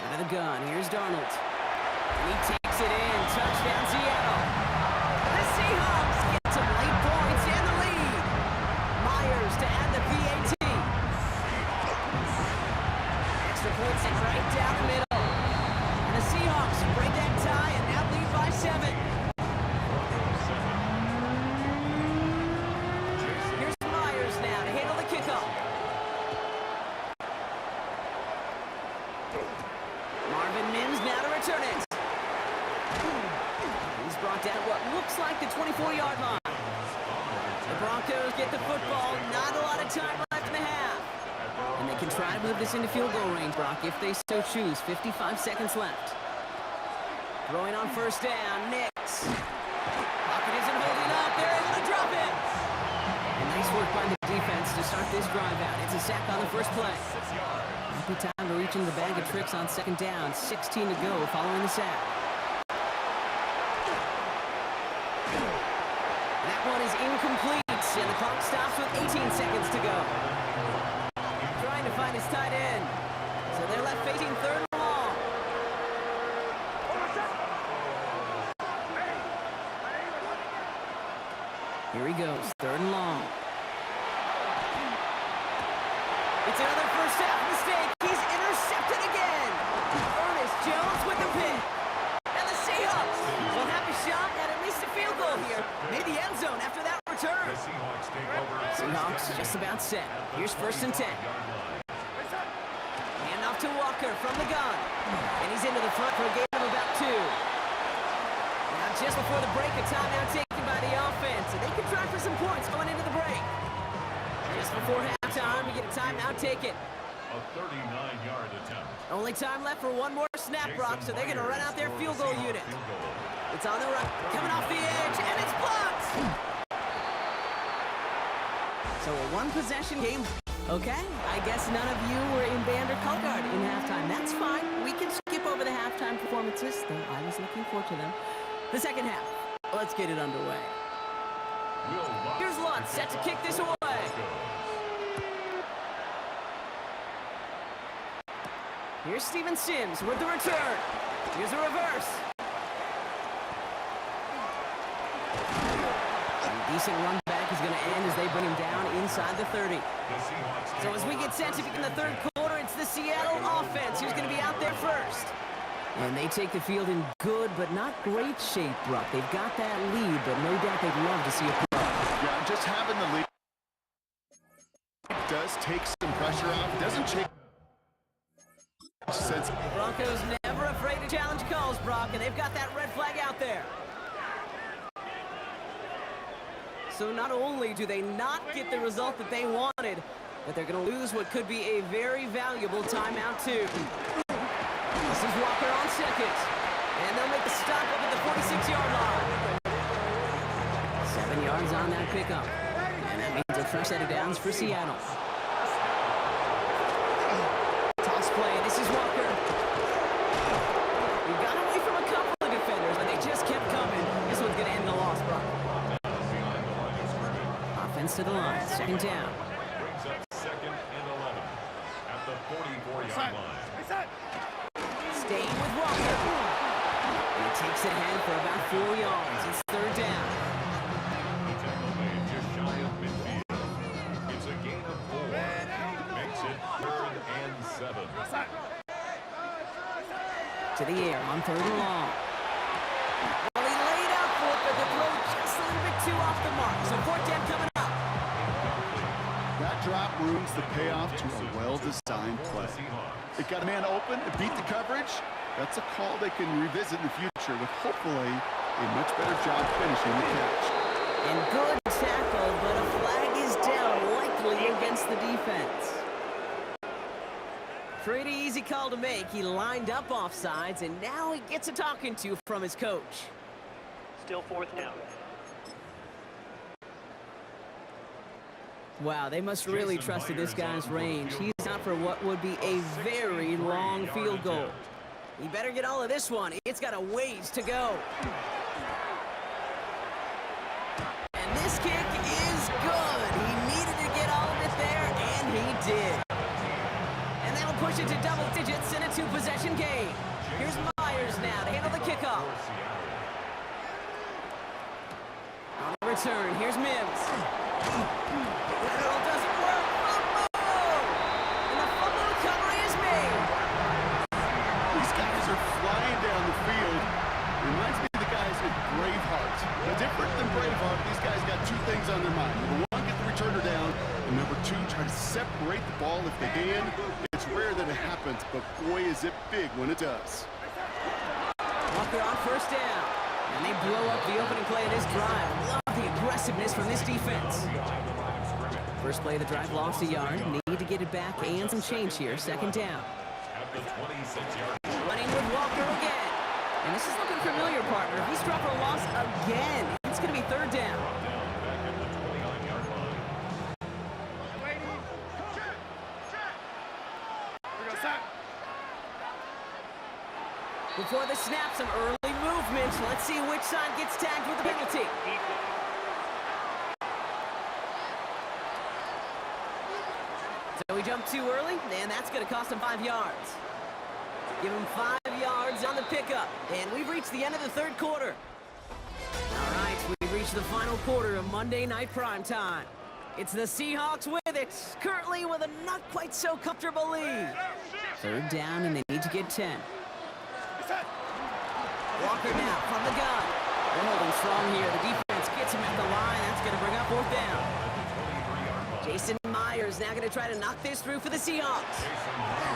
Out of the gun, here's Darnold. And he takes it in. Touchdown, Seattle. The Seahawks get some late points and the lead. Myers to add the PAT. Extra points and right down the middle. And the Seahawks break that tie and now lead by 7. Here's Myers now to handle the kickoff. Marvin Mims now to return it. He's brought down what looks like the 24-yard line. The Broncos get the football. Not a lot of time left in the half. And they can try to move this into field goal range, Brock, if they so choose. 55 seconds left. Throwing on 1st down, Nix. Pocket isn't holding up. They're able to drop it. And nice work by the defense to start this drive out. It's a sack on the first play. Happy time to reach into the bag of tricks on 2nd down. 16 to go following the sack. That one is incomplete, and the clock stops with 18 seconds to go. Trying to find his tight end. So they're left facing 3rd and long. Here he goes, 3rd and long. It's another first half mistake. He's intercepted again. Ernest Jones with the pick. And the Seahawks will have a shot at least a field goal here. Made the end zone after that return. The Seahawks take over. Seahawks just about set. Here's 1st and 10. Hand off to Walker from the gun. And he's into the front for a gain of about 2. Now just before the break, a timeout taken by the offense. And they can try for some points going into the break. Just before halftime, we get a timeout taken. A 39-yard attempt. Only time left for one more snap, Brock, so they're going to run out their field goal unit. It's on the run, coming off the edge, and it's blocked! So a one-possession game. Okay, I guess none of you were in band or color guard in halftime. That's fine. We can skip over the halftime performances, though I was looking forward to them. The second half. Let's get it underway. Here's Lutz, set to kick this away. Here's Steven Sims with the return. Here's a reverse. A decent run back is going to end as they bring him down inside the 30. So as we get set to begin the 3rd quarter, it's the Seattle offense who's going to be out there first. And they take the field in good but not great shape, Brock. They've got that lead, but no doubt they'd love to see a play. Yeah, just having the lead does take some pressure off. It doesn't change Since Broncos never afraid to challenge calls, Brock, and they've got that red flag out there. So not only do they not get the result that they wanted, but they're going to lose what could be a very valuable timeout, too. This is Walker on second. And they'll make the stop up at the 46-yard line. 7 yards on that pickup. And that means a fresh set of downs for Seattle. Toss play. This is Walker. We got away from a couple of defenders, but they just kept coming. This one's going to end the loss, Brock. Offense to the line. Second down. Brings up 2nd and 11 at the 44-yard line. Staying with Walker. He takes it ahead for about 4 yards. It's third down. The tackle made just shy of midfield. It's a gain of 4. Makes it 3rd and 7. To the air on 3rd and long. Well, he laid out for it, but the throw just a little bit too off the mark. So 4th down coming up. that drop ruins the payoff to a well-designed play. It got a man open, it beat the coverage. That's a call they can revisit in the future with hopefully a much better job finishing the catch. And good tackle, but a flag is down, likely against the defense. Pretty easy call to make. He lined up offsides, and now he gets a talking to from his coach. Still 4th down. Wow, they must really trusted this guy's range. He's out for what would be a very long field goal. He better get all of this one. It's got a ways to go. And this kick is good. He needed to get all of it there, and he did. And that'll push it to double digits in a 2-possession game. Here's Myers now to handle the kickoff. On the return, here's Mims. Lateral doesn't work. Fumble! And the fumble recovery is made. These guys are flying down the field. Reminds me of the guys at Braveheart. But different than Braveheart, these guys got two things on their mind. Number one, get the returner down. And number two, try to separate the ball if they can. It's rare that it happens, but boy, is it big when it does. Walker on 1st down. And they blow up the opening play of this drive. Love the aggressiveness from this defense. First play of the drive lost a yard. Need to get it back and some change here. 2nd down. At the 26-yard line. Running with Walker again. And this is looking familiar, partner. If he's dropped a loss again, it's going to be 3rd down. Back at the 29-yard line. Before the snap, some early movement. Let's see which side gets tagged with the penalty. So we jump too early, and that's going to cost him 5 yards. Give him 5 yards on the pickup, and we've reached the end of the 3rd quarter. All right, we've reached the final quarter of Monday Night Primetime. It's the Seahawks with it, currently with a not quite so comfortable lead. 3rd down, and they need to get 10. Walker now from the gun. They're holding strong here. The defense gets him at the line. That's going to bring up 4th down. Jason Myers now going to try to knock this through for the Seahawks.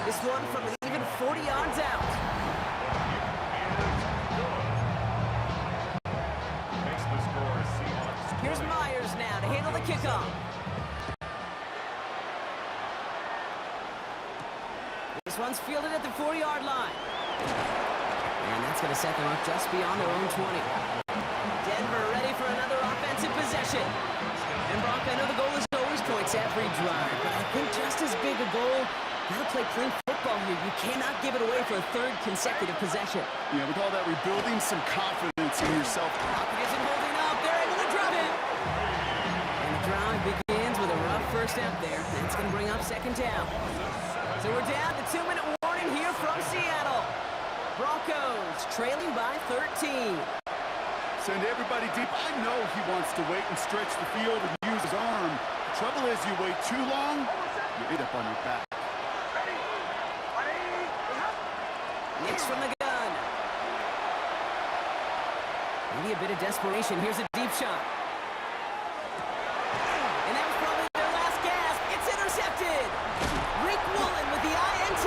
This one from even 40 yards out. Makes the score Seahawks. Here's Myers now to handle the kickoff. This one's fielded at the 4-yard line. And that's going to set them up just beyond their own 20. Denver ready for another offensive possession. And Brock, I know the goal is always points every drive, but I think just as big a goal, gotta play clean football here. You cannot give it away for a 3rd consecutive possession. Yeah, we call that rebuilding some confidence in yourself. Pocket isn't holding up. They're able to drop it. And the drive begins with a rough first step there. That's going to bring up 2nd down. So we're down to 2-minute warning here from Seattle. Broncos trailing by 13. Send everybody deep. I know he wants to wait and stretch the field and use his arm. The trouble is you wait too long, you end up on your back. Nix from the gun. Maybe a bit of desperation. Here's a deep shot. And that was probably their last gasp. It's intercepted. Rick Woolen with the INT.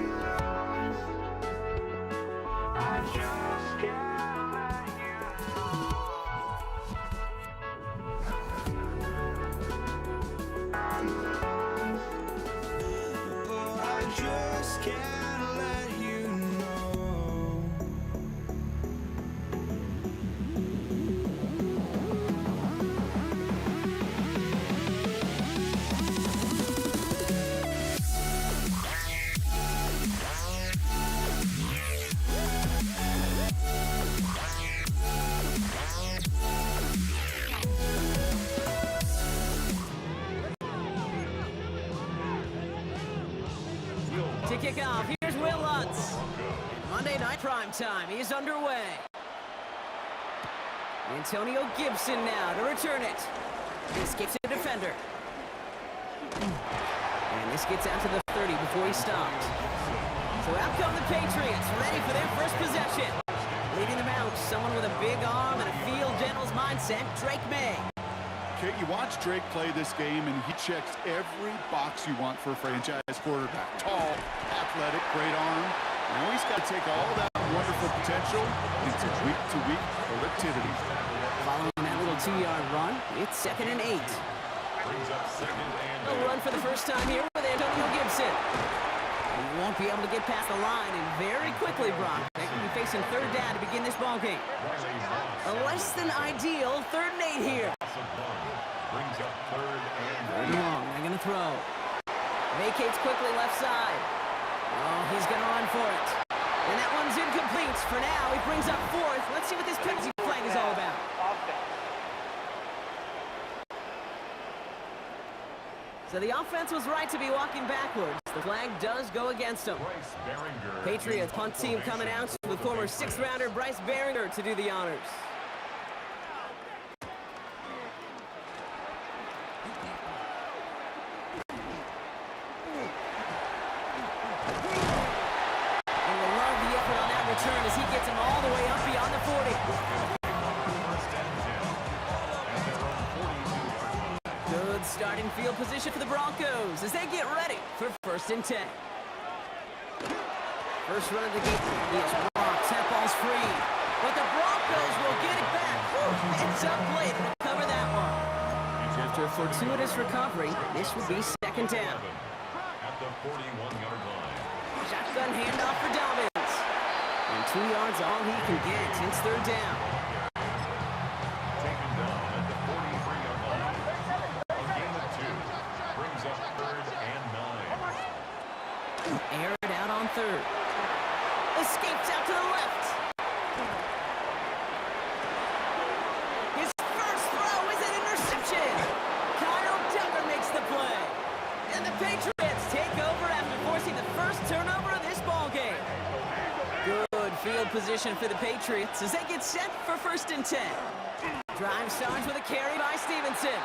Oh, I just can't let you know. To kick off, here's Will Lutz. Monday Night Prime Time is underway. Antonio Gibson now to return it. He escapes a defender. And this gets out to the 30 before he stopped. So out come the Patriots, ready for their first possession. Leading them out, someone with a big arm and a field general's mindset, Drake May. Okay, you watch Drake play this game, and he checks every box you want for a franchise quarterback. Tall, athletic, great arm. Now he's got to take all that wonderful potential into week-to-week productivity. Following that little 2-yard run, it's 2nd and 8. Brings up 2nd and A run for the first time here with Antonio Gibson. He won't be able to get past the line, and very quickly, Brock, they can be facing 3rd down to begin this ballgame. A less than ideal 3rd and 8 here. brings up 3rd and Third and long, they're gonna throw. Vacates quickly left side. Oh, he's gonna run for it. And that one's incomplete. For now, he brings up 4th. Let's see what this penalty flag is all about. So the offense was right to be walking backwards. The flag does go against them. Bryce Behringer. Patriots punt team coming out with former 6th rounder Bryce Behringer to do the honors. And we love the effort on that return as he gets him all the way up beyond the 40. First and 10. At their own 42-yard line. Good starting field position for the Broncos as they get ready for 1st and 10. First run of the game. Yes, blocks. That ball's free. But the Broncos will get it back. Whew, it's up late to recover that one. After a fortuitous recovery, this would be 2nd down. At the 41-yard line. Shotgun handoff for Dobbins. And 2 yards all he can get. It's 3rd down. Taken down at the 43-yard line. A gain of 2. Brings up 3rd and 9. Aired out on 3rd. Escapes out to the left. His first throw is an interception. Kyle Tucker makes the play. And the Patriots take over after forcing the first turnover of this ball game. Good field position for the Patriots as they get set for 1st and 10. Drive starts with a carry by Stevenson.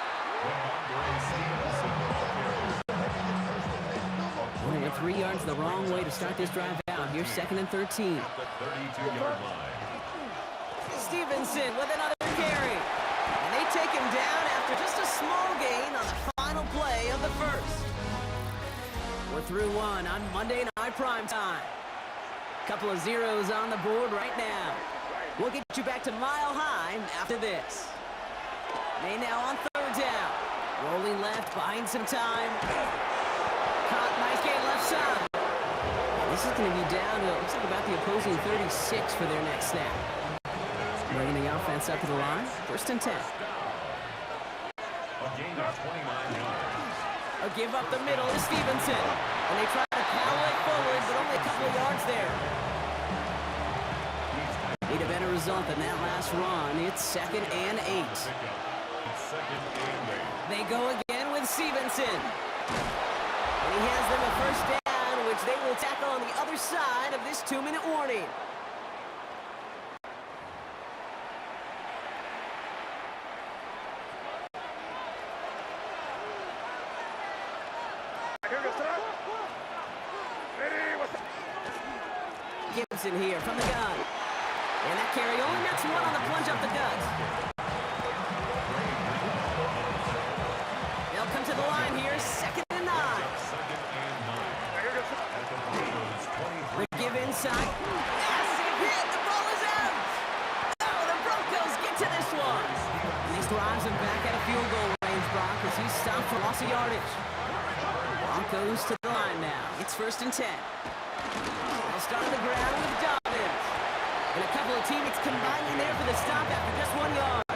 Only went 3 yards the wrong way to start this drive out. Here's 2nd and 13. At the 32-yard line. Stevenson with another carry. And they take him down after just a small gain on the final play of the first. We're through one on Monday Night Prime Time. Couple of zeros on the board right now. We'll get you back to Mile High after this. May now on 3rd down. Rolling left, buying some time. Caught, nice gain left side. This is going to be down to, looks like about the opposing 36 for their next snap. Bringing the offense up to the line. 1st and 10. A gain of 29 yards. A give up the middle is Stevenson. And they try to power it forward, but only a couple of yards there. Need a better result than that last run. It's 2nd and 8. It's 2nd and 8. They go again with Stevenson. And he has them a 1st down, which they will tackle on the other side of this 2-minute warning. Gibson here from the gun. And that carry only nets one on the plunge up the gut. They'll come to the line here, 2nd and 9. 2nd and 9. At the Broncos' the side. Massive hit. The ball is out. Oh, the Broncos get to this one. And this drives him back at a field goal range, Brock, as he's stopped for loss of yardage. Broncos to the line now. It's 1st and 10. They'll start on the ground with Dobbins. And a couple of teammates combining there for the stop after just 1 yard.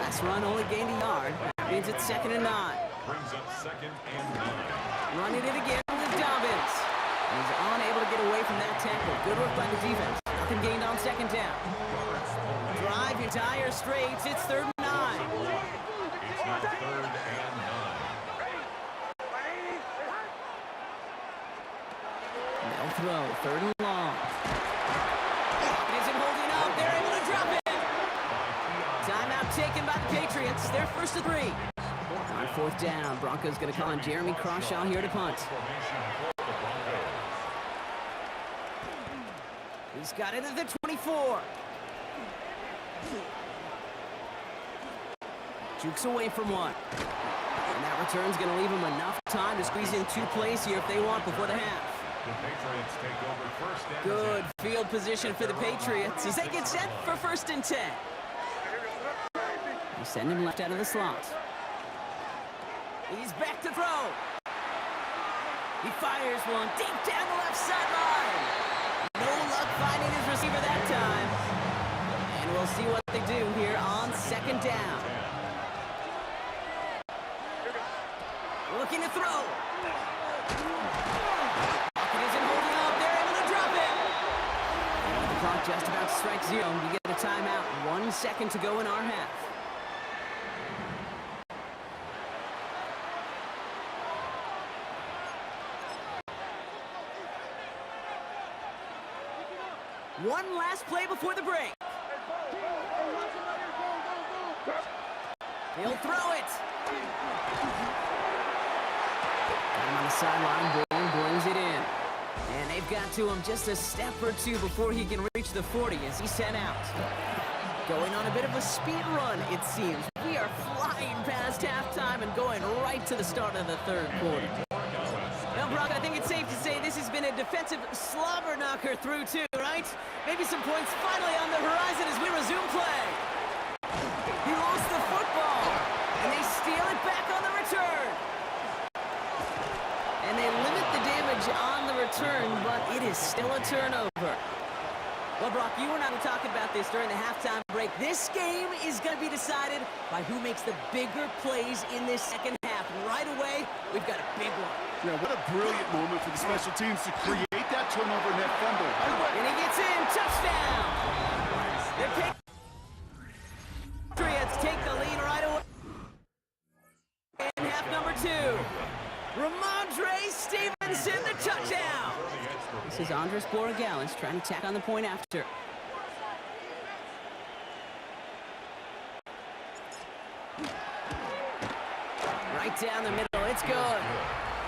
Last run only gained a yard. That means it's 2nd and 9. Brings up 2nd and 9. Running it again with Dobbins. He's unable to get away from that tackle. Good work by the defense. Nothing gained on 2nd down. Drive entire straights. It's 3rd and 9. It's now 3rd and 9. They'll throw. 3rd and long. Isn't holding up. They're able to drop it. Timeout taken by the Patriots. They're 1st and 3. On 4th down, Broncos going to call on Jeremy Crawshaw here to punt. He's got it at the 24. Jukes away from one. And that return's going to leave him enough time to squeeze in 2 plays here if they want before the half. The Patriots take over 1st and 10. Good field position for the Patriots as they get set for 1st and 10. They send him left out of the slot. He's back to throw. He fires one deep down the left sideline. No luck finding his receiver that time. And we'll see what they do here on 2nd down. Looking to throw. Pocket isn't holding up. They're able to drop it. And with the clock just about to strike 0, we get a timeout. 1 second to go in our half. One last play before the break. He'll throw it. Got him on the sideline. Bourne brings it in. And they've got to him just a step or 2 before he can reach the 40 as he's sent out. Going on a bit of a speed run, it seems. We are flying past halftime and going right to the start of the 3rd quarter. Now, Brock, I think it's safe to say this has been a defensive slobber knocker through 2, right? Maybe some points finally on the horizon as we resume play. He lost the football, and they steal it back on the return. And they limit the damage on the return, but it is still a turnover. Well, Brock, you were not talking about this during the halftime break. This game is going to be decided by who makes the bigger plays in this 2nd half. Right away, we've got a big one. Yeah, what a brilliant moment for the special teams to create that turnover and that fumble. And he gets in. Touchdown. The Patriots take the lead right away in half number 2. Ramondre Stevenson, the touchdown. This is Andres Borregales trying to tack on the point after. Right down the middle. It's good.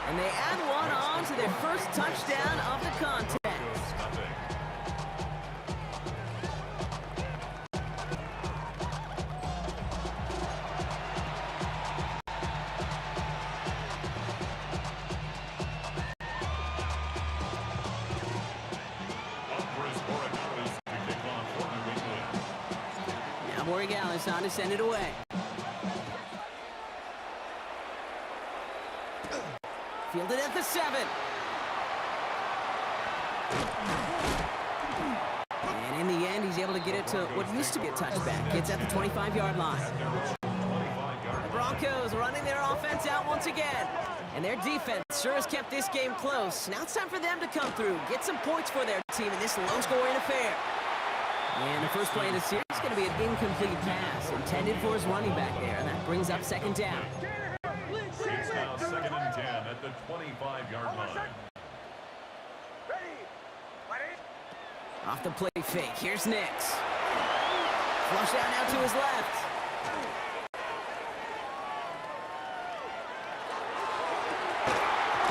And they add one on to their first touchdown of the contest. Now Borregales on to send it away. Fielded at the 7. And in the end, he's able to get it to what used to be a touchback. Gets at the 25-yard line. The Broncos running their offense out once again. And their defense sure has kept this game close. Now it's time for them to come through, get some points for their team in this low-scoring affair. And the first play of the series is going to be an incomplete pass intended for his running back there. And that brings up 2nd down. It's now 2nd and 10 at the 25-yard line. Off the play fake, here's Nix. Flush out now to his left.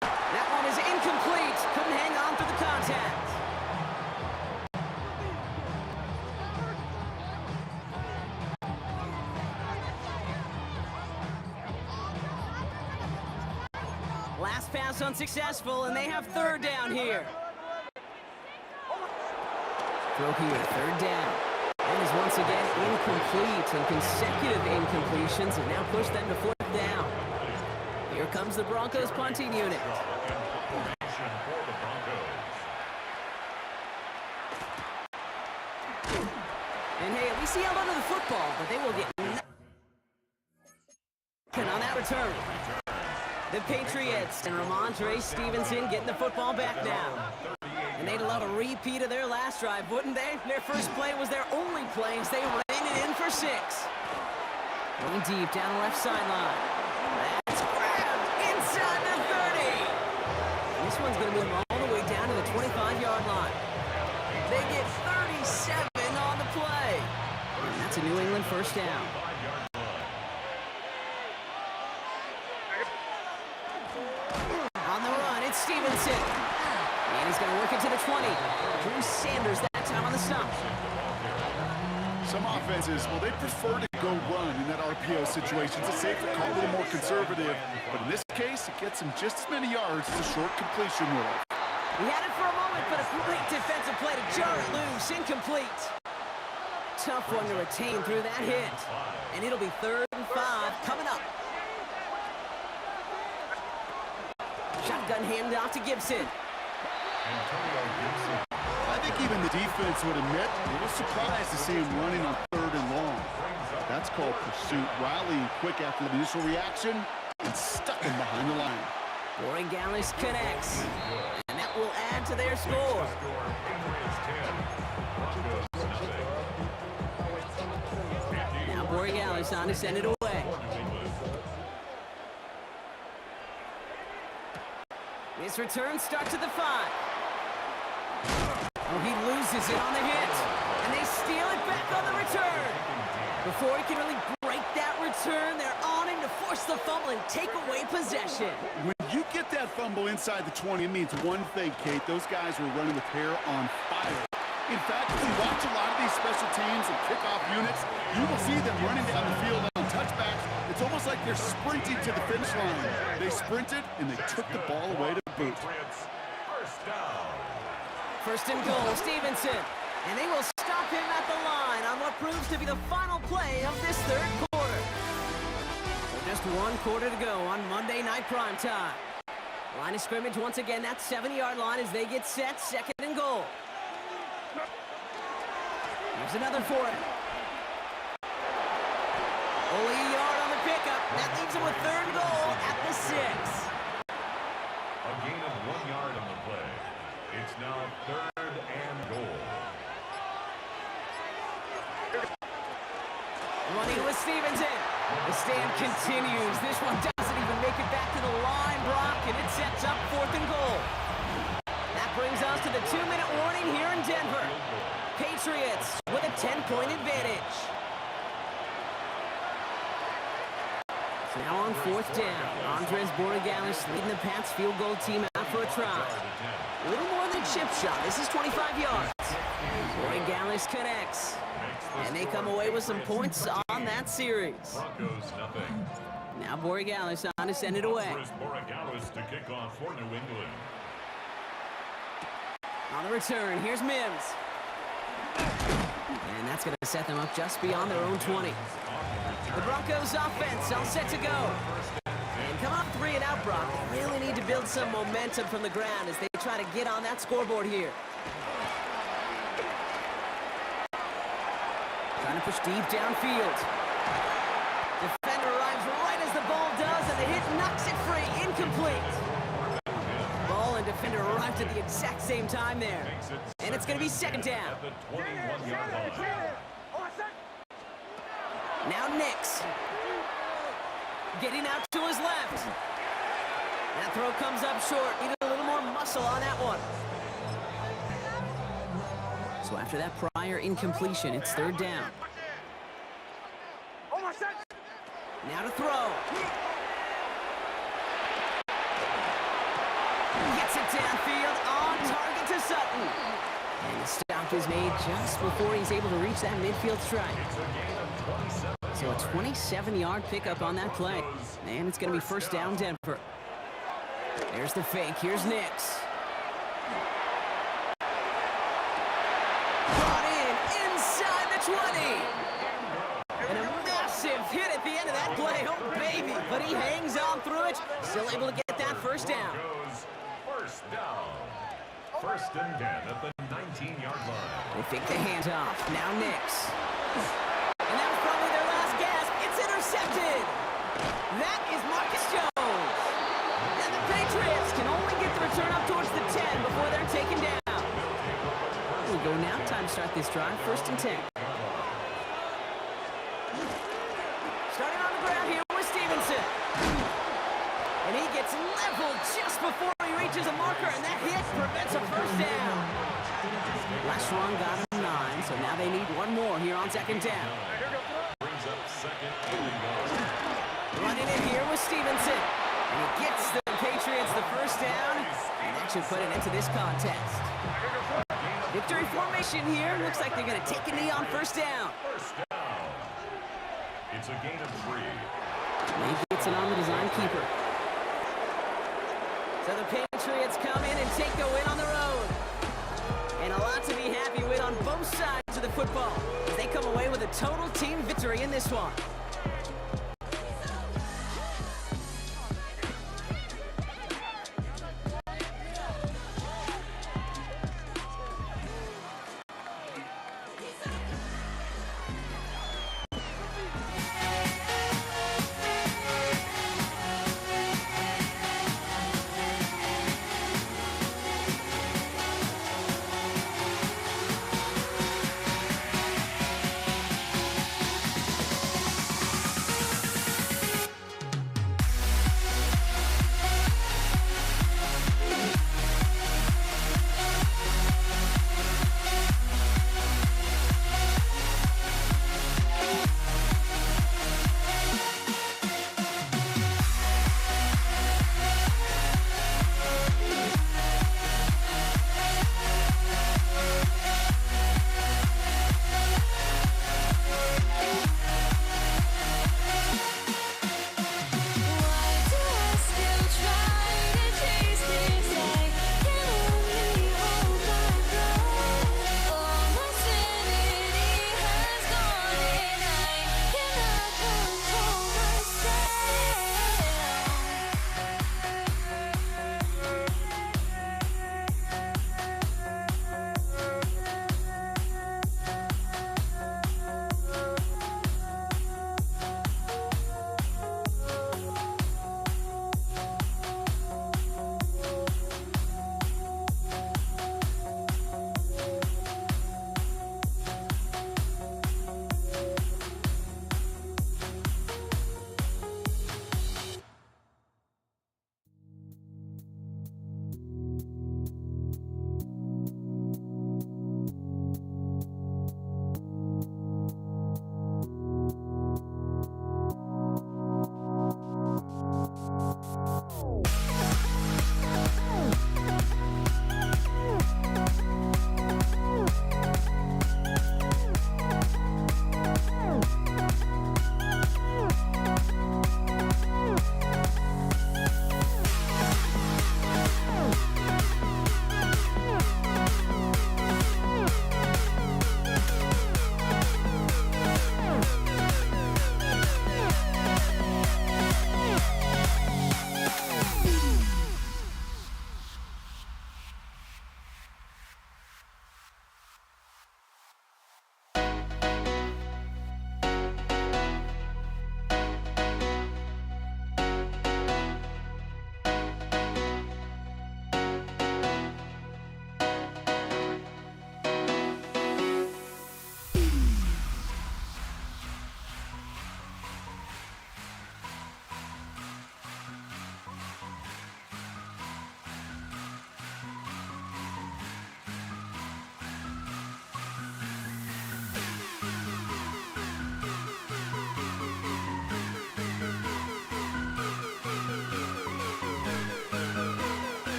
That one is incomplete. Couldn't hang on through the contact. Last pass unsuccessful, and they have third down here. Throw here, third down. And is once again incomplete, and consecutive incompletions have now pushed them to fourth down. Here comes the Broncos punting unit. And hey, at least he held onto the football, but they will get nothing on that return. The Patriots and Ramondre Stevenson getting the football back now. And they'd love a repeat of their last drive, wouldn't they? Their first play was their only play as they ran it in for 6. Going deep down the left sideline. That's grabbed inside the 30. And this one's going to move all the way down to the 25-yard line. They get 37 on the play. And that's a New England first down. On the run, it's Stevenson. And he's going to work it to the 20. Drew Sanders that time on the stop. Some offenses, well, they prefer to go run in that RPO situation. It's a safer call, a little more conservative. But in this case, it gets him just as many yards as a short completion would have. He had it for a moment, but a great defensive play to jar it loose. Incomplete. Tough one to retain through that hit. And it'll be 3rd and 5 coming up. Shotgun handoff to Gibson. I think even the defense would admit they were surprised to see him running on 3rd and long. That's called pursuit. Rallying quick after the initial reaction and stuck him behind the line. Borregales connects. And that will add to their score. Now Borregales on to send it away. His return starts at the 5. Oh, he loses it on the hit. And they steal it back on the return. Before he can really break that return, they're on him to force the fumble and take away possession. When you get that fumble inside the 20, it means one thing, Kate. Those guys were running with hair on fire. In fact, if you watch a lot of these special teams and kickoff units, you will see them running down the field on touchbacks. It's almost like they're sprinting to the finish line. They sprinted, and they took the ball away to boot. First and goal, Stevenson. And they will stop him at the line on what proves to be the final play of this 3rd quarter. So just 1 quarter to go on Monday Night Primetime. Line of scrimmage once again, that 7-yard line as they get set, 2nd and goal. Here's another for him. Only a yard on the pickup. That leaves him with 3rd and goal at the 6. A gain of 1 yard on the play. It's now 3rd and goal. Running with Stevenson. The stand continues. This one doesn't even make it back to the line, Brock, and it sets up 4th and goal. That brings us to the 2-minute warning here in Denver. Patriots with a 10-point advantage. So now on 4th down, Andres Borregales leading the Pats field goal team out for a try. A little more than a chip shot. This is 25 yards. Borregales connects. And they come away with some points on that series. Broncos nothing. Now Borregales on to send it away. Borregales to kick off for New England. On the return, here's Mims. And that's going to set them up just beyond their own 20. The Broncos offense all set to go. And come up 3 and out, Brock. They really need to build some momentum from the ground as they try to get on that scoreboard here. Trying to push deep downfield. Defender arrives right as the ball does, and the hit knocks it free. Incomplete. Ball and defender arrived at the exact same time there. And it's going to be 2nd down. Now Nix. Getting out to his left. That throw comes up short. Needed a little more muscle on that one. So after that prior incompletion, it's 3rd down. Now to throw. Gets it downfield, on target to Sutton. And the stop is made just before he's able to reach that midfield strike. So a 27-yard pickup on that play. And it's going to be 1st down, Denver. There's the fake. Here's Nix. Brought in inside the 20. And a massive hit at the end of that play. Oh, baby. But he hangs on through it. Still able to get that first down. First down. First and 10 at the 19-yard line. They fake the hands off. Now Nix. And that was probably their last gasp. It's intercepted. That is Marcus Jones. And the Patriots can only get the return up towards the 10 before they're taken down. Here we go now. Time to start this drive. First and 10. Starting on the ground here with Stevenson. And he gets leveled just before he reaches a marker, and that hit prevents a first down. Last run got him 9, so now they need one more here on second down. Brings up second and goal. Running it here with Stevenson. And he gets the Patriots the first down, and that should put an end to this contest. Victory formation here. Looks like they're going to take a knee on first down. First down. It's a gain of 3. And he gets it on the design keeper. So the Patriots come in and take a win on the road. And a lot to be happy with on both sides of the football, as they come away with a total team victory in this one.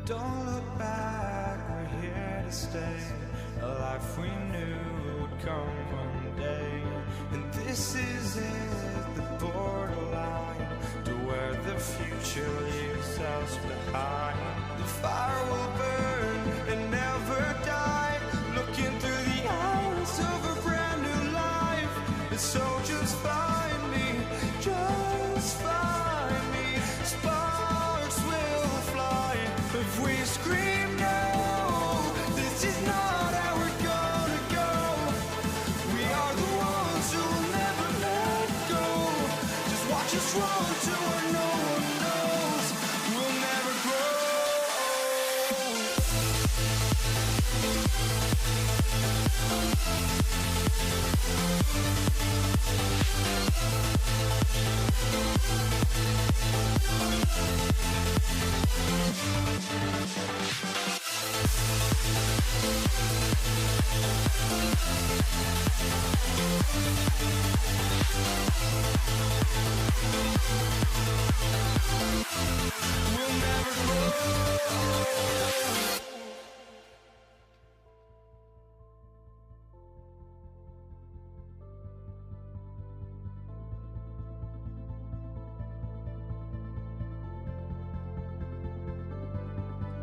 Don't look back, we're here to stay. A life we knew would come one day. And this is it, the borderline to where the future leaves us behind. The fire will burn and never die, looking through the eyes of a brand new life. And so just find me, just find me. Sparks will fly if we scream no. This is not how we're gonna go. We are the ones who will never let go. Just watch us run to where no one knows. We'll never grow.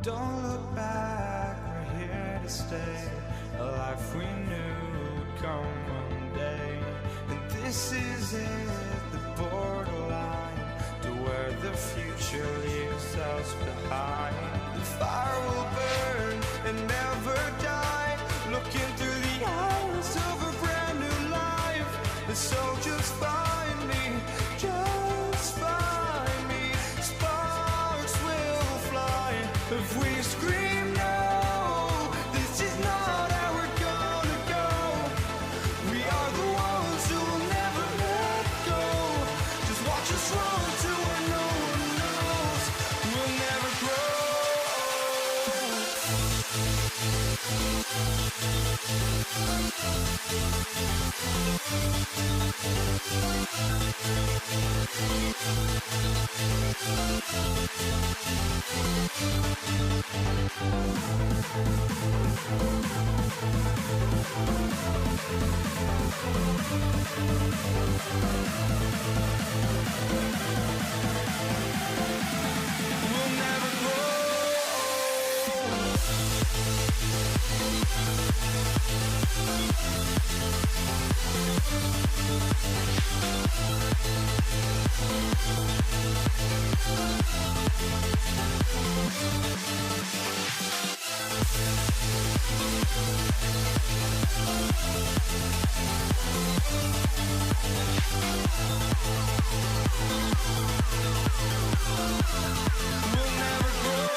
Don't look back, we're here to stay. A life we knew would come one day. And this is it, the borderline to where the future leaves us behind. The fire will burn and never die, looking through the eyes of a brand new life. And so just find me, just find me. Sparks will fly if we scream no. This is not how we're gonna go. We are the ones who will never let go. Just watch us run to where no one knows. We'll never grow. We'll never grow. We'll never grow.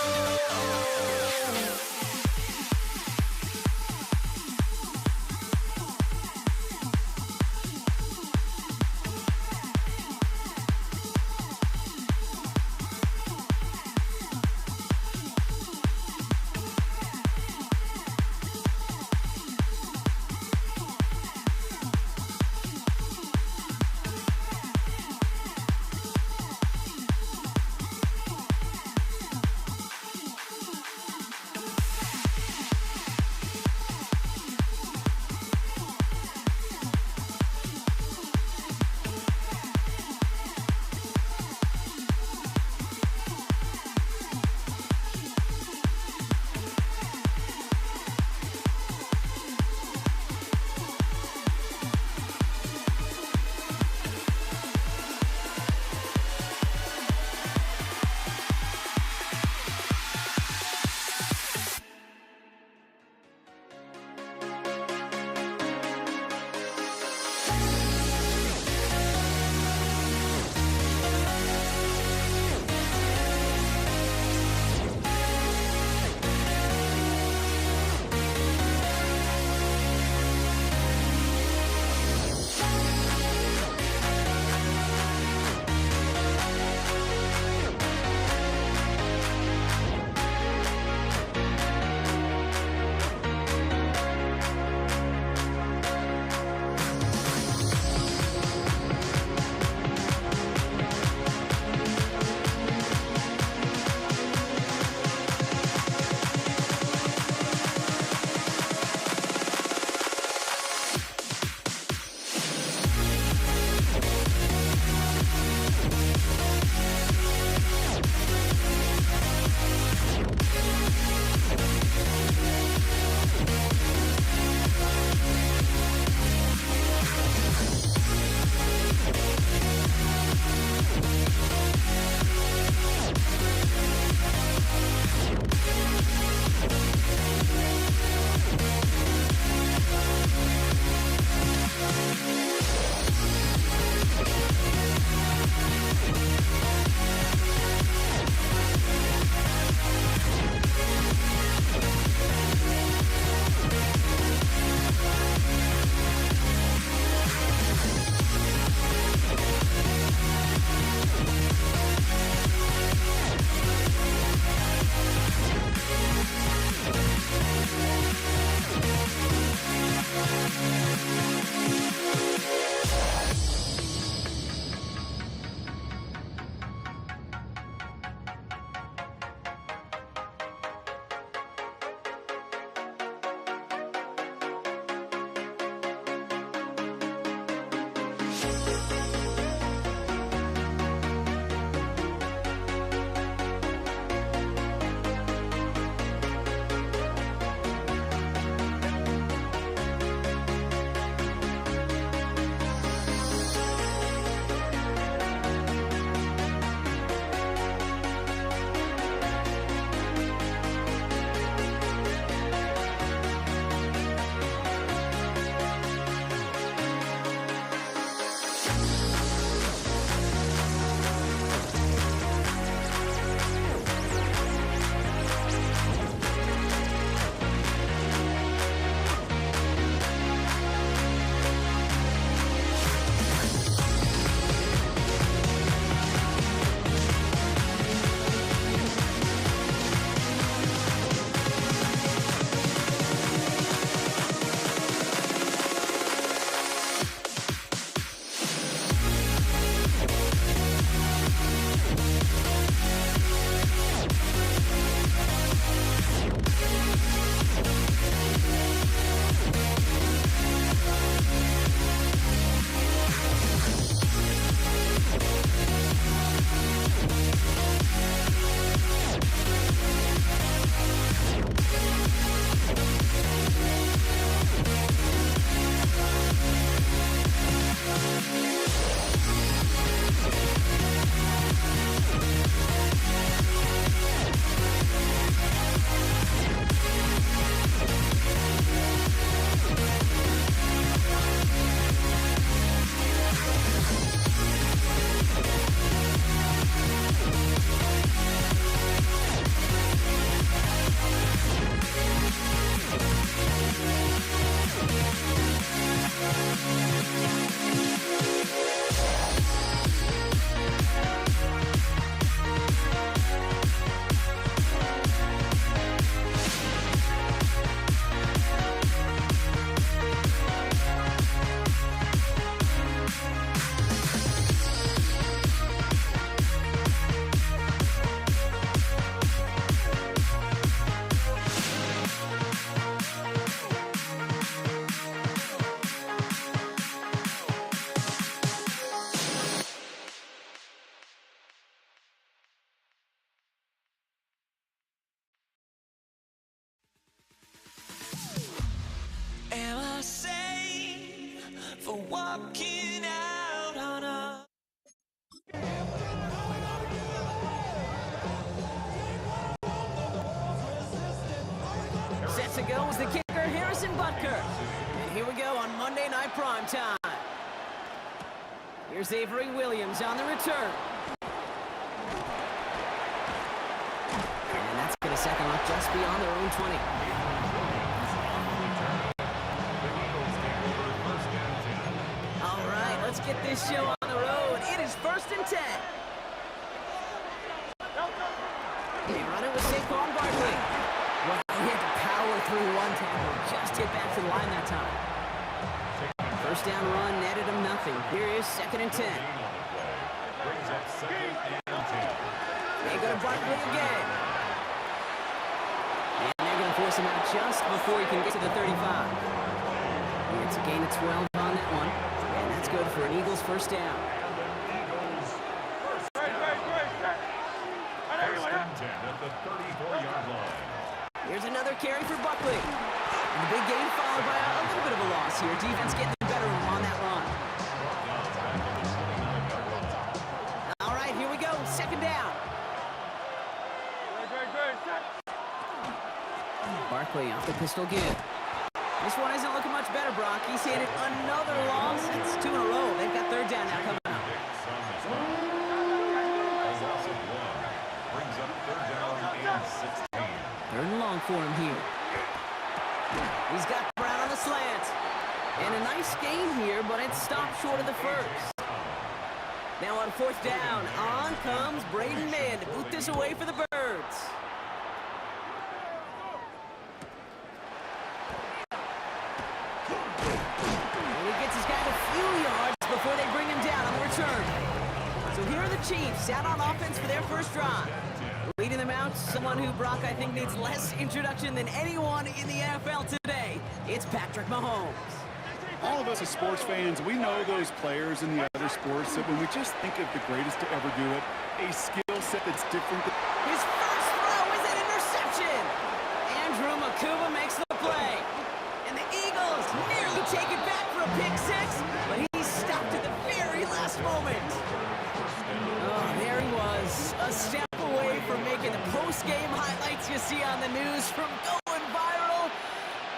is the kicker, Harrison Butker. And here we go on Monday Night Primetime. Here's Avery Williams on the return. And that's going to second up just beyond their own 20. All right, let's get this show on the road. It is 1st and 10. They run it with Saquon Barkley. Well, he had to power through one tackle. Just hit back to the line that time. First down run, netted him nothing. Here is 2nd and 10. They go to Barkley again. And they're going to force him out just before he can get to the 35. It's a gain of 12 on that one. And that's good for an Eagles first down. Here's another carry for Buckley. And the big gain followed by a little bit of a loss here. Defense getting the better of him on that run. All right, here we go. 2nd down. Barkley off the pistol give. This one isn't looking much better, Brock. He's handed another loss. It's 2 in a row. They've got 3rd down now coming up. Brings up 3rd down and 16. 3rd and long for him here. He's got Brown on the slant. And a nice gain here, but it stopped short of the first. Now on 4th down, on comes Braden Mann to boot this away for the Birds. And he gets his guy a few yards before they bring him down on the return. So here are the Chiefs out on offense for their first drive. Leading them out, someone who, Brock, I think needs less introduction than anyone in the NFL today. It's Patrick Mahomes. All of us as sports fans, we know those players in the other sports that when we just think of the greatest to ever do it, a skill set that's different. His first throw is an interception. Andrew Makuba makes the play. And the Eagles nearly take it back for a pick six, but he's stopped at the very last moment. Oh, there he was, a step away from making the post-game highlights you see on the news from going viral.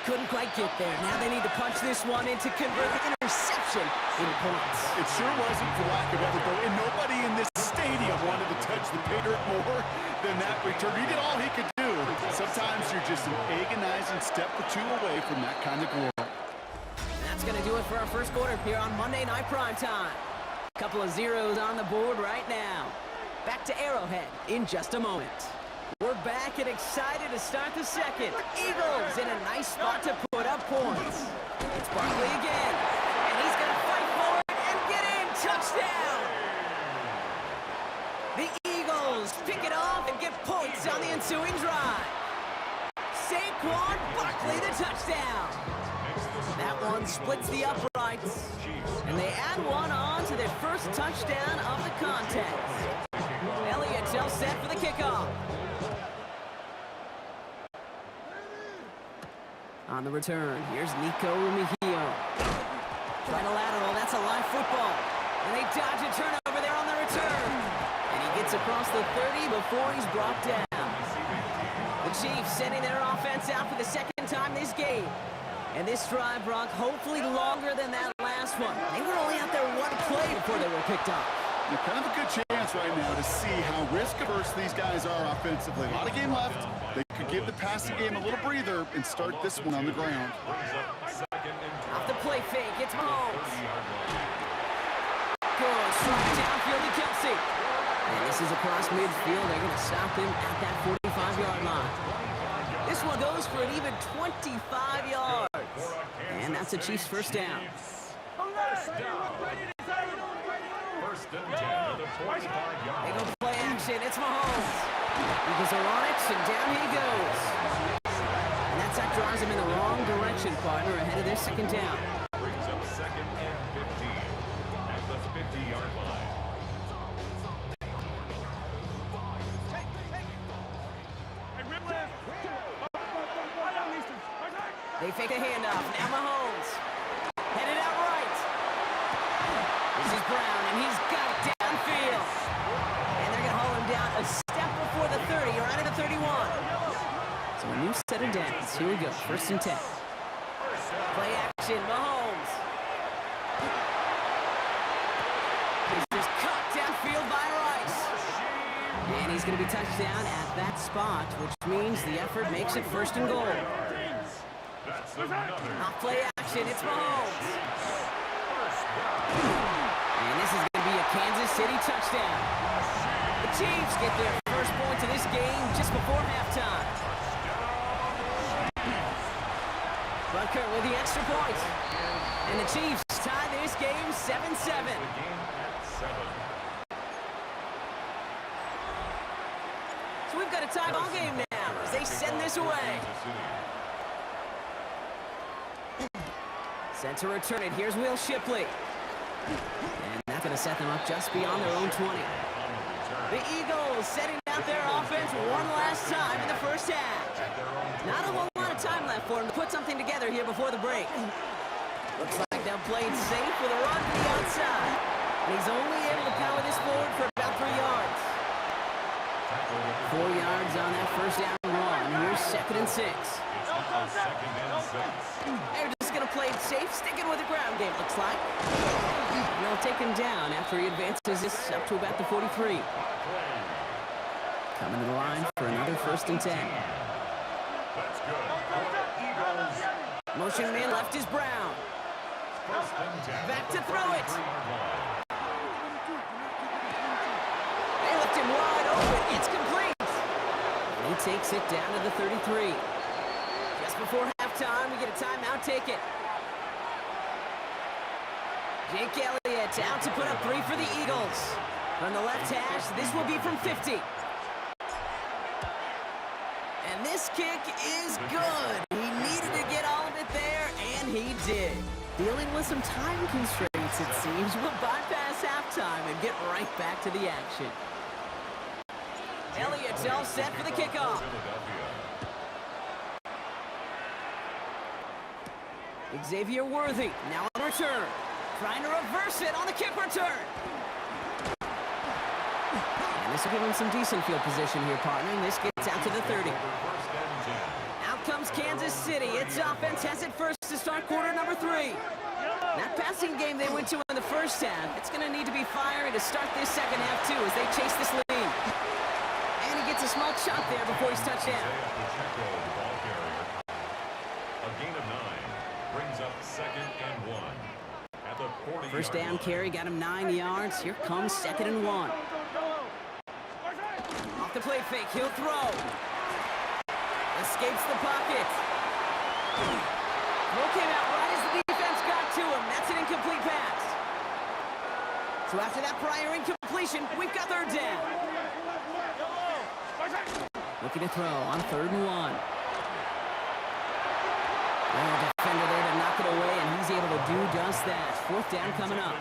Couldn't quite get there. Now they need to punch this one in to convert the interception into points. It sure wasn't for lack of effort, though, and nobody in this stadium wanted to touch the pay dirt more than that return. He did all he could do. Sometimes you're just an agonizing step or two away from that kind of glory. That's going to do it for our first quarter here on Monday Night Primetime. Couple of zeros on the board right now. Back to Arrowhead in just a moment. We're back and excited to start the second. Eagles in a nice spot to put up points. It's Barkley again, and he's going to fight for it and get in. Touchdown! The Eagles pick it off and get points on the ensuing drive. Saquon Barkley, the touchdown. That one splits the uprights, and they add one on to their first touchdown of the contest. Elliott all set for the kickoff. On the return, here's Nico Rumihio. Try to lateral, that's a live football. And they dodge a turnover there on the return. And he gets across the 30 before he's brought down. The Chiefs sending their offense out for the second time this game. And this drive, Brock, hopefully longer than that last one. They were only out there one play before they were picked up. You're kind of a good chance right now to see how risk-averse these guys are offensively. A lot of game left. They could give the passing game a little breather and start this one on the ground. Off the play fake, it's Mahomes. Good, strong downfield to Kelsey. And this is across midfield. They're going to stop him at that 45-yard line. This one goes for an even 25 yards. And that's a Chiefs first down. They go play action. It's Mahomes. Eagles are on it, and down he goes. And that sack drives him in the wrong direction, partner, ahead of their second down. Brings up 2nd and 15 at the 50-yard line. They fake a handoff. Now Mahomes. Headed out right. This is Brown, and he's got it downfield. And they're going to haul him down a step before the 30, or out of the 31. So So a new set of downs. Here we go, 1st and 10. Play action, Mahomes. He's just cut downfield by Rice. And he's going to be touched down at that spot, which means the effort makes it 1st and goal. Off play action, it's Mahomes. And this is going to be a Kansas City touchdown. The Chiefs get their first points of this game just before halftime. Butker with the extra point. And the Chiefs tie this game 7-7. So we've got a tie ball game now as they send this away. Set to return it. Here's Will Shipley. And that's going to set them up just beyond their own 20. The Eagles setting out their offense one last time in the first half. Not a whole lot of time left for him to put something together here before the break. Looks like they'll play it safe with a run to the outside. And he's only able to power this forward for about 3 yards. 4 yards on that first down run. Here's 2nd and 6. They're just going to play it safe, sticking with the ground game, looks like. And they'll take him down after he advances this up to about the 43. Coming to the line for another 1st and 10. Motion man left is Brown. Back to throw it. They left him wide open. It's complete. And he takes it down to the 33. Just before halftime, we get a timeout. Take it. Jake Elliott out to put up 3 for the Eagles. From the left hash, this will be from 50. And this kick is good. He needed to get all of it there, and he did. Dealing with some time constraints, it seems, will bypass halftime and get right back to the action. Elliott's all set for the kickoff. Xavier Worthy now on return. Trying to reverse it on the kick return. And this will give him some decent field position here, partner. And this gets out to the 30. Out comes Kansas City. Its offense has it first to start quarter number 3. That passing game they went to in the first half, it's going to need to be fiery to start this second half, too, as they chase this lead. And he gets a small chunk there before he's touched down. A gain of 9 brings up 2nd and 1. At the 40 First down carry got him 9 yards. Here comes 2nd and 1. Off the play fake, he'll throw. Escapes the pocket. Throw came out right as the defense got to him. That's an incomplete pass. So after that prior incompletion, we've got 3rd down. Looking to throw on 3rd and 1. Well, defender there to knock it away, and he's able to do just that. 4th down coming up.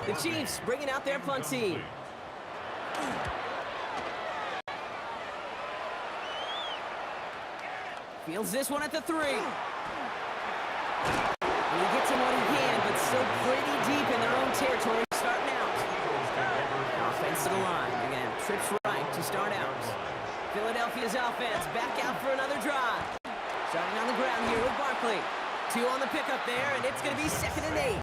The Chiefs bringing out their punt team. Fields this one at the 3. And he gets him what he can, but still pretty deep in their own territory starting out. Offense to the line. Again, trips right to start out. Philadelphia's offense back out for another drive. Starting on the ground here with Barkley. 2 on the pickup there, and it's going to be 2nd and 8.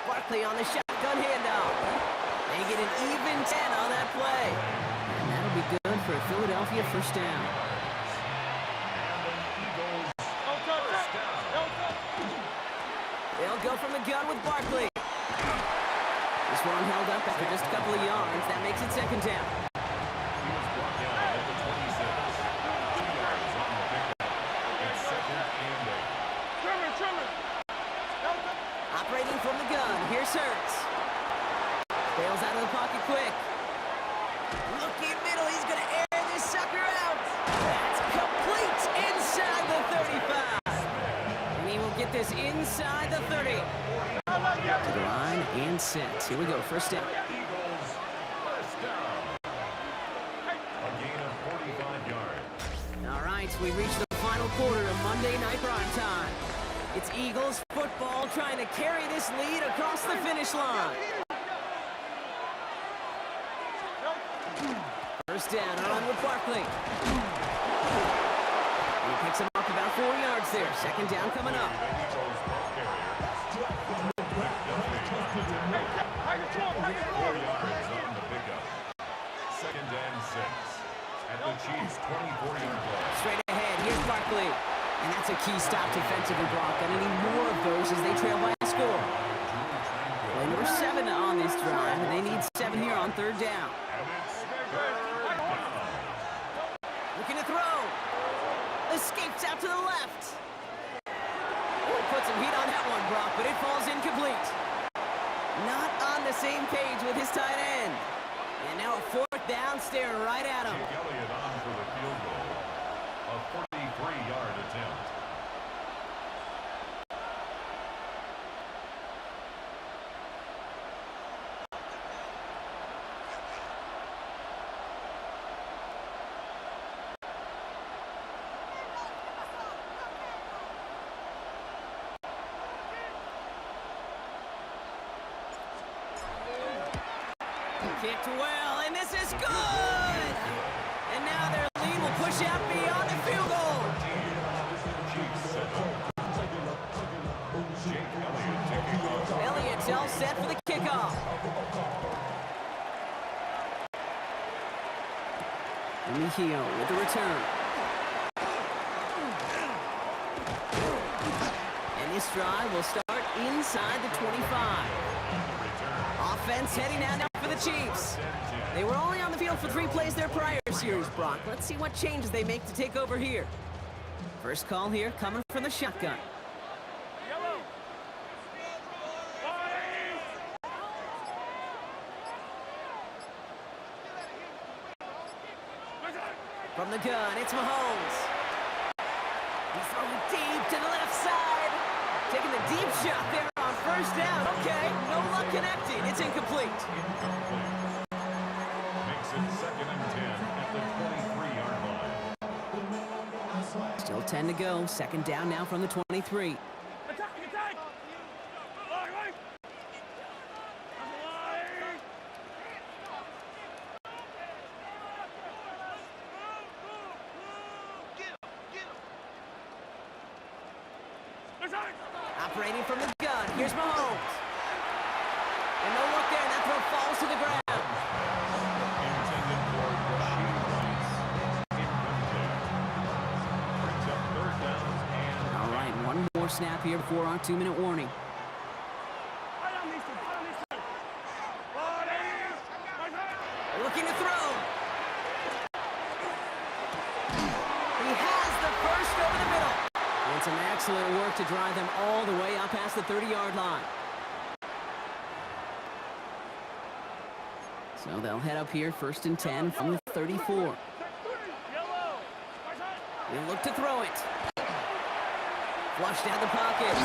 Barkley on the shotgun handoff. They get an even 10 on that play. And that'll be good for a Philadelphia 1st down. They'll go from the gun with Barkley. This one held up after just a couple of yards. That makes it 2nd down. Operating from the gun. Here's Hurts. Bails out of the pocket quick. Looking middle. He's going to air this sucker out. That's complete inside the 35. And he will get this inside the 30. To the line and set. Here we go. 1st down. A gain of 45 yards. All right, we reached the final quarter of Monday Night Prime Time. It's Eagles football trying to carry this lead across the finish line. First down, on with Barkley. He picks him up about 4 yards there. Second down coming up. Second and 6 at the Chiefs' 24-yard line. Straight ahead, here's Barkley. And that's a key stop defensively, Brock. Gonna need more of those as they trail by a score. Play number 7 on this drive, and they need 7 here on third down. Looking to throw. Escapes out to the left. Put some heat on that one, Brock, but it falls incomplete. Not on the same page with his tight end. And now a fourth down, staring right at him. Jake Elliott on for the field goal. A 43-yard attempt. Kicked well, and this is good! And now their lead will push out beyond the field goal. Elliott's all set for the kickoff. Mejio with the return. And this drive will start inside the 25. Offense heading out now for the Chiefs. They were only on the field for 3 plays their prior series, Brock. Let's see what changes they make to take over here. First call here coming from the shotgun. From the gun, it's Mahomes. He's throwing deep to the left side. Taking the deep shot there on first down. Okay, no luck connecting. It's incomplete. Makes it 2nd and 10 at the 23-yard line. Still 10 to go. Second down now from the 23. Operating from the gun. Here's Mahomes. And no look there, and that throw falls to the ground. Intended for Rashid Rice. Incomplete. Brings up 3rd downs and... All right, one more snap here before our 2-minute warning. Looking to throw. He has the first over the middle. And some excellent work to drive them all the way up past the 30-yard line. So they'll head up here, 1st and 10 from the 34. They'll look to throw it. Flushed out the pocket.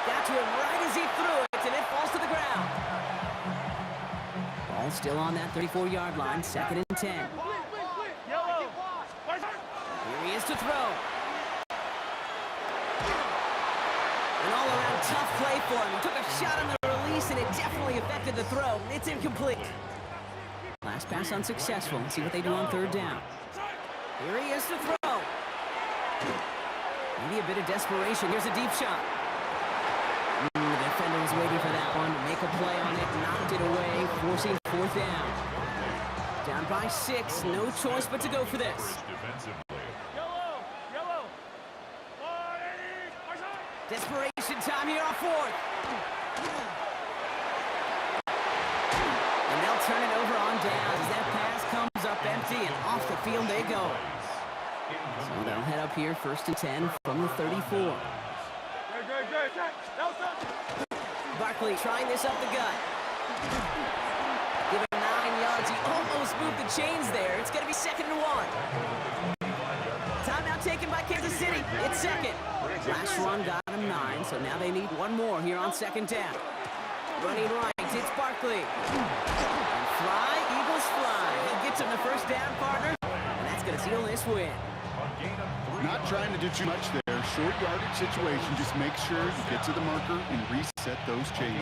Got to him right as he threw it, and it falls to the ground. Ball still on that 34-yard line, 2nd and 10. Here he is to throw. An all-around tough play for him. He took a shot on the release, and it definitely affected the throw. It's incomplete. Last pass unsuccessful. Let's see what they do on 3rd down. Here he is to throw. Maybe a bit of desperation. Here's a deep shot. The defender was waiting for that one. Make a play on it. Knocked it away, forcing 4th down. Down by 6. No choice but to go for this. Desperation time here on 4th. And they'll turn it over on down as that pass comes up empty, and off the field they go. So they'll head up here, 1st and 10 from the 34. Barkley trying this up the gut. Give him 9 yards. He almost moved the chains there. It's going to be 2nd and 1. Timeout taken by Kansas City. It's 2nd. Last run got him 9, so now they need one more here on 2nd down. Running right, it's Barkley. And fly, Eagles fly. He gets him the first down, partner, and that's going to seal this win. Not trying to do too much there. short yardage situation, just make sure you get to the marker and reset those chains.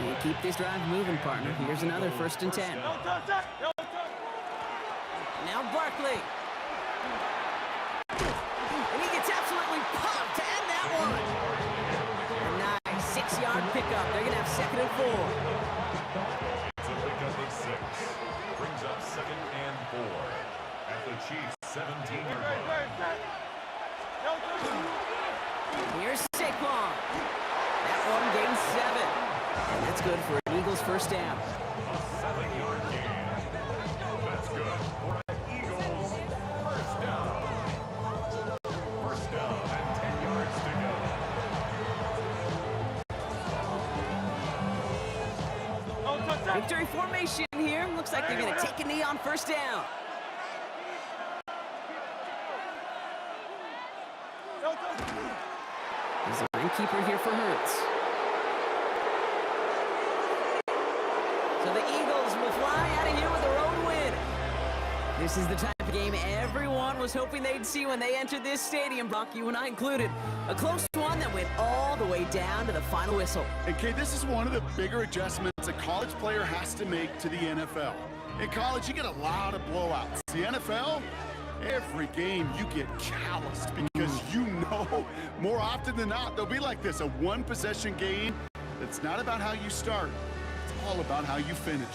You keep this drive moving, partner. Here's another 1st and 10. Now Barkley. And he gets absolutely pumped to end that one. A nice 6-yard pickup. They're going to have 2nd and 4. To pick up a 6. Brings up 2nd and 4. At the Chiefs' 17-yard line. Here's Saquon. That one gains 7. And that's good for an Eagles 1st down. A 7-yard gain. That's good for an Eagles 1st down. 1st down and 10 yards to go. Victory formation here. Looks like they're going to take a knee on 1st down. There's a linekeeper here for Hurts. So the Eagles will fly out of here with their own win. This is the type of game everyone was hoping they'd see when they entered this stadium, Brock, you and I included. A close one that went all the way down to the final whistle. And Kay, this is one of the bigger adjustments a college player has to make to the NFL. In college, you get a lot of blowouts. The NFL, every game you get calloused because you know more often than not they'll be like this, a one-possession game that's not about how you start. It's all about how you finish.